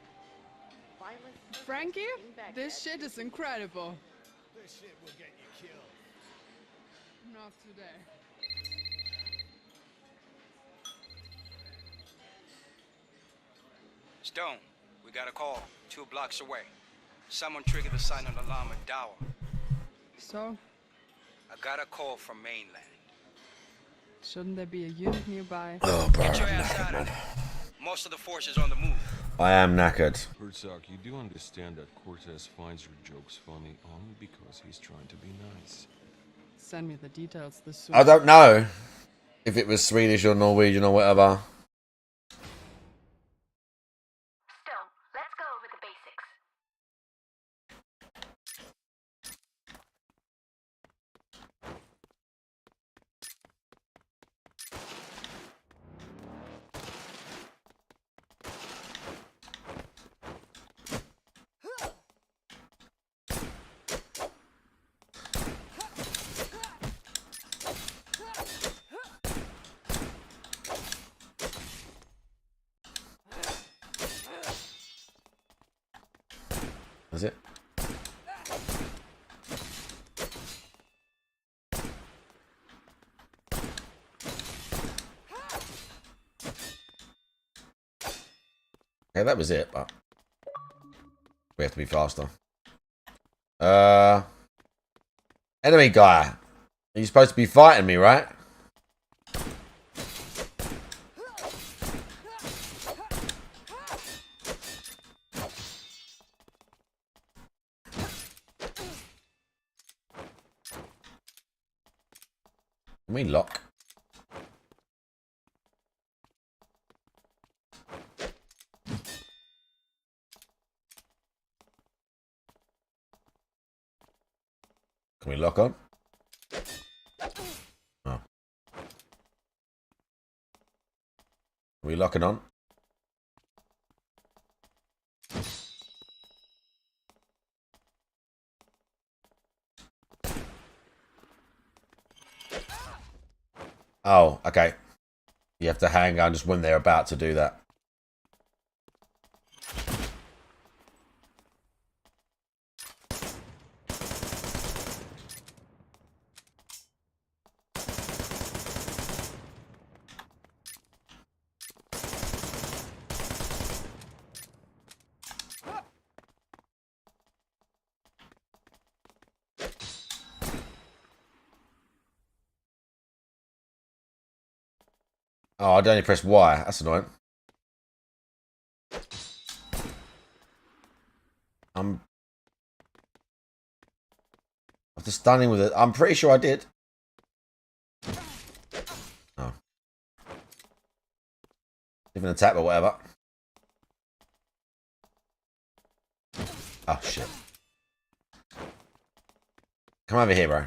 Frankie, this shit is incredible. This shit will get you killed. Not today. Stone, we got a call 2 blocks away. Someone triggered the silent alarm at Dower. So, I got a call from mainland. shouldn't there be a unit nearby? Oh, bro, Get your I'm ass out knackered, of man. there. Most of the force is on the move. I am knackered. Herzog, you do understand that Cortez finds your jokes funny only because he's trying to be nice. Send me the details this soon. I don't know if it was Swedish or Norwegian or whatever. Stone, let's go over the basics. Is it? Okay, that was it, but we have to be faster. Enemy guy. Are you supposed to be fighting me, right? Can we lock? Can we lock on? Oh. Are we locking on? Oh, okay. You have to hang on just when they're about to do that. Oh, I only pressed Y. That's annoying. After stunning with it, I'm pretty sure I did. Oh. Even a tap or whatever. Oh, shit. Come over here, bro.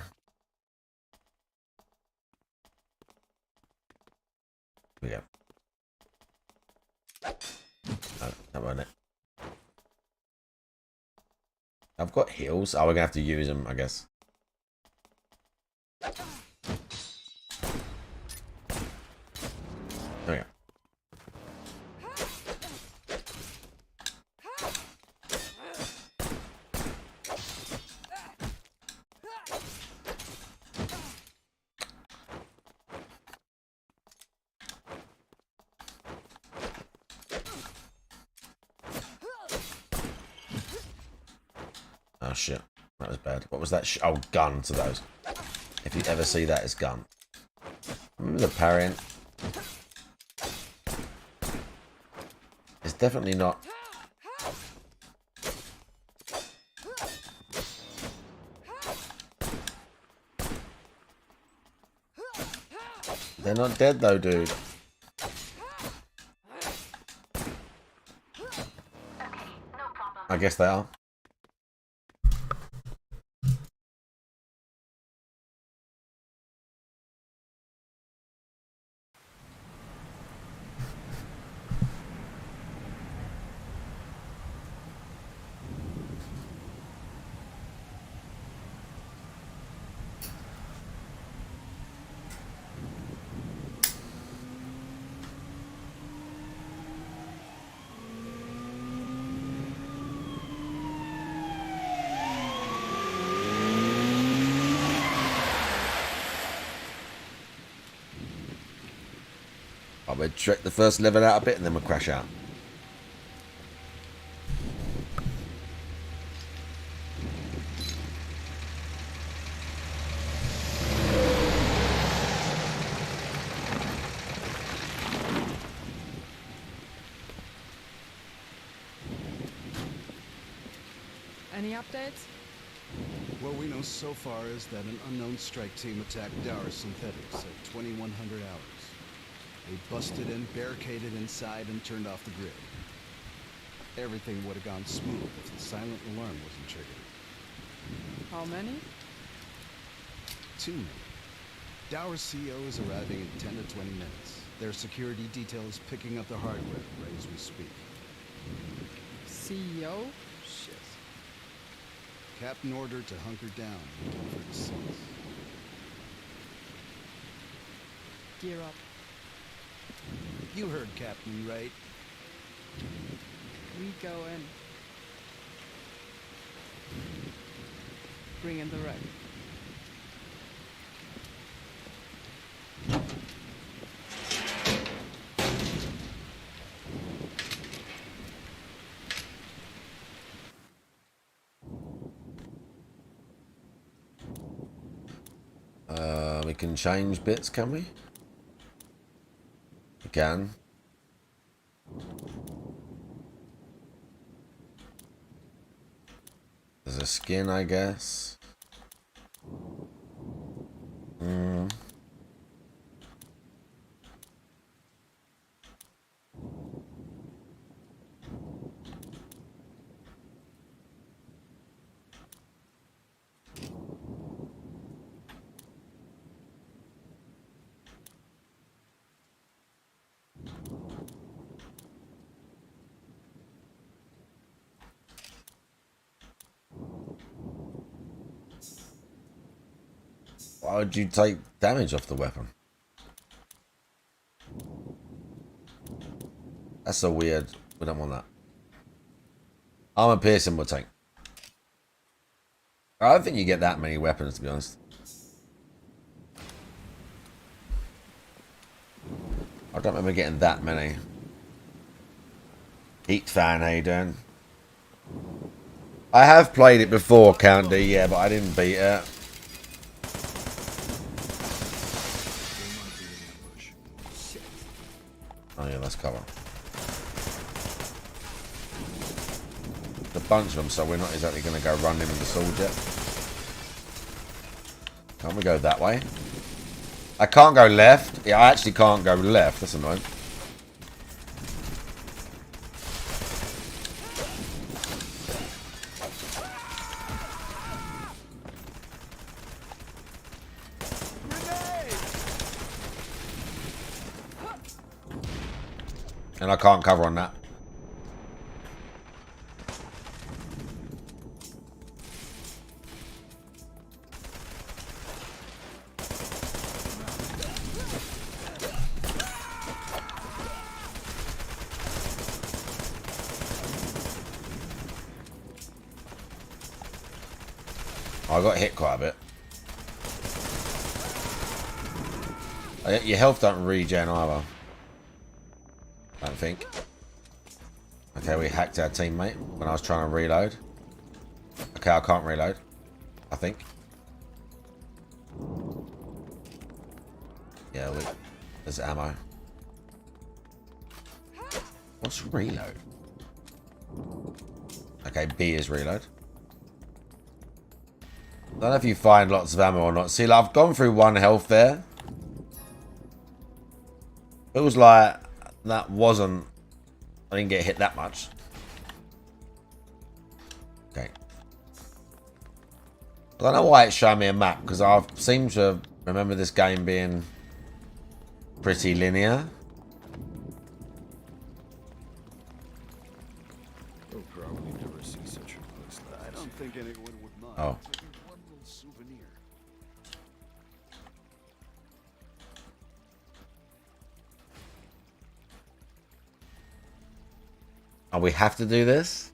Here we go. Oh, that wasn't it. I've got heals. Oh, we're gonna have to use them, I guess. There we go. Oh shit, that was bad. What was that? Oh, gun to those. If you ever see that, it's gun. Remember the parrying? It's definitely not. They're not dead though, dude. I guess they are. I would check the first level out a bit and then we'll crash out. Any updates? What we know so far is that an unknown strike team attacked Dower Synthetics at 2100 hours. They busted in, barricaded inside, and turned off the grid. Everything would have gone smooth if the silent alarm wasn't triggered. How many? Too many. Dower's CEO is arriving in 10 to 20 minutes. Their security detail is picking up the hardware right as we speak. CEO? Shit. Captain ordered to hunker down and go for the seas. Gear up. You heard Captain, right? We go in. Bring in the wreck. We can change bits, can we? We can. There's a skin, I guess. Why would you take damage off the weapon? That's so weird. We don't want that. Armor piercing will take. I don't think you get that many weapons, to be honest. I don't remember getting that many. Heat fan, how you doing? I have played it before, Count D, yeah, but I didn't beat it. Oh yeah, that's cover. A bunch of them, so we're not exactly going to go run in with the sword yet. Can't we go that way? I can't go left. Yeah, I actually can't go left. That's annoying. And I can't cover on that. I got hit quite a bit. Your health don't regen either. I don't think. Okay, we hacked our teammate when I was trying to reload. Okay, I can't reload. I think. Yeah, there's ammo. What's reload? Okay, B is reload. I don't know if you find lots of ammo or not. See, like, I've gone through 1 health there. It was like that wasn't. I didn't get hit that much. Okay. I don't know why it's showing me a map, because I seem to remember this game being pretty linear. You'll probably never see such a place. I don't think anyone would mind. Oh. One little souvenir. Oh, we have to do this?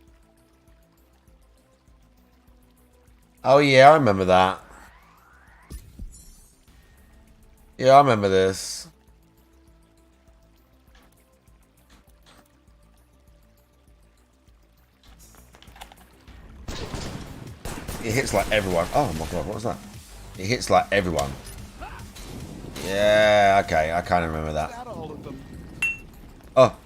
Oh yeah, I remember that. Yeah, I remember this. It hits like everyone. Oh my god, what was that? It hits like everyone. Yeah, okay, I kind of remember that. Oh.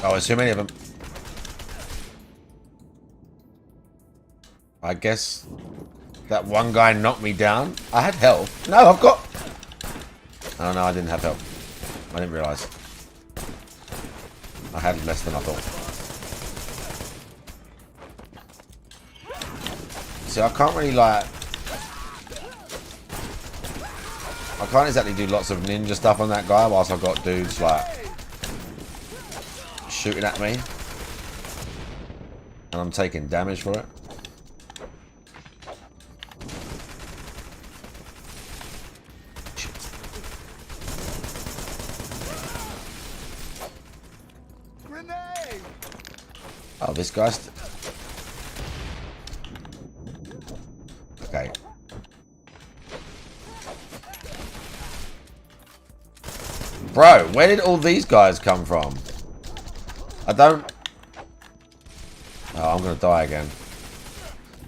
Oh, there's too many of them. I guess that one guy knocked me down. I had health. No, I've got... Oh, no, I didn't have health. I didn't realise. I had less than I thought. See, I can't really, like... I can't exactly do lots of ninja stuff on that guy whilst I've got dudes, like... shooting at me. And I'm taking damage for it. Grenade! Oh, this guy's... Okay. Bro, where did all these guys come from? I don't... Oh, I'm going to die again.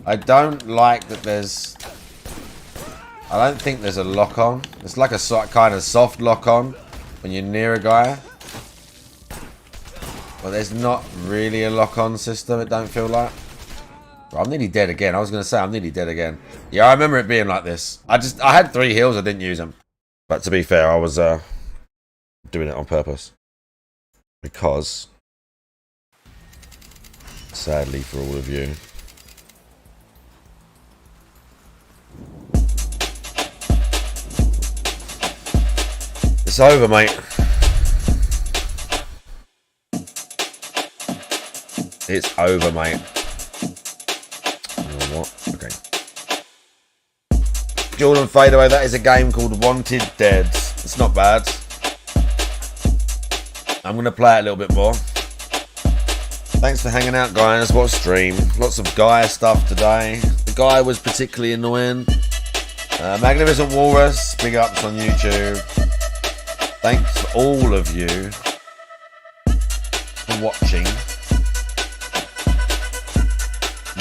I don't like that there's... I don't think there's a lock-on. It's like a kind of soft lock-on when you're near a guy. But there's not really a lock-on system, it don't feel like. Bro, I'm nearly dead again. I was going to say, I'm nearly dead again. Yeah, I remember it being like this. I had 3 heals, I didn't use them. But to be fair, I was doing it on purpose. Because... sadly for all of you. It's over, mate. It's over, mate. You know what? Okay. Jordan Fadeaway, that is a game called Wanted Dead. It's not bad. I'm going to play it a little bit more. Thanks for hanging out, guys. What a stream. Lots of Guy stuff today. The Guy was particularly annoying. Magnificent Walrus, big ups on YouTube. Thanks for all of you for watching.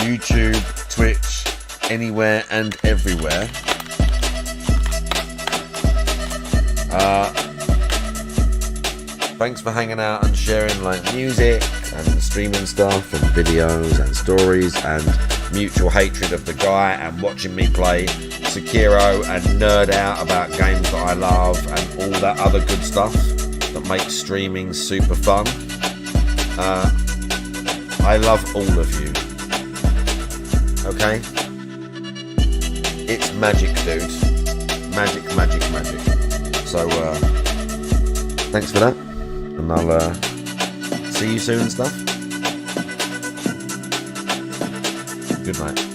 YouTube, Twitch, anywhere and everywhere. Thanks for hanging out and sharing like music and streaming stuff and videos and stories and mutual hatred of the Guy and watching me play Sekiro and nerd out about games that I love and all that other good stuff that makes streaming super fun. I love all of you. Okay? It's magic, dude. Magic, magic, magic. So, thanks for that. And I'll see you soon and stuff. Good night.